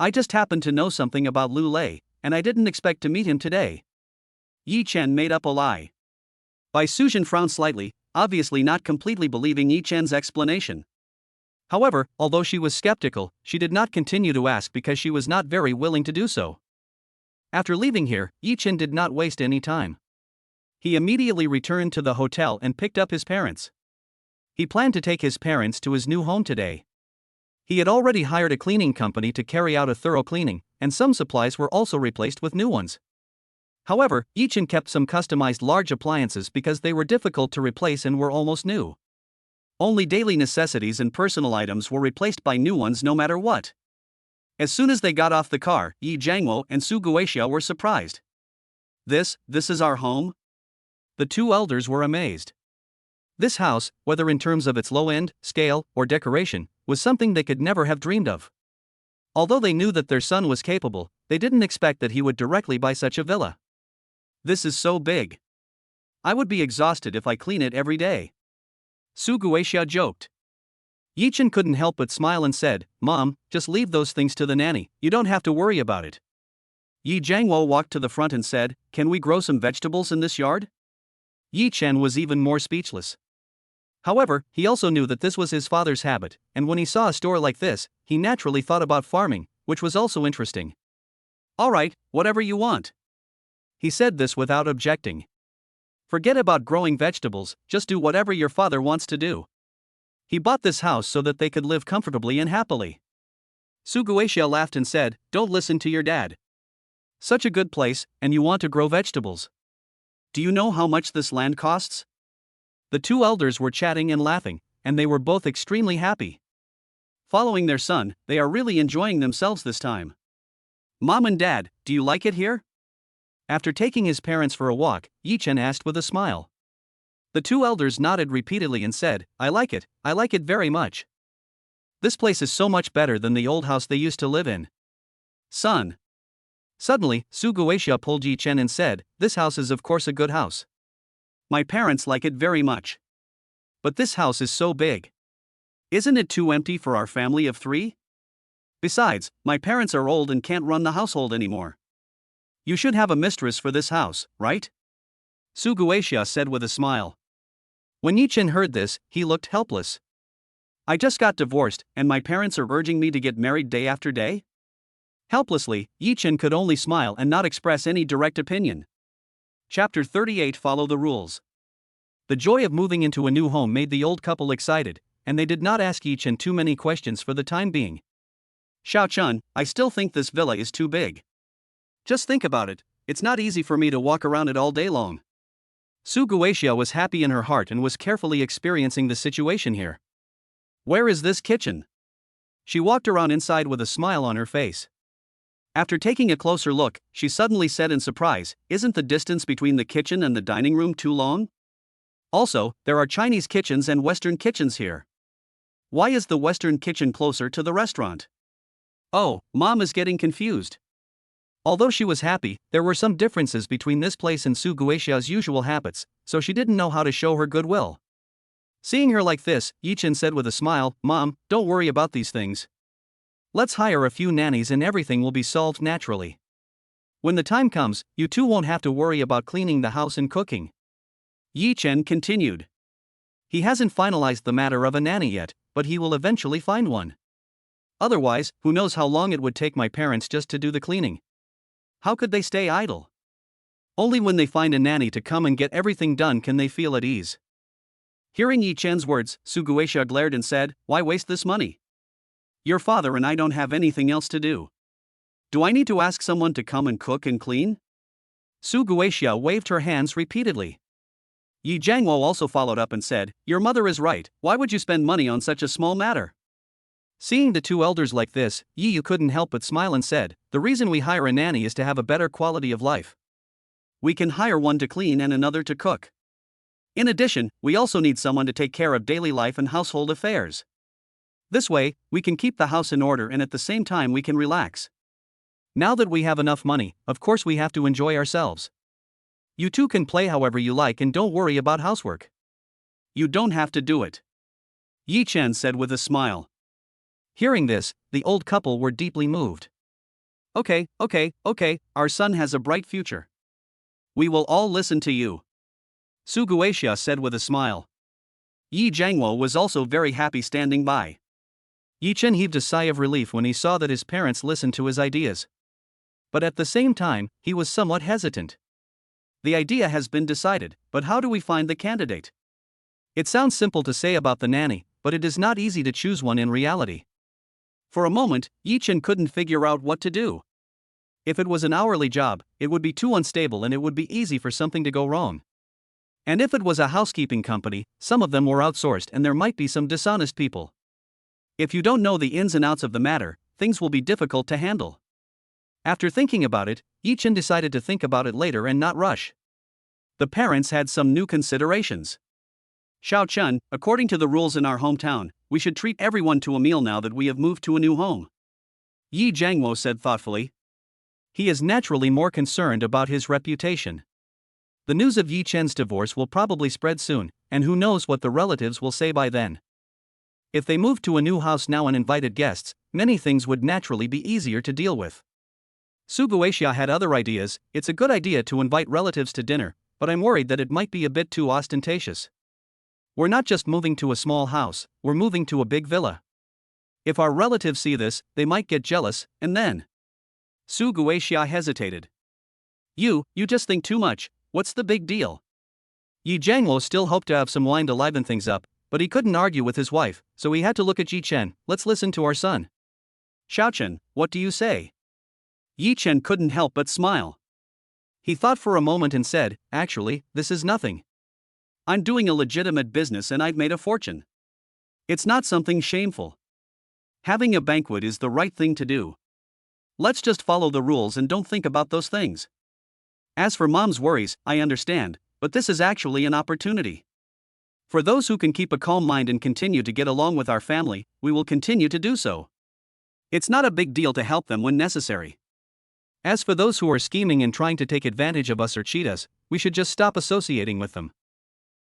I just happened to know something about Lu Lei, and I didn't expect to meet him today." Yi Chen made up a lie. Bai Suzhen frowned slightly, obviously not completely believing Yi Chen's explanation. However, although she was skeptical, she did not continue to ask because she was not very willing to do so. After leaving here, Yi Chen did not waste any time. He immediately returned to the hotel and picked up his parents. He planned to take his parents to his new home today. He had already hired a cleaning company to carry out a thorough cleaning, and some supplies were also replaced with new ones. However, Yi Chen kept some customized large appliances because they were difficult to replace and were almost new. Only daily necessities and personal items were replaced by new ones no matter what. As soon as they got off the car, Yi Jiangwo and Su Guoxia were surprised. This is our home?" The two elders were amazed. This house, whether in terms of its low-end, scale, or decoration, was something they could never have dreamed of. Although they knew that their son was capable, they didn't expect that he would directly buy such a villa. "This is so big. I would be exhausted if I clean it every day," Su Guoxia joked. Yi Chen couldn't help but smile and said, "Mom, just leave those things to the nanny, you don't have to worry about it." Yi Jiangwo walked to the front and said, "Can we grow some vegetables in this yard?" Yi Chen was even more speechless. However, he also knew that this was his father's habit, and when he saw a store like this, he naturally thought about farming, which was also interesting. "All right, whatever you want." He said this without objecting. Forget about growing vegetables, just do whatever your father wants to do. He bought this house so that they could live comfortably and happily. Su Guoxia laughed and said, "Don't listen to your dad. Such a good place, and you want to grow vegetables. Do you know how much this land costs?" The two elders were chatting and laughing, and they were both extremely happy. Following their son, they are really enjoying themselves this time. "Mom and Dad, do you like it here?" After taking his parents for a walk, Yi Chen asked with a smile. The two elders nodded repeatedly and said, I like it very much. This place is so much better than the old house they used to live in. Son." Suddenly, Su Guoxia pulled Yi Chen and said, "This house is of course a good house. My parents like it very much. But this house is so big. Isn't it too empty for our family of 3? Besides, my parents are old and can't run the household anymore. You should have a mistress for this house, right?" Su Guoxia said with a smile. When Yi Chen heard this, he looked helpless. "I just got divorced, and my parents are urging me to get married day after day?" Helplessly, Yi Chen could only smile and not express any direct opinion. Chapter 38 Follow the Rules. The joy of moving into a new home made the old couple excited, and they did not ask Yi Chen too many questions for the time being. "Xiao Chun, I still think this villa is too big. Just think about it, it's not easy for me to walk around it all day long." Su Guoxia was happy in her heart and was carefully experiencing the situation here. "Where is this kitchen?" She walked around inside with a smile on her face. After taking a closer look, she suddenly said in surprise, "Isn't the distance between the kitchen and the dining room too long? Also, there are Chinese kitchens and Western kitchens here. Why is the Western kitchen closer to the restaurant?" Oh, Mom is getting confused. Although she was happy, there were some differences between this place and Su Guoxia's usual habits, so she didn't know how to show her goodwill. Seeing her like this, Yi Chen said with a smile, "Mom, don't worry about these things. Let's hire a few nannies and everything will be solved naturally. When the time comes, you two won't have to worry about cleaning the house and cooking." Yi Chen continued. He hasn't finalized the matter of a nanny yet, but he will eventually find one. Otherwise, who knows how long it would take my parents just to do the cleaning. How could they stay idle? Only when they find a nanny to come and get everything done can they feel at ease. Hearing Yi Chen's words, Su Guixia glared and said, "Why waste this money? Your father and I don't have anything else to do. Do I need to ask someone to come and cook and clean?" Su Guixia waved her hands repeatedly. Yi Jiangwo also followed up and said, "Your mother is right, why would you spend money on such a small matter?" Seeing the two elders like this, Yi Yu couldn't help but smile and said, "The reason we hire a nanny is to have a better quality of life. We can hire one to clean and another to cook. In addition, we also need someone to take care of daily life and household affairs. This way, we can keep the house in order and at the same time we can relax. Now that we have enough money, of course we have to enjoy ourselves. You two can play however you like and don't worry about housework. You don't have to do it," Yi Chen said with a smile. Hearing this, the old couple were deeply moved. Okay, our son has a bright future. We will all listen to you," Su Guixia said with a smile. Yi Jiangwo was also very happy standing by. Yi Chen heaved a sigh of relief when he saw that his parents listened to his ideas. But at the same time, he was somewhat hesitant. The idea has been decided, but how do we find the candidate? It sounds simple to say about the nanny, but it is not easy to choose one in reality. For a moment, Yi Chen couldn't figure out what to do. If it was an hourly job, it would be too unstable and it would be easy for something to go wrong. And if it was a housekeeping company, some of them were outsourced and there might be some dishonest people. If you don't know the ins and outs of the matter, things will be difficult to handle. After thinking about it, Yi Chen decided to think about it later and not rush. The parents had some new considerations. "Xiao Chun, according to the rules in our hometown, we should treat everyone to a meal now that we have moved to a new home," Yi Jiangwo said thoughtfully. He is naturally more concerned about his reputation. The news of Yi Chen's divorce will probably spread soon, and who knows what the relatives will say by then. If they moved to a new house now and invited guests, many things would naturally be easier to deal with. Su Guixia had other ideas. "It's a good idea to invite relatives to dinner, but I'm worried that it might be a bit too ostentatious. We're not just moving to a small house, we're moving to a big villa. If our relatives see this, they might get jealous, and then..." Su Guixia hesitated. You just think too much, what's the big deal?" Yi Jiangwo still hoped to have some wine to liven things up, but he couldn't argue with his wife, so he had to look at Yi Chen. "Let's listen to our son. Xiao Chen, what do you say?" Yi Chen couldn't help but smile. He thought for a moment and said, "Actually, this is nothing. I'm doing a legitimate business and I've made a fortune. It's not something shameful. Having a banquet is the right thing to do. Let's just follow the rules and don't think about those things. As for mom's worries, I understand, but this is actually an opportunity. For those who can keep a calm mind and continue to get along with our family, we will continue to do so. It's not a big deal to help them when necessary. As for those who are scheming and trying to take advantage of us or cheat us, we should just stop associating with them."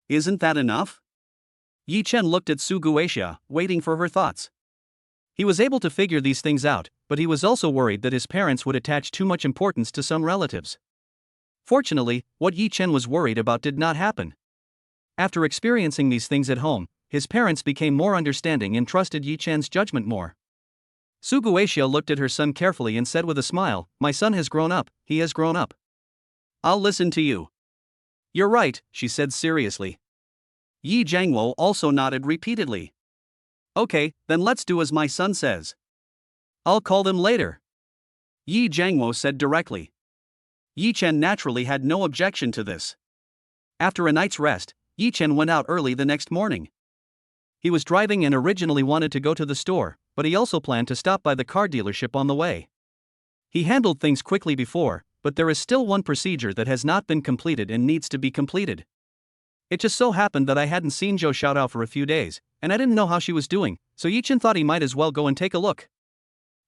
Isn't that enough? Yi Chen looked at Su Guixia, waiting for her thoughts. He was able to figure these things out, but he was also worried that his parents would attach too much importance to some relatives. Fortunately, what Yi Chen was worried about did not happen. After experiencing these things at home, his parents became more understanding and trusted Yi Chen's judgment more. Su Guixia looked at her son carefully and said with a smile, "My son has grown up, he has grown up. I'll listen to you." "You're right," she said seriously. Yi Jiangwo also nodded repeatedly. "Okay, then let's do as my son says. I'll call them later," Yi Jiangwo said directly. Yi Chen naturally had no objection to this. After a night's rest, Yi Chen went out early the next morning. He was driving and originally wanted to go to the store, but he also planned to stop by the car dealership on the way. He handled things quickly before, but there is still one procedure that has not been completed and needs to be completed. It just so happened that I hadn't seen Zhou Xiaotao for a few days, and I didn't know how she was doing, so Yi Chen thought he might as well go and take a look.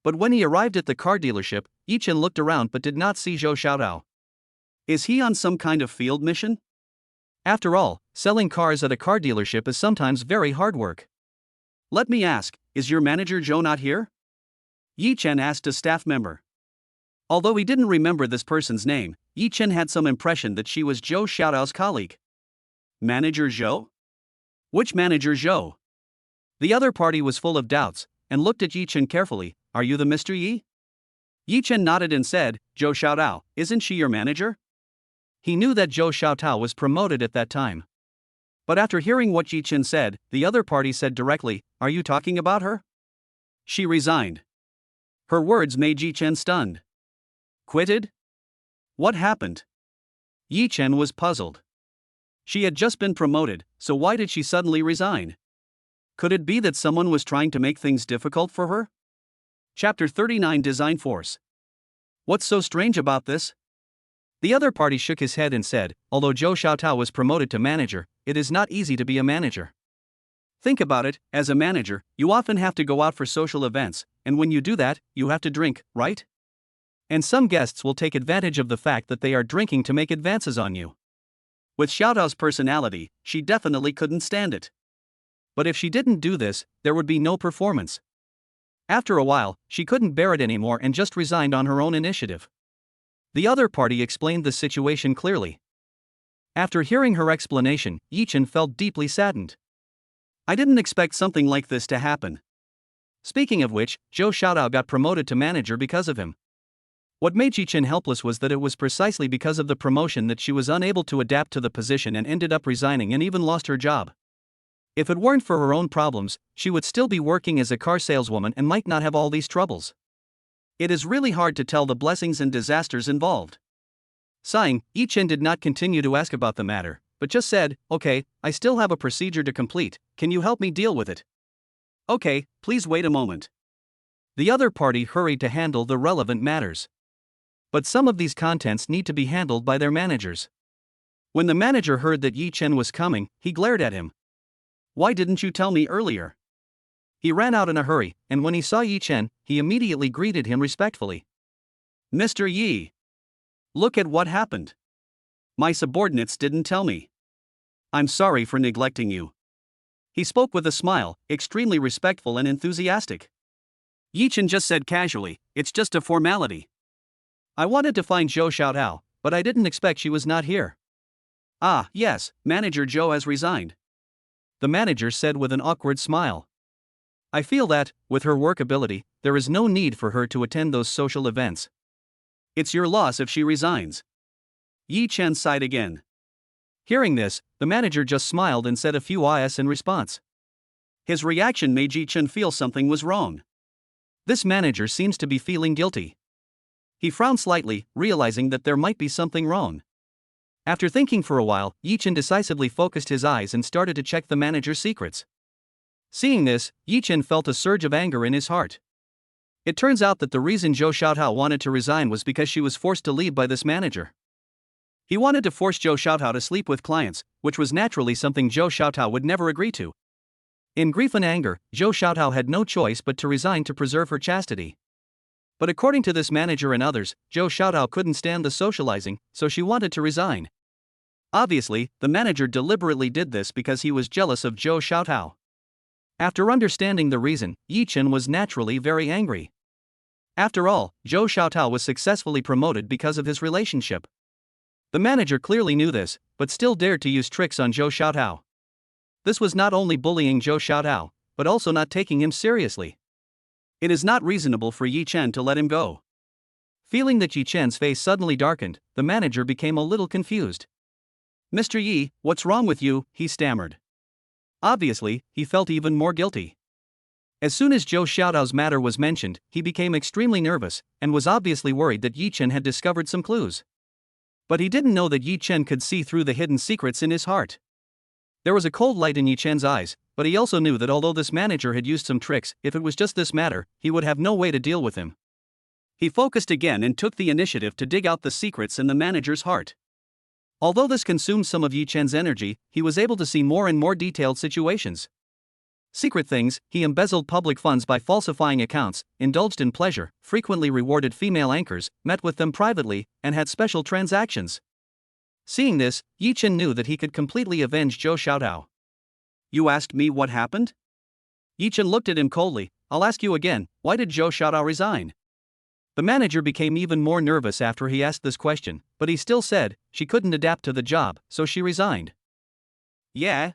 But when he arrived at the car dealership, Yi Chen looked around but did not see Zhou Xiaotao. Is he on some kind of field mission? After all, selling cars at a car dealership is sometimes very hard work. Let me ask, is your manager Zhou not here? Yi Chen asked a staff member. Although he didn't remember this person's name, Yi Chen had some impression that she was Zhou Xiaotao's colleague. Manager Zhou? Which manager Zhou? The other party was full of doubts, and looked at Yi Chen carefully. Are you the Mr. Yi? Yi Chen nodded and said, Zhou Xiaotao, isn't she your manager? He knew that Zhou Xiaotao was promoted at that time. But after hearing what Yi Chen said, the other party said directly, "Are you talking about her?" She resigned. Her words made Yi Chen stunned. Quitted? What happened? Yi Chen was puzzled. She had just been promoted, so why did she suddenly resign? Could it be that someone was trying to make things difficult for her? Chapter 39 Design Force. What's so strange about this? The other party shook his head and said, although Zhou Xiaotao was promoted to manager, it is not easy to be a manager. Think about it, as a manager, you often have to go out for social events, and when you do that, you have to drink, right? And some guests will take advantage of the fact that they are drinking to make advances on you. With Xiaotao's personality, she definitely couldn't stand it. But if she didn't do this, there would be no performance. After a while, she couldn't bear it anymore and just resigned on her own initiative. The other party explained the situation clearly. After hearing her explanation, Yi Chen felt deeply saddened. I didn't expect something like this to happen. Speaking of which, Zhou Xiaotao got promoted to manager because of him. What made Yi Chen helpless was that it was precisely because of the promotion that she was unable to adapt to the position and ended up resigning and even lost her job. If it weren't for her own problems, she would still be working as a car saleswoman and might not have all these troubles. It is really hard to tell the blessings and disasters involved. Sighing, Yi Chen did not continue to ask about the matter, but just said, "Okay, I still have a procedure to complete, can you help me deal with it?" "Okay, please wait a moment." The other party hurried to handle the relevant matters. But some of these contents need to be handled by their managers. When the manager heard that Yi Chen was coming, he glared at him. "Why didn't you tell me earlier?" He ran out in a hurry, and when he saw Yi Chen, he immediately greeted him respectfully. "Mr. Yi, look at what happened. My subordinates didn't tell me. I'm sorry for neglecting you." He spoke with a smile, extremely respectful and enthusiastic. Yi Chen just said casually, "It's just a formality. I wanted to find Zhou Xiaotao, but I didn't expect she was not here." "Ah, yes, Manager Zhou has resigned," the manager said with an awkward smile. "I feel that, with her work ability, there is no need for her to attend those social events. It's your loss if she resigns." Yi Chen sighed again. Hearing this, the manager just smiled and said a few is in response. His reaction made Yi Chen feel something was wrong. This manager seems to be feeling guilty. He frowned slightly, realizing that there might be something wrong. After thinking for a while, Yi Chen decisively focused his eyes and started to check the manager's secrets. Seeing this, Yi Chen felt a surge of anger in his heart. It turns out that the reason Zhou Xiaotao wanted to resign was because she was forced to leave by this manager. He wanted to force Zhou Xiaotao to sleep with clients, which was naturally something Zhou Xiaotao would never agree to. In grief and anger, Zhou Xiaotao had no choice but to resign to preserve her chastity. But according to this manager and others, Zhou Xiaotao couldn't stand the socializing, so she wanted to resign. Obviously, the manager deliberately did this because he was jealous of Zhou Xiaotao. After understanding the reason, Yi Chen was naturally very angry. After all, Zhou Xiaotao was successfully promoted because of his relationship. The manager clearly knew this, but still dared to use tricks on Zhou Xiaotao. This was not only bullying Zhou Xiaotao, but also not taking him seriously. It is not reasonable for Yi Chen to let him go. Feeling that Yi Chen's face suddenly darkened, the manager became a little confused. "Mr. Yi, what's wrong with you?" he stammered. Obviously, he felt even more guilty. As soon as Zhou Xiaotao's matter was mentioned, he became extremely nervous, and was obviously worried that Yi Chen had discovered some clues. But he didn't know that Yi Chen could see through the hidden secrets in his heart. There was a cold light in Yi Chen's eyes, but he also knew that although this manager had used some tricks, if it was just this matter, he would have no way to deal with him. He focused again and took the initiative to dig out the secrets in the manager's heart. Although this consumed some of Yi Chen's energy, he was able to see more and more detailed situations. Secret things: he embezzled public funds by falsifying accounts, indulged in pleasure, frequently rewarded female anchors, met with them privately, and had special transactions. Seeing this, Yi Chen knew that he could completely avenge Zhou Xiaotao. "You asked me what happened?" Yi Chen looked at him coldly. "I'll ask you again, why did Zhou Xiaotao resign?" The manager became even more nervous after he asked this question, but he still said, "She couldn't adapt to the job, so she resigned." "Yeah?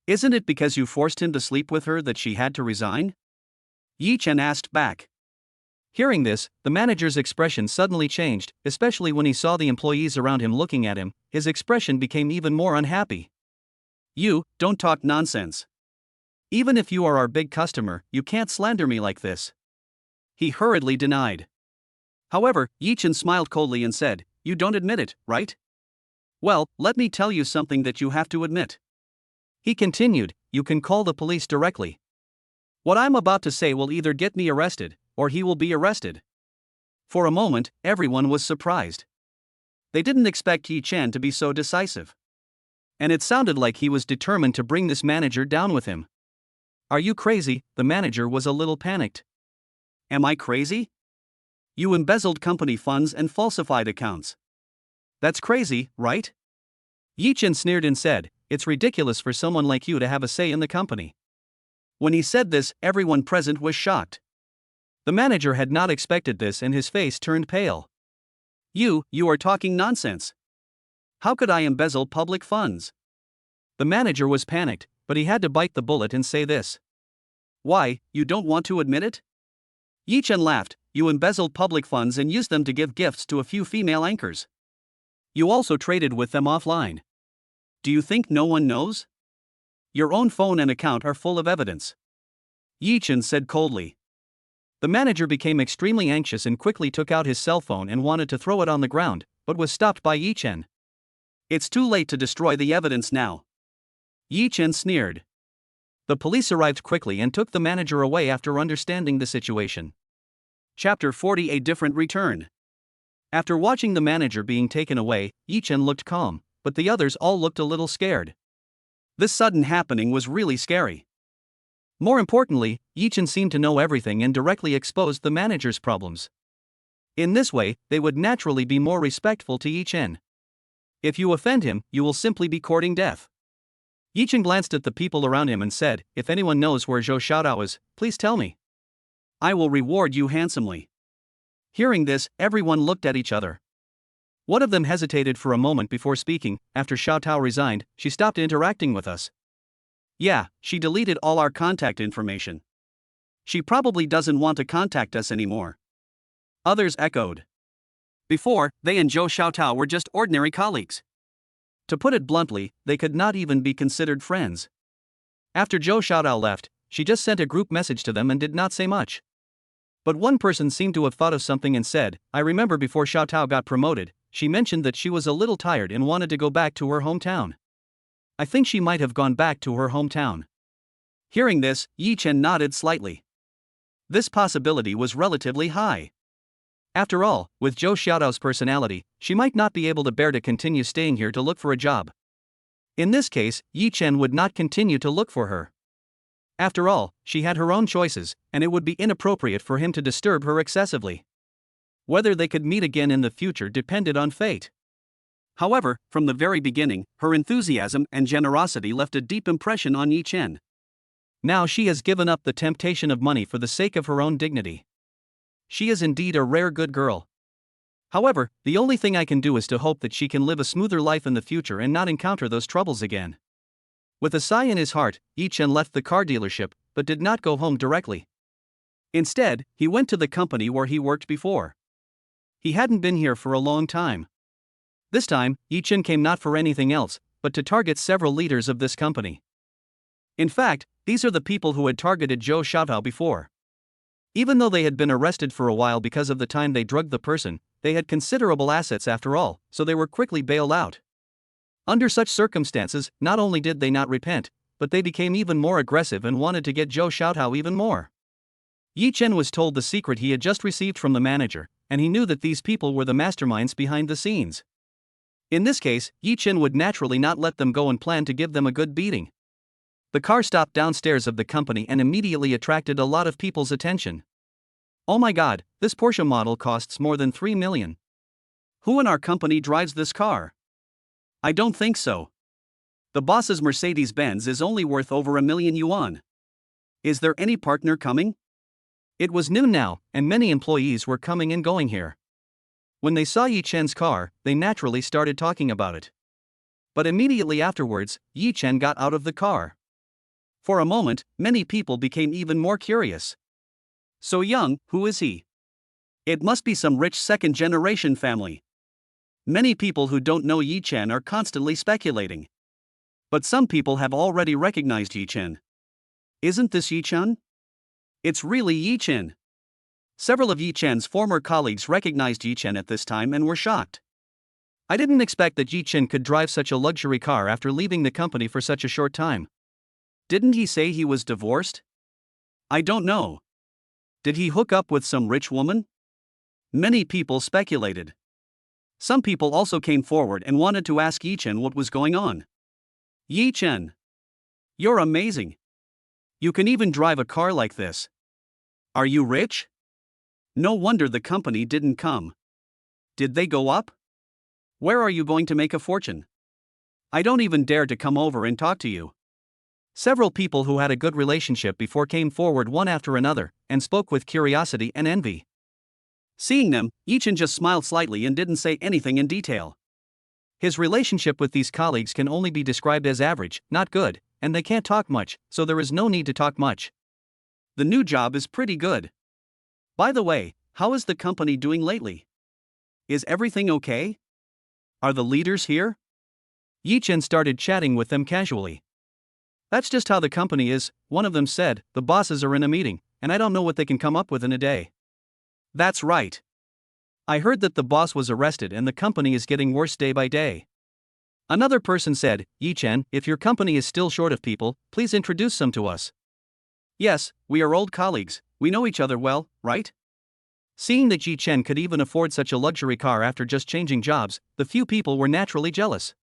Isn't it because you forced him to sleep with her that she had to resign?" Yi Chen asked back. Hearing this, the manager's expression suddenly changed, especially when he saw the employees around him looking at him. His expression became even more unhappy. You, don't talk nonsense. Even if you are our big customer, you can't slander me like this. He hurriedly denied. However, Yi-Chen smiled coldly and said, You don't admit it, right? Well, let me tell you something that you have to admit. He continued, You can call the police directly. What I'm about to say will either get me arrested, or he will be arrested. For a moment, everyone was surprised. They didn't expect Yi-Chen to be so decisive. And it sounded like he was determined to bring this manager down with him. Are you crazy? The manager was a little panicked. Am I crazy? You embezzled company funds and falsified accounts. That's crazy, right? Yi-Chen sneered and said, It's ridiculous for someone like you to have a say in the company. When he said this, everyone present was shocked. The manager had not expected this and his face turned pale. You are talking nonsense. How could I embezzle public funds? The manager was panicked, but he had to bite the bullet and say this. Why, you don't want to admit it? Yi-Chen laughed, You embezzled public funds and used them to give gifts to a few female anchors. You also traded with them offline. Do you think no one knows? Your own phone and account are full of evidence. Yi-Chen said coldly. The manager became extremely anxious and quickly took out his cell phone and wanted to throw it on the ground, but was stopped by Yi-Chen. It's too late to destroy the evidence now. Yi-Chen sneered. The police arrived quickly and took the manager away after understanding the situation. Chapter 40: A different return. After watching the manager being taken away, Yi-Chen looked calm, but the others all looked a little scared. This sudden happening was really scary. More importantly, Yi-Chen seemed to know everything and directly exposed the manager's problems. In this way, they would naturally be more respectful to Yi-Chen. If you offend him, you will simply be courting death. Yi-Chen glanced at the people around him and said, If anyone knows where Zhou Xiaotao is, please tell me. I will reward you handsomely. Hearing this, everyone looked at each other. One of them hesitated for a moment before speaking. After Xiaotao resigned, she stopped interacting with us. Yeah, she deleted all our contact information. She probably doesn't want to contact us anymore. Others echoed. Before, they and Zhou Xiaotao were just ordinary colleagues. To put it bluntly, they could not even be considered friends. After Zhou Xiaotao left, she just sent a group message to them and did not say much. But one person seemed to have thought of something and said, I remember before Xiaotao got promoted, she mentioned that she was a little tired and wanted to go back to her hometown. I think she might have gone back to her hometown. Hearing this, Yi-Chen nodded slightly. This possibility was relatively high. After all, with Zhou Xiaotao's personality, she might not be able to bear to continue staying here to look for a job. In this case, Yi-Chen would not continue to look for her. After all, she had her own choices, and it would be inappropriate for him to disturb her excessively. Whether they could meet again in the future depended on fate. However, from the very beginning, her enthusiasm and generosity left a deep impression on Yi-Chen. Now she has given up the temptation of money for the sake of her own dignity. She is indeed a rare good girl. However, the only thing I can do is to hope that she can live a smoother life in the future and not encounter those troubles again. With a sigh in his heart, Yi-Chen left the car dealership, but did not go home directly. Instead, he went to the company where he worked before. He hadn't been here for a long time. This time, Yi-Chen came not for anything else, but to target several leaders of this company. In fact, these are the people who had targeted Zhou Xiaotao before. Even though they had been arrested for a while because of the time they drugged the person, they had considerable assets after all, so they were quickly bailed out. Under such circumstances, not only did they not repent, but they became even more aggressive and wanted to get Zhou Xiaotao even more. Yi-Chen was told the secret he had just received from the manager, and he knew that these people were the masterminds behind the scenes. In this case, Yi-Chen would naturally not let them go and plan to give them a good beating. The car stopped downstairs of the company and immediately attracted a lot of people's attention. Oh my god, this Porsche model costs more than 3 million. Who in our company drives this car? I don't think so. The boss's Mercedes-Benz is only worth over 1 million yuan. Is there any partner coming? It was noon now, and many employees were coming and going here. When they saw Yi-Chen's car, they naturally started talking about it. But immediately afterwards, Yi-Chen got out of the car. For a moment, many people became even more curious. So young, who is he? It must be some rich second-generation family. Many people who don't know Yi-Chen are constantly speculating. But some people have already recognized Yi Chen. Isn't this Yi Chen? It's really Yi Chen. Several of Yi Chen's former colleagues recognized Yi Chen at this time and were shocked. I didn't expect that Yi Chen could drive such a luxury car after leaving the company for such a short time. Didn't he say he was divorced? I don't know. Did he hook up with some rich woman? Many people speculated. Some people also came forward and wanted to ask Yi Chen what was going on. Yi Chen, you're amazing. You can even drive a car like this. Are you rich? No wonder the company didn't come. Did they go up? Where are you going to make a fortune? I don't even dare to come over and talk to you. Several people who had a good relationship before came forward one after another and spoke with curiosity and envy. Seeing them, Yi Chen just smiled slightly and didn't say anything in detail. His relationship with these colleagues can only be described as average, not good, and they can't talk much, so there is no need to talk much. The new job is pretty good. By the way, how is the company doing lately? Is everything okay? Are the leaders here? Yi Chen started chatting with them casually. That's just how the company is, one of them said. The bosses are in a meeting, and I don't know what they can come up with in a day. That's right. I heard that the boss was arrested and the company is getting worse day by day. Another person said, Yi Chen, if your company is still short of people, please introduce some to us. Yes, we are old colleagues, we know each other well, right? Seeing that Yi Chen could even afford such a luxury car after just changing jobs, the few people were naturally jealous.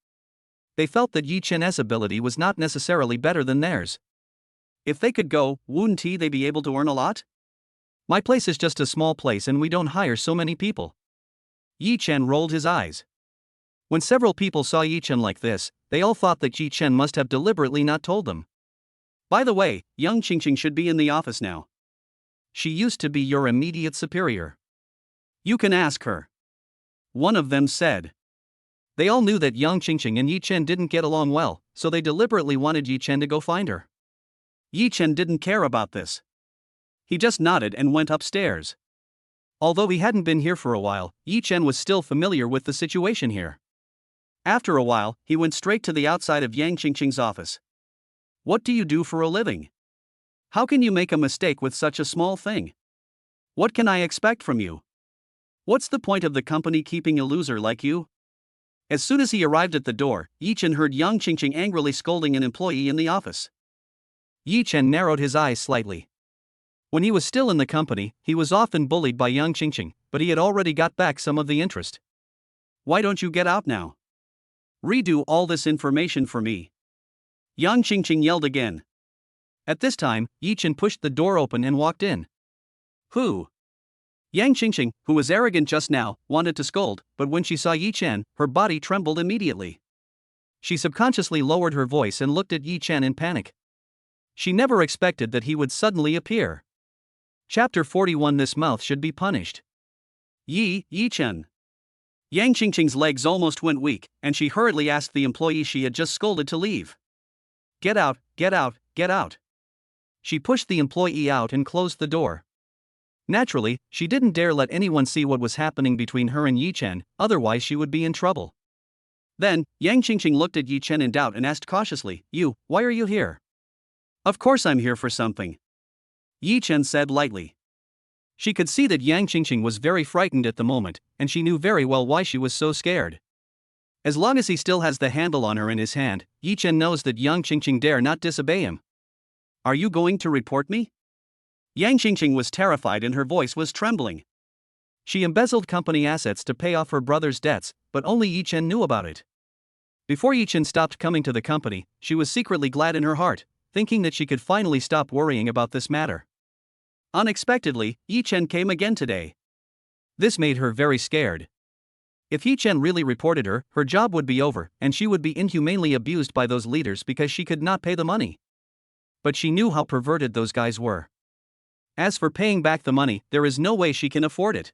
They felt that Yi Chen's ability was not necessarily better than theirs. If they could go, wouldn't they be able to earn a lot? My place is just a small place and we don't hire so many people. Yi Chen rolled his eyes. When several people saw Yi Chen like this, they all thought that Yi Chen must have deliberately not told them. By the way, young Qingqing should be in the office now. She used to be your immediate superior. You can ask her. One of them said. They all knew that young Qingqing and Yi Chen didn't get along well, so they deliberately wanted Yi Chen to go find her. Yi Chen didn't care about this. He just nodded and went upstairs. Although he hadn't been here for a while, Yi Chen was still familiar with the situation here. After a while, he went straight to the outside of Yang Qingqing's office. What do you do for a living? How can you make a mistake with such a small thing? What can I expect from you? What's the point of the company keeping a loser like you? As soon as he arrived at the door, Yi Chen heard Yang Qingqing angrily scolding an employee in the office. Yi Chen narrowed his eyes slightly. When he was still in the company, he was often bullied by Yang Qingqing, but he had already got back some of the interest. Why don't you get out now? Redo all this information for me. Yang Qingqing yelled again. At this time, Yi Chen pushed the door open and walked in. Who? Yang Qingqing, who was arrogant just now, wanted to scold, but when she saw Yi Chen, her body trembled immediately. She subconsciously lowered her voice and looked at Yi Chen in panic. She never expected that he would suddenly appear. Chapter 41. This mouth should be punished. Yi Chen. Yang Qingqing's legs almost went weak, and she hurriedly asked the employee she had just scolded to leave. Get out, get out, get out. She pushed the employee out and closed the door. Naturally, she didn't dare let anyone see what was happening between her and Yi Chen, otherwise she would be in trouble. Then, Yang Qingqing looked at Yi Chen in doubt and asked cautiously, why are you here? Of course I'm here for something. Yi Chen said lightly. She could see that Yang Qingqing was very frightened at the moment, and she knew very well why she was so scared. As long as he still has the handle on her in his hand, Yi Chen knows that Yang Qingqing dare not disobey him. Are you going to report me? Yang Qingqing was terrified and her voice was trembling. She embezzled company assets to pay off her brother's debts, but only Yi Chen knew about it. Before Yi Chen stopped coming to the company, she was secretly glad in her heart, thinking that she could finally stop worrying about this matter. Unexpectedly, Yi Chen came again today. This made her very scared. If Yi Chen really reported her, her job would be over, and she would be inhumanely abused by those leaders because she could not pay the money. But she knew how perverted those guys were. As for paying back the money, there is no way she can afford it.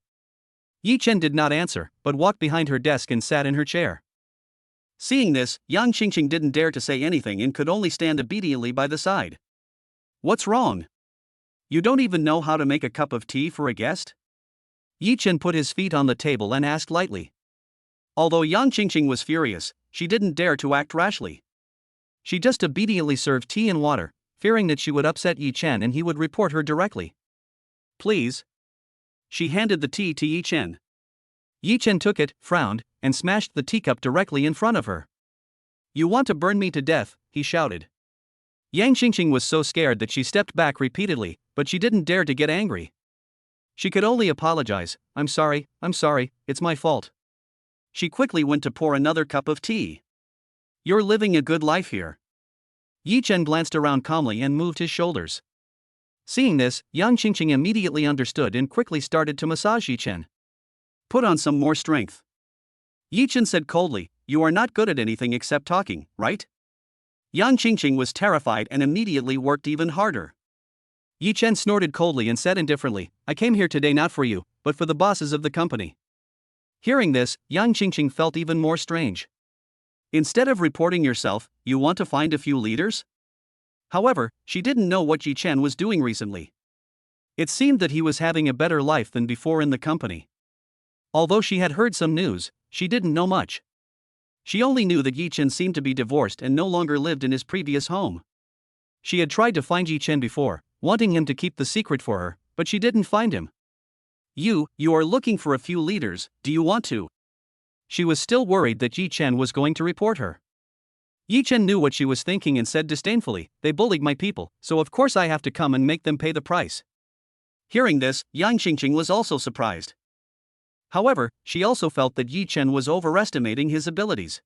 Yi Chen did not answer, but walked behind her desk and sat in her chair. Seeing this, Yang Qingqing didn't dare to say anything and could only stand obediently by the side. What's wrong? You don't even know how to make a cup of tea for a guest? Yi Chen put his feet on the table and asked lightly. Although Yang Qingqing was furious, she didn't dare to act rashly. She just obediently served tea and water, fearing that she would upset Yi Chen and he would report her directly. Please. She handed the tea to Yi Chen. Yi Chen took it, frowned, and smashed the teacup directly in front of her. You want to burn me to death, he shouted. Yang Qingqing was so scared that she stepped back repeatedly, but she didn't dare to get angry. She could only apologize. I'm sorry, it's my fault. She quickly went to pour another cup of tea. You're living a good life here. Yi Chen glanced around calmly and moved his shoulders. Seeing this, Yang Qingqing immediately understood and quickly started to massage Yi Chen. Put on some more strength. Yi Chen said coldly, you are not good at anything except talking, right? Yang Qingqing was terrified and immediately worked even harder. Yi Chen snorted coldly and said indifferently, I came here today not for you, but for the bosses of the company. Hearing this, Yang Qingqing felt even more strange. Instead of reporting yourself, you want to find a few leaders? However, she didn't know what Yi Chen was doing recently. It seemed that he was having a better life than before in the company. Although she had heard some news, she didn't know much. She only knew that Yi Chen seemed to be divorced and no longer lived in his previous home. She had tried to find Yi Chen before, wanting him to keep the secret for her, but she didn't find him. You are looking for a few leaders, do you want to? She was still worried that Yi Chen was going to report her. Yi Chen knew what she was thinking and said disdainfully, they bullied my people, so of course I have to come and make them pay the price. Hearing this, Yang Qingqing was also surprised. However, she also felt that Yi Chen was overestimating his abilities.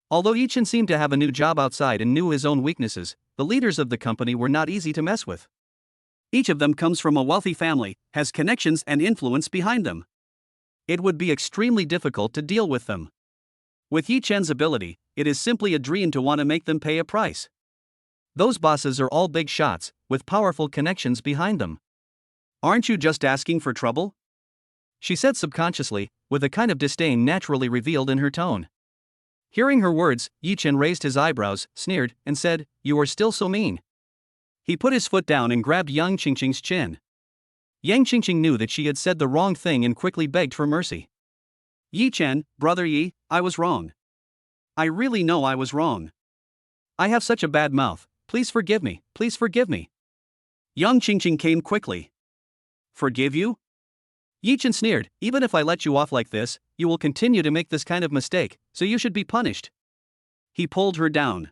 Although Yi Chen seemed to have a new job outside and knew his own weaknesses, the leaders of the company were not easy to mess with. Each of them comes from a wealthy family, has connections and influence behind them. It would be extremely difficult to deal with them. With Yi Chen's ability, it is simply a dream to want to make them pay a price. Those bosses are all big shots, with powerful connections behind them. Aren't you just asking for trouble? She said subconsciously, with a kind of disdain naturally revealed in her tone. Hearing her words, Yi Chen raised his eyebrows, sneered, and said, you are still so mean. He put his foot down and grabbed Yang Qingqing's chin. Yang Qingqing knew that she had said the wrong thing and quickly begged for mercy. Yi Chen, brother Yi, I was wrong. I really know I was wrong. I have such a bad mouth, please forgive me, please forgive me. Yang Qingqing came quickly. Forgive you? Yi Chen sneered, even if I let you off like this, you will continue to make this kind of mistake, so you should be punished. He pulled her down.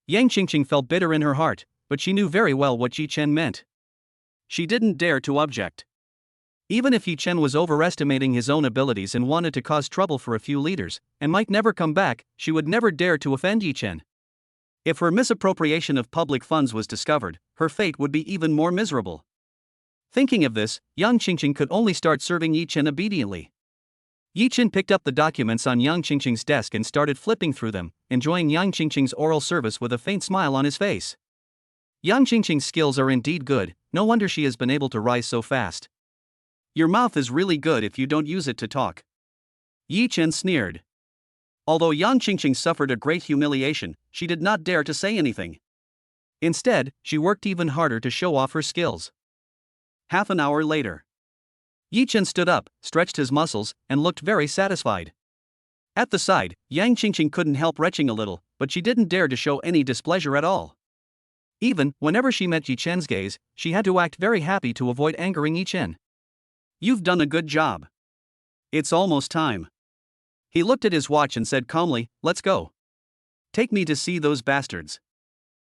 Yang Qingqing felt bitter in her heart, but she knew very well what Yi Chen meant. She didn't dare to object. Even if Yi Chen was overestimating his own abilities and wanted to cause trouble for a few leaders, and might never come back, she would never dare to offend Yi Chen. If her misappropriation of public funds was discovered, her fate would be even more miserable. Thinking of this, Yang Qingqing could only start serving Yi Chen obediently. Yi Chen picked up the documents on Yang Qingqing's desk and started flipping through them, enjoying Yang Qingqing's oral service with a faint smile on his face. Yang Qingqing's skills are indeed good, no wonder she has been able to rise so fast. Your mouth is really good if you don't use it to talk. Yi Chen sneered. Although Yang Qingqing suffered a great humiliation, she did not dare to say anything. Instead, she worked even harder to show off her skills. Half an hour later. Yi Chen stood up, stretched his muscles, and looked very satisfied. At the side, Yang Qingqing couldn't help retching a little, but she didn't dare to show any displeasure at all. Even, whenever she met Yi Chen's gaze, she had to act very happy to avoid angering Yi Chen. You've done a good job. It's almost time. He looked at his watch and said calmly, let's go. Take me to see those bastards.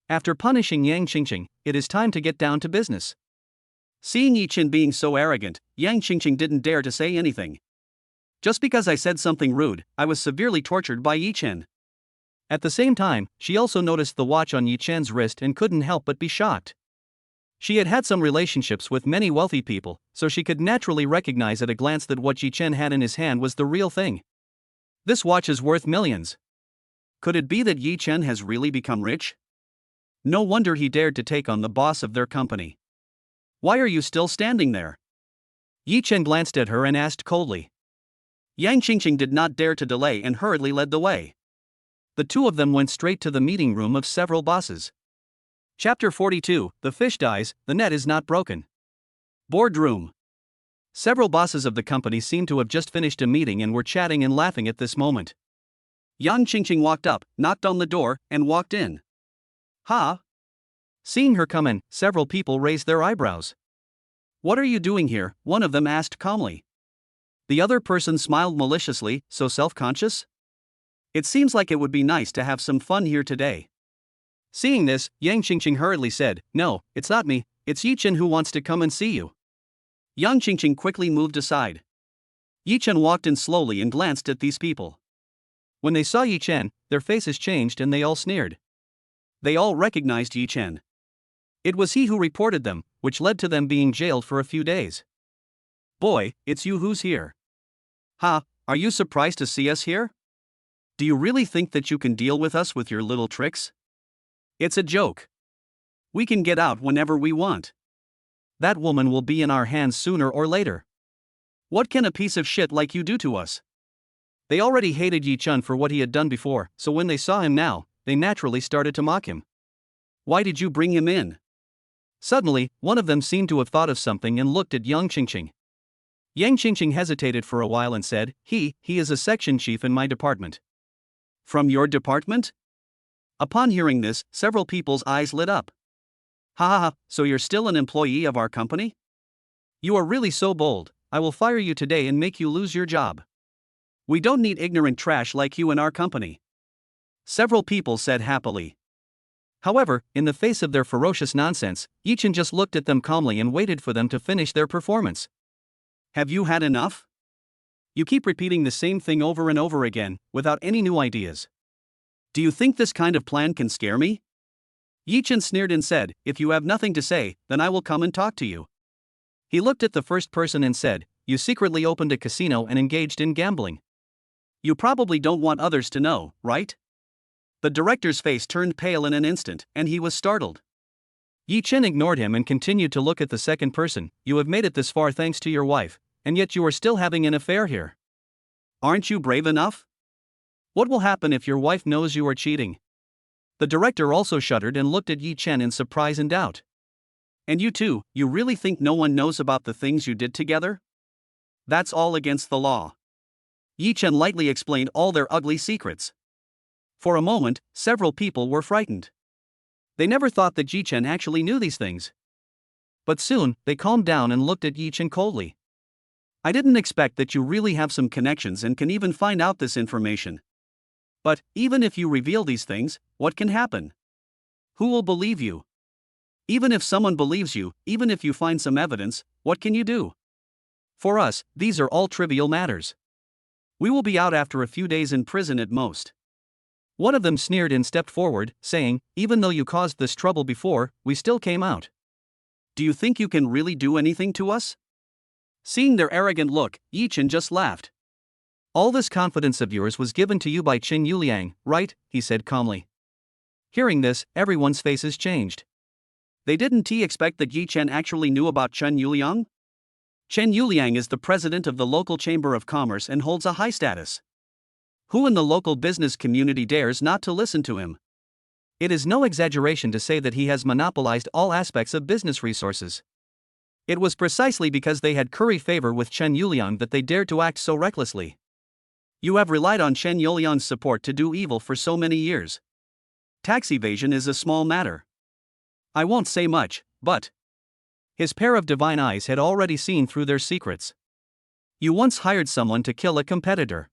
After punishing Yang Qingqing, it is time to get down to business. Seeing Yi Chen being so arrogant, Yang Qingqing didn't dare to say anything. Just because I said something rude, I was severely tortured by Yi Chen. At the same time, she also noticed the watch on Yi Chen's wrist and couldn't help but be shocked. She had had some relationships with many wealthy people, so she could naturally recognize at a glance that what Yi Chen had in his hand was the real thing. This watch is worth millions. Could it be that Yi Chen has really become rich? No wonder he dared to take on the boss of their company. Why are you still standing there? Yi Chen glanced at her and asked coldly. Yang Qingqing did not dare to delay and hurriedly led the way. The two of them went straight to the meeting room of several bosses. Chapter 42, The fish dies, the net is not broken. Boardroom. Several bosses of the company seemed to have just finished a meeting and were chatting and laughing at this moment. Yang Qingqing walked up, knocked on the door, and walked in. Ha! Seeing her come in, several people raised their eyebrows. What are you doing here? One of them asked calmly. The other person smiled maliciously, so self-conscious? It seems like it would be nice to have some fun here today. Seeing this, Yang Qingqing hurriedly said, No, it's not me, it's Yi Chen who wants to come and see you. Yang Qingqing quickly moved aside. Yi Chen walked in slowly and glanced at these people. When they saw Yi Chen, their faces changed and they all sneered. They all recognized Yi Chen. It was he who reported them, which led to them being jailed for a few days. Boy, it's you who's here. Ha, are you surprised to see us here? Do you really think that you can deal with us with your little tricks? It's a joke. We can get out whenever we want. That woman will be in our hands sooner or later. What can a piece of shit like you do to us? They already hated Yi Chen for what he had done before, so when they saw him now, they naturally started to mock him. Why did you bring him in? Suddenly, one of them seemed to have thought of something and looked at Yang Qingqing. Yang Qingqing hesitated for a while and said, He is a section chief in my department. From your department? Upon hearing this, several people's eyes lit up. Ha ha ha, so you're still an employee of our company? You are really so bold, I will fire you today and make you lose your job. We don't need ignorant trash like you in our company. Several people said happily. However, in the face of their ferocious nonsense, Yi Chen just looked at them calmly and waited for them to finish their performance. Have you had enough? You keep repeating the same thing over and over again, without any new ideas. Do you think this kind of plan can scare me? Yi Chen sneered and said, If you have nothing to say, then I will come and talk to you. He looked at the first person and said, You secretly opened a casino and engaged in gambling. You probably don't want others to know, right? The director's face turned pale in an instant, and he was startled. Yi Chen ignored him and continued to look at the second person. You have made it this far thanks to your wife, and yet you are still having an affair here. Aren't you brave enough? What will happen if your wife knows you are cheating? The director also shuddered and looked at Yi Chen in surprise and doubt. And you too, you really think no one knows about the things you did together? That's all against the law. Yi Chen lightly explained all their ugly secrets. For a moment, several people were frightened. They never thought that Yi Chen actually knew these things. But soon, they calmed down and looked at Yi Chen coldly. I didn't expect that you really have some connections and can even find out this information. But, even if you reveal these things, what can happen? Who will believe you? Even if someone believes you, even if you find some evidence, what can you do? For us, these are all trivial matters. We will be out after a few days in prison at most. One of them sneered and stepped forward, saying, Even though you caused this trouble before, we still came out. Do you think you can really do anything to us? Seeing their arrogant look, Yi Chen just laughed. All this confidence of yours was given to you by Chen Yuliang, right? He said calmly. Hearing this, everyone's faces changed. They didn't expect that Yi Chen actually knew about Chen Yuliang? Chen Yuliang is the president of the local chamber of commerce and holds a high status. Who in the local business community dares not to listen to him? It is no exaggeration to say that he has monopolized all aspects of business resources. It was precisely because they had curry favor with Chen Yuliang that they dared to act so recklessly. You have relied on Chen Yuliang's support to do evil for so many years. Tax evasion is a small matter. I won't say much, but his pair of divine eyes had already seen through their secrets. You once hired someone to kill a competitor.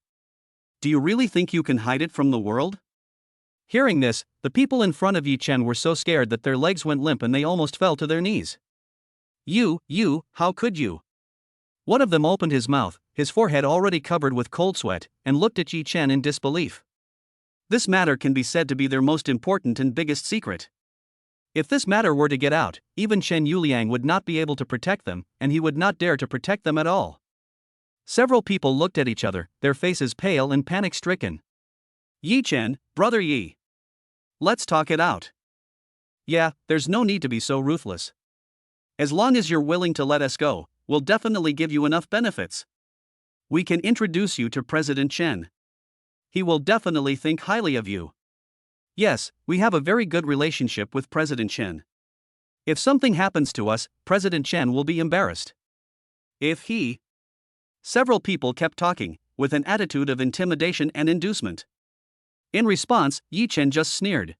Do you really think you can hide it from the world? Hearing this, the people in front of Yi Chen were so scared that their legs went limp and they almost fell to their knees. You, how could you? One of them opened his mouth, his forehead already covered with cold sweat, and looked at Yi Chen in disbelief. This matter can be said to be their most important and biggest secret. If this matter were to get out, even Chen Yuliang would not be able to protect them, and he would not dare to protect them at all. Several people looked at each other, their faces pale and panic-stricken. Yi Chen, brother Yi. Let's talk it out. Yeah, there's no need to be so ruthless. As long as you're willing to let us go, we'll definitely give you enough benefits. We can introduce you to President Chen. He will definitely think highly of you. Yes, we have a very good relationship with President Chen. If something happens to us, President Chen will be embarrassed. Several people kept talking, with an attitude of intimidation and inducement. In response, Yi Chen just sneered.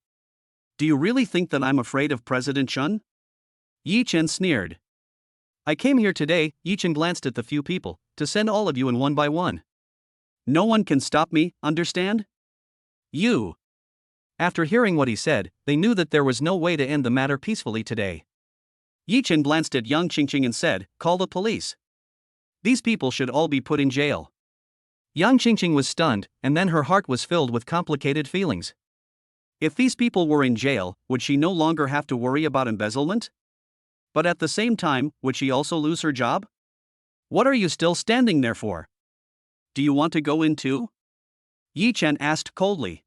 Do you really think that I'm afraid of President Chun? Yi Chen sneered. I came here today, Yi Chen glanced at the few people, to send all of you in one by one. No one can stop me, understand? You. After hearing what he said, they knew that there was no way to end the matter peacefully today. Yi Chen glanced at Yang Qingqing and said, call the police. These people should all be put in jail. Yang Qingqing was stunned, and then her heart was filled with complicated feelings. If these people were in jail, would she no longer have to worry about embezzlement? But at the same time, would she also lose her job? What are you still standing there for? Do you want to go in too? Yi Chen asked coldly.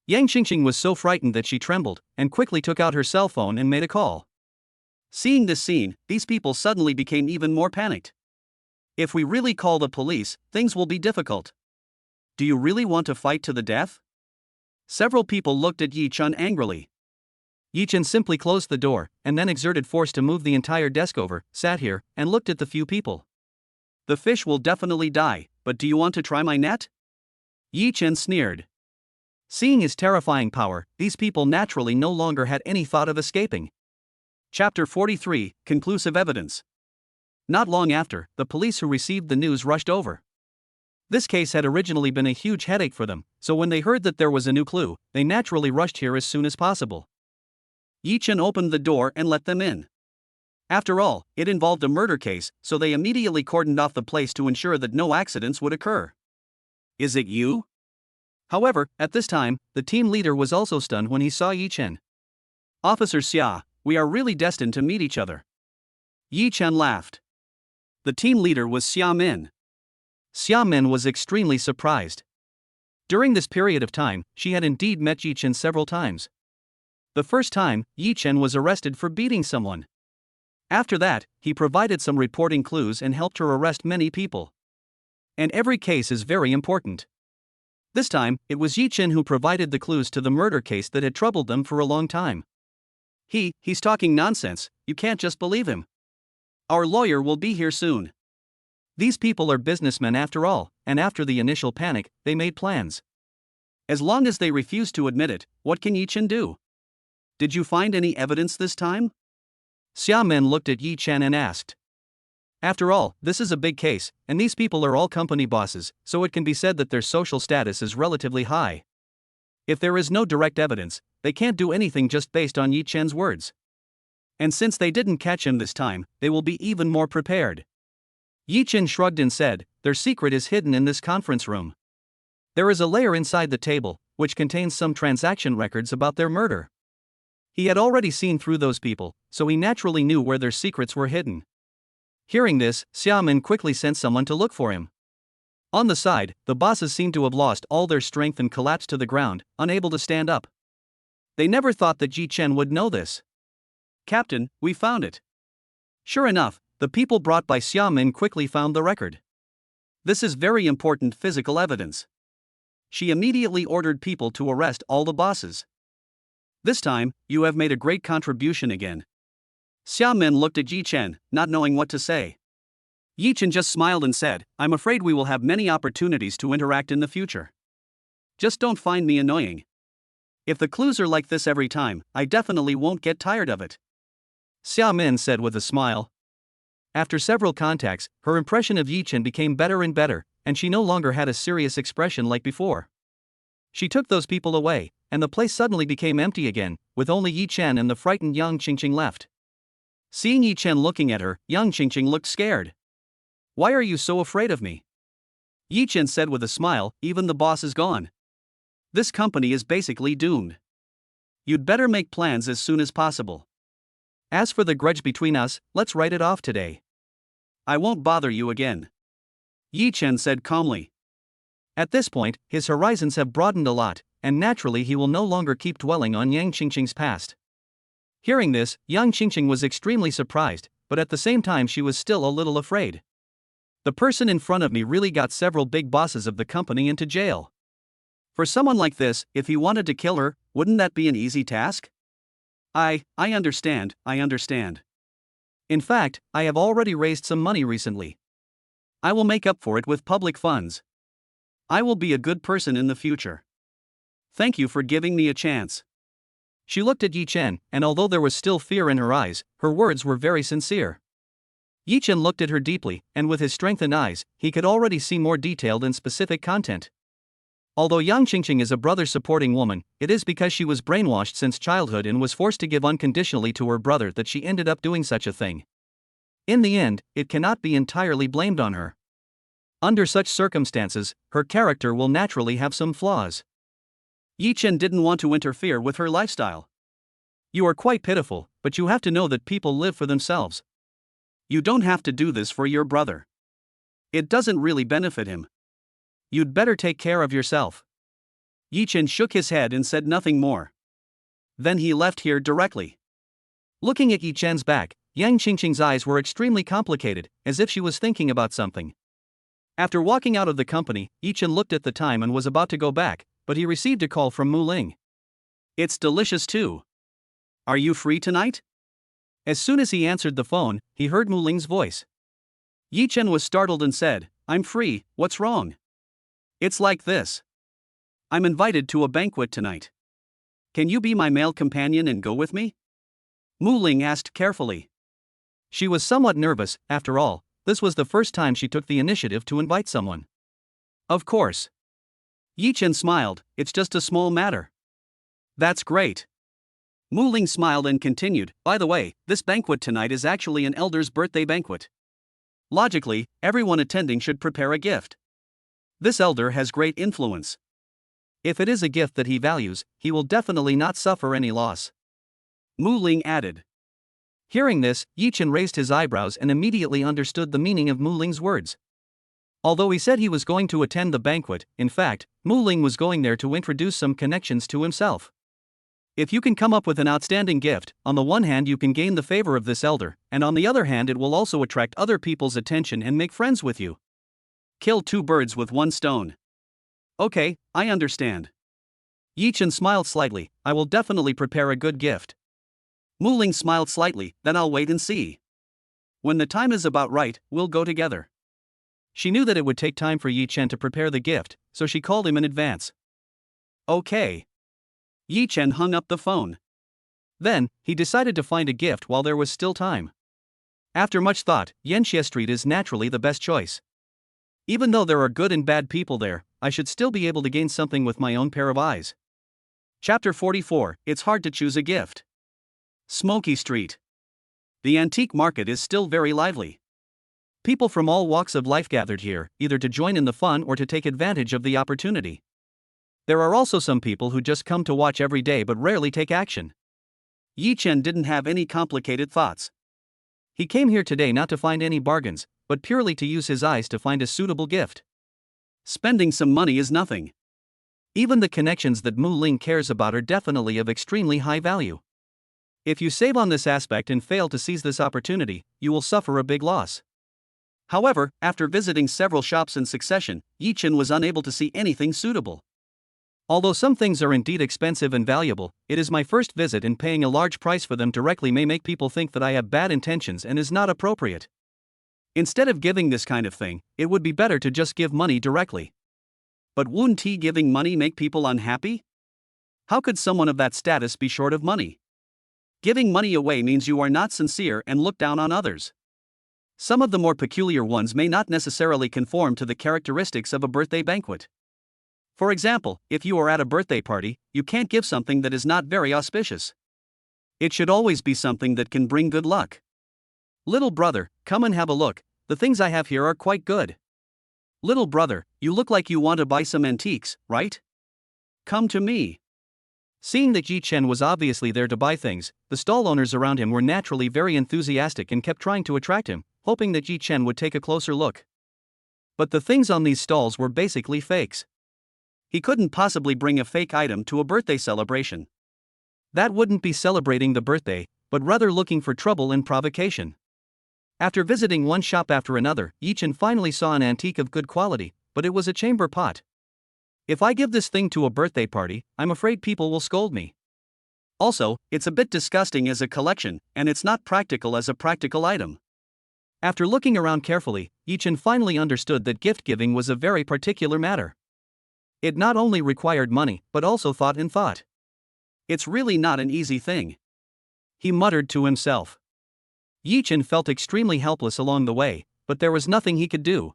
Yang Qingqing was so frightened that she trembled, and quickly took out her cell phone and made a call. Seeing this scene, these people suddenly became even more panicked. If we really call the police, things will be difficult. Do you really want to fight to the death? Several people looked at Yi Chen angrily. Yi Chen simply closed the door, and then exerted force to move the entire desk over, sat here, and looked at the few people. The fish will definitely die, but do you want to try my net? Yi Chen sneered. Seeing his terrifying power, these people naturally no longer had any thought of escaping. Chapter 43, Conclusive Evidence. Not long after, the police who received the news rushed over. This case had originally been a huge headache for them, so when they heard that there was a new clue, they naturally rushed here as soon as possible. Yi Chen opened the door and let them in. After all, it involved a murder case, so they immediately cordoned off the place to ensure that no accidents would occur. Is it you? However, at this time, the team leader was also stunned when he saw Yi Chen. Officer Xia, we are really destined to meet each other. Yi Chen laughed. The team leader was Xia Min. Xia Min was extremely surprised. During this period of time, she had indeed met Yi Chen several times. The first time, Yi Chen was arrested for beating someone. After that, he provided some reporting clues and helped her arrest many people. And every case is very important. This time, it was Yi Chen who provided the clues to the murder case that had troubled them for a long time. He's talking nonsense, you can't just believe him. Our lawyer will be here soon. These people are businessmen after all, and after the initial panic, they made plans. As long as they refuse to admit it, what can Yi Chen do? Did you find any evidence this time? Xia Min looked at Yi Chen and asked. After all, this is a big case, and these people are all company bosses, so it can be said that their social status is relatively high. If there is no direct evidence, they can't do anything just based on Yi Chen's words. And since they didn't catch him this time, they will be even more prepared. Yi Chen shrugged and said, their secret is hidden in this conference room. There is a layer inside the table, which contains some transaction records about their murder. He had already seen through those people, so he naturally knew where their secrets were hidden. Hearing this, Xia Min quickly sent someone to look for him. On the side, the bosses seemed to have lost all their strength and collapsed to the ground, unable to stand up. They never thought that Yi Chen would know this. Captain, we found it. Sure enough, the people brought by Xia Min quickly found the record. This is very important physical evidence. She immediately ordered people to arrest all the bosses. This time, you have made a great contribution again. Xia Min looked at Yi Chen, not knowing what to say. Yi Chen just smiled and said, I'm afraid we will have many opportunities to interact in the future. Just don't find me annoying. If the clues are like this every time, I definitely won't get tired of it. Xia Min said with a smile. After several contacts, her impression of Yi Chen became better and better, and she no longer had a serious expression like before. She took those people away, and the place suddenly became empty again, with only Yi Chen and the frightened Yang Qingqing left. Seeing Yi Chen looking at her, Yang Qingqing looked scared. Why are you so afraid of me? Yi Chen said with a smile, even the boss is gone. This company is basically doomed. You'd better make plans as soon as possible. As for the grudge between us, let's write it off today. I won't bother you again. Yi Chen said calmly. At this point, his horizons have broadened a lot, and naturally he will no longer keep dwelling on Yang Qingqing's past. Hearing this, Yang Qingqing was extremely surprised, but at the same time she was still a little afraid. The person in front of me really got several big bosses of the company into jail. For someone like this, if he wanted to kill her, wouldn't that be an easy task? I understand. In fact, I have already raised some money recently. I will make up for it with public funds. I will be a good person in the future. Thank you for giving me a chance. She looked at Yi Chen, and although there was still fear in her eyes, her words were very sincere. Yi Chen looked at her deeply, and with his strengthened eyes, he could already see more detailed and specific content. Although Yang Qingqing is a brother-supporting woman, it is because she was brainwashed since childhood and was forced to give unconditionally to her brother that she ended up doing such a thing. In the end, it cannot be entirely blamed on her. Under such circumstances, her character will naturally have some flaws. Yi Chen didn't want to interfere with her lifestyle. You are quite pitiful, but you have to know that people live for themselves. You don't have to do this for your brother. It doesn't really benefit him. You'd better take care of yourself. Yi Chen shook his head and said nothing more. Then he left here directly. Looking at Yi Chen's back, Yang Qingqing's eyes were extremely complicated, as if she was thinking about something. After walking out of the company, Yi Chen looked at the time and was about to go back, but he received a call from Mu Ling. It's delicious too. Are you free tonight? As soon as he answered the phone, he heard Mu Ling's voice. Yi Chen was startled and said, I'm free, what's wrong? It's like this. I'm invited to a banquet tonight. Can you be my male companion and go with me? Mu Ling asked carefully. She was somewhat nervous, after all, this was the first time she took the initiative to invite someone. Of course. Yi Chen smiled, it's just a small matter. That's great. Mu Ling smiled and continued, by the way, this banquet tonight is actually an elder's birthday banquet. Logically, everyone attending should prepare a gift. This elder has great influence. If it is a gift that he values, he will definitely not suffer any loss. Mu Ling added. Hearing this, Yi Chen raised his eyebrows and immediately understood the meaning of Mu Ling's words. Although he said he was going to attend the banquet, in fact, Mu Ling was going there to introduce some connections to himself. If you can come up with an outstanding gift, on the one hand you can gain the favor of this elder, and on the other hand it will also attract other people's attention and make friends with you. Kill two birds with one stone. Okay, I understand. Yi Chen smiled slightly, I will definitely prepare a good gift. Mu Ling smiled slightly, then I'll wait and see. When the time is about right, we'll go together. She knew that it would take time for Yi Chen to prepare the gift, so she called him in advance. Okay. Yi Chen hung up the phone. Then, he decided to find a gift while there was still time. After much thought, Yanxie Street is naturally the best choice. Even though there are good and bad people there, I should still be able to gain something with my own pair of eyes. Chapter 44, It's hard to choose a gift. Smoky Street. The antique market is still very lively. People from all walks of life gathered here, either to join in the fun or to take advantage of the opportunity. There are also some people who just come to watch every day but rarely take action. Yi Chen didn't have any complicated thoughts. He came here today not to find any bargains, but purely to use his eyes to find a suitable gift. Spending some money is nothing. Even the connections that Mu Ling cares about are definitely of extremely high value. If you save on this aspect and fail to seize this opportunity, you will suffer a big loss. However, after visiting several shops in succession, Yi Chen was unable to see anything suitable. Although some things are indeed expensive and valuable, it is my first visit and paying a large price for them directly may make people think that I have bad intentions and is not appropriate. Instead of giving this kind of thing, it would be better to just give money directly. But wouldn't giving money make people unhappy? How could someone of that status be short of money? Giving money away means you are not sincere and look down on others. Some of the more peculiar ones may not necessarily conform to the characteristics of a birthday banquet. For example, if you are at a birthday party, you can't give something that is not very auspicious. It should always be something that can bring good luck. Little brother, come and have a look, the things I have here are quite good. Little brother, you look like you want to buy some antiques, right? Come to me. Seeing that Yi Chen was obviously there to buy things, the stall owners around him were naturally very enthusiastic and kept trying to attract him, hoping that Yi Chen would take a closer look. But the things on these stalls were basically fakes. He couldn't possibly bring a fake item to a birthday celebration. That wouldn't be celebrating the birthday, but rather looking for trouble and provocation. After visiting one shop after another, Yi Chen finally saw an antique of good quality, but it was a chamber pot. If I give this thing to a birthday party, I'm afraid people will scold me. Also, it's a bit disgusting as a collection, and it's not practical as a practical item. After looking around carefully, Yi Chen finally understood that gift giving was a very particular matter. It not only required money, but also thought and thought. It's really not an easy thing, he muttered to himself. Yi Chen felt extremely helpless along the way, but there was nothing he could do.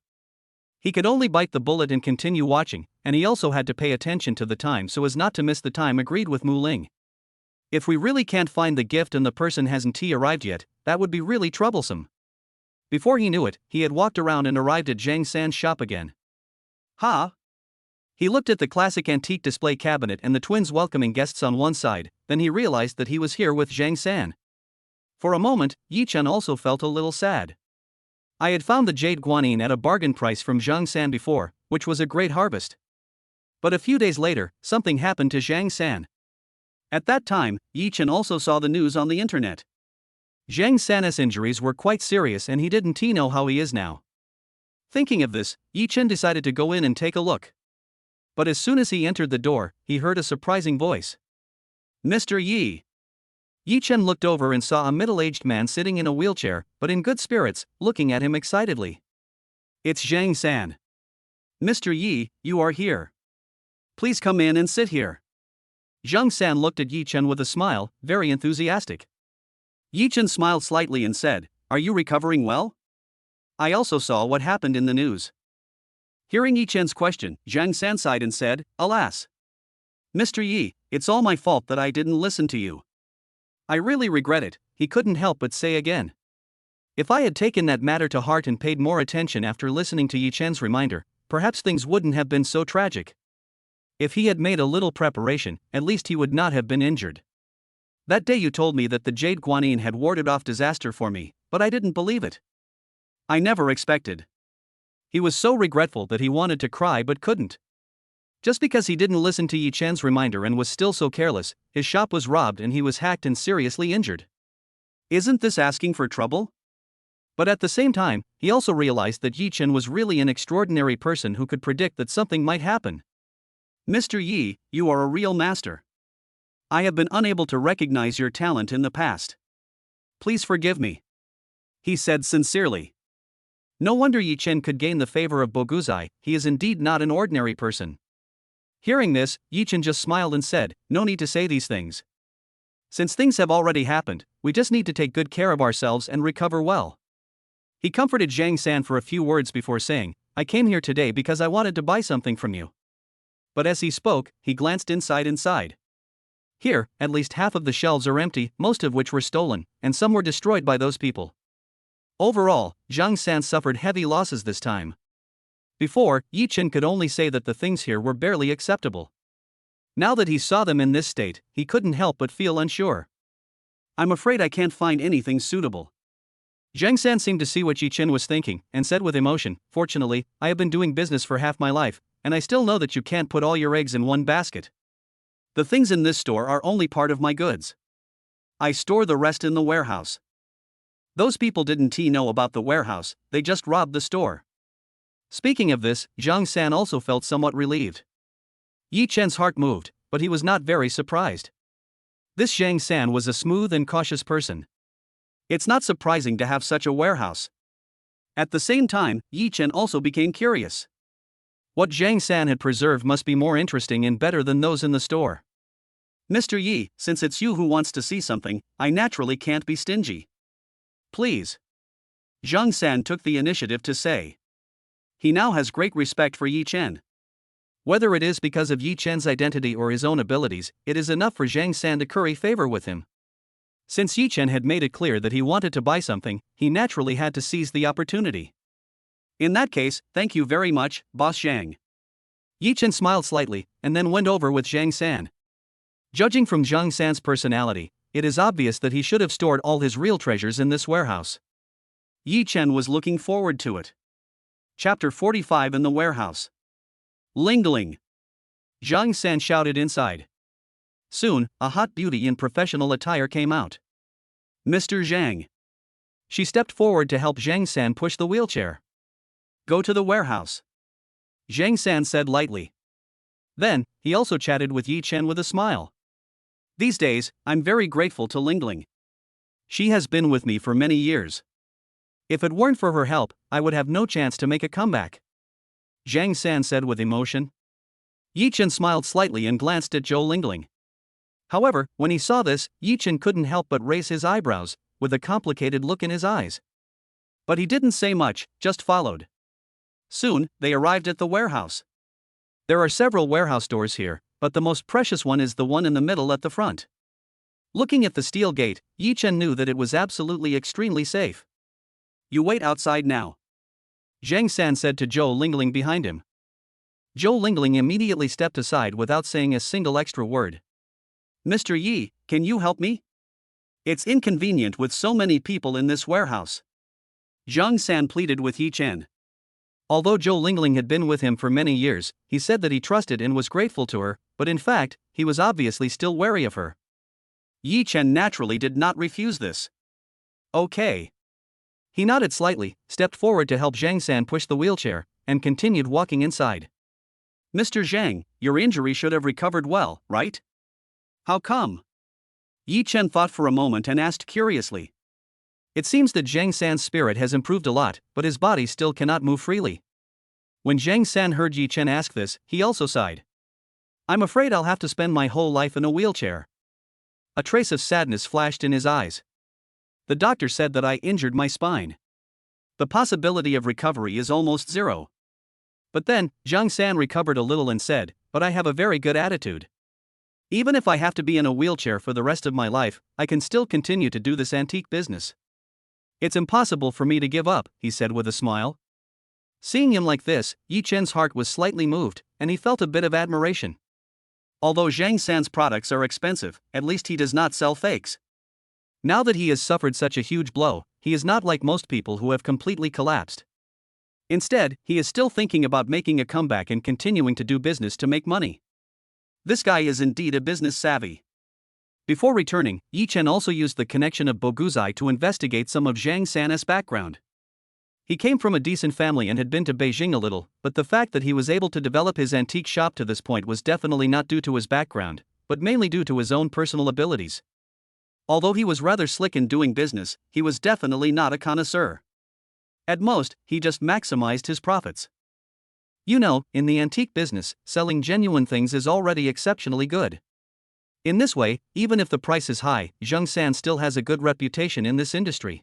He could only bite the bullet and continue watching, and he also had to pay attention to the time so as not to miss the time agreed with Mu Ling. If we really can't find the gift and the person hasn't arrived yet, that would be really troublesome. Before he knew it, he had walked around and arrived at Zhang San's shop again. Ha! He looked at the classic antique display cabinet and the twins welcoming guests on one side, then he realized that he was here with Zhang San. For a moment, Yi Chen also felt a little sad. I had found the jade guanine at a bargain price from Zhang San before, which was a great harvest. But a few days later, something happened to Zhang San. At that time, Yi Chen also saw the news on the internet. Zhang San's injuries were quite serious and he didn't know how he is now. Thinking of this, Yi Chen decided to go in and take a look. But as soon as he entered the door, he heard a surprising voice. Mr. Yi. Yi Chen looked over and saw a middle-aged man sitting in a wheelchair, but in good spirits, looking at him excitedly. It's Zhang San. Mr. Yi, you are here. Please come in and sit here. Zhang San looked at Yi Chen with a smile, very enthusiastic. Yi Chen smiled slightly and said, Are you recovering well? I also saw what happened in the news. Hearing Yi Chen's question, Zhang San sighed and said, Alas. Mr. Yi, it's all my fault that I didn't listen to you. I really regret it, he couldn't help but say again. If I had taken that matter to heart and paid more attention after listening to Yi Chen's reminder, perhaps things wouldn't have been so tragic. If he had made a little preparation, at least he would not have been injured. That day you told me that the jade guanine had warded off disaster for me, but I didn't believe it. I never expected. He was so regretful that he wanted to cry but couldn't. Just because he didn't listen to Yi Chen's reminder and was still so careless, his shop was robbed and he was hacked and seriously injured. Isn't this asking for trouble? But at the same time, he also realized that Yi Chen was really an extraordinary person who could predict that something might happen. Mr. Yi, you are a real master. I have been unable to recognize your talent in the past. Please forgive me, he said sincerely. No wonder Yi Chen could gain the favor of Boguzai, he is indeed not an ordinary person. Hearing this, Yi Chen just smiled and said, No need to say these things. Since things have already happened, we just need to take good care of ourselves and recover well. He comforted Zhang San for a few words before saying, I came here today because I wanted to buy something from you. But as he spoke, he glanced inside. Here, at least half of the shelves are empty, most of which were stolen, and some were destroyed by those people. Overall, Zhang San suffered heavy losses this time. Before, Yi Chen could only say that the things here were barely acceptable. Now that he saw them in this state, he couldn't help but feel unsure. I'm afraid I can't find anything suitable. Zhang San seemed to see what Yi Chen was thinking, and said with emotion, Fortunately, I have been doing business for half my life, and I still know that you can't put all your eggs in one basket. The things in this store are only part of my goods. I store the rest in the warehouse. Those people didn't know about the warehouse, they just robbed the store. Speaking of this, Zhang San also felt somewhat relieved. Yi Chen's heart moved, but he was not very surprised. This Zhang San was a smooth and cautious person. It's not surprising to have such a warehouse. At the same time, Yi Chen also became curious. What Zhang San had preserved must be more interesting and better than those in the store. Mr. Yi, since it's you who wants to see something, I naturally can't be stingy. Please. Zhang San took the initiative to say. He now has great respect for Yi Chen. Whether it is because of Yi Chen's identity or his own abilities, it is enough for Zhang San to curry favor with him. Since Yi Chen had made it clear that he wanted to buy something, he naturally had to seize the opportunity. In that case, thank you very much, Boss Zhang. Yi Chen smiled slightly, and then went over with Zhang San. Judging from Zhang San's personality, it is obvious that he should have stored all his real treasures in this warehouse. Yi Chen was looking forward to it. Chapter 45 in the warehouse. Lingling. Zhang San shouted inside. Soon, a hot beauty in professional attire came out. Mr. Zhang. She stepped forward to help Zhang San push the wheelchair. Go to the warehouse. Zhang San said lightly. Then, he also chatted with Yi Chen with a smile. These days, I'm very grateful to Lingling. She has been with me for many years. If it weren't for her help, I would have no chance to make a comeback. Zhang San said with emotion. Yi Chen smiled slightly and glanced at Zhou Lingling. However, when he saw this, Yi Chen couldn't help but raise his eyebrows, with a complicated look in his eyes. But he didn't say much, just followed. Soon, they arrived at the warehouse. There are several warehouse doors here, but the most precious one is the one in the middle at the front. Looking at the steel gate, Yi Chen knew that it was absolutely extremely safe. You wait outside now, Zhang San said to Zhou Lingling behind him. Zhou Lingling immediately stepped aside without saying a single extra word. Mr. Yi, can you help me? It's inconvenient with so many people in this warehouse, Zhang San pleaded with Yi Chen. Although Zhou Lingling had been with him for many years, he said that he trusted and was grateful to her, but in fact, he was obviously still wary of her. Yi Chen naturally did not refuse this. Okay. He nodded slightly, stepped forward to help Zhang San push the wheelchair, and continued walking inside. Mr. Zhang, your injury should have recovered well, right? How come? Yi Chen thought for a moment and asked curiously. It seems that Zhang San's spirit has improved a lot, but his body still cannot move freely. When Zhang San heard Yi Chen ask this, he also sighed. I'm afraid I'll have to spend my whole life in a wheelchair. A trace of sadness flashed in his eyes. The doctor said that I injured my spine. The possibility of recovery is almost zero. But then, Zhang San recovered a little and said, but I have a very good attitude. Even if I have to be in a wheelchair for the rest of my life, I can still continue to do this antique business. It's impossible for me to give up, he said with a smile. Seeing him like this, Yi Chen's heart was slightly moved, and he felt a bit of admiration. Although Zhang San's products are expensive, at least he does not sell fakes. Now that he has suffered such a huge blow, he is not like most people who have completely collapsed. Instead, he is still thinking about making a comeback and continuing to do business to make money. This guy is indeed a business savvy. Before returning, Yi Chen also used the connection of Boguzai to investigate some of Zhang San's background. He came from a decent family and had been to Beijing a little, but the fact that he was able to develop his antique shop to this point was definitely not due to his background, but mainly due to his own personal abilities. Although he was rather slick in doing business, he was definitely not a connoisseur. At most, he just maximized his profits. You know, in the antique business, selling genuine things is already exceptionally good. In this way, even if the price is high, Zhang San still has a good reputation in this industry.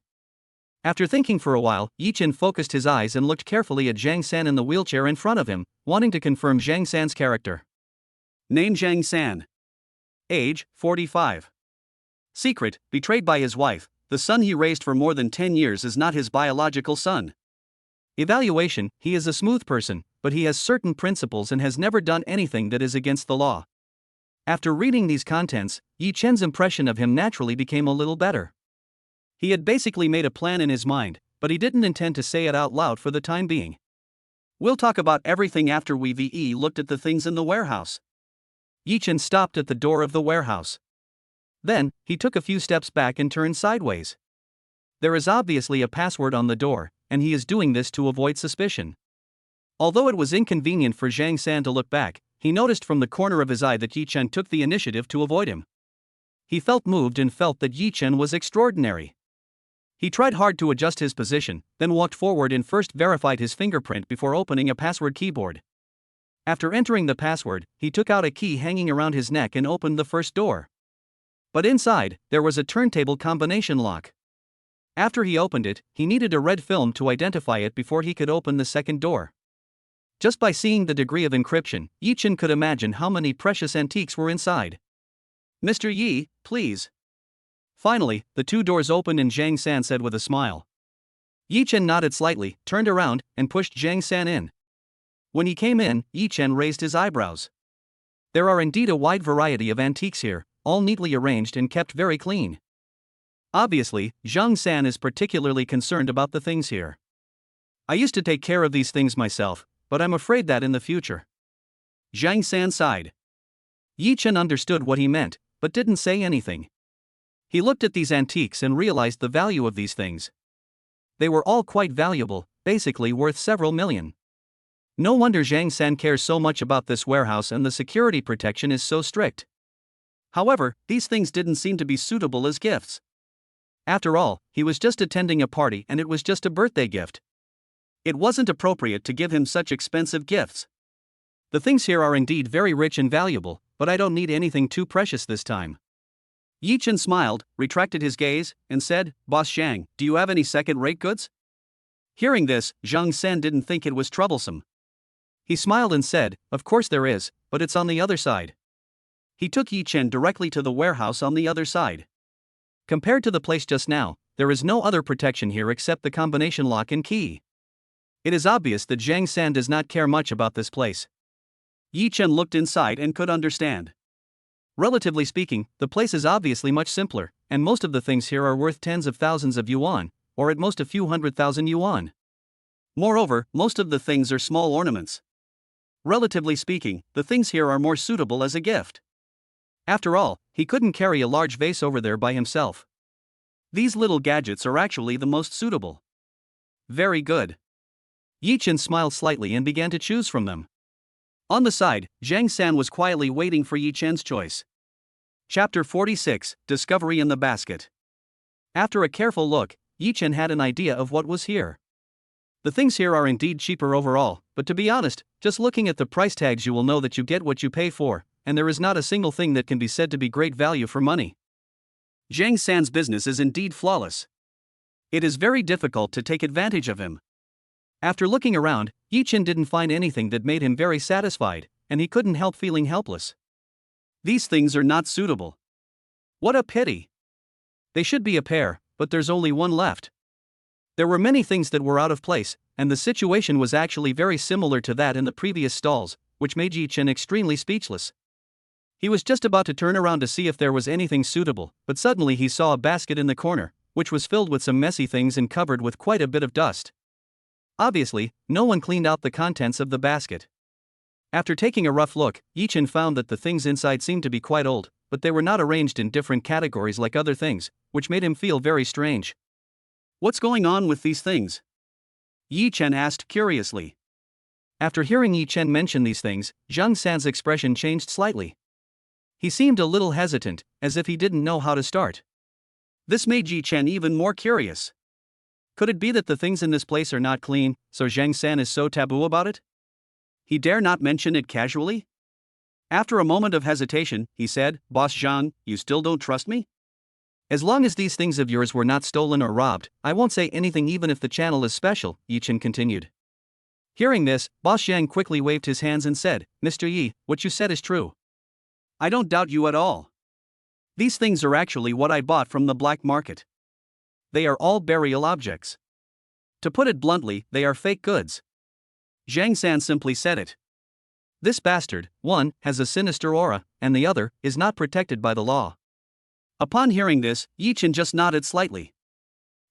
After thinking for a while, Yi Chen focused his eyes and looked carefully at Zhang San in the wheelchair in front of him, wanting to confirm Zhang San's character. Name Zhang San. Age, 45. Secret, betrayed by his wife, the son he raised for more than 10 years is not his biological son. Evaluation, he is a smooth person, but he has certain principles and has never done anything that is against the law. After reading these contents, Yi Chen's impression of him naturally became a little better. He had basically made a plan in his mind, but he didn't intend to say it out loud for the time being. We'll talk about everything after we've looked at the things in the warehouse. Yi Chen stopped at the door of the warehouse. Then, he took a few steps back and turned sideways. There is obviously a password on the door, and he is doing this to avoid suspicion. Although it was inconvenient for Zhang San to look back, he noticed from the corner of his eye that Yi Chen took the initiative to avoid him. He felt moved and felt that Yi Chen was extraordinary. He tried hard to adjust his position, then walked forward and first verified his fingerprint before opening a password keyboard. After entering the password, he took out a key hanging around his neck and opened the first door. But inside, there was a turntable combination lock. After he opened it, he needed a red film to identify it before he could open the second door. Just by seeing the degree of encryption, Yi Chen could imagine how many precious antiques were inside. Mr. Yi, please. Finally, the two doors opened and Zhang San said with a smile. Yi Chen nodded slightly, turned around, and pushed Zhang San in. When he came in, Yi Chen raised his eyebrows. There are indeed a wide variety of antiques here, all neatly arranged and kept very clean. Obviously, Zhang San is particularly concerned about the things here. I used to take care of these things myself, but I'm afraid that in the future. Zhang San sighed. Yi Chen understood what he meant, but didn't say anything. He looked at these antiques and realized the value of these things. They were all quite valuable, basically worth several million. No wonder Zhang San cares so much about this warehouse and the security protection is so strict. However, these things didn't seem to be suitable as gifts. After all, he was just attending a party and it was just a birthday gift. It wasn't appropriate to give him such expensive gifts. The things here are indeed very rich and valuable, but I don't need anything too precious this time. Yi Chen smiled, retracted his gaze, and said, Boss Zhang, do you have any second-rate goods? Hearing this, Zhang San didn't think it was troublesome. He smiled and said, of course there is, but it's on the other side. He took Yi Chen directly to the warehouse on the other side. Compared to the place just now, there is no other protection here except the combination lock and key. It is obvious that Zhang San does not care much about this place. Yi Chen looked inside and could understand. Relatively speaking, the place is obviously much simpler, and most of the things here are worth tens of thousands of yuan, or at most a few 100,000 yuan. Moreover, most of the things are small ornaments. Relatively speaking, the things here are more suitable as a gift. After all, he couldn't carry a large vase over there by himself. These little gadgets are actually the most suitable. Very good. Yi Chen smiled slightly and began to choose from them. On the side, Zhang San was quietly waiting for Yi Chen's choice. Chapter 46, Discovery in the Basket. After a careful look, Yi Chen had an idea of what was here. The things here are indeed cheaper overall, but to be honest, just looking at the price tags you will know that you get what you pay for, and there is not a single thing that can be said to be great value for money. Zhang San's business is indeed flawless. It is very difficult to take advantage of him. After looking around, Yi Chen didn't find anything that made him very satisfied, and he couldn't help feeling helpless. These things are not suitable. What a pity. They should be a pair, but there's only one left. There were many things that were out of place, and the situation was actually very similar to that in the previous stalls, which made Yi Chen extremely speechless. He was just about to turn around to see if there was anything suitable, but suddenly he saw a basket in the corner, which was filled with some messy things and covered with quite a bit of dust. Obviously, no one cleaned out the contents of the basket. After taking a rough look, Yi Chen found that the things inside seemed to be quite old, but they were not arranged in different categories like other things, which made him feel very strange. What's going on with these things? Yi Chen asked curiously. After hearing Yi Chen mention these things, Zhang San's expression changed slightly. He seemed a little hesitant, as if he didn't know how to start. This made Yi Chen even more curious. Could it be that the things in this place are not clean, so Zhang San is so taboo about it? He dare not mention it casually? After a moment of hesitation, he said, Boss Zhang, you still don't trust me? As long as these things of yours were not stolen or robbed, I won't say anything even if the channel is special, Yi Chen continued. Hearing this, Boss Zhang quickly waved his hands and said, Mr. Yi, what you said is true. I don't doubt you at all. These things are actually what I bought from the black market. They are all burial objects. To put it bluntly, they are fake goods. Zhang San simply said it. This bastard, one, has a sinister aura, and the other, is not protected by the law. Upon hearing this, Yi Chen just nodded slightly.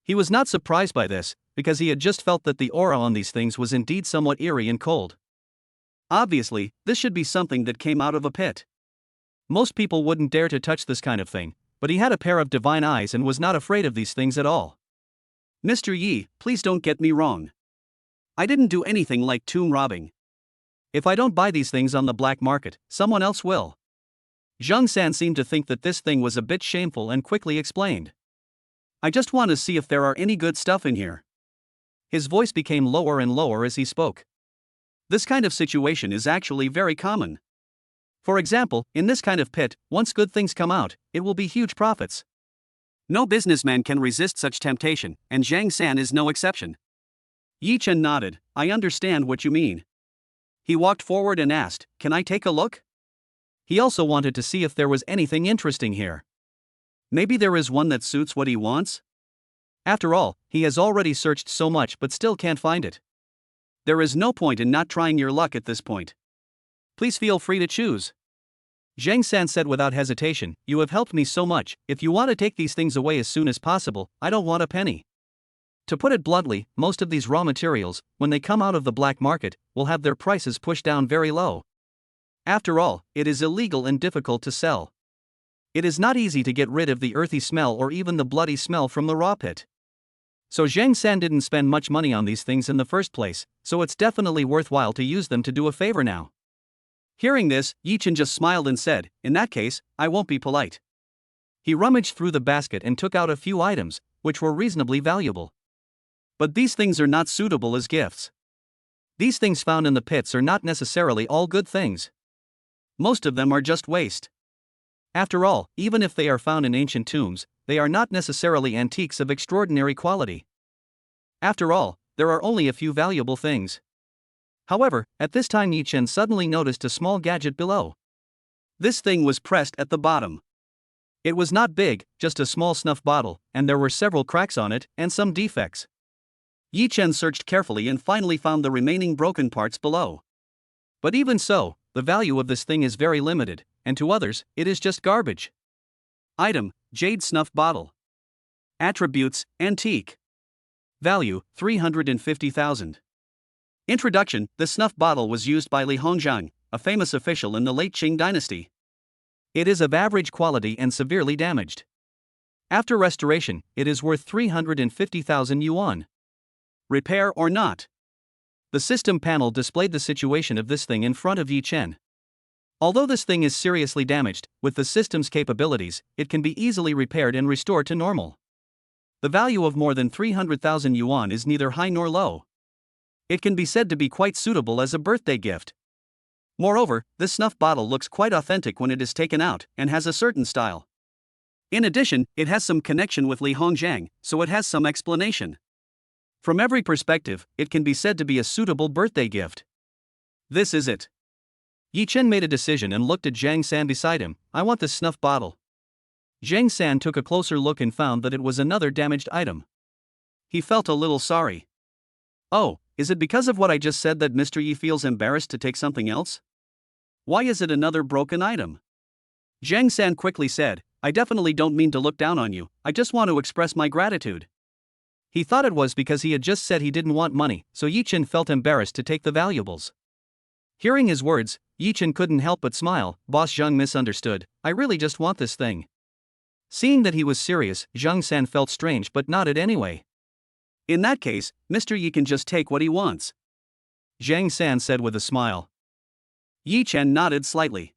He was not surprised by this, because he had just felt that the aura on these things was indeed somewhat eerie and cold. Obviously, this should be something that came out of a pit. Most people wouldn't dare to touch this kind of thing, but he had a pair of divine eyes and was not afraid of these things at all. Mr. Yi, please don't get me wrong. I didn't do anything like tomb robbing. If I don't buy these things on the black market, someone else will. Zhang San seemed to think that this thing was a bit shameful and quickly explained. I just want to see if there are any good stuff in here. His voice became lower and lower as he spoke. This kind of situation is actually very common. For example, in this kind of pit, once good things come out, it will be huge profits. No businessman can resist such temptation, and Zhang San is no exception. Yi Chen nodded, I understand what you mean. He walked forward and asked, Can I take a look? He also wanted to see if there was anything interesting here. Maybe there is one that suits what he wants? After all, he has already searched so much but still can't find it. There is no point in not trying your luck at this point. Please feel free to choose. Zhang San said without hesitation, You have helped me so much, if you want to take these things away as soon as possible, I don't want a penny. To put it bluntly, most of these raw materials, when they come out of the black market, will have their prices pushed down very low. After all, it is illegal and difficult to sell. It is not easy to get rid of the earthy smell or even the bloody smell from the raw pit. So Zhang San didn't spend much money on these things in the first place, so it's definitely worthwhile to use them to do a favor now. Hearing this, Yi Chen just smiled and said, In that case, I won't be polite. He rummaged through the basket and took out a few items, which were reasonably valuable. But these things are not suitable as gifts. These things found in the pits are not necessarily all good things. Most of them are just waste. After all, even if they are found in ancient tombs, they are not necessarily antiques of extraordinary quality. After all, there are only a few valuable things. However, at this time Yi Chen suddenly noticed a small gadget below. This thing was pressed at the bottom. It was not big, just a small snuff bottle, and there were several cracks on it, and some defects. Yi Chen searched carefully and finally found the remaining broken parts below. But even so, the value of this thing is very limited, and to others, it is just garbage. Item: Jade Snuff Bottle. Attributes: Antique. Value: 350,000. Introduction: The snuff bottle was used by Li Hongzhang, a famous official in the late Qing dynasty. It is of average quality and severely damaged. After restoration, it is worth 350,000 yuan. Repair or not? The system panel displayed the situation of this thing in front of Yi Chen. Although this thing is seriously damaged, with the system's capabilities, it can be easily repaired and restored to normal. The value of more than 300,000 yuan is neither high nor low. It can be said to be quite suitable as a birthday gift. Moreover, this snuff bottle looks quite authentic when it is taken out, and has a certain style. In addition, it has some connection with Li Hongzhang, so it has some explanation. From every perspective, it can be said to be a suitable birthday gift. This is it. Yi Chen made a decision and looked at Zhang San beside him. I want this snuff bottle. Zhang San took a closer look and found that it was another damaged item. He felt a little sorry. Oh, is it because of what I just said that Mr. Yi feels embarrassed to take something else? Why is it another broken item? Zhang San quickly said, I definitely don't mean to look down on you, I just want to express my gratitude. He thought it was because he had just said he didn't want money, so Yi Chen felt embarrassed to take the valuables. Hearing his words, Yi Chen couldn't help but smile. Boss Zhang misunderstood, I really just want this thing. Seeing that he was serious, Zhang San felt strange but nodded anyway. In that case, Mr. Yi can just take what he wants. Zhang San said with a smile. Yi Chen nodded slightly.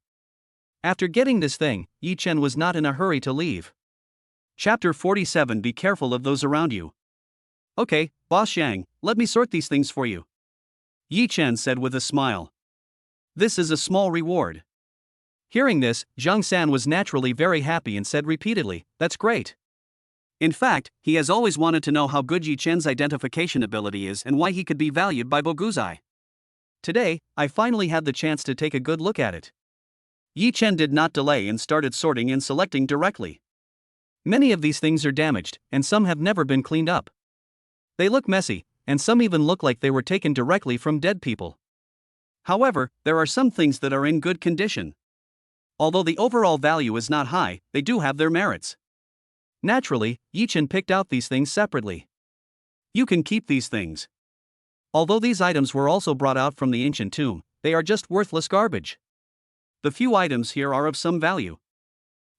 After getting this thing, Yi Chen was not in a hurry to leave. Chapter 47. Be careful of those around you. Okay, Boss Zhang, let me sort these things for you. Yi Chen said with a smile. This is a small reward. Hearing this, Zhang San was naturally very happy and said repeatedly, that's great. In fact, he has always wanted to know how good Yi Chen's identification ability is and why he could be valued by Boguzai. Today, I finally had the chance to take a good look at it. Yi Chen did not delay and started sorting and selecting directly. Many of these things are damaged, and some have never been cleaned up. They look messy, and some even look like they were taken directly from dead people. However, there are some things that are in good condition. Although the overall value is not high, they do have their merits. Naturally, Yi Chen picked out these things separately. You can keep these things. Although these items were also brought out from the ancient tomb, they are just worthless garbage. The few items here are of some value.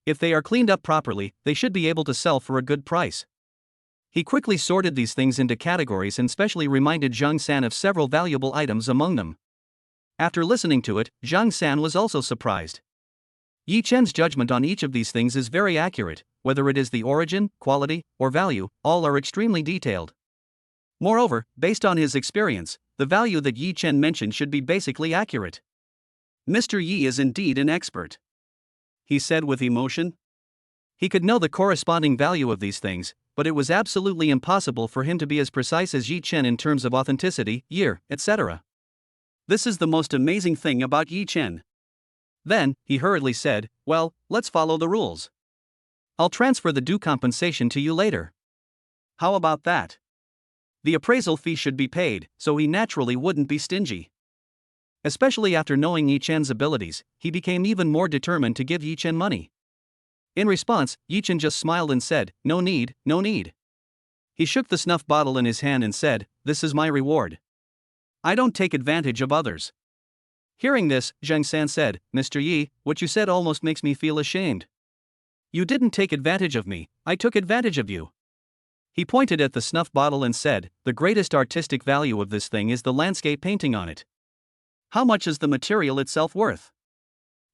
If they are cleaned up properly, they should be able to sell for a good price. He quickly sorted these things into categories and specially reminded Zhang San of several valuable items among them. After listening to it, Zhang San was also surprised. Yi Chen's judgment on each of these things is very accurate, whether it is the origin, quality, or value, all are extremely detailed. Moreover, based on his experience, the value that Yi Chen mentioned should be basically accurate. Mr. Yi is indeed an expert, he said with emotion. He could know the corresponding value of these things, but it was absolutely impossible for him to be as precise as Yi Chen in terms of authenticity, year, etc. This is the most amazing thing about Yi Chen. Then, he hurriedly said, well, let's follow the rules. I'll transfer the due compensation to you later. How about that? The appraisal fee should be paid, so he naturally wouldn't be stingy. Especially after knowing Yi Chen's abilities, he became even more determined to give Yi Chen money. In response, Yi Chen just smiled and said, no need, no need. He shook the snuff bottle in his hand and said, this is my reward. I don't take advantage of others. Hearing this, Zhang San said, Mr. Yi, what you said almost makes me feel ashamed. You didn't take advantage of me, I took advantage of you. He pointed at the snuff bottle and said, the greatest artistic value of this thing is the landscape painting on it. How much is the material itself worth?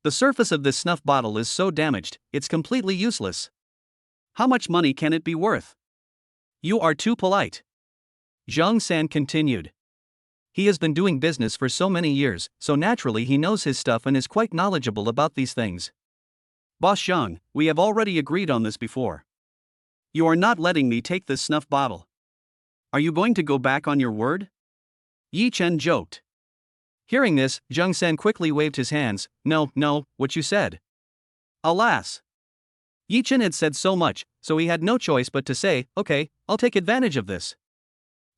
The surface of this snuff bottle is so damaged, it's completely useless. How much money can it be worth? You are too polite. Zhang San continued. He has been doing business for so many years, so naturally he knows his stuff and is quite knowledgeable about these things. Boss Zhang, we have already agreed on this before. You are not letting me take this snuff bottle. Are you going to go back on your word? Yi Chen joked. Hearing this, Zhang San quickly waved his hands. No, what you said. Alas. Yi Chen had said so much, so he had no choice but to say, okay, I'll take advantage of this.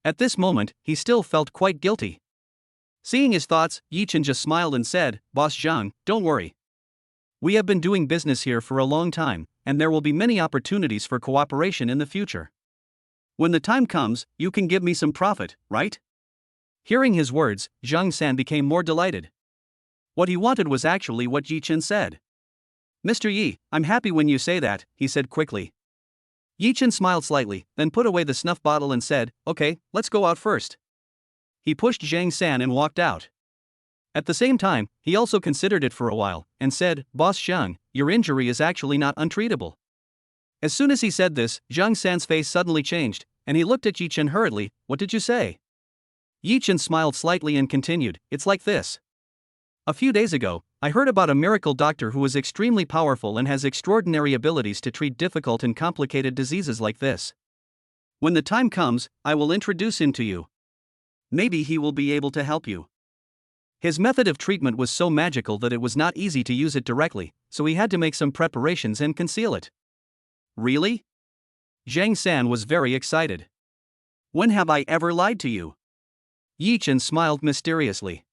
At this moment, he still felt quite guilty. Seeing his thoughts, Yi Chen just smiled and said, Boss Zhang, don't worry. We have been doing business here for a long time, and there will be many opportunities for cooperation in the future. When the time comes, you can give me some profit, right? Hearing his words, Zhang San became more delighted. What he wanted was actually what Yi Chen said. Mr. Yi, I'm happy when you say that, he said quickly. Yi Chen smiled slightly, then put away the snuff bottle and said, okay, let's go out first. He pushed Zhang San and walked out. At the same time, he also considered it for a while, and said, Boss Zhang, your injury is actually not untreatable. As soon as he said this, Zhang San's face suddenly changed, and he looked at Yi Chen hurriedly. What did you say? Yi Chen smiled slightly and continued, it's like this. A few days ago, I heard about a miracle doctor who is extremely powerful and has extraordinary abilities to treat difficult and complicated diseases like this. When the time comes, I will introduce him to you. Maybe he will be able to help you. His method of treatment was so magical that it was not easy to use it directly, so he had to make some preparations and conceal it. Really? Zhang San was very excited. When have I ever lied to you? Yi Chen smiled mysteriously.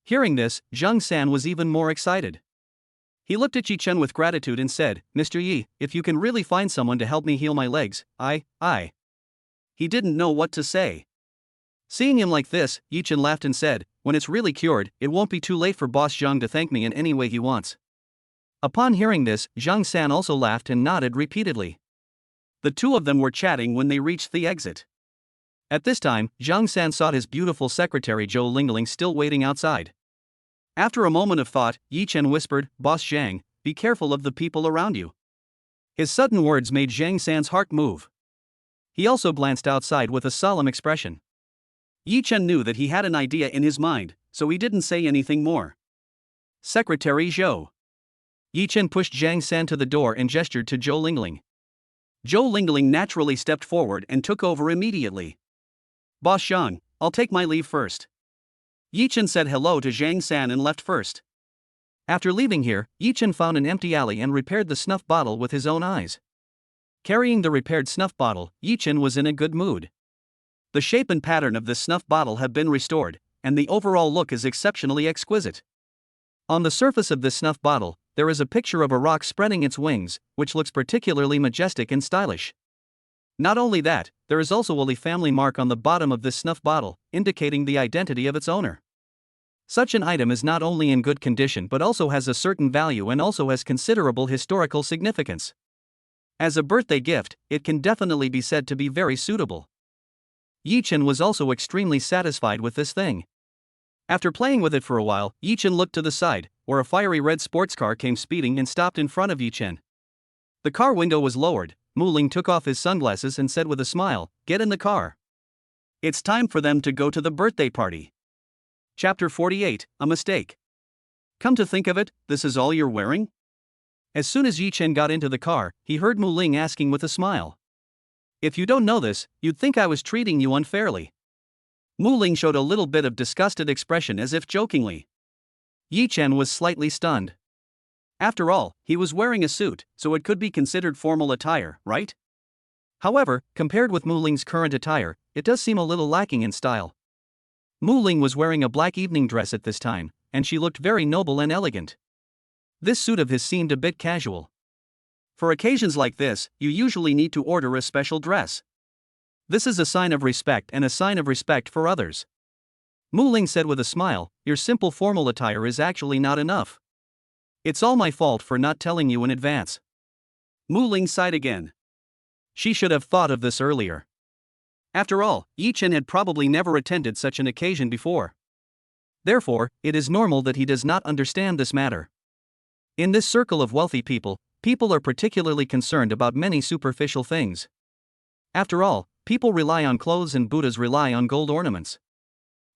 Hearing this, Zhang San was even more excited. He looked at Yi Chen with gratitude and said, Mr. Yi, if you can really find someone to help me heal my legs, I. He didn't know what to say. Seeing him like this, Yi Chen laughed and said, when it's really cured, it won't be too late for Boss Zhang to thank me in any way he wants. Upon hearing this, Zhang San also laughed and nodded repeatedly. The two of them were chatting when they reached the exit. At this time, Zhang San saw his beautiful secretary Zhou Lingling still waiting outside. After a moment of thought, Yi Chen whispered, Boss Zhang, be careful of the people around you. His sudden words made Zhang San's heart move. He also glanced outside with a solemn expression. Yi Chen knew that he had an idea in his mind, so he didn't say anything more. Secretary Zhou. Yi Chen pushed Zhang San to the door and gestured to Zhou Lingling. Zhou Lingling naturally stepped forward and took over immediately. Boss Zhang, I'll take my leave first. Yi Chen said hello to Zhang San and left first. After leaving here, Yi Chen found an empty alley and repaired the snuff bottle with his own eyes. Carrying the repaired snuff bottle, Yi Chen was in a good mood. The shape and pattern of this snuff bottle have been restored, and the overall look is exceptionally exquisite. On the surface of this snuff bottle, there is a picture of a rock spreading its wings, which looks particularly majestic and stylish. Not only that, there is also a Li family mark on the bottom of this snuff bottle, indicating the identity of its owner. Such an item is not only in good condition but also has a certain value and also has considerable historical significance. As a birthday gift, it can definitely be said to be very suitable. Yi Chen was also extremely satisfied with this thing. After playing with it for a while, Yi Chen looked to the side, where a fiery red sports car came speeding and stopped in front of Yi Chen. The car window was lowered. Mu Ling took off his sunglasses and said with a smile, "Get in the car. It's time for them to go to the birthday party." Chapter 48, A Mistake. Come to think of it, this is all you're wearing? As soon as Yi Chen got into the car, he heard Mu Ling asking with a smile. If you don't know this, you'd think I was treating you unfairly. Mu Ling showed a little bit of disgusted expression as if jokingly. Yi Chen was slightly stunned. After all, he was wearing a suit, so it could be considered formal attire, right? However, compared with Mu Ling's current attire, it does seem a little lacking in style. Mu Ling was wearing a black evening dress at this time, and she looked very noble and elegant. This suit of his seemed a bit casual. For occasions like this, you usually need to order a special dress. This is a sign of respect and a sign of respect for others. Mu Ling said with a smile, your simple formal attire is actually not enough. It's all my fault for not telling you in advance. Mu Ling sighed again. She should have thought of this earlier. After all, Yi Chen had probably never attended such an occasion before. Therefore, it is normal that he does not understand this matter. In this circle of wealthy people, people are particularly concerned about many superficial things. After all, people rely on clothes and Buddhas rely on gold ornaments.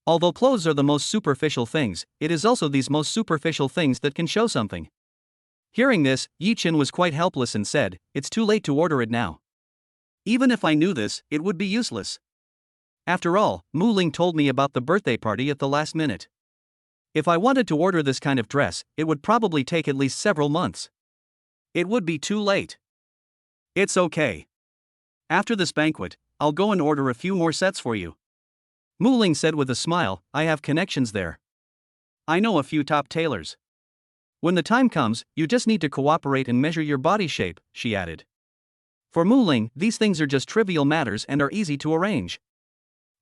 Although clothes are the most superficial things, it is also these most superficial things that can show something. Hearing this, Yi Chen was quite helpless and said, "It's too late to order it now. Even if I knew this, it would be useless. After all, Mu Ling told me about the birthday party at the last minute. If I wanted to order this kind of dress, it would probably take at least several months. It would be too late. It's okay. After this banquet, I'll go and order a few more sets for you." Mu Ling said with a smile, "I have connections there. I know a few top tailors. When the time comes, you just need to cooperate and measure your body shape," she added. For Mu Ling, these things are just trivial matters and are easy to arrange.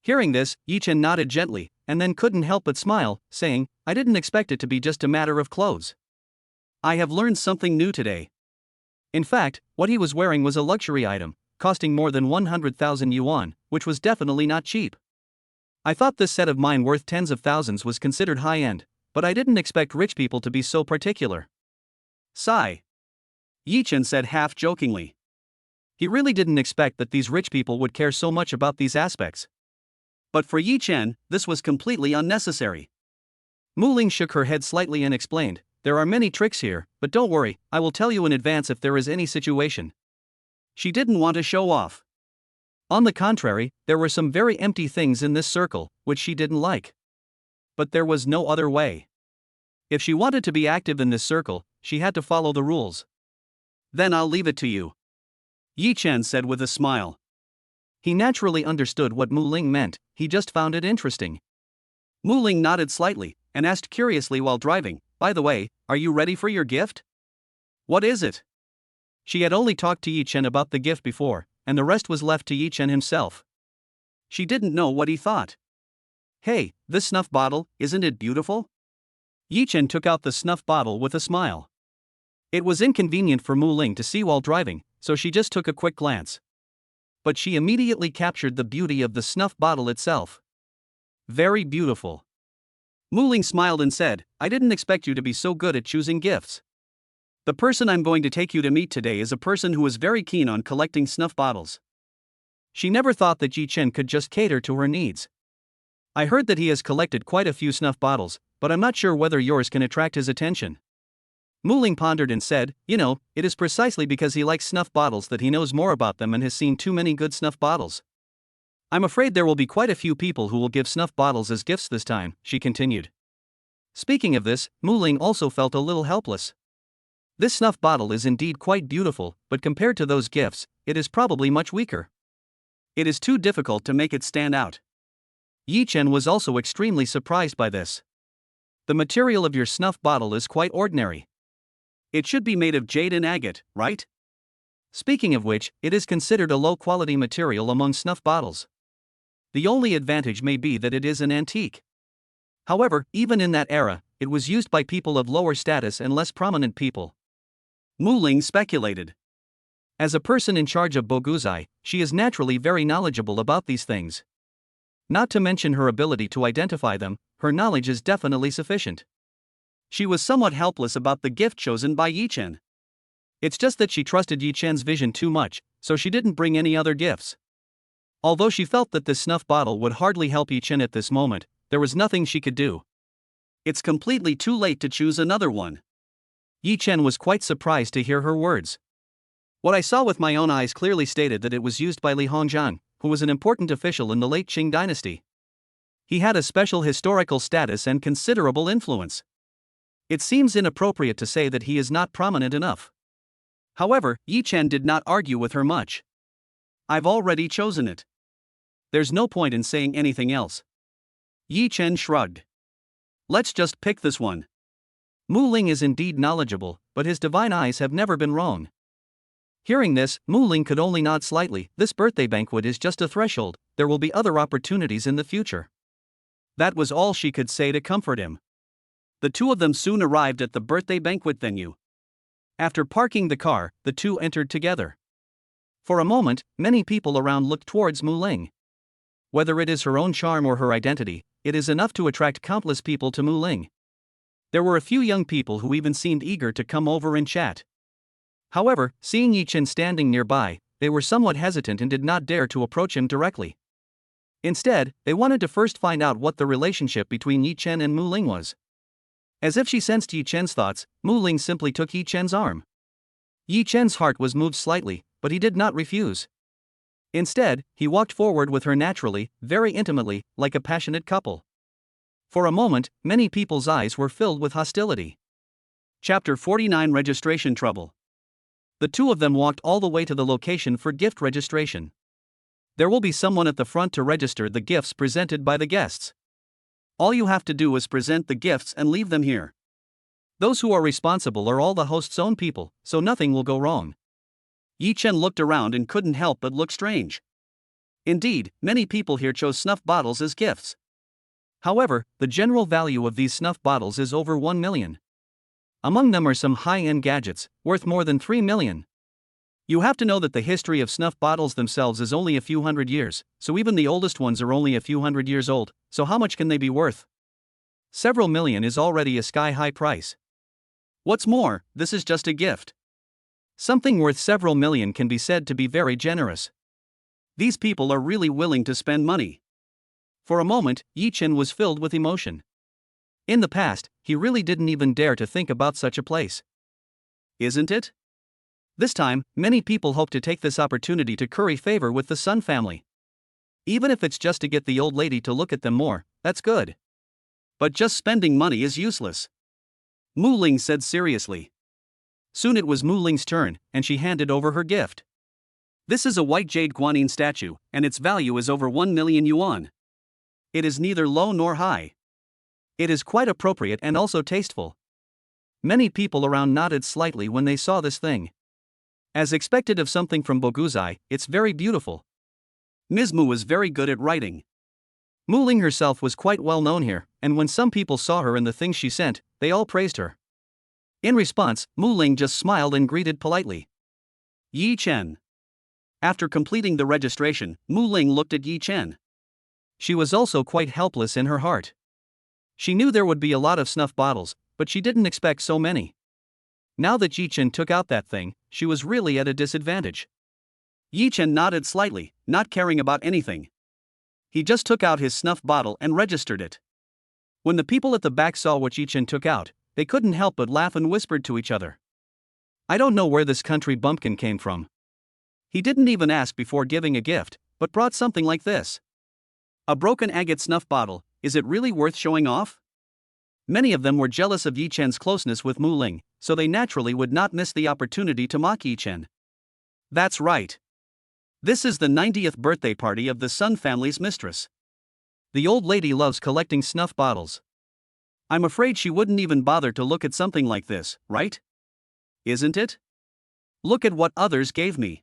Hearing this, Yi Chen nodded gently, and then couldn't help but smile, saying, "I didn't expect it to be just a matter of clothes. I have learned something new today." In fact, what he was wearing was a luxury item, costing more than 100,000 yuan, which was definitely not cheap. "I thought this set of mine worth tens of thousands was considered high-end, but I didn't expect rich people to be so particular." Sigh. Yi Chen said half-jokingly. He really didn't expect that these rich people would care so much about these aspects. But for Yi Chen, this was completely unnecessary. Mu Ling shook her head slightly and explained, "There are many tricks here, but don't worry, I will tell you in advance if there is any situation." She didn't want to show off. On the contrary, there were some very empty things in this circle, which she didn't like. But there was no other way. If she wanted to be active in this circle, she had to follow the rules. "Then I'll leave it to you," Yi Chen said with a smile. He naturally understood what Mu Ling meant, he just found it interesting. Mu Ling nodded slightly, and asked curiously while driving, "By the way, are you ready for your gift? What is it?" She had only talked to Yi Chen about the gift before, and the rest was left to Yi Chen himself. She didn't know what he thought. "Hey, this snuff bottle, isn't it beautiful?" Yi Chen took out the snuff bottle with a smile. It was inconvenient for Mu Ling to see while driving, so she just took a quick glance. But she immediately captured the beauty of the snuff bottle itself. "Very beautiful." Mu Ling smiled and said, "I didn't expect you to be so good at choosing gifts. The person I'm going to take you to meet today is a person who is very keen on collecting snuff bottles." She never thought that Yi Chen could just cater to her needs. "I heard that he has collected quite a few snuff bottles, but I'm not sure whether yours can attract his attention." Mu Ling pondered and said, "You know, it is precisely because he likes snuff bottles that he knows more about them and has seen too many good snuff bottles. I'm afraid there will be quite a few people who will give snuff bottles as gifts this time," she continued. Speaking of this, Mu Ling also felt a little helpless. This snuff bottle is indeed quite beautiful, but compared to those gifts, it is probably much weaker. It is too difficult to make it stand out. Yi Chen was also extremely surprised by this. "The material of your snuff bottle is quite ordinary. It should be made of jade and agate, right? Speaking of which, it is considered a low-quality material among snuff bottles. The only advantage may be that it is an antique. However, even in that era, it was used by people of lower status and less prominent people." Mu Ling speculated. As a person in charge of Boguzai, she is naturally very knowledgeable about these things. Not to mention her ability to identify them, her knowledge is definitely sufficient. She was somewhat helpless about the gift chosen by Yi Chen. It's just that she trusted Yi Chen's vision too much, so she didn't bring any other gifts. Although she felt that this snuff bottle would hardly help Yi Chen at this moment, there was nothing she could do. "It's completely too late to choose another one." Yi Chen was quite surprised to hear her words. "What I saw with my own eyes clearly stated that it was used by Li Hongzhang, who was an important official in the late Qing dynasty. He had a special historical status and considerable influence. It seems inappropriate to say that he is not prominent enough." However, Yi Chen did not argue with her much. "I've already chosen it. There's no point in saying anything else." Yi Chen shrugged. "Let's just pick this one." Mu Ling is indeed knowledgeable, but his divine eyes have never been wrong. Hearing this, Mu Ling could only nod slightly. This birthday banquet is just a threshold, there will be other opportunities in the future. That was all she could say to comfort him. The two of them soon arrived at the birthday banquet venue. After parking the car, the two entered together. For a moment, many people around looked towards Mu Ling. Whether it is her own charm or her identity, it is enough to attract countless people to Mu Ling. There were a few young people who even seemed eager to come over and chat. However, seeing Yi Chen standing nearby, they were somewhat hesitant and did not dare to approach him directly. Instead, they wanted to first find out what the relationship between Yi Chen and Mu Ling was. As if she sensed Yi Chen's thoughts, Mu Ling simply took Yi Chen's arm. Yi Chen's heart was moved slightly, but he did not refuse. Instead, he walked forward with her naturally, very intimately, like a passionate couple. For a moment, many people's eyes were filled with hostility. Chapter 49 Registration Trouble. The two of them walked all the way to the location for gift registration. There will be someone at the front to register the gifts presented by the guests. All you have to do is present the gifts and leave them here. Those who are responsible are all the host's own people, so nothing will go wrong. Yi Chen looked around and couldn't help but look strange. Indeed, many people here chose snuff bottles as gifts. However, the general value of these snuff bottles is over 1 million. Among them are some high-end gadgets, worth more than 3 million. You have to know that the history of snuff bottles themselves is only a few hundred years, so even the oldest ones are only a few hundred years old, so how much can they be worth? Several million is already a sky-high price. What's more, this is just a gift. Something worth several million can be said to be very generous. These people are really willing to spend money. For a moment, Yi Chen was filled with emotion. In the past, he really didn't even dare to think about such a place. Isn't it? This time, many people hope to take this opportunity to curry favor with the Sun family. Even if it's just to get the old lady to look at them more, that's good. But just spending money is useless. Mu Ling said seriously. Soon it was Mu Ling's turn, and she handed over her gift. This is a white jade guanyin statue, and its value is over 1 million yuan. It is neither low nor high. It is quite appropriate and also tasteful. Many people around nodded slightly when they saw this thing. As expected of something from Boguzai, it's very beautiful. Ms. Mu was very good at writing. Mu Ling herself was quite well known here, and when some people saw her and the things she sent, they all praised her. In response, Mu Ling just smiled and greeted politely. Yi Chen. After completing the registration, Mu Ling looked at Yi Chen. She was also quite helpless in her heart. She knew there would be a lot of snuff bottles, but she didn't expect so many. Now that Yi Chen took out that thing, she was really at a disadvantage. Yi Chen nodded slightly, not caring about anything. He just took out his snuff bottle and registered it. When the people at the back saw what Yi Chen took out, they couldn't help but laugh and whispered to each other. I don't know where this country bumpkin came from. He didn't even ask before giving a gift, but brought something like this. A broken agate snuff bottle, is it really worth showing off? Many of them were jealous of Yi Chen's closeness with Mu Ling, so they naturally would not miss the opportunity to mock Yi Chen. That's right. This is the 90th birthday party of the Sun family's mistress. The old lady loves collecting snuff bottles. I'm afraid she wouldn't even bother to look at something like this, right? Isn't it? Look at what others gave me.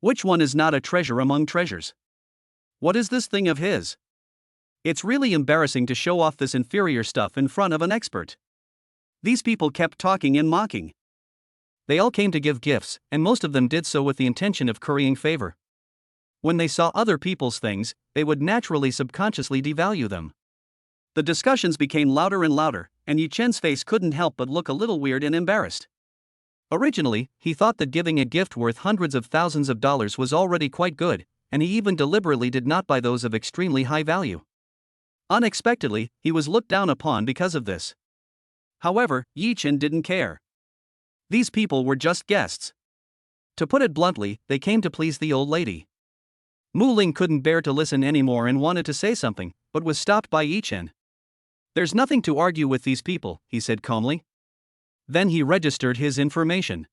Which one is not a treasure among treasures? What is this thing of his? It's really embarrassing to show off this inferior stuff in front of an expert. These people kept talking and mocking. They all came to give gifts, and most of them did so with the intention of currying favor. When they saw other people's things, they would naturally subconsciously devalue them. The discussions became louder and louder, and Yi Chen's face couldn't help but look a little weird and embarrassed. Originally, he thought that giving a gift worth hundreds of thousands of dollars was already quite good, and he even deliberately did not buy those of extremely high value. Unexpectedly, he was looked down upon because of this. However, Yi Chen didn't care. These people were just guests. To put it bluntly, they came to please the old lady. Mu Ling couldn't bear to listen anymore and wanted to say something, but was stopped by Yi Chen. There's nothing to argue with these people, he said calmly. Then he registered his information.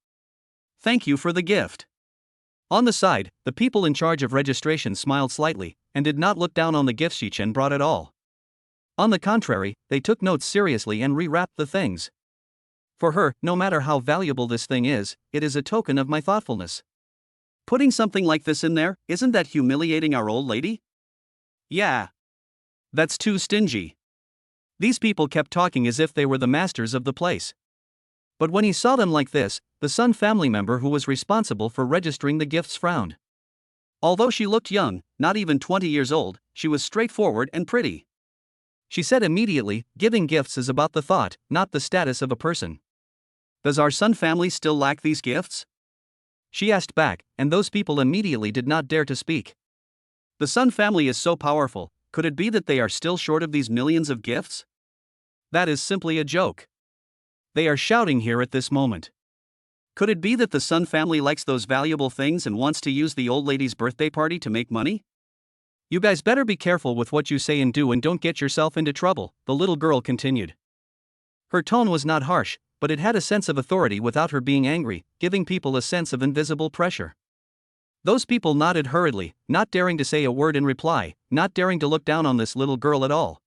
Thank you for the gift. On the side, the people in charge of registration smiled slightly, and did not look down on the gifts Yi Chen brought at all. On the contrary, they took notes seriously and rewrapped the things. For her, no matter how valuable this thing is, it is a token of my thoughtfulness. Putting something like this in there, isn't that humiliating our old lady? Yeah. That's too stingy. These people kept talking as if they were the masters of the place. But when he saw them like this, the Sun family member who was responsible for registering the gifts frowned. Although she looked young, not even 20 years old, she was straightforward and pretty. She said immediately, giving gifts is about the thought, not the status of a person. Does our Sun family still lack these gifts? She asked back, and those people immediately did not dare to speak. The Sun family is so powerful, could it be that they are still short of these millions of gifts? That is simply a joke. They are shouting here at this moment. Could it be that the Sun family likes those valuable things and wants to use the old lady's birthday party to make money? You guys better be careful with what you say and do and don't get yourself into trouble, the little girl continued. Her tone was not harsh, but it had a sense of authority without her being angry, giving people a sense of invisible pressure. Those people nodded hurriedly, not daring to say a word in reply, not daring to look down on this little girl at all.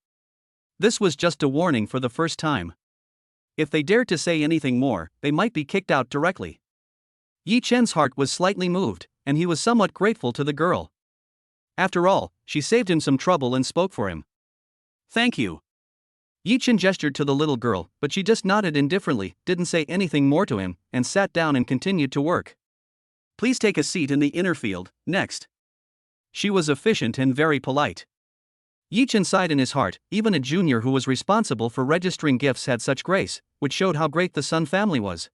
This was just a warning for the first time. If they dared to say anything more, they might be kicked out directly. Yi Chen's heart was slightly moved, and he was somewhat grateful to the girl. After all, she saved him some trouble and spoke for him. Thank you. Yi Chen gestured to the little girl, but she just nodded indifferently, didn't say anything more to him, and sat down and continued to work. Please take a seat in the inner field, next. She was efficient and very polite. Yi Chen sighed in his heart, even a junior who was responsible for registering gifts had such grace, which showed how great the Sun family was.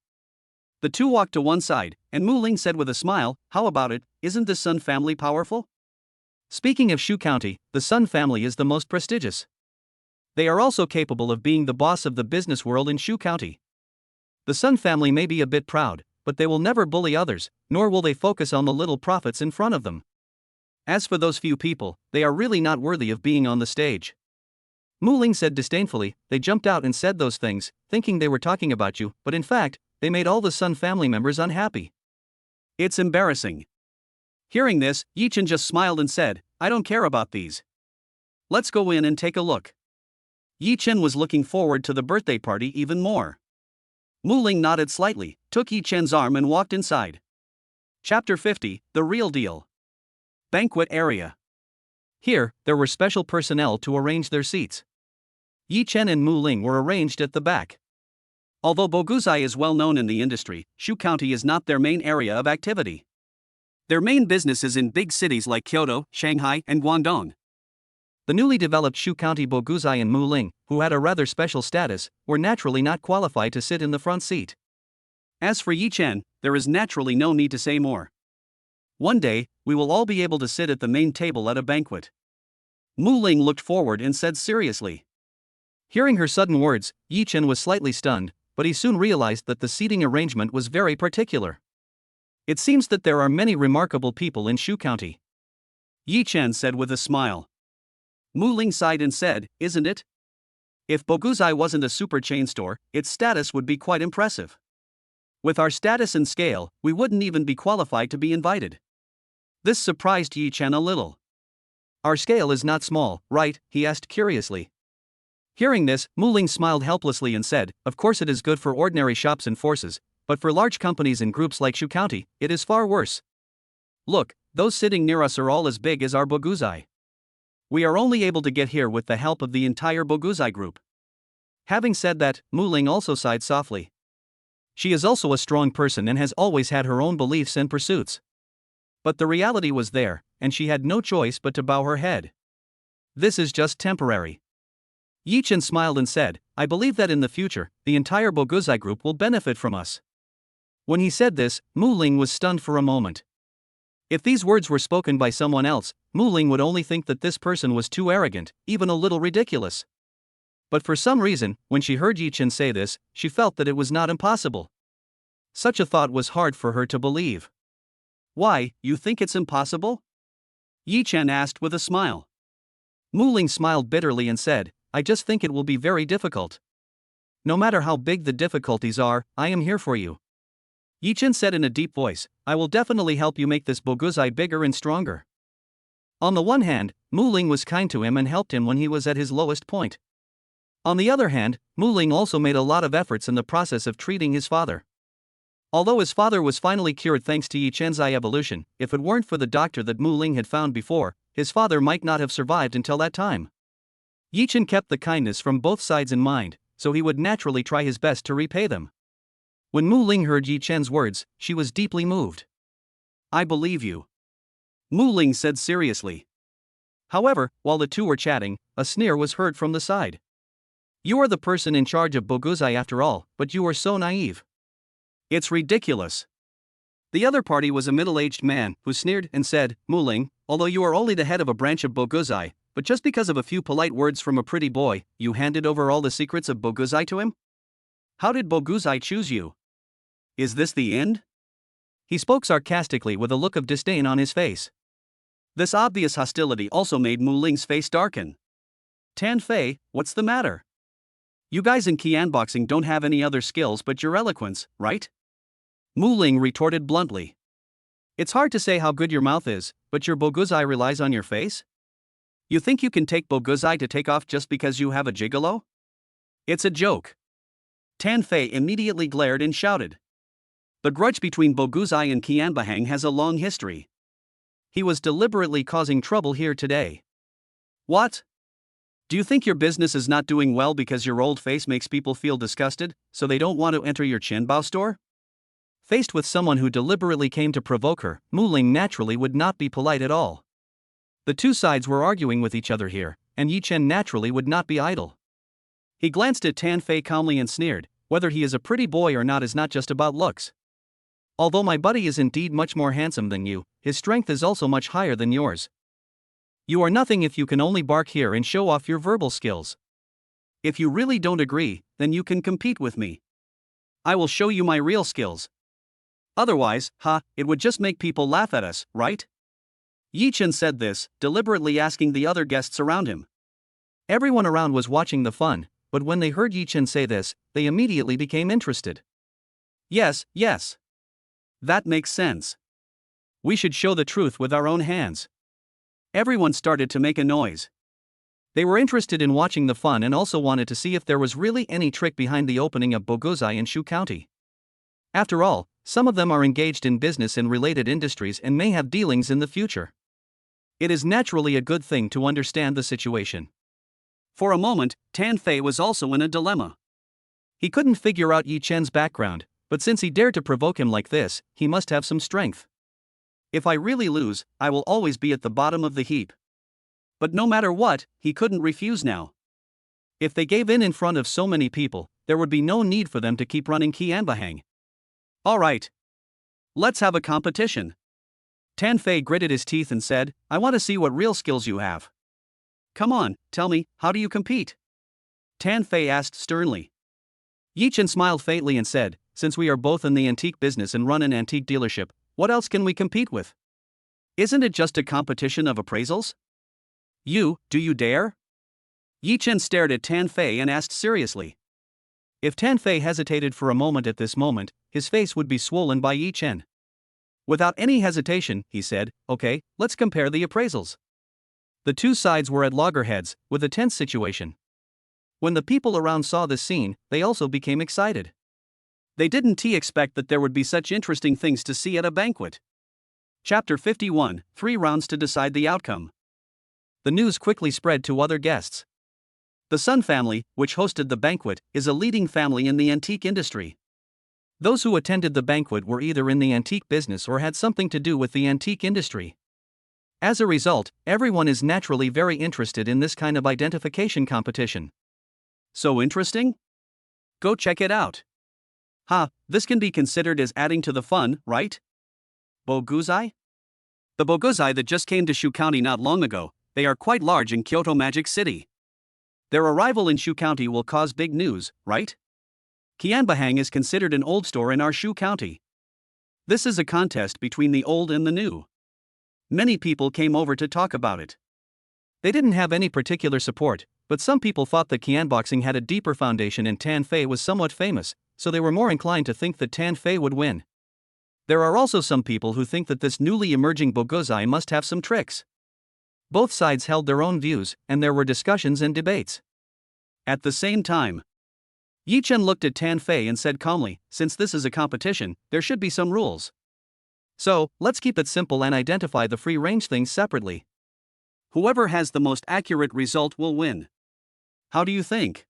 The two walked to one side, and Mu Ling said with a smile, "How about it, isn't the Sun family powerful?" Speaking of Shu County, the Sun family is the most prestigious. They are also capable of being the boss of the business world in Shu County. The Sun family may be a bit proud, but they will never bully others, nor will they focus on the little profits in front of them. As for those few people, they are really not worthy of being on the stage. Mu Ling said disdainfully, "They jumped out and said those things, thinking they were talking about you, but in fact, they made all the Sun family members unhappy. It's embarrassing." Hearing this, Yi Chen just smiled and said, "I don't care about these. Let's go in and take a look." Yi Chen was looking forward to the birthday party even more. Mu Ling nodded slightly, took Yi Chen's arm and walked inside. Chapter 50, The Real Deal. Banquet Area. Here, there were special personnel to arrange their seats. Yi Chen and Mu Ling were arranged at the back. Although Boguzai is well known in the industry, Shu County is not their main area of activity. Their main business is in big cities like Kyoto, Shanghai, and Guangdong. The newly developed Shu County Boguzai and Mu Ling, who had a rather special status, were naturally not qualified to sit in the front seat. As for Yi Chen, there is naturally no need to say more. One day, we will all be able to sit at the main table at a banquet. Mu Ling looked forward and said seriously. Hearing her sudden words, Yi Chen was slightly stunned, but he soon realized that the seating arrangement was very particular. It seems that there are many remarkable people in Shu County. Yi Chen said with a smile. Mu Ling sighed and said, "Isn't it? If Boguzai wasn't a super chain store, its status would be quite impressive. With our status and scale, we wouldn't even be qualified to be invited." This surprised Yi Chen a little. "Our scale is not small, right?" he asked curiously. Hearing this, Mu Ling smiled helplessly and said, "Of course it is good for ordinary shops and forces, but for large companies and groups like Shu County, it is far worse. Look, those sitting near us are all as big as our Boguzai. We are only able to get here with the help of the entire Boguzai group." Having said that, Mu Ling also sighed softly. She is also a strong person and has always had her own beliefs and pursuits. But the reality was there, and she had no choice but to bow her head. This is just temporary. Yi Chen smiled and said, "I believe that in the future, the entire Boguzai group will benefit from us." When he said this, Mu Ling was stunned for a moment. If these words were spoken by someone else, Mu Ling would only think that this person was too arrogant, even a little ridiculous. But for some reason, when she heard Yi Chen say this, she felt that it was not impossible. Such a thought was hard for her to believe. "Why, you think it's impossible?" Yi Chen asked with a smile. Mu Ling smiled bitterly and said, "I just think it will be very difficult. No matter how big the difficulties are, I am here for you." Yi Chen said in a deep voice, "I will definitely help you make this Boguzai bigger and stronger." On the one hand, Mu Ling was kind to him and helped him when he was at his lowest point. On the other hand, Mu Ling also made a lot of efforts in the process of treating his father. Although his father was finally cured thanks to Yi Chen's eye evolution, if it weren't for the doctor that Mu Ling had found before, his father might not have survived until that time. Yi Chen kept the kindness from both sides in mind, so he would naturally try his best to repay them. When Mu Ling heard Yi Chen's words, she was deeply moved. "I believe you," Mu Ling said seriously. However, while the two were chatting, a sneer was heard from the side. "You are the person in charge of Boguzai after all, but you are so naive. It's ridiculous." The other party was a middle-aged man who sneered and said, "Mu Ling, although you are only the head of a branch of Boguzai, but just because of a few polite words from a pretty boy, you handed over all the secrets of Boguzai to him? How did Boguzai choose you? Is this the end? He spoke sarcastically with a look of disdain on his face. This obvious hostility also made Mu Ling's face darken. Tan Fei, what's the matter? You guys in Qianboxing don't have any other skills but your eloquence, right? Mu Ling retorted bluntly. It's hard to say how good your mouth is, but your Boguzai relies on your face? You think you can take Boguzai to take off just because you have a gigolo? It's a joke. Tan Fei immediately glared and shouted. The grudge between Boguzai and Qianbahang has a long history. He was deliberately causing trouble here today. What? Do you think your business is not doing well because your old face makes people feel disgusted, so they don't want to enter your Qianbao store? Faced with someone who deliberately came to provoke her, Mu Ling naturally would not be polite at all. The two sides were arguing with each other here, and Yi Chen naturally would not be idle. He glanced at Tan Fei calmly and sneered, whether he is a pretty boy or not is not just about looks. Although my buddy is indeed much more handsome than you, his strength is also much higher than yours. You are nothing if you can only bark here and show off your verbal skills. If you really don't agree, then you can compete with me. I will show you my real skills. Otherwise, it would just make people laugh at us, right? Yi Chen said this, deliberately asking the other guests around him. Everyone around was watching the fun, but when they heard Yi Chen say this, they immediately became interested. Yes. That makes sense. We should show the truth with our own hands. Everyone started to make a noise. They were interested in watching the fun and also wanted to see if there was really any trick behind the opening of Boguzai in Shu County. After all, some of them are engaged in business and related industries and may have dealings in the future. It is naturally a good thing to understand the situation. For a moment, Tan Fei was also in a dilemma. He couldn't figure out Yi Chen's background, but since he dared to provoke him like this, he must have some strength. If I really lose, I will always be at the bottom of the heap. But no matter what, he couldn't refuse now. If they gave in front of so many people, there would be no need for them to keep running Qianbahang. Alright. Let's have a competition. Tan Fei gritted his teeth and said, I want to see what real skills you have. Come on, tell me, how do you compete? Tan Fei asked sternly. Yi Chen smiled faintly and said, since we are both in the antique business and run an antique dealership, what else can we compete with? Isn't it just a competition of appraisals? Do you dare? Yi Chen stared at Tan Fei and asked seriously. If Tan Fei hesitated for a moment at this moment, his face would be swollen by Yi Chen. Without any hesitation, he said, okay, let's compare the appraisals. The two sides were at loggerheads, with a tense situation. When the people around saw this scene, they also became excited. They didn't expect that there would be such interesting things to see at a banquet. Chapter 51, 3 rounds to decide the outcome. The news quickly spread to other guests. The Sun family, which hosted the banquet, is a leading family in the antique industry. Those who attended the banquet were either in the antique business or had something to do with the antique industry. As a result, everyone is naturally very interested in this kind of identification competition. So interesting? Go check it out. This can be considered as adding to the fun, right? Boguzai? The Boguzai that just came to Shu County not long ago, they are quite large in Kyoto Magic City. Their arrival in Shu County will cause big news, right? Qianbahang is considered an old store in our Shu County. This is a contest between the old and the new. Many people came over to talk about it. They didn't have any particular support, but some people thought that Qianboxing had a deeper foundation and Tan Fei was somewhat famous, so they were more inclined to think that Tan Fei would win. There are also some people who think that this newly emerging Boguzai must have some tricks. Both sides held their own views, and there were discussions and debates. At the same time, Yi Chen looked at Tan Fei and said calmly, since this is a competition, there should be some rules. So, let's keep it simple and identify the free-range things separately. Whoever has the most accurate result will win. How do you think?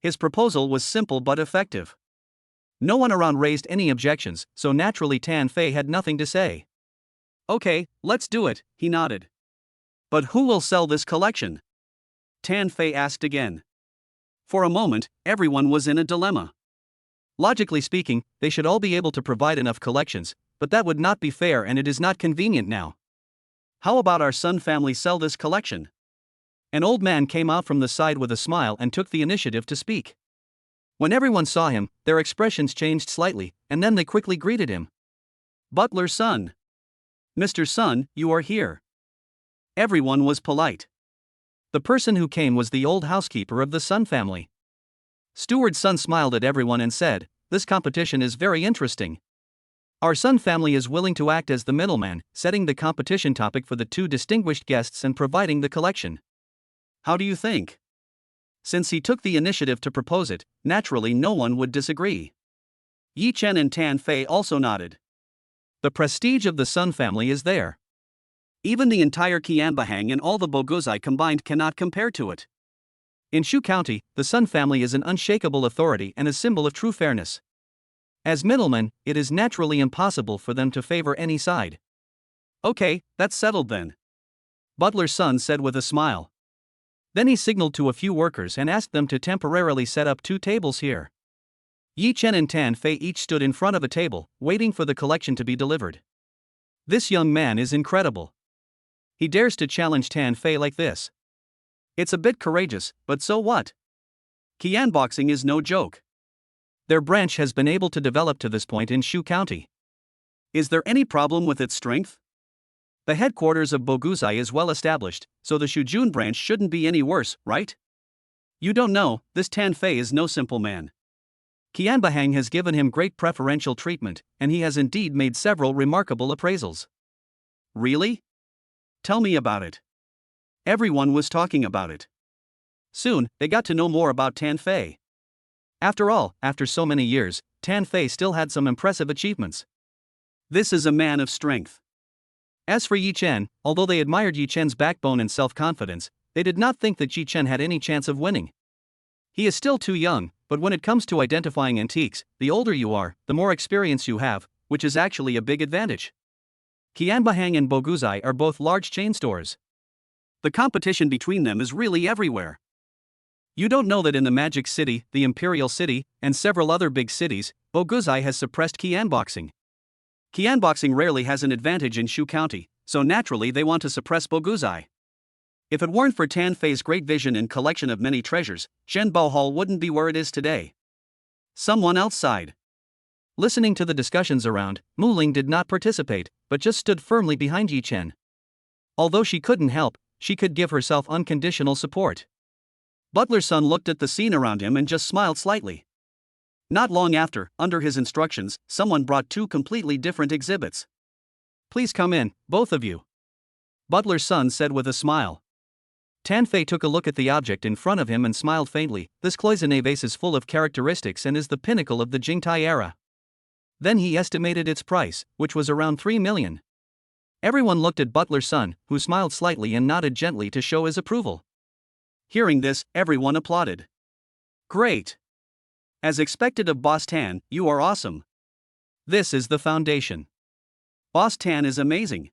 His proposal was simple but effective. No one around raised any objections, so naturally Tan Fei had nothing to say. Okay, let's do it, he nodded. But who will sell this collection? Tan Fei asked again. For a moment, everyone was in a dilemma. Logically speaking, they should all be able to provide enough collections, but that would not be fair and it is not convenient now. How about our Sun family sell this collection? An old man came out from the side with a smile and took the initiative to speak. When everyone saw him, their expressions changed slightly, and then they quickly greeted him. Butler Sun. Mr. Sun, you are here. Everyone was polite. The person who came was the old housekeeper of the Sun family. Steward Sun smiled at everyone and said, "This competition is very interesting. Our Sun family is willing to act as the middleman, setting the competition topic for the two distinguished guests and providing the collection. How do you think?" Since he took the initiative to propose it, naturally no one would disagree. Yi Chen and Tan Fei also nodded. The prestige of the Sun family is there. Even the entire Qianbahang and all the Boguzai combined cannot compare to it. In Shu County, the Sun family is an unshakable authority and a symbol of true fairness. As middlemen, it is naturally impossible for them to favor any side. Okay, that's settled then. Butler Sun said with a smile. Then he signaled to a few workers and asked them to temporarily set up 2 tables here. Yi Chen and Tan Fei each stood in front of a table, waiting for the collection to be delivered. This young man is incredible. He dares to challenge Tan Fei like this. It's a bit courageous, but so what? Qianboxing is no joke. Their branch has been able to develop to this point in Shu County. Is there any problem with its strength? The headquarters of Boguzai is well established, so the Shujun branch shouldn't be any worse, right? You don't know, this Tan Fei is no simple man. Qianbahang has given him great preferential treatment, and he has indeed made several remarkable appraisals. Really? Tell me about it. Everyone was talking about it. Soon, they got to know more about Tan Fei. After all, after so many years, Tan Fei still had some impressive achievements. This is a man of strength. As for Yi Chen, although they admired Yi Chen's backbone and self-confidence, they did not think that Yi Chen had any chance of winning. He is still too young, but when it comes to identifying antiques, the older you are, the more experience you have, which is actually a big advantage. Qianbahang and Boguzai are both large chain stores. The competition between them is really everywhere. You don't know that in the Magic City, the Imperial City, and several other big cities, Boguzai has suppressed Qianboxing. Qianboxing rarely has an advantage in Shu County, so naturally they want to suppress Boguzai. If it weren't for Tan Fei's great vision and collection of many treasures, Zhenbao Hall wouldn't be where it is today. Someone else sighed. Listening to the discussions around, Mu Ling did not participate, but just stood firmly behind Yi Chen. Although she couldn't help, she could give herself unconditional support. Butler Sun looked at the scene around him and just smiled slightly. Not long after, under his instructions, someone brought 2 completely different exhibits. Please come in, both of you. Butler Sun said with a smile. Tan Fei took a look at the object in front of him and smiled faintly. This cloisonné vase is full of characteristics and is the pinnacle of the Jingtai era. Then he estimated its price, which was around 3 million. Everyone looked at Butler Sun, who smiled slightly and nodded gently to show his approval. Hearing this, everyone applauded. Great! As expected of Boss Tan, you are awesome. This is the foundation. Boss Tan is amazing.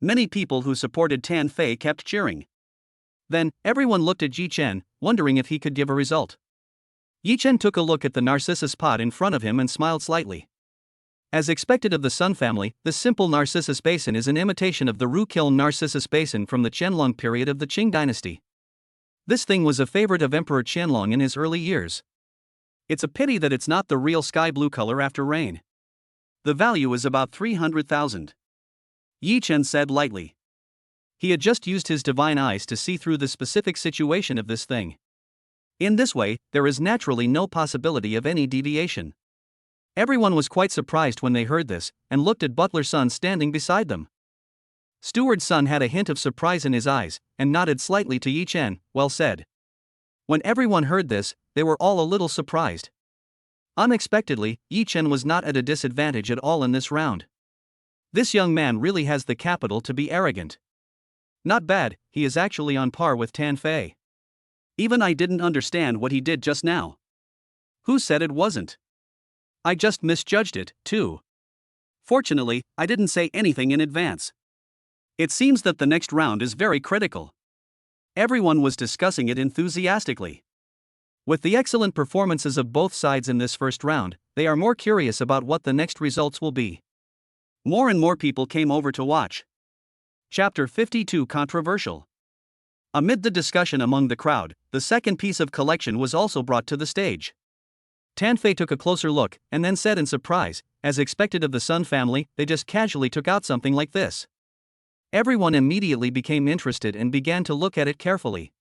Many people who supported Tan Fei kept cheering. Then, everyone looked at Yi Chen, wondering if he could give a result. Yi Chen took a look at the narcissus pot in front of him and smiled slightly. As expected of the Sun family, this simple narcissus basin is an imitation of the Ru-Kiln narcissus basin from the Qianlong period of the Qing dynasty. This thing was a favorite of Emperor Qianlong in his early years. It's a pity that it's not the real sky blue color after rain. The value is about 300,000. Yi Chen said lightly. He had just used his divine eyes to see through the specific situation of this thing. In this way, there is naturally no possibility of any deviation. Everyone was quite surprised when they heard this, and looked at Butler Sun standing beside them. Steward Sun had a hint of surprise in his eyes, and nodded slightly to Yi Chen. Well said. When everyone heard this, they were all a little surprised. Unexpectedly, Yi Chen was not at a disadvantage at all in this round. This young man really has the capital to be arrogant. Not bad, he is actually on par with Tan Fei. Even I didn't understand what he did just now. Who said it wasn't? I just misjudged it, too. Fortunately, I didn't say anything in advance. It seems that the next round is very critical. Everyone was discussing it enthusiastically. With the excellent performances of both sides in this first round, they are more curious about what the next results will be. More and more people came over to watch. Chapter 52 Controversial. Amid the discussion among the crowd, the second piece of collection was also brought to the stage. Tanfei took a closer look and then said in surprise, as expected of the Sun family, they just casually took out something like this. Everyone immediately became interested and began to look at it carefully.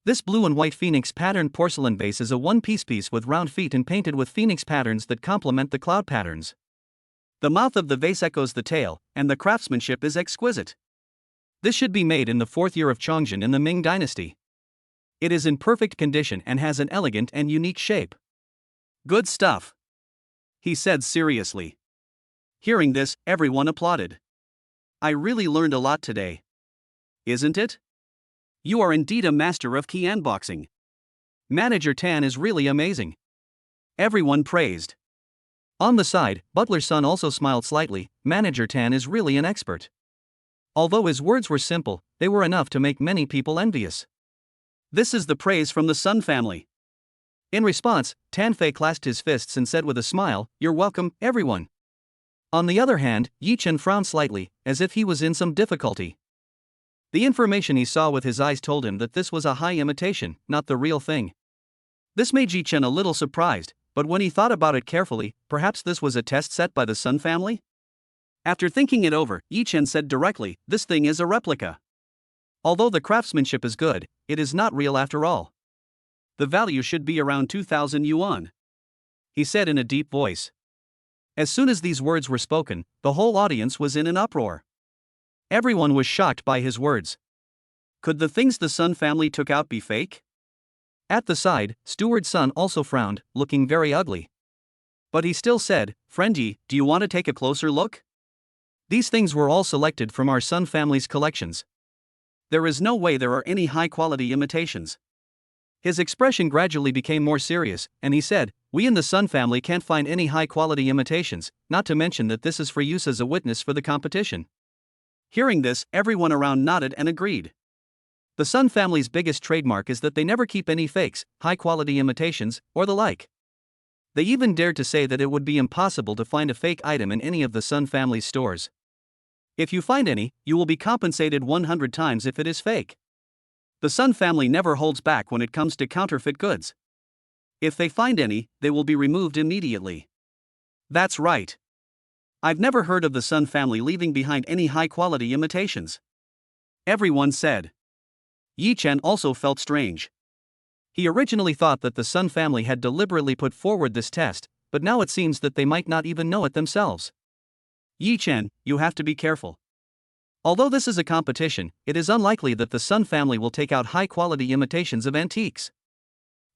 This blue and white phoenix patterned porcelain vase is a one-piece piece with round feet and painted with phoenix patterns that complement the cloud patterns. The mouth of the vase echoes the tail, and the craftsmanship is exquisite. This should be made in the 4th year of Chongzhen in the Ming dynasty. It is in perfect condition and has an elegant and unique shape. Good stuff, he said seriously. Hearing this, everyone applauded. I really learned a lot today. Isn't it? You are indeed a master of key unboxing. Manager Tan is really amazing. Everyone praised. On the side, Butler's son also smiled slightly. Manager Tan is really an expert. Although his words were simple, they were enough to make many people envious. This is the praise from the Sun family. In response, Tanfei clasped his fists and said with a smile, "You're welcome, everyone." On the other hand, Yi Chen frowned slightly, as if he was in some difficulty. The information he saw with his eyes told him that this was a high imitation, not the real thing. This made Yi Chen a little surprised, but when he thought about it carefully, perhaps this was a test set by the Sun family? After thinking it over, Yi Chen said directly, "This thing is a replica. Although the craftsmanship is good, it is not real after all. The value should be around 2,000 yuan," he said in a deep voice. As soon as these words were spoken, the whole audience was in an uproar. Everyone was shocked by his words. Could the things the Sun family took out be fake? At the side, Steward's son also frowned, looking very ugly. But he still said, "Friend Yi, do you want to take a closer look? These things were all selected from our Sun family's collections. There is no way there are any high-quality imitations." His expression gradually became more serious, and he said, "We in the Sun family can't find any high-quality imitations, not to mention that this is for use as a witness for the competition." Hearing this, everyone around nodded and agreed. The Sun family's biggest trademark is that they never keep any fakes, high-quality imitations, or the like. They even dared to say that it would be impossible to find a fake item in any of the Sun family's stores. If you find any, you will be compensated 100 times if it is fake. The Sun family never holds back when it comes to counterfeit goods. If they find any, they will be removed immediately. That's right. I've never heard of the Sun family leaving behind any high-quality imitations. Everyone said. Yi Chen also felt strange. He originally thought that the Sun family had deliberately put forward this test, but now it seems that they might not even know it themselves. Yi Chen, you have to be careful. Although this is a competition, it is unlikely that the Sun family will take out high-quality imitations of antiques.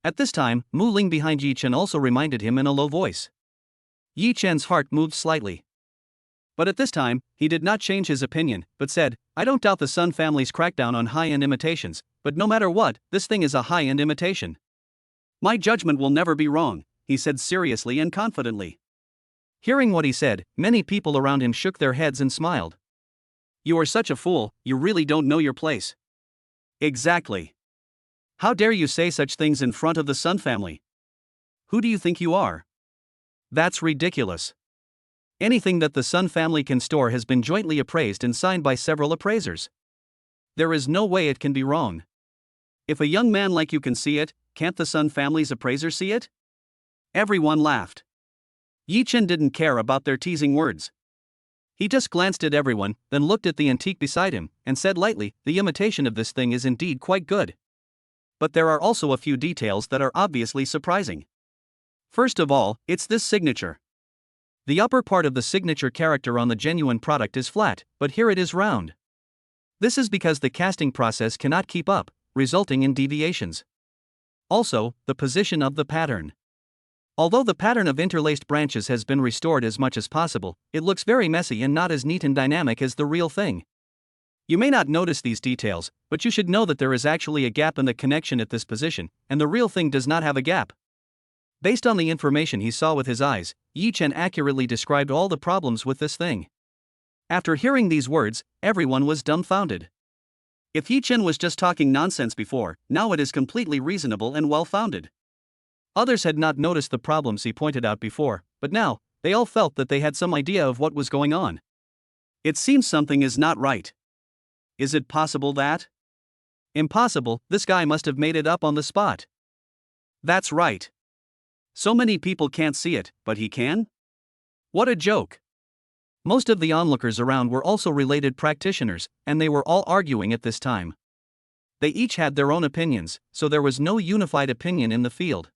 At this time, Mu Ling behind Yi Chen also reminded him in a low voice. Yi Chen's heart moved slightly. But at this time, he did not change his opinion, but said, "I don't doubt the Sun family's crackdown on high-end imitations, but no matter what, this thing is a high-end imitation. My judgment will never be wrong," he said seriously and confidently. Hearing what he said, many people around him shook their heads and smiled. "You are such a fool, you really don't know your place." Exactly. How dare you say such things in front of the Sun family? Who do you think you are? That's ridiculous. Anything that the Sun family can store has been jointly appraised and signed by several appraisers. There is no way it can be wrong. If a young man like you can see it, can't the Sun family's appraiser see it? Everyone laughed. Yi Chen didn't care about their teasing words. He just glanced at everyone, then looked at the antique beside him, and said lightly, "The imitation of this thing is indeed quite good. But there are also a few details that are obviously surprising. First of all, it's this signature. The upper part of the signature character on the genuine product is flat, but here it is round. This is because the casting process cannot keep up, resulting in deviations. Also, the position of the pattern. Although the pattern of interlaced branches has been restored as much as possible, it looks very messy and not as neat and dynamic as the real thing. You may not notice these details, but you should know that there is actually a gap in the connection at this position, and the real thing does not have a gap." Based on the information he saw with his eyes, Yi Chen accurately described all the problems with this thing. After hearing these words, everyone was dumbfounded. If Yi Chen was just talking nonsense before, now it is completely reasonable and well-founded. Others had not noticed the problems he pointed out before, but now, they all felt that they had some idea of what was going on. It seems something is not right. Is it possible that? Impossible, this guy must have made it up on the spot. That's right. So many people can't see it, but he can? What a joke. Most of the onlookers around were also related practitioners, and they were all arguing at this time. They each had their own opinions, so there was no unified opinion in the field.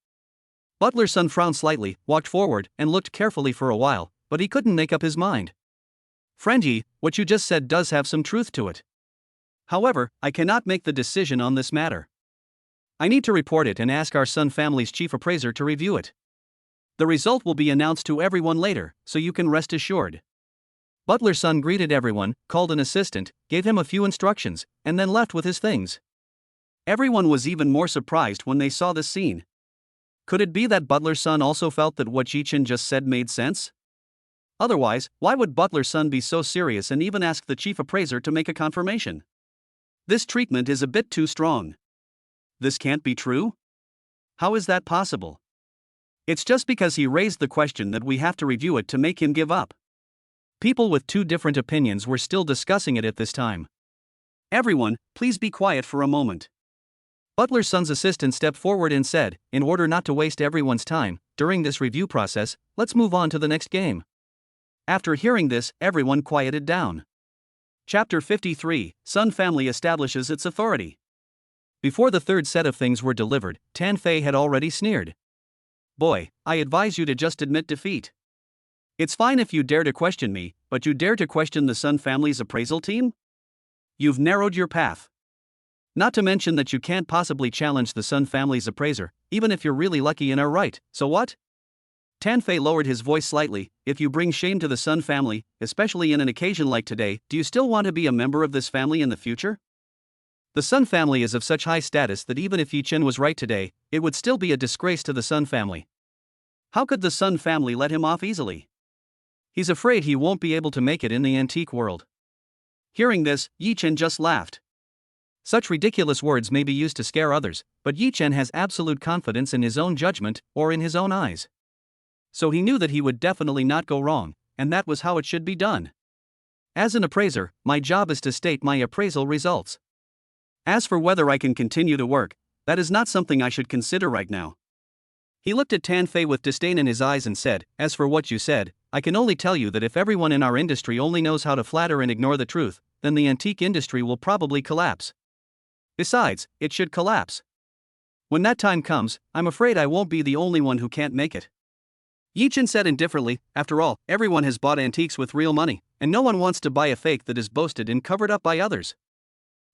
Butler's son frowned slightly, walked forward, and looked carefully for a while, but he couldn't make up his mind. Friend, what you just said does have some truth to it. However, I cannot make the decision on this matter. I need to report it and ask our Sun family's chief appraiser to review it. The result will be announced to everyone later, so you can rest assured. Butler's son greeted everyone, called an assistant, gave him a few instructions, and then left with his things. Everyone was even more surprised when they saw this scene. Could it be that Butler's son also felt that what Ji-Chen just said made sense? Otherwise, why would Butler's son be so serious and even ask the chief appraiser to make a confirmation? This treatment is a bit too strong. This can't be true? How is that possible? It's just because he raised the question that we have to review it to make him give up. People with two different opinions were still discussing it at this time. Everyone, please be quiet for a moment. Butler's son's assistant stepped forward and said, in order not to waste everyone's time during this review process, let's move on to the next game. After hearing this, everyone quieted down. Chapter 53, Sun Family establishes its authority. Before the third set of things were delivered, Tan Fei had already sneered. Boy, I advise you to just admit defeat. It's fine if you dare to question me, but you dare to question the Sun family's appraisal team? You've narrowed your path. Not to mention that you can't possibly challenge the Sun family's appraiser, even if you're really lucky and are right, so what? Tan Fei lowered his voice slightly. If you bring shame to the Sun family, especially in an occasion like today, do you still want to be a member of this family in the future? The Sun family is of such high status that even if Yi-Chen was right today, it would still be a disgrace to the Sun family. How could the Sun family let him off easily? He's afraid he won't be able to make it in the antique world. Hearing this, Yi-Chen just laughed. Such ridiculous words may be used to scare others, but Yi-Chen has absolute confidence in his own judgment, or in his own eyes. So he knew that he would definitely not go wrong, and that was how it should be done. As an appraiser, my job is to state my appraisal results. As for whether I can continue to work, that is not something I should consider right now. He looked at Tan Fei with disdain in his eyes and said, as for what you said, I can only tell you that if everyone in our industry only knows how to flatter and ignore the truth, then the antique industry will probably collapse. Besides, it should collapse. When that time comes, I'm afraid I won't be the only one who can't make it. Yi-Chen said indifferently, after all, everyone has bought antiques with real money, and no one wants to buy a fake that is boasted and covered up by others.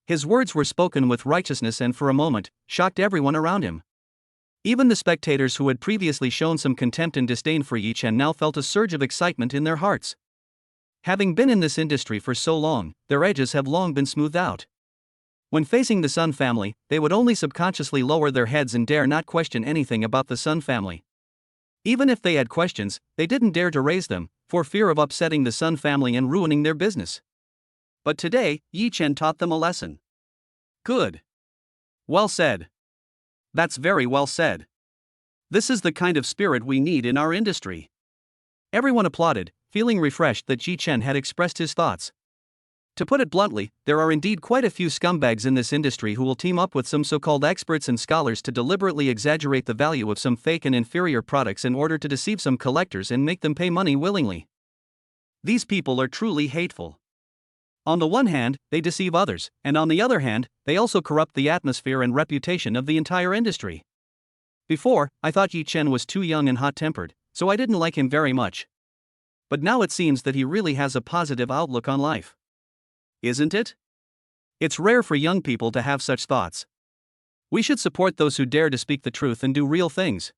His words were spoken with righteousness and for a moment, shocked everyone around him. Even the spectators who had previously shown some contempt and disdain for Yi-Chen now felt a surge of excitement in their hearts. Having been in this industry for so long, their edges have long been smoothed out. When facing the Sun family, they would only subconsciously lower their heads and dare not question anything about the Sun family. Even if they had questions, they didn't dare to raise them, for fear of upsetting the Sun family and ruining their business. But today, Yi-Chen taught them a lesson. Good. Well said. That's very well said. This is the kind of spirit we need in our industry. Everyone applauded, feeling refreshed that Yi-Chen had expressed his thoughts. To put it bluntly, there are indeed quite a few scumbags in this industry who will team up with some so-called experts and scholars to deliberately exaggerate the value of some fake and inferior products in order to deceive some collectors and make them pay money willingly. These people are truly hateful. On the one hand, they deceive others, and on the other hand, they also corrupt the atmosphere and reputation of the entire industry. Before, I thought Yi-Chen was too young and hot-tempered, so I didn't like him very much. But now it seems that he really has a positive outlook on life. Isn't it? It's rare for young people to have such thoughts. We should support those who dare to speak the truth and do real things.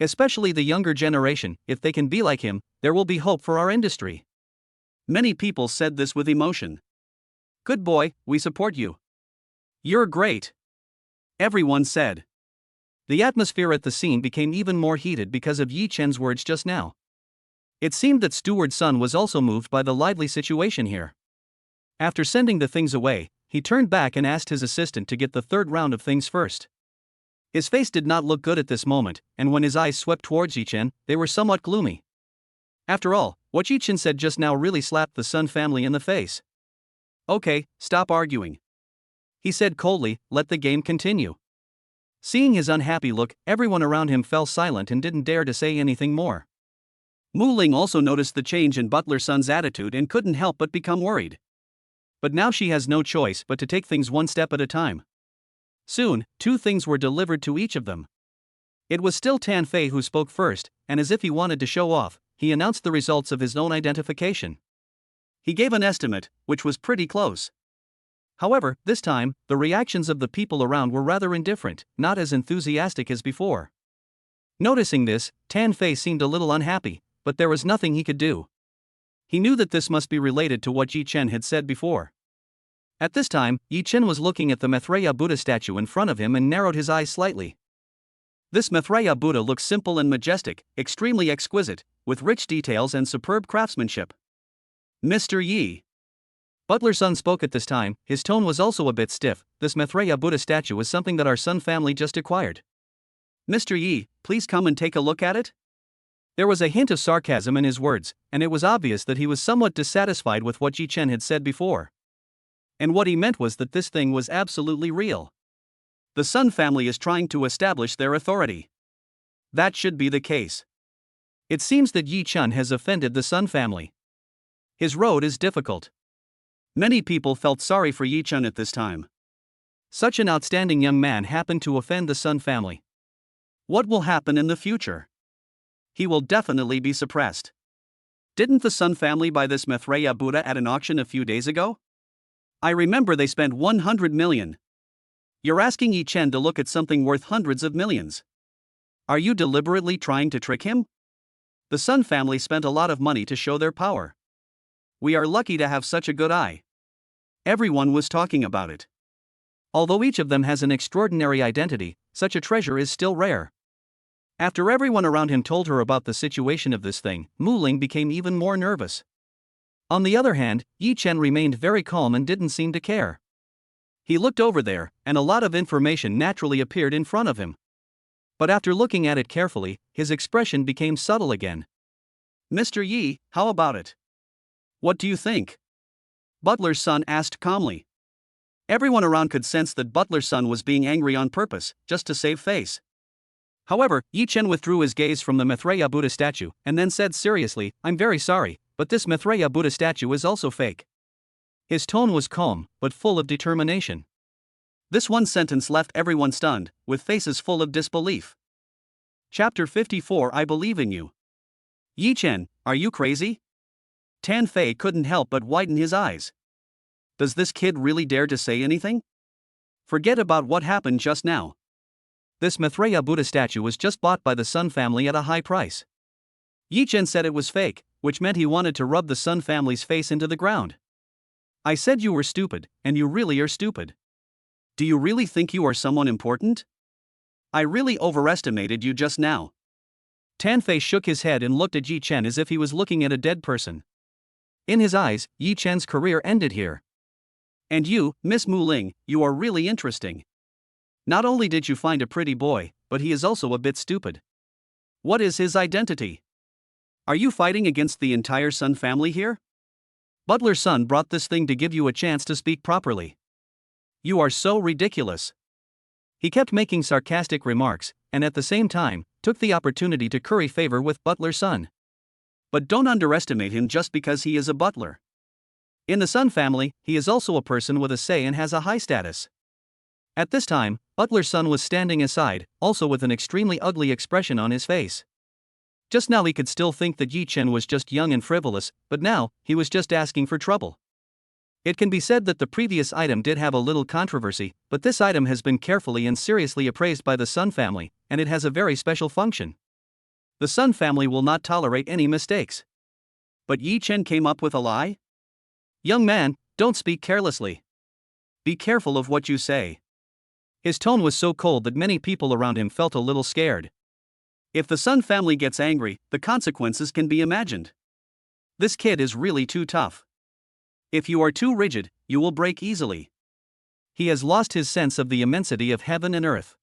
Especially the younger generation. If they can be like him, there will be hope for our industry. Many people said this with emotion. Good boy, we support you. You're great. Everyone said. The atmosphere at the scene became even more heated because of Yi-Chen's words just now. It seemed that Steward Sun was also moved by the lively situation here. After sending the things away, he turned back and asked his assistant to get the third round of things first. His face did not look good at this moment, and when his eyes swept towards Yi-Chen, they were somewhat gloomy. After all, what Yi-Chen said just now really slapped the Sun family in the face. Okay, stop arguing. He said coldly, let the game continue. Seeing his unhappy look, everyone around him fell silent and didn't dare to say anything more. Mu Ling also noticed the change in Butler Sun's attitude and couldn't help but become worried. But now she has no choice but to take things one step at a time. Soon, 2 things were delivered to each of them. It was still Tan Fei who spoke first, and as if he wanted to show off, he announced the results of his own identification. He gave an estimate, which was pretty close. However, this time, the reactions of the people around were rather indifferent, not as enthusiastic as before. Noticing this, Tan Fei seemed a little unhappy, but there was nothing he could do. He knew that this must be related to what Yi Chen had said before. At this time, Yi Chen was looking at the Maitreya Buddha statue in front of him and narrowed his eyes slightly. This Maitreya Buddha looks simple and majestic, extremely exquisite, with rich details and superb craftsmanship. Mr. Yi. Butler Sun spoke at this time. His tone was also a bit stiff. This Maitreya Buddha statue is something that our Sun family just acquired. Mr. Yi, please come and take a look at it? There was a hint of sarcasm in his words, and it was obvious that he was somewhat dissatisfied with what Yi Chen had said before. And what he meant was that this thing was absolutely real. The Sun family is trying to establish their authority. That should be the case. It seems that Yi Chen has offended the Sun family. His road is difficult. Many people felt sorry for Yi Chen at this time. Such an outstanding young man happened to offend the Sun family. What will happen in the future? He will definitely be suppressed. Didn't the Sun family buy this Maitreya Buddha at an auction a few days ago? I remember they spent 100 million. You're asking Yi Chen to look at something worth hundreds of millions. Are you deliberately trying to trick him? The Sun family spent a lot of money to show their power. We are lucky to have such a good eye. Everyone was talking about it. Although each of them has an extraordinary identity, such a treasure is still rare. After everyone around him told her about the situation of this thing, Mu Ling became even more nervous. On the other hand, Yi Chen remained very calm and didn't seem to care. He looked over there, and a lot of information naturally appeared in front of him. But after looking at it carefully, his expression became subtle again. Mr. Yi, how about it? What do you think? Butler Sun asked calmly. Everyone around could sense that Butler Sun was being angry on purpose, just to save face. However, Yi Chen withdrew his gaze from the Maitreya Buddha statue, and then said seriously, I'm very sorry, but this Maitreya Buddha statue is also fake. His tone was calm, but full of determination. This one sentence left everyone stunned, with faces full of disbelief. Chapter 54 I Believe in You. Yi Chen, are you crazy? Tan Fei couldn't help but widen his eyes. Does this kid really dare to say anything? Forget about what happened just now. This Maitreya Buddha statue was just bought by the Sun family at a high price. Yi Chen said it was fake, which meant he wanted to rub the Sun family's face into the ground. I said you were stupid, and you really are stupid. Do you really think you are someone important? I really overestimated you just now. Tan Fei shook his head and looked at Yi Chen as if he was looking at a dead person. In his eyes, Yi Chen's career ended here. And you, Miss Mu Ling, you are really interesting. Not only did you find a pretty boy, but he is also a bit stupid. What is his identity? Are you fighting against the entire Sun family here? Butler Sun brought this thing to give you a chance to speak properly. You are so ridiculous. He kept making sarcastic remarks, and at the same time, took the opportunity to curry favor with Butler Sun. But don't underestimate him just because he is a butler. In the Sun family, he is also a person with a say and has a high status. At this time, Butler Sun was standing aside, also with an extremely ugly expression on his face. Just now he could still think that Yi Chen was just young and frivolous, but now, he was just asking for trouble. It can be said that the previous item did have a little controversy, but this item has been carefully and seriously appraised by the Sun family, and it has a very special function. The Sun family will not tolerate any mistakes. But Yi Chen came up with a lie? Young man, don't speak carelessly. Be careful of what you say. His tone was so cold that many people around him felt a little scared. If the Sun family gets angry, the consequences can be imagined. This kid is really too tough. If you are too rigid, you will break easily. He has lost his sense of the immensity of heaven and earth.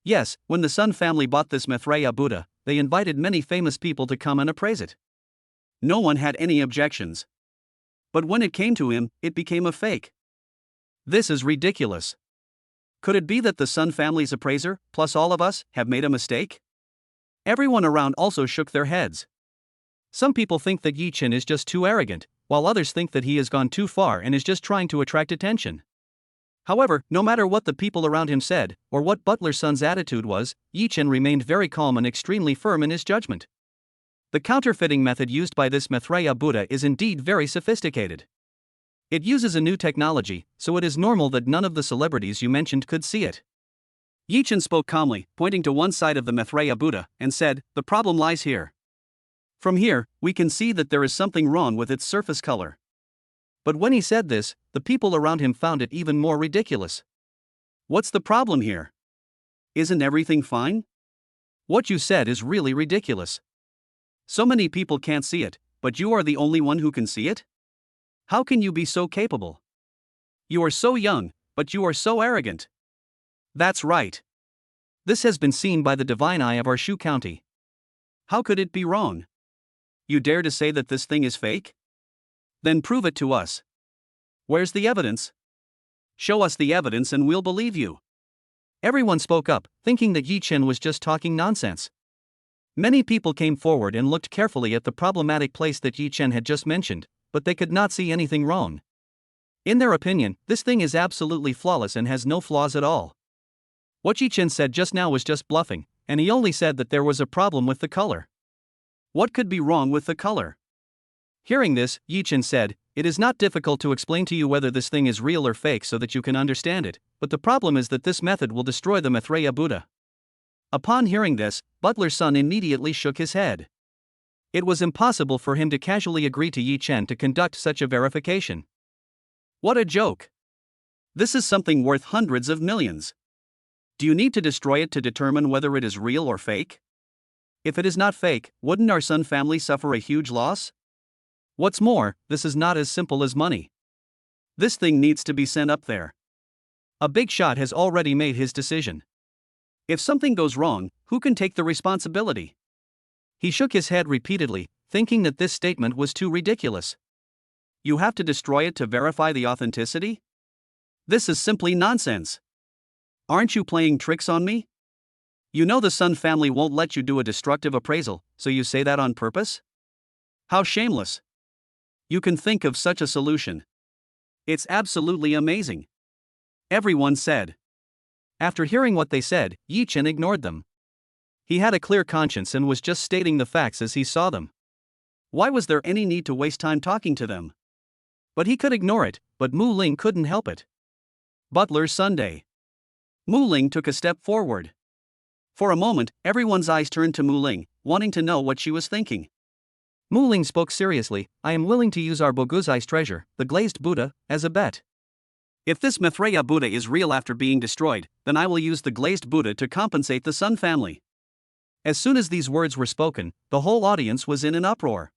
Yes, when the Sun family bought this Maitreya Buddha, they invited many famous people to come and appraise it. No one had any objections. But when it came to him, it became a fake. This is ridiculous. Could it be that the Sun family's appraiser, plus all of us, have made a mistake? Everyone around also shook their heads. Some people think that Yi Chen is just too arrogant, while others think that he has gone too far and is just trying to attract attention. However, no matter what the people around him said, or what Butler Sun's attitude was, Yi Chen remained very calm and extremely firm in his judgment. The counterfeiting method used by this Maitreya Buddha is indeed very sophisticated. It uses a new technology, so it is normal that none of the celebrities you mentioned could see it. Yi Chen spoke calmly, pointing to one side of the Maitreya Buddha, and said, "The problem lies here. From here, we can see that there is something wrong with its surface color." But when he said this, the people around him found it even more ridiculous. "What's the problem here? Isn't everything fine? What you said is really ridiculous. So many people can't see it, but you are the only one who can see it? How can you be so capable? You are so young, but you are so arrogant." That's right. This has been seen by the divine eye of our Shu County. How could it be wrong? You dare to say that this thing is fake? Then prove it to us. Where's the evidence? Show us the evidence and we'll believe you. Everyone spoke up, thinking that Yi Chen was just talking nonsense. Many people came forward and looked carefully at the problematic place that Yi Chen had just mentioned, but they could not see anything wrong. In their opinion, this thing is absolutely flawless and has no flaws at all. What Yi Chen said just now was just bluffing, and he only said that there was a problem with the color. What could be wrong with the color? Hearing this, Yi Chen said, "It is not difficult to explain to you whether this thing is real or fake so that you can understand it, but the problem is that this method will destroy the Maitreya Buddha." Upon hearing this, Butler Sun immediately shook his head. It was impossible for him to casually agree to Yi Chen to conduct such a verification. What a joke! This is something worth hundreds of millions. Do you need to destroy it to determine whether it is real or fake? If it is not fake, wouldn't our Sun family suffer a huge loss? What's more, this is not as simple as money. This thing needs to be sent up there. A big shot has already made his decision. If something goes wrong, who can take the responsibility? He shook his head repeatedly, thinking that this statement was too ridiculous. You have to destroy it to verify the authenticity? This is simply nonsense. Aren't you playing tricks on me? You know the Sun family won't let you do a destructive appraisal, so you say that on purpose? How shameless. You can think of such a solution. It's absolutely amazing. Everyone said. After hearing what they said, Yi Chen ignored them. He had a clear conscience and was just stating the facts as he saw them. Why was there any need to waste time talking to them? But he could ignore it, but Mu Ling couldn't help it. Butler Sunday. Mu Ling took a step forward. For a moment, everyone's eyes turned to Mu Ling, wanting to know what she was thinking. Mu Ling spoke seriously, "I am willing to use our Boguzai's treasure, the glazed Buddha, as a bet. If this Maitreya Buddha is real after being destroyed, then I will use the glazed Buddha to compensate the Sun family." As soon as these words were spoken, the whole audience was in an uproar.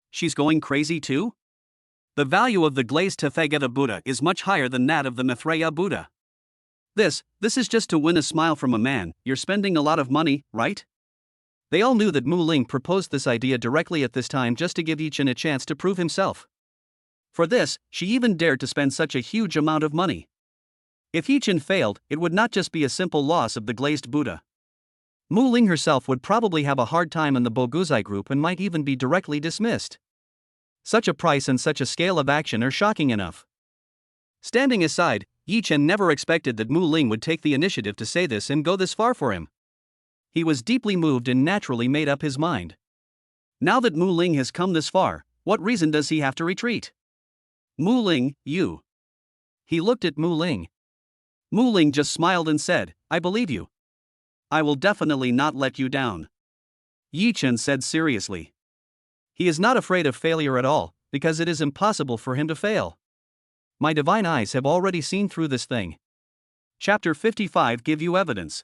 She's going crazy too? The value of the glazed Tathagata Buddha is much higher than that of the Maitreya Buddha. This is just to win a smile from a man. You're spending a lot of money, right? They all knew that Mu Ling proposed this idea directly at this time just to give Yi Chen a chance to prove himself. For this, she even dared to spend such a huge amount of money. If Yi Chen failed, it would not just be a simple loss of the glazed Buddha. Mu Ling herself would probably have a hard time in the Boguzai group and might even be directly dismissed. Such a price and such a scale of action are shocking enough. Standing aside, Yi Chen never expected that Mu Ling would take the initiative to say this and go this far for him. He was deeply moved and naturally made up his mind. Now that Mu Ling has come this far, what reason does he have to retreat? Mu Ling, you. He looked at Mu Ling. Mu Ling just smiled and said, "I believe you. I will definitely not let you down." Yi Chen said seriously. He is not afraid of failure at all, because it is impossible for him to fail. My divine eyes have already seen through this thing. Chapter 55 Give you evidence.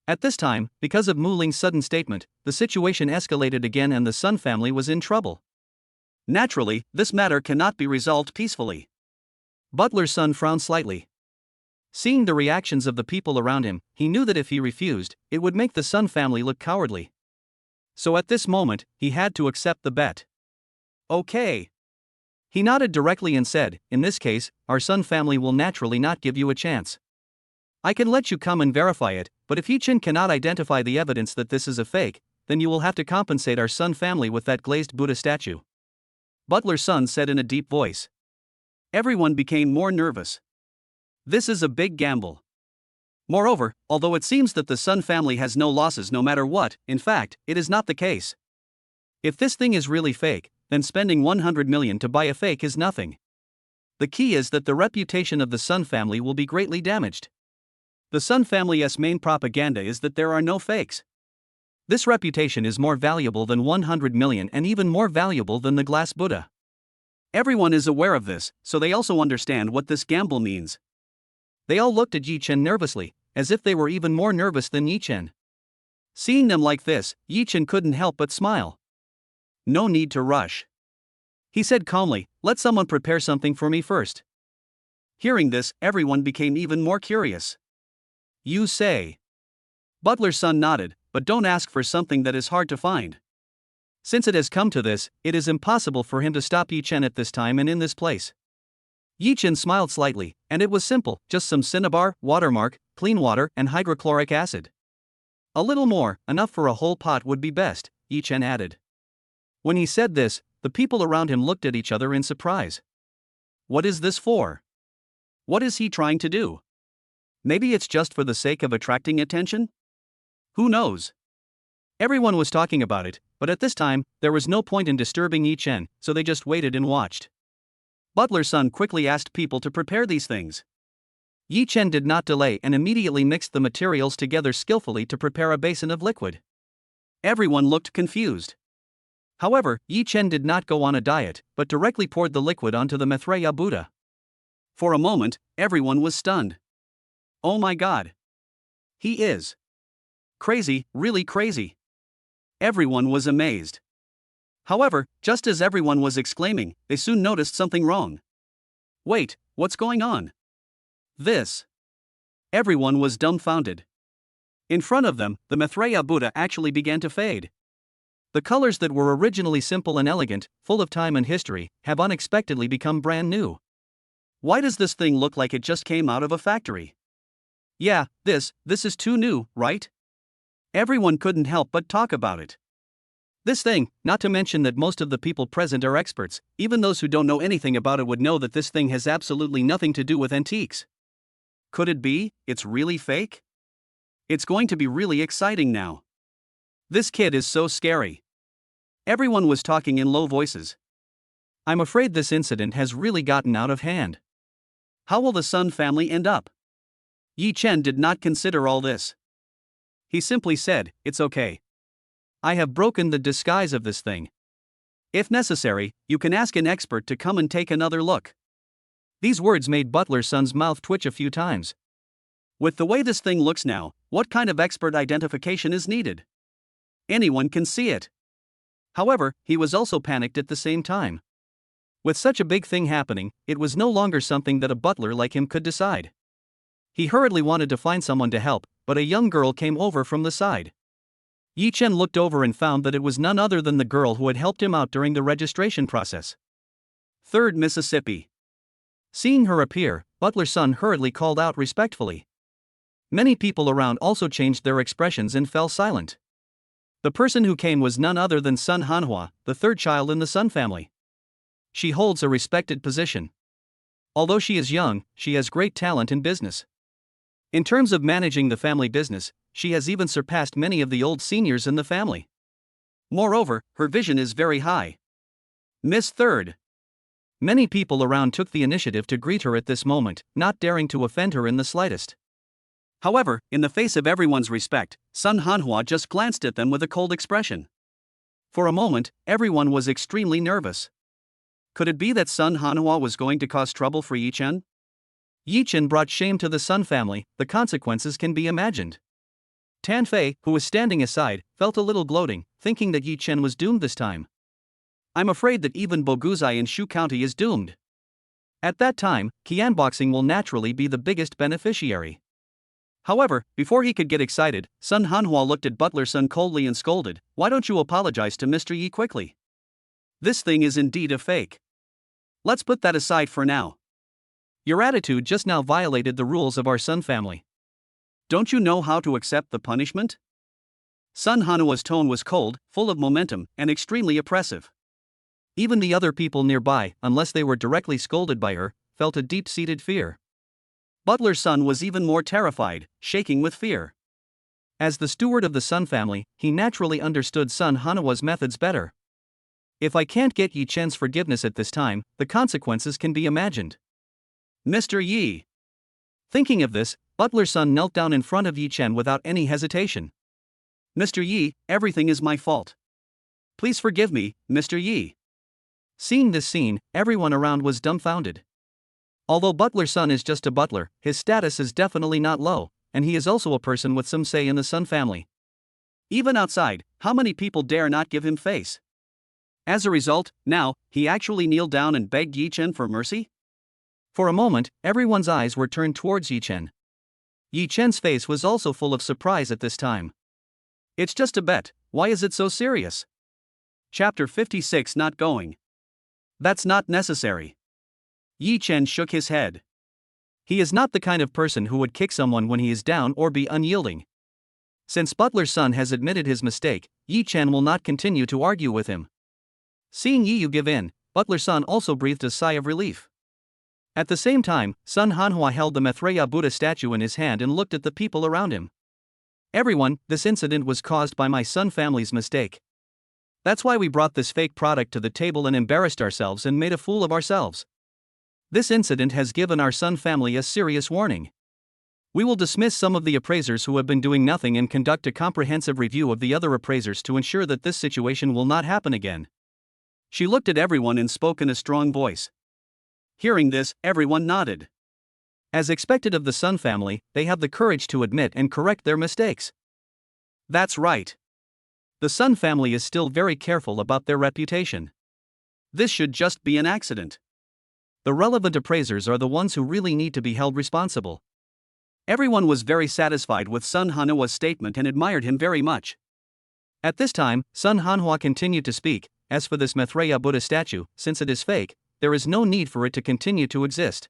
At this time, because of Mu Ling's sudden statement, the situation escalated again and the Sun family was in trouble. Naturally, this matter cannot be resolved peacefully. Butler Sun frowned slightly. Seeing the reactions of the people around him, he knew that if he refused, it would make the Sun family look cowardly. So at this moment, he had to accept the bet. Okay. He nodded directly and said, "In this case, our Sun family will naturally not give you a chance. I can let you come and verify it, but if Yi-Chin cannot identify the evidence that this is a fake, then you will have to compensate our Sun family with that glazed Buddha statue." Butler Sun said in a deep voice. Everyone became more nervous. This is a big gamble. Moreover, although it seems that the Sun family has no losses no matter what, in fact, it is not the case. If this thing is really fake, then spending 100 million to buy a fake is nothing. The key is that the reputation of the Sun family will be greatly damaged. The Sun family's main propaganda is that there are no fakes. This reputation is more valuable than 100 million and even more valuable than the glass Buddha. Everyone is aware of this, so they also understand what this gamble means. They all looked at Yi-Chen nervously, as if they were even more nervous than Yi-Chen. Seeing them like this, Yi-Chen couldn't help but smile. "No need to rush," he said calmly. "Let someone prepare something for me first." Hearing this, everyone became even more curious. "You say?" Butler's son nodded, "But don't ask for something that is hard to find. Since it has come to this, it is impossible for him to stop Yi-Chen at this time and in this place." Yi-Chen smiled slightly, and it was simple, just some cinnabar, watermark, clean water, and hydrochloric acid. "A little more, enough for a whole pot would be best," Yi-Chen added. When he said this, the people around him looked at each other in surprise. What is this for? What is he trying to do? Maybe it's just for the sake of attracting attention? Who knows? Everyone was talking about it, but at this time, there was no point in disturbing Yi-Chen, so they just waited and watched. Butler's son quickly asked people to prepare these things. Yi-Chen did not delay and immediately mixed the materials together skillfully to prepare a basin of liquid. Everyone looked confused. However, Yi-Chen did not go on a diet, but directly poured the liquid onto the Maitreya Buddha. For a moment, everyone was stunned. "Oh my God! He is crazy, really crazy." Everyone was amazed. However, just as everyone was exclaiming, they soon noticed something wrong. "Wait, what's going on? This..." Everyone was dumbfounded. In front of them, the Maitreya Buddha actually began to fade. The colors that were originally simple and elegant, full of time and history, have unexpectedly become brand new. Why does this thing look like it just came out of a factory? Yeah, this is too new, right? Everyone couldn't help but talk about it. This thing, not to mention that most of the people present are experts, even those who don't know anything about it would know that this thing has absolutely nothing to do with antiques. Could it be, it's really fake? It's going to be really exciting now. This kid is so scary. Everyone was talking in low voices. I'm afraid this incident has really gotten out of hand. How will the Sun family end up? Yi-Chen did not consider all this. He simply said, "It's okay. I have broken the disguise of this thing. If necessary, you can ask an expert to come and take another look." These words made Butler's son's mouth twitch a few times. With the way this thing looks now, what kind of expert identification is needed? Anyone can see it. However, he was also panicked at the same time. With such a big thing happening, it was no longer something that a butler like him could decide. He hurriedly wanted to find someone to help, but a young girl came over from the side. Yi-Chen looked over and found that it was none other than the girl who had helped him out during the registration process. 3rd Mississippi. Seeing her appear, Butler's son hurriedly called out respectfully. Many people around also changed their expressions and fell silent. The person who came was none other than Sun Hanhua, the 3rd child in the Sun family. She holds a respected position. Although she is young, she has great talent in business. In terms of managing the family business, she has even surpassed many of the old seniors in the family. Moreover, her vision is very high. Miss 3rd. Many people around took the initiative to greet her at this moment, not daring to offend her in the slightest. However, in the face of everyone's respect, Sun Hanhua just glanced at them with a cold expression. For a moment, everyone was extremely nervous. Could it be that Sun Hanhua was going to cause trouble for Yi-Chen? Yi-Chen brought shame to the Sun family, the consequences can be imagined. Tan Fei, who was standing aside, felt a little gloating, thinking that Yi-Chen was doomed this time. I'm afraid that even Boguzai in Shu County is doomed. At that time, Kianboxing will naturally be the biggest beneficiary. However, before he could get excited, Sun Hanhua looked at Butler's son coldly and scolded, "Why don't you apologize to Mr. Yi quickly? This thing is indeed a fake." Let's put that aside for now. Your attitude just now violated the rules of our Sun family. Don't you know how to accept the punishment? Sun Hanwha's tone was cold, full of momentum, and extremely oppressive. Even the other people nearby, unless they were directly scolded by her, felt a deep-seated fear. Butler Sun was even more terrified, shaking with fear. As the steward of the Sun family, he naturally understood Sun Hanwha's methods better. If I can't get Yi Chen's forgiveness at this time, the consequences can be imagined. Mr. Yi. Thinking of this, Butler Sun knelt down in front of Yi Chen without any hesitation. Mr. Yi, everything is my fault. Please forgive me, Mr. Yi. Seeing this scene, everyone around was dumbfounded. Although Butler Sun is just a butler, his status is definitely not low, and he is also a person with some say in the Sun family. Even outside, how many people dare not give him face? As a result, now, he actually kneeled down and begged Yi Chen for mercy? For a moment, everyone's eyes were turned towards Yi Chen. Yi Chen's face was also full of surprise at this time. It's just a bet, why is it so serious? Chapter 56 Not going. That's not necessary. Yi Chen shook his head. He is not the kind of person who would kick someone when he is down or be unyielding. Since Butler Sun has admitted his mistake, Yi Chen will not continue to argue with him. Seeing Yi Yu give in, Butler Sun also breathed a sigh of relief. At the same time, Sun Hanwha held the Maitreya Buddha statue in his hand and looked at the people around him. Everyone, this incident was caused by my Sun family's mistake. That's why we brought this fake product to the table and embarrassed ourselves and made a fool of ourselves. This incident has given our Sun family a serious warning. We will dismiss some of the appraisers who have been doing nothing and conduct a comprehensive review of the other appraisers to ensure that this situation will not happen again. She looked at everyone and spoke in a strong voice. Hearing this, everyone nodded. As expected of the Sun family, they have the courage to admit and correct their mistakes. That's right. The Sun family is still very careful about their reputation. This should just be an accident. The relevant appraisers are the ones who really need to be held responsible. Everyone was very satisfied with Sun Hanwha's statement and admired him very much. At this time, Sun Hanwha continued to speak. As for this Maitreya Buddha statue, since it is fake, there is no need for it to continue to exist.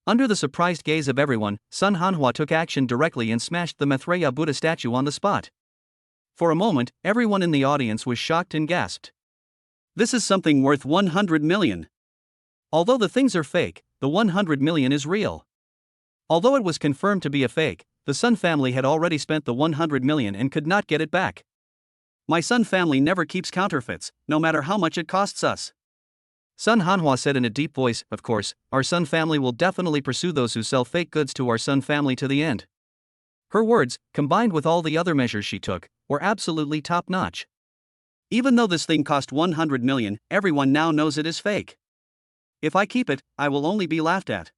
Under the surprised gaze of everyone, Sun Hanwha took action directly and smashed the Maitreya Buddha statue on the spot. For a moment, everyone in the audience was shocked and gasped. This is something worth 100 million. Although the things are fake, the 100 million is real. Although it was confirmed to be a fake, the Sun family had already spent the 100 million and could not get it back. My Sun family never keeps counterfeits, no matter how much it costs us. Sun Hanwha said in a deep voice, of course, our Sun family will definitely pursue those who sell fake goods to our Sun family to the end. Her words, combined with all the other measures she took, were absolutely top-notch. Even though this thing cost 100 million, everyone now knows it is fake. If I keep it, I will only be laughed at.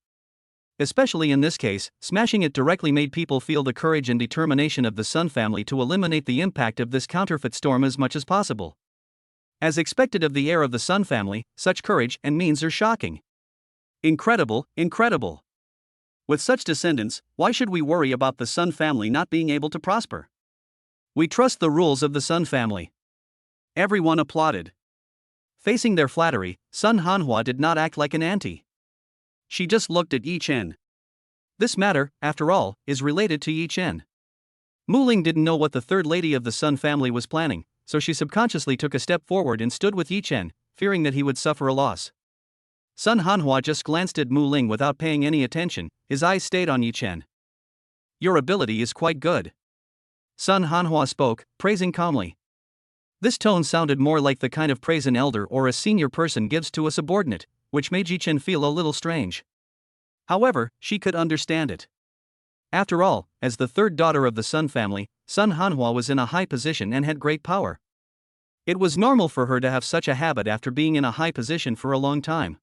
Especially in this case, smashing it directly made people feel the courage and determination of the Sun family to eliminate the impact of this counterfeit storm as much as possible. As expected of the heir of the Sun family, such courage and means are shocking. Incredible, incredible. With such descendants, why should we worry about the Sun family not being able to prosper? We trust the rules of the Sun family. Everyone applauded. Facing their flattery, Sun Hanwha did not act like an auntie. She just looked at Yi Chen. This matter, after all, is related to Yi Chen. Mu Ling didn't know what the third lady of the Sun family was planning, so she subconsciously took a step forward and stood with Yi Chen, fearing that he would suffer a loss. Sun Hanwha just glanced at Mu Ling without paying any attention, his eyes stayed on Yi Chen. Your ability is quite good. Sun Hanwha spoke, praising calmly. This tone sounded more like the kind of praise an elder or a senior person gives to a subordinate, which made Yi Chen feel a little strange. However, she could understand it. After all, as the third daughter of the Sun family, Sun Hanwha was in a high position and had great power. It was normal for her to have such a habit after being in a high position for a long time.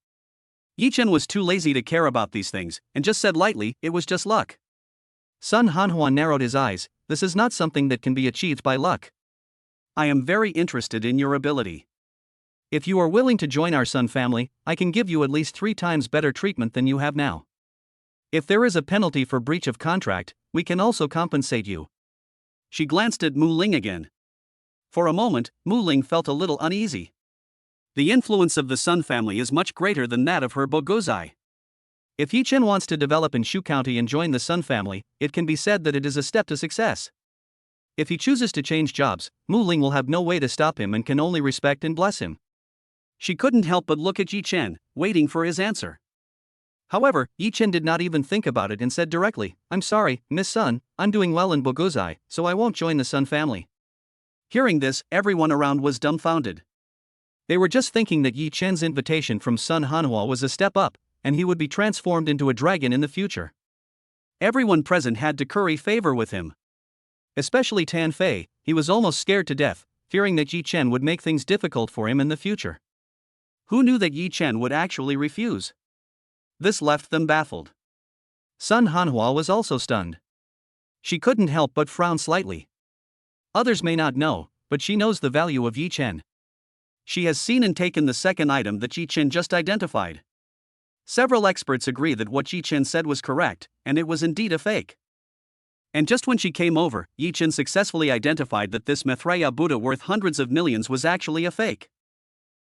Yi Chen was too lazy to care about these things, and just said lightly, it was just luck. Sun Hanwha narrowed his eyes, this is not something that can be achieved by luck. I am very interested in your ability. If you are willing to join our Sun family, I can give you at least 3 times better treatment than you have now. If there is a penalty for breach of contract, we can also compensate you. She glanced at Mu Ling again. For a moment, Mu Ling felt a little uneasy. The influence of the Sun family is much greater than that of her Boguzai. If Yi Chen wants to develop in Shu County and join the Sun family, it can be said that it is a step to success. If he chooses to change jobs, Mu Ling will have no way to stop him and can only respect and bless him. She couldn't help but look at Yi Chen, waiting for his answer. However, Yi Chen did not even think about it and said directly, "I'm sorry, Miss Sun, I'm doing well in Boguzai, so I won't join the Sun family." Hearing this, everyone around was dumbfounded. They were just thinking that Yi Chen's invitation from Sun Hanhua was a step up, and he would be transformed into a dragon in the future. Everyone present had to curry favor with him. Especially Tan Fei, he was almost scared to death, fearing that Yi Chen would make things difficult for him in the future. Who knew that Yi Chen would actually refuse? This left them baffled. Sun Hanhua was also stunned. She couldn't help but frown slightly. Others may not know, but she knows the value of Yi Chen. She has seen and taken the second item that Yi Chen just identified. Several experts agree that what Yi Chen said was correct, and it was indeed a fake. And just when she came over, Yi Chen successfully identified that this Maitreya Buddha worth hundreds of millions was actually a fake.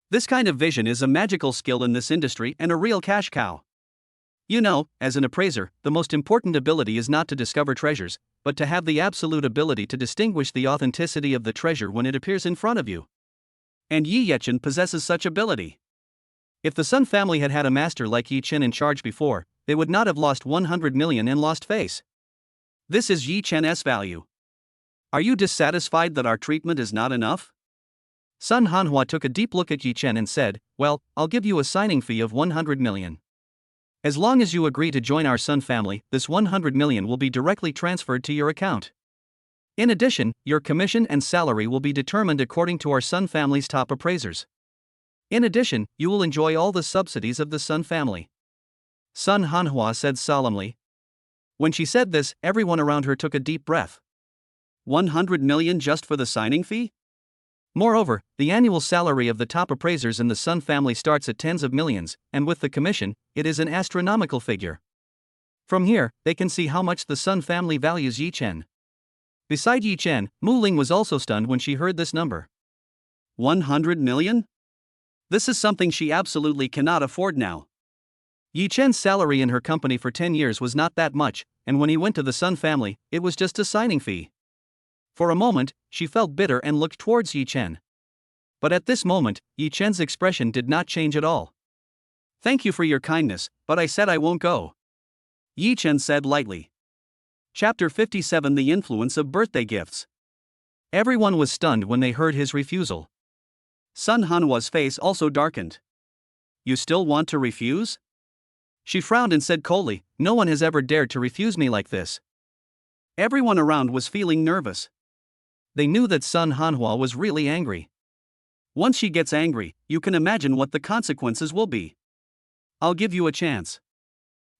This kind of vision is a magical skill in this industry and a real cash cow. You know, as an appraiser, the most important ability is not to discover treasures, but to have the absolute ability to distinguish the authenticity of the treasure when it appears in front of you. And Yi Yechen possesses such ability. If the Sun family had had a master like Yi Chen in charge before, they would not have lost 100 million and lost face. This is Yi Chen's value. Are you dissatisfied that our treatment is not enough? Sun Hanhua took a deep look at Yi Chen and said, "Well, I'll give you a signing fee of 100 million. As long as you agree to join our Sun family, this 100 million will be directly transferred to your account. In addition, your commission and salary will be determined according to our Sun family's top appraisers. In addition, you will enjoy all the subsidies of the Sun family." Sun Hanhua said solemnly. When she said this, everyone around her took a deep breath. 100 million just for the signing fee? Moreover, the annual salary of the top appraisers in the Sun family starts at tens of millions, and with the commission, it is an astronomical figure. From here, they can see how much the Sun family values Yi Chen. Beside Yi Chen, Mu Ling was also stunned when she heard this number. 100 million? This is something she absolutely cannot afford now. Yi Chen's salary in her company for 10 years was not that much, and when he went to the Sun family, it was just a signing fee. For a moment, she felt bitter and looked towards Yi Chen. But at this moment, Yi Chen's expression did not change at all. "Thank you for your kindness, but I said I won't go," Yi Chen said lightly. Chapter 57: The Influence of Birthday Gifts. Everyone was stunned when they heard his refusal. Sun Hanhua's face also darkened. "You still want to refuse?" She frowned and said coldly, "No one has ever dared to refuse me like this." Everyone around was feeling nervous. They knew that Sun Hanhua was really angry. Once she gets angry, you can imagine what the consequences will be. "I'll give you a chance.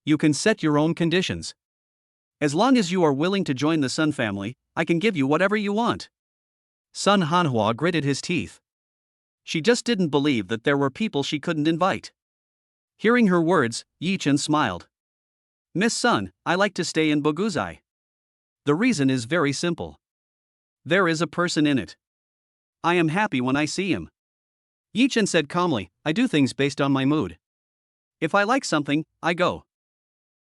You can set your own conditions. As long as you are willing to join the Sun family, I can give you whatever you want." Sun Hanhua gritted his teeth. She just didn't believe that there were people she couldn't invite. Hearing her words, Yi Chen smiled. "Miss Sun, I like to stay in Boguzai. The reason is very simple. There is a person in it. I am happy when I see him." Yi Chen said calmly, "I do things based on my mood. If I like something, I go.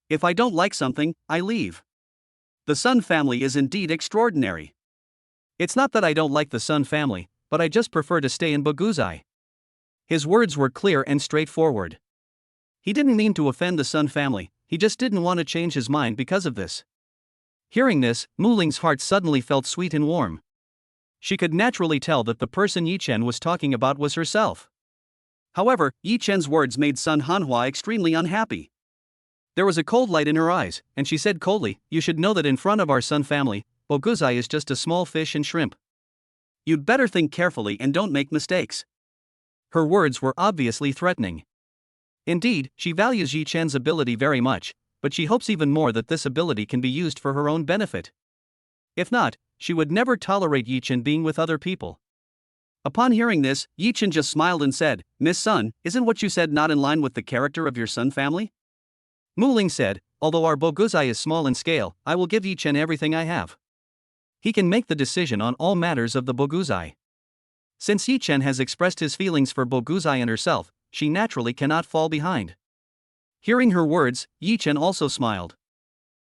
If I don't like something, I leave." The Sun family is indeed extraordinary. It's not that I don't like the Sun family, but I just prefer to stay in Boguzai. His words were clear and straightforward. He didn't mean to offend the Sun family, he just didn't want to change his mind because of this. Hearing this, Mu Ling's heart suddenly felt sweet and warm. She could naturally tell that the person Yi Chen was talking about was herself. However, Yi Chen's words made Sun Hanhua extremely unhappy. There was a cold light in her eyes, and she said coldly, "You should know that in front of our Sun family, Boguzai is just a small fish and shrimp. You'd better think carefully and don't make mistakes." Her words were obviously threatening. Indeed, she values Yi Chen's ability very much, but she hopes even more that this ability can be used for her own benefit. If not, she would never tolerate Yi Chen being with other people. Upon hearing this, Yi Chen just smiled and said, "Miss Sun, isn't what you said not in line with the character of your Sun family?" Mu Ling said, "Although our Boguzai is small in scale, I will give Yi Chen everything I have. He can make the decision on all matters of the Boguzai." Since Yi Chen has expressed his feelings for Boguzai and herself, she naturally cannot fall behind. Hearing her words, Yi Chen also smiled.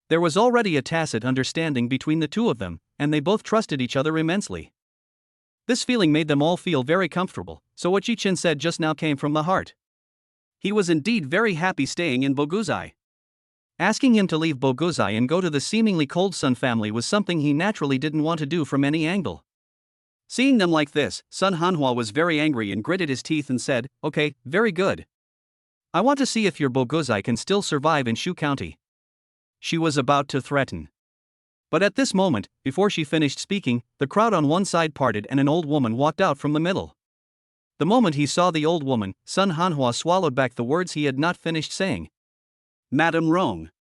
There was already a tacit understanding between the two of them, and they both trusted each other immensely. This feeling made them all feel very comfortable, so what Yi Chen said just now came from the heart. He was indeed very happy staying in Boguzai. Asking him to leave Boguzai and go to the seemingly cold Sun family was something he naturally didn't want to do from any angle. Seeing them like this, Sun Hanhua was very angry and gritted his teeth and said, "Okay, very good. I want to see if your Boguzai can still survive in Shu County." She was about to threaten. But at this moment, before she finished speaking, the crowd on one side parted and an old woman walked out from the middle. The moment he saw the old woman, Sun Hanhua swallowed back the words he had not finished saying. "Madame Rong."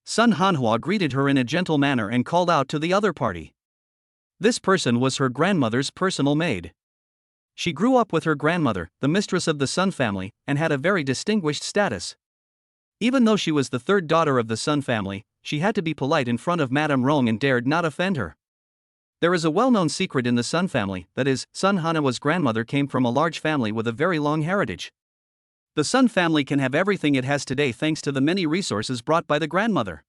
Sun Hanhua greeted her in a gentle manner and called out to the other party. This person was her grandmother's personal maid. She grew up with her grandmother, the mistress of the Sun family, and had a very distinguished status. Even though she was the third daughter of the Sun family, she had to be polite in front of Madame Rong and dared not offend her. There is a well-known secret in the Sun family, that is, Sun Hanhua's grandmother came from a large family with a very long heritage. The Sun family can have everything it has today thanks to the many resources brought by the grandmother.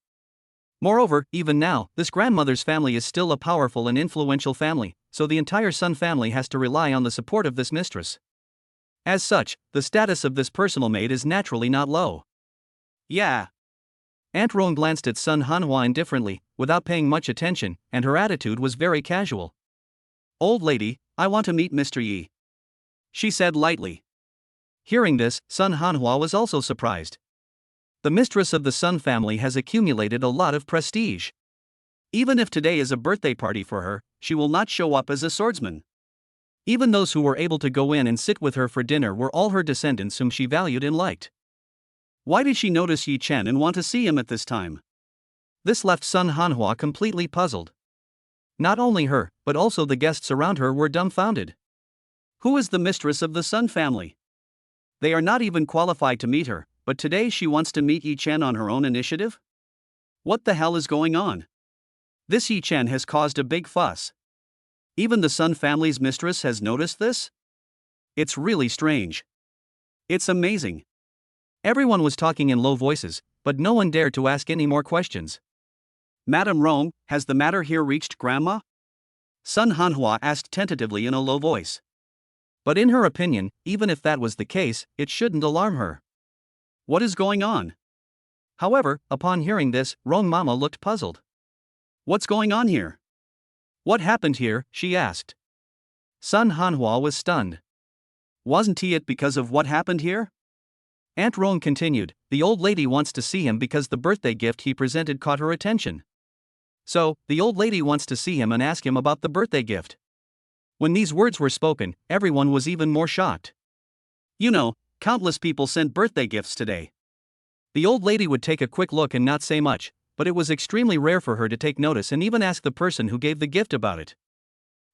Moreover, even now, this grandmother's family is still a powerful and influential family, so the entire Sun family has to rely on the support of this mistress. As such, the status of this personal maid is naturally not low. "Yeah." Aunt Rong glanced at Sun Hanhua indifferently, without paying much attention, and her attitude was very casual. "Old lady, I want to meet Mr. Yi," she said lightly. Hearing this, Sun Hanhua was also surprised. The mistress of the Sun family has accumulated a lot of prestige. Even if today is a birthday party for her, she will not show up as a swordsman. Even those who were able to go in and sit with her for dinner were all her descendants whom she valued and liked. Why did she notice Yi Chen and want to see him at this time? This left Sun Hanhua completely puzzled. Not only her, but also the guests around her were dumbfounded. Who is the mistress of the Sun family? They are not even qualified to meet her, but today she wants to meet Yi Chen on her own initiative? What the hell is going on? This Yi Chen has caused a big fuss. Even the Sun family's mistress has noticed this? It's really strange. It's amazing. Everyone was talking in low voices, but no one dared to ask any more questions. "Madame Rong, has the matter here reached Grandma?" Sun Hanhua asked tentatively in a low voice. But in her opinion, even if that was the case, it shouldn't alarm her. What is going on? However, upon hearing this, Rong Mama looked puzzled. "What's going on here? What happened here?" she asked. Sun Hanhua was stunned. "Wasn't it because of what happened here?" Aunt Rong continued, "The old lady wants to see him because the birthday gift he presented caught her attention. So, the old lady wants to see him and ask him about the birthday gift." When these words were spoken, everyone was even more shocked. You know, countless people sent birthday gifts today. The old lady would take a quick look and not say much, but it was extremely rare for her to take notice and even ask the person who gave the gift about it.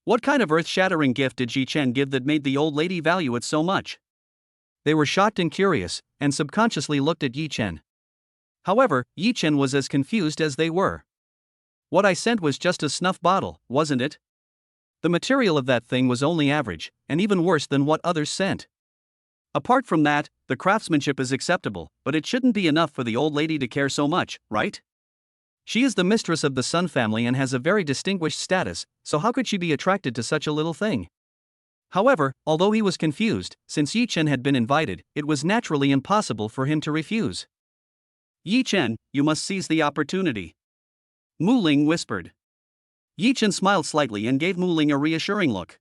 What kind of earth-shattering gift did Yi Chen give that made the old lady value it so much? They were shocked and curious, and subconsciously looked at Yi Chen. However, Yi Chen was as confused as they were. "What I sent was just a snuff bottle, wasn't it? The material of that thing was only average, and even worse than what others sent. Apart from that, the craftsmanship is acceptable, but it shouldn't be enough for the old lady to care so much, right? She is the mistress of the Sun family and has a very distinguished status, so how could she be attracted to such a little thing?" However, although he was confused, since Yi Chen had been invited, it was naturally impossible for him to refuse. "Yi Chen, you must seize the opportunity," Mu Ling whispered. Yi Chen smiled slightly and gave Mu Ling a reassuring look.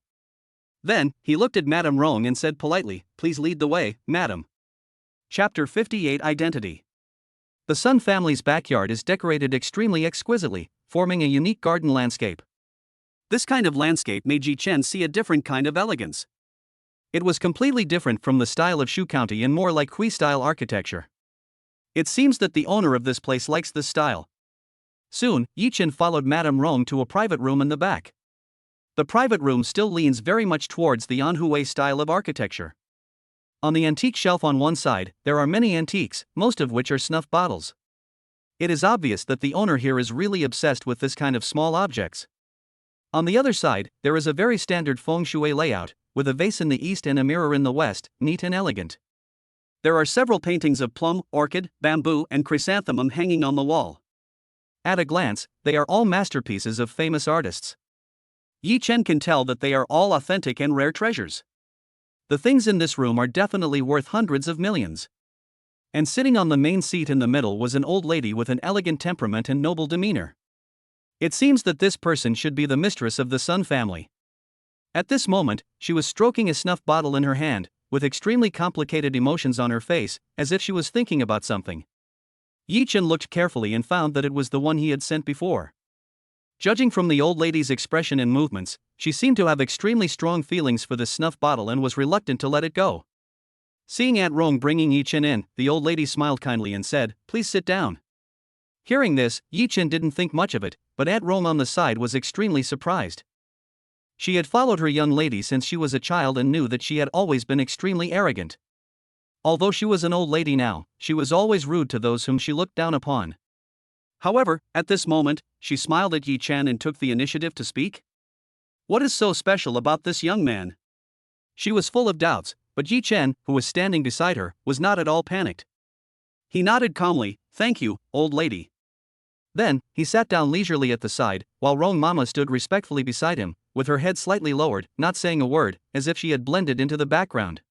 Then, he looked at Madame Rong and said politely, "Please lead the way, madam." Chapter 58 Identity. The Sun family's backyard is decorated extremely exquisitely, forming a unique garden landscape. This kind of landscape made Yi Chen see a different kind of elegance. It was completely different from the style of Shu County and more like Hui-style architecture. It seems that the owner of this place likes this style. Soon, Yi Chen followed Madame Rong to a private room in the back. The private room still leans very much towards the Anhui style of architecture. On the antique shelf on one side, there are many antiques, most of which are snuff bottles. It is obvious that the owner here is really obsessed with this kind of small objects. On the other side, there is a very standard feng shui layout, with a vase in the east and a mirror in the west, neat and elegant. There are several paintings of plum, orchid, bamboo, and chrysanthemum hanging on the wall. At a glance, they are all masterpieces of famous artists. Yi Chen can tell that they are all authentic and rare treasures. The things in this room are definitely worth hundreds of millions. And sitting on the main seat in the middle was an old lady with an elegant temperament and noble demeanor. It seems that this person should be the mistress of the Sun family. At this moment, she was stroking a snuff bottle in her hand, with extremely complicated emotions on her face, as if she was thinking about something. Yi Chen looked carefully and found that it was the one he had sent before. Judging from the old lady's expression and movements, she seemed to have extremely strong feelings for the snuff bottle and was reluctant to let it go. Seeing Aunt Rome bringing Yi Chen in, the old lady smiled kindly and said, "Please sit down." Hearing this, Yi Chen didn't think much of it, but Aunt Rome on the side was extremely surprised. She had followed her young lady since she was a child and knew that she had always been extremely arrogant. Although she was an old lady now, she was always rude to those whom she looked down upon. However, at this moment, she smiled at Yi Chen and took the initiative to speak. What is so special about this young man? She was full of doubts, but Yi Chen, who was standing beside her, was not at all panicked. He nodded calmly, "Thank you, old lady." Then, he sat down leisurely at the side, while Rong Mama stood respectfully beside him, with her head slightly lowered, not saying a word, as if she had blended into the background.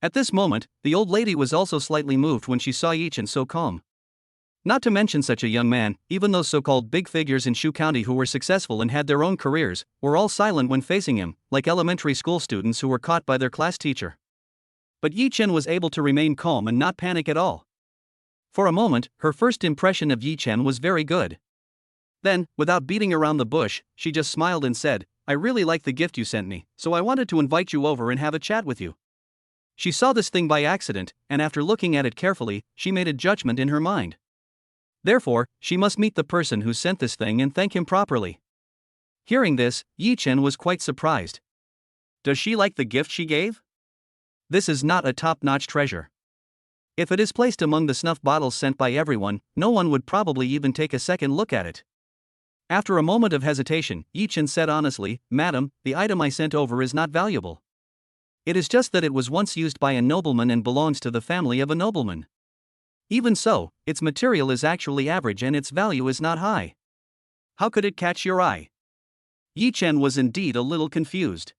At this moment, the old lady was also slightly moved when she saw Yi Chen so calm. Not to mention such a young man, even those so-called big figures in Shu County who were successful and had their own careers, were all silent when facing him, like elementary school students who were caught by their class teacher. But Yi Chen was able to remain calm and not panic at all. For a moment, her first impression of Yi Chen was very good. Then, without beating around the bush, she just smiled and said, "I really like the gift you sent me, so I wanted to invite you over and have a chat with you." She saw this thing by accident, and after looking at it carefully, she made a judgment in her mind. Therefore, she must meet the person who sent this thing and thank him properly. Hearing this, Yi Chen was quite surprised. Does she like the gift she gave? This is not a top-notch treasure. If it is placed among the snuff bottles sent by everyone, no one would probably even take a second look at it. After a moment of hesitation, Yi Chen said honestly, "Madam, the item I sent over is not valuable. It is just that it was once used by a nobleman and belongs to the family of a nobleman. Even so, its material is actually average and its value is not high." How could it catch your eye? Yi Chen was indeed a little confused.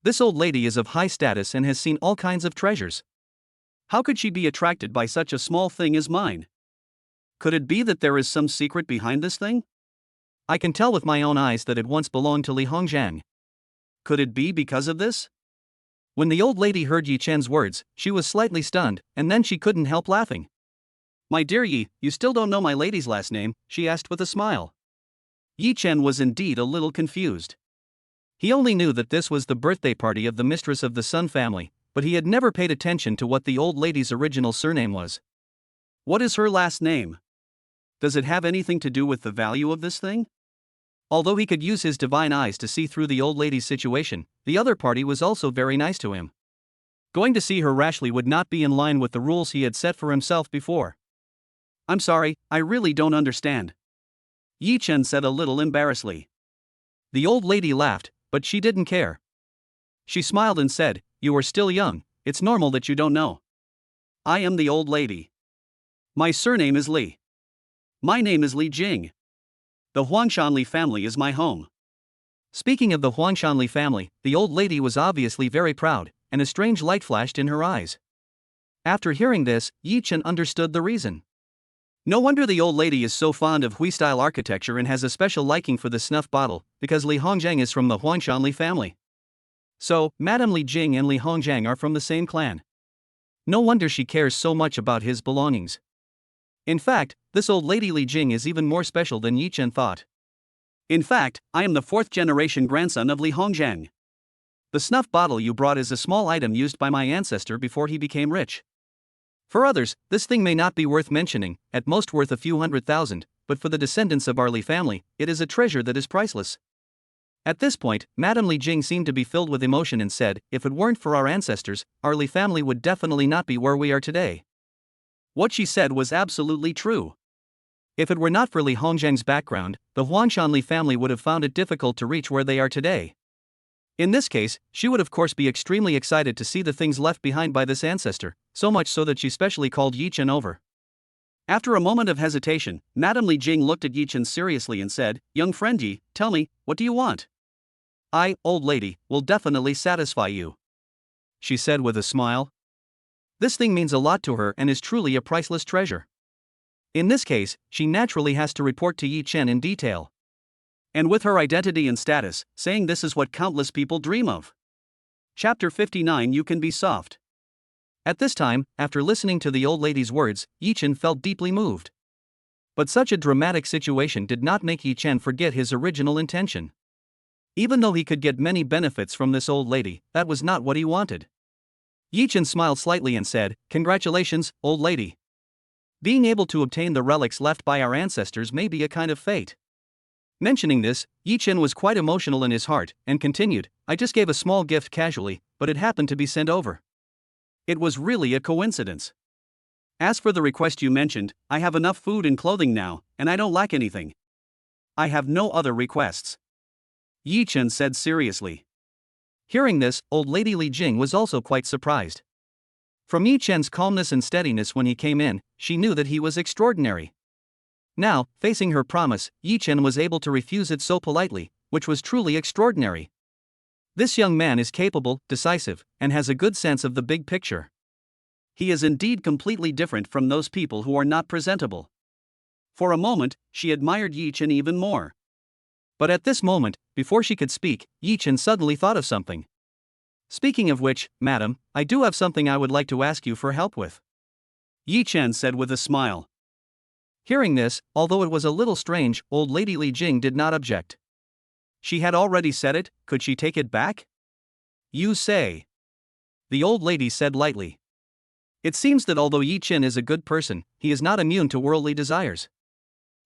This old lady is of high status and has seen all kinds of treasures. How could she be attracted by such a small thing as mine? Could it be that there is some secret behind this thing? I can tell with my own eyes that it once belonged to Li Hongjiang. Could it be because of this? When the old lady heard Yi Chen's words, she was slightly stunned, and then she couldn't help laughing. "My dear Yi, you still don't know my lady's last name?" she asked with a smile. Yi Chen was indeed a little confused. He only knew that this was the birthday party of the mistress of the Sun family, but he had never paid attention to what the old lady's original surname was. What is her last name? Does it have anything to do with the value of this thing? Although he could use his divine eyes to see through the old lady's situation, the other party was also very nice to him. Going to see her rashly would not be in line with the rules he had set for himself before. "I'm sorry, I really don't understand," Yi Chen said a little embarrassedly. The old lady laughed, but she didn't care. She smiled and said, "You are still young, it's normal that you don't know. I am the old lady. My surname is Li. My name is Li Jing. The Huangshanli family is my home." Speaking of the Huangshanli family, the old lady was obviously very proud, and a strange light flashed in her eyes. After hearing this, Yi Chen understood the reason. No wonder the old lady is so fond of Hui-style architecture and has a special liking for the snuff bottle, because Li Hongjiang is from the Huangshanli family. So, Madame Li Jing and Li Hongjiang are from the same clan. No wonder she cares so much about his belongings. In fact, this old lady Li Jing is even more special than Yi Chen thought. In fact, I am the fourth-generation grandson of Li Hongjiang. The snuff bottle you brought is a small item used by my ancestor before he became rich. For others, this thing may not be worth mentioning, at most worth a few $100,000, but for the descendants of our Li family, it is a treasure that is priceless. At this point, Madame Li Jing seemed to be filled with emotion and said, "If it weren't for our ancestors, our Li family would definitely not be where we are today." What she said was absolutely true. If it were not for Li Hongjiang's background, the Huangshanli family would have found it difficult to reach where they are today. In this case, she would of course be extremely excited to see the things left behind by this ancestor, so much so that she specially called Yi Chen over. After a moment of hesitation, Madame Li Jing looked at Yi Chen seriously and said, "Young friend Yi, tell me, what do you want?" "I, old lady, will definitely satisfy you," she said with a smile. This thing means a lot to her and is truly a priceless treasure. In this case, she naturally has to report to Yi Chen in detail. And with her identity and status, saying this is what countless people dream of. Chapter 59. You can be soft. At this time, after listening to the old lady's words, Yi Chen felt deeply moved. But such a dramatic situation did not make Yi Chen forget his original intention. Even though he could get many benefits from this old lady, that was not what he wanted. Yi Chen smiled slightly and said, "Congratulations, old lady. Being able to obtain the relics left by our ancestors may be a kind of fate." Mentioning this, Yi Chen was quite emotional in his heart, and continued, "I just gave a small gift casually, but it happened to be sent over. It was really a coincidence. As for the request you mentioned, I have enough food and clothing now, and I don't lack anything. I have no other requests," Yi Chen said seriously. Hearing this, old lady Li Jing was also quite surprised. From Yi Chen's calmness and steadiness when he came in, she knew that he was extraordinary. Now, facing her promise, Yi Chen was able to refuse it so politely, which was truly extraordinary. This young man is capable, decisive, and has a good sense of the big picture. He is indeed completely different from those people who are not presentable. For a moment, she admired Yi Chen even more. But at this moment, before she could speak, Yi Chen suddenly thought of something. "Speaking of which, madam, I do have something I would like to ask you for help with," Yi Chen said with a smile. Hearing this, although it was a little strange, old lady Li Jing did not object. She had already said it, could she take it back? "You say," the old lady said lightly. It seems that although Yi Chen is a good person, he is not immune to worldly desires.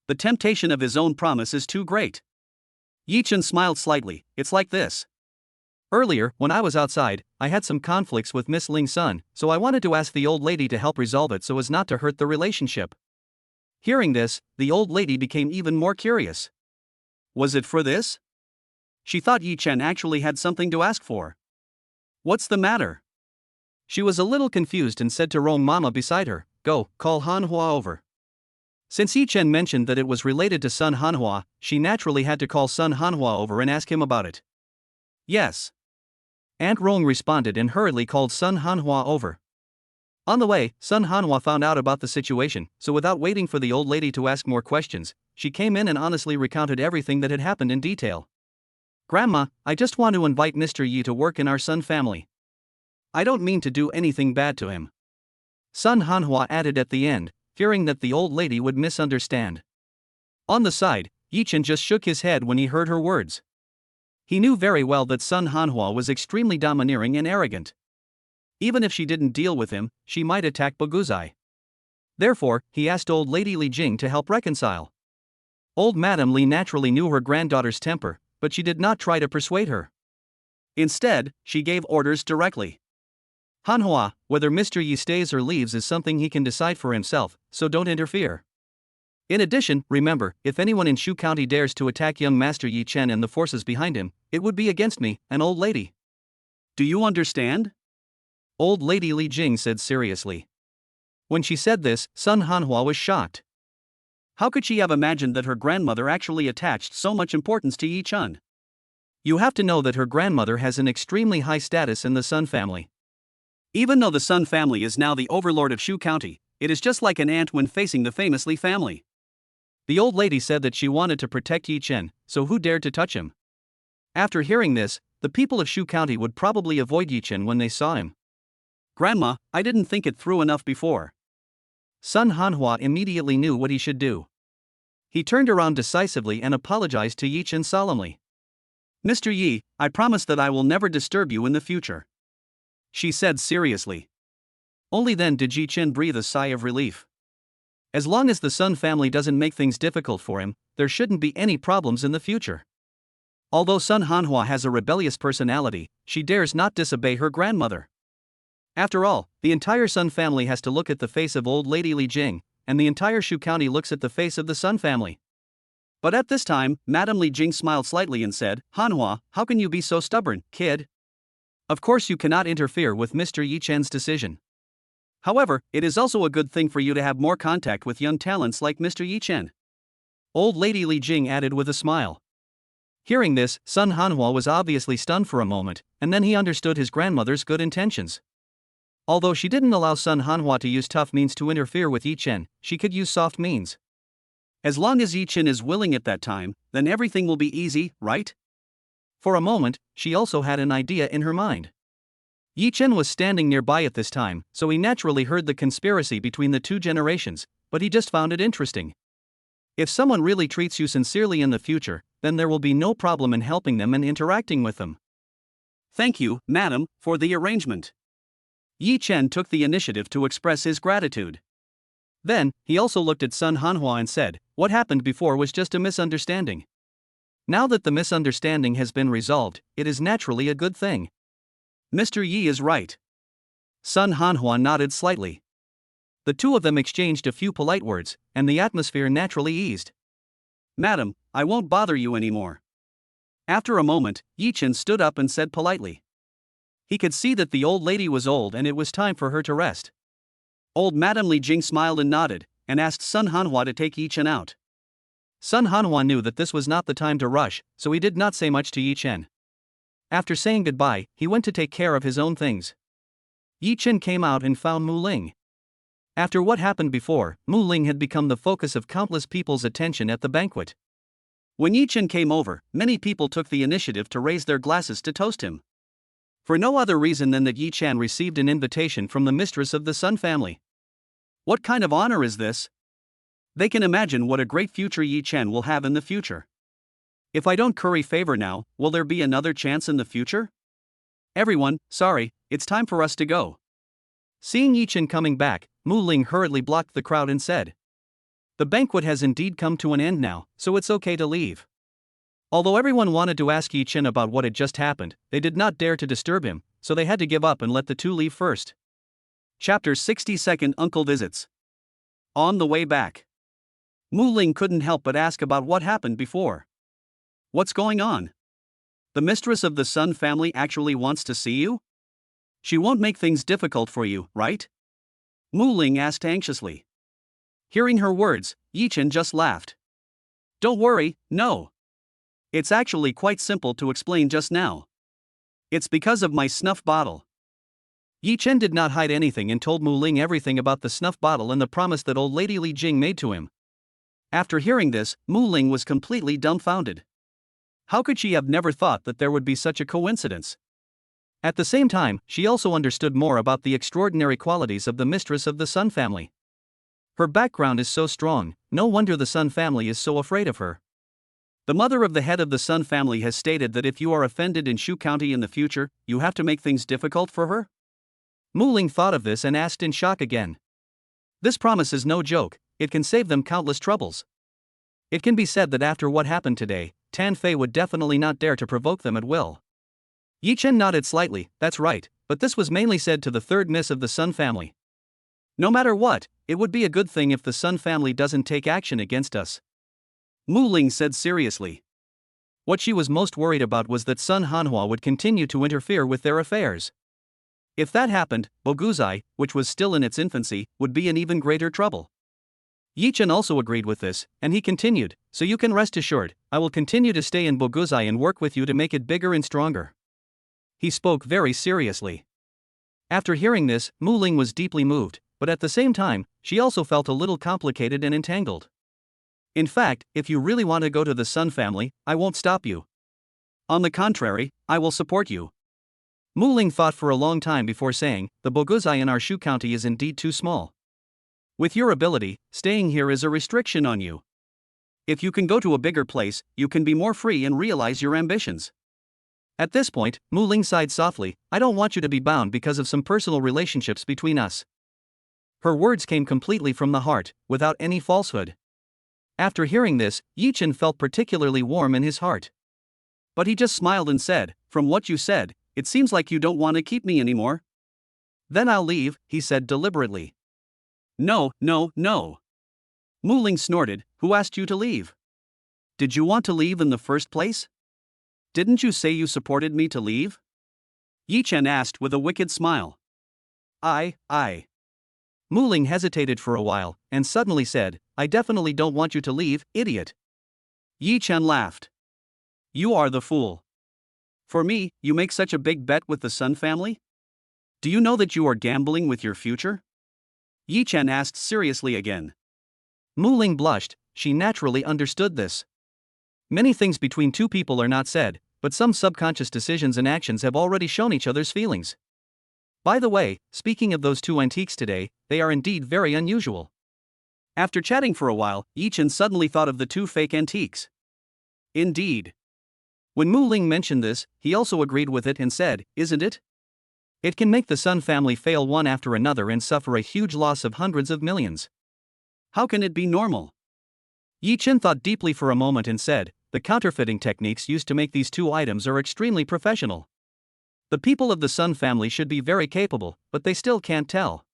The temptation of his own promise is too great. Yi Chen smiled slightly. "It's like this. Earlier, when I was outside, I had some conflicts with Miss Ling's son, so I wanted to ask the old lady to help resolve it so as not to hurt the relationship." Hearing this, the old lady became even more curious. Was it for this? She thought Yi Chen actually had something to ask for. "What's the matter?" She was a little confused and said to Rong Mama beside her, "Go, call Han Hua over." Since Yi Chen mentioned that it was related to Sun Hanhua, she naturally had to call Sun Hanhua over and ask him about it. "Yes." Aunt Rong responded and hurriedly called Sun Hanhua over. On the way, Sun Hanhua found out about the situation, so without waiting for the old lady to ask more questions, she came in and honestly recounted everything that had happened in detail. "Grandma, I just want to invite Mr. Yi to work in our Sun family. I don't mean to do anything bad to him," Sun Hanhua added at the end, fearing that the old lady would misunderstand. On the side, Yi Chen just shook his head when he heard her words. He knew very well that Sun Hanhua was extremely domineering and arrogant. Even if she didn't deal with him, she might attack Boguzai. Therefore, he asked old lady Li Jing to help reconcile. Old Madame Li naturally knew her granddaughter's temper, but she did not try to persuade her. Instead, she gave orders directly. "Hanhua, whether Mr. Yi stays or leaves is something he can decide for himself, so don't interfere. In addition, remember, if anyone in Shu County dares to attack young Master Yi Chen and the forces behind him, it would be against me, an old lady. Do you understand?" Old lady Li Jing said seriously. When she said this, Sun Hanhua was shocked. How could she have imagined that her grandmother actually attached so much importance to Yi Chen? You have to know that her grandmother has an extremely high status in the Sun family. Even though the Sun family is now the overlord of Shu County, it is just like an ant when facing the famous Li family. The old lady said that she wanted to protect Yi Chen, so who dared to touch him? After hearing this, the people of Shu County would probably avoid Yi Chen when they saw him. "Grandma, I didn't think it through enough before." Sun Hanhua immediately knew what he should do. He turned around decisively and apologized to Yi Chen solemnly. "Mr. Yi, I promise that I will never disturb you in the future," she said seriously. Only then did Yi Chen breathe a sigh of relief. As long as the Sun family doesn't make things difficult for him, there shouldn't be any problems in the future. Although Sun Hanhua has a rebellious personality, she dares not disobey her grandmother. After all, the entire Sun family has to look at the face of old lady Li Jing, and the entire Shu County looks at the face of the Sun family. But at this time, Madame Li Jing smiled slightly and said, "Hanhua, how can you be so stubborn, kid? Of course you cannot interfere with Mr. Yi Chen's decision. However, it is also a good thing for you to have more contact with young talents like Mr. Yi Chen." Old Lady Li Jing added with a smile. Hearing this, Sun Hanhua was obviously stunned for a moment, and then he understood his grandmother's good intentions. Although she didn't allow Sun Hanhua to use tough means to interfere with Yi Chen, she could use soft means. As long as Yi Chen is willing at that time, then everything will be easy, right? For a moment, she also had an idea in her mind. Yi Chen was standing nearby at this time, so he naturally heard the conspiracy between the two generations, but he just found it interesting. If someone really treats you sincerely in the future, then there will be no problem in helping them and interacting with them. Thank you, madam, for the arrangement. Yi Chen took the initiative to express his gratitude. Then, he also looked at Sun Hanhua and said, "What happened before was just a misunderstanding. Now that the misunderstanding has been resolved, it is naturally a good thing." Mr. Yi is right. Sun Hanhua nodded slightly. The two of them exchanged a few polite words, and the atmosphere naturally eased. "Madam, I won't bother you anymore." After a moment, Yi Chen stood up and said politely. He could see that the old lady was old and it was time for her to rest. Old Madame Li Jing smiled and nodded, and asked Sun Hanhua to take Yi Chen out. Sun Hanhua knew that this was not the time to rush, so he did not say much to Yi Chen. After saying goodbye, he went to take care of his own things. Yi Chen came out and found Mu Ling. After what happened before, Mu Ling had become the focus of countless people's attention at the banquet. When Yi Chen came over, many people took the initiative to raise their glasses to toast him. For no other reason than that Yi Chen received an invitation from the mistress of the Sun family. What kind of honor is this? They can imagine what a great future Yi Chen will have in the future. If I don't curry favor now, will there be another chance in the future? Everyone, sorry, it's time for us to go. Seeing Yi Chen coming back, Mu Ling hurriedly blocked the crowd and said, "The banquet has indeed come to an end now, so it's okay to leave." Although everyone wanted to ask Yi Chen about what had just happened, they did not dare to disturb him, so they had to give up and let the two leave first. Chapter 62 Uncle Visits. On the way back, Mu Ling couldn't help but ask about what happened before. "What's going on? The mistress of the Sun family actually wants to see you? She won't make things difficult for you, right?" Mu Ling asked anxiously. Hearing her words, Yi Chen just laughed. "Don't worry, no. It's actually quite simple to explain just now. It's because of my snuff bottle." Yi Chen did not hide anything and told Mu Ling everything about the snuff bottle and the promise that old Lady Li Jing made to him. After hearing this, Mu Ling was completely dumbfounded. How could she have never thought that there would be such a coincidence? At the same time, she also understood more about the extraordinary qualities of the mistress of the Sun family. Her background is so strong, no wonder the Sun family is so afraid of her. The mother of the head of the Sun family has stated that if you are offended in Shu County in the future, you have to make things difficult for her? Mu Ling thought of this and asked in shock again. This promise is no joke, it can save them countless troubles. It can be said that after what happened today, Tan Fei would definitely not dare to provoke them at will. Yi Chen nodded slightly, "That's right, but this was mainly said to the third miss of the Sun family. No matter what, it would be a good thing if the Sun family doesn't take action against us." Mu Ling said seriously. What she was most worried about was that Sun Hanhua would continue to interfere with their affairs. If that happened, Boguzai, which was still in its infancy, would be in even greater trouble. Yi Chen also agreed with this, and he continued, "So you can rest assured, I will continue to stay in Boguzai and work with you to make it bigger and stronger." He spoke very seriously. After hearing this, Mu Ling was deeply moved, but at the same time, she also felt a little complicated and entangled. In fact, if you really want to go to the Sun family, I won't stop you. On the contrary, I will support you. Mu Ling thought for a long time before saying, "The Boguzai in our Shu County is indeed too small. With your ability, staying here is a restriction on you. If you can go to a bigger place, you can be more free and realize your ambitions." At this point, Mu Ling sighed softly, "I don't want you to be bound because of some personal relationships between us." Her words came completely from the heart, without any falsehood. After hearing this, Yi Chen felt particularly warm in his heart. But he just smiled and said, "From what you said, it seems like you don't want to keep me anymore." "Then I'll leave," he said deliberately. No. Mu Ling snorted, "Who asked you to leave? Did you want to leave in the first place? Didn't you say you supported me to leave? Yi Chen asked with a wicked smile. I. Mu Ling hesitated for a while, and suddenly said, I definitely don't want you to leave, idiot. Yi Chen laughed. You are the fool. For me, you make such a big bet with the Sun family? Do you know that you are gambling with your future? Yi Chen asked seriously again. Mu Ling blushed, she naturally understood this. Many things between two people are not said, but some subconscious decisions and actions have already shown each other's feelings. By the way, speaking of those two antiques today, they are indeed very unusual. After chatting for a while, Yi Chen suddenly thought of the two fake antiques. Indeed. When Mu Ling mentioned this, he also agreed with it and said, isn't it? It can make the Sun family fail one after another and suffer a huge loss of hundreds of millions. How can it be normal? Yi Chen thought deeply for a moment and said, the counterfeiting techniques used to make these two items are extremely professional. The people of the Sun family should be very capable, but they still can't tell.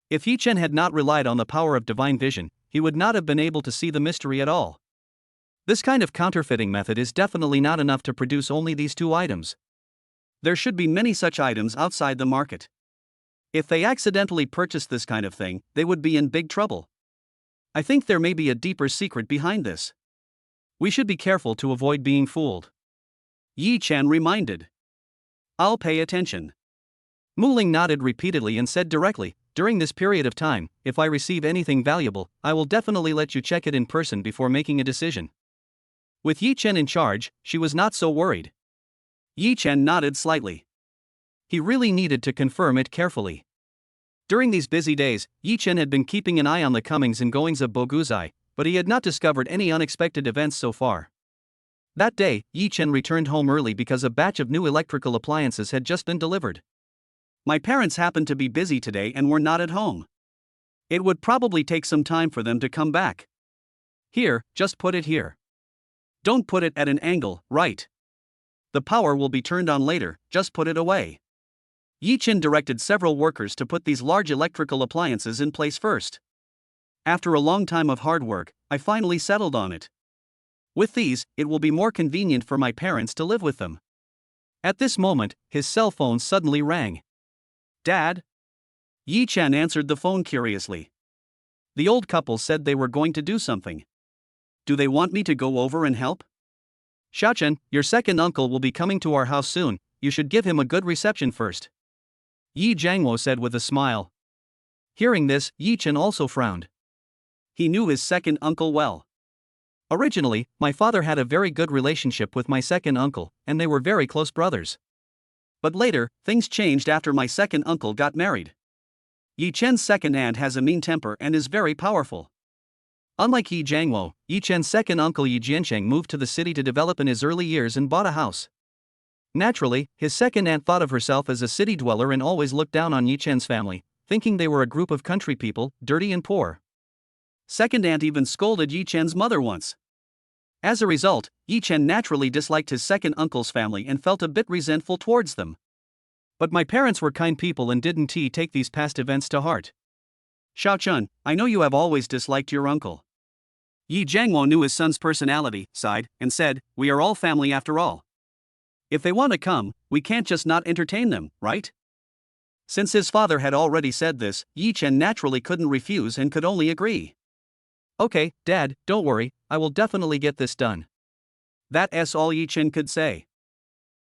If Yi Chen had not relied on the power of divine vision, he would not have been able to see the mystery at all. This kind of counterfeiting method is definitely not enough to produce only these two items. There should be many such items outside the market. If they accidentally purchased this kind of thing, they would be in big trouble. I think there may be a deeper secret behind this. We should be careful to avoid being fooled. Yi Chen reminded. I'll pay attention. Mu Ling nodded repeatedly and said directly, during this period of time, if I receive anything valuable, I will definitely let you check it in person before making a decision. With Yi Chen in charge, she was not so worried. Yi Chen nodded slightly. He really needed to confirm it carefully. During these busy days, Yi Chen had been keeping an eye on the comings and goings of Boguzai, but he had not discovered any unexpected events so far. That day, Yi Chen returned home early because a batch of new electrical appliances had just been delivered. My parents happened to be busy today and were not at home. It would probably take some time for them to come back. Here, just put it here. Don't put it at an angle, right? The power will be turned on later, just put it away. Yi Chen directed several workers to put these large electrical appliances in place first. After a long time of hard work, I finally settled on it. With these, it will be more convenient for my parents to live with them. At this moment, his cell phone suddenly rang. Dad? Yi Chen answered the phone curiously. The old couple said they were going to do something. Do they want me to go over and help? Xiaochen, your second uncle will be coming to our house soon, you should give him a good reception first. Yi Jiangwo said with a smile. Hearing this, Yi Chen also frowned. He knew his second uncle well. Originally, my father had a very good relationship with my second uncle, and they were very close brothers. But later, things changed after my second uncle got married. Yi Chen's second aunt has a mean temper and is very powerful. Unlike Yi Jiangwo, Yi Chen's second uncle Yi Jiansheng moved to the city to develop in his early years and bought a house. Naturally, his second aunt thought of herself as a city dweller and always looked down on Yi Chen's family, thinking they were a group of country people, dirty and poor. Second aunt even scolded Yi Chen's mother once. As a result, Yi Chen naturally disliked his second uncle's family and felt a bit resentful towards them. But my parents were kind people and didn't take these past events to heart. Xiaochun, I know you have always disliked your uncle. Yi Jiangwo knew his son's personality, sighed, and said, we are all family after all. If they want to come, we can't just not entertain them, right? Since his father had already said this, Yi Chen naturally couldn't refuse and could only agree. Okay, Dad, don't worry, I will definitely get this done. That's all Yi Chen could say.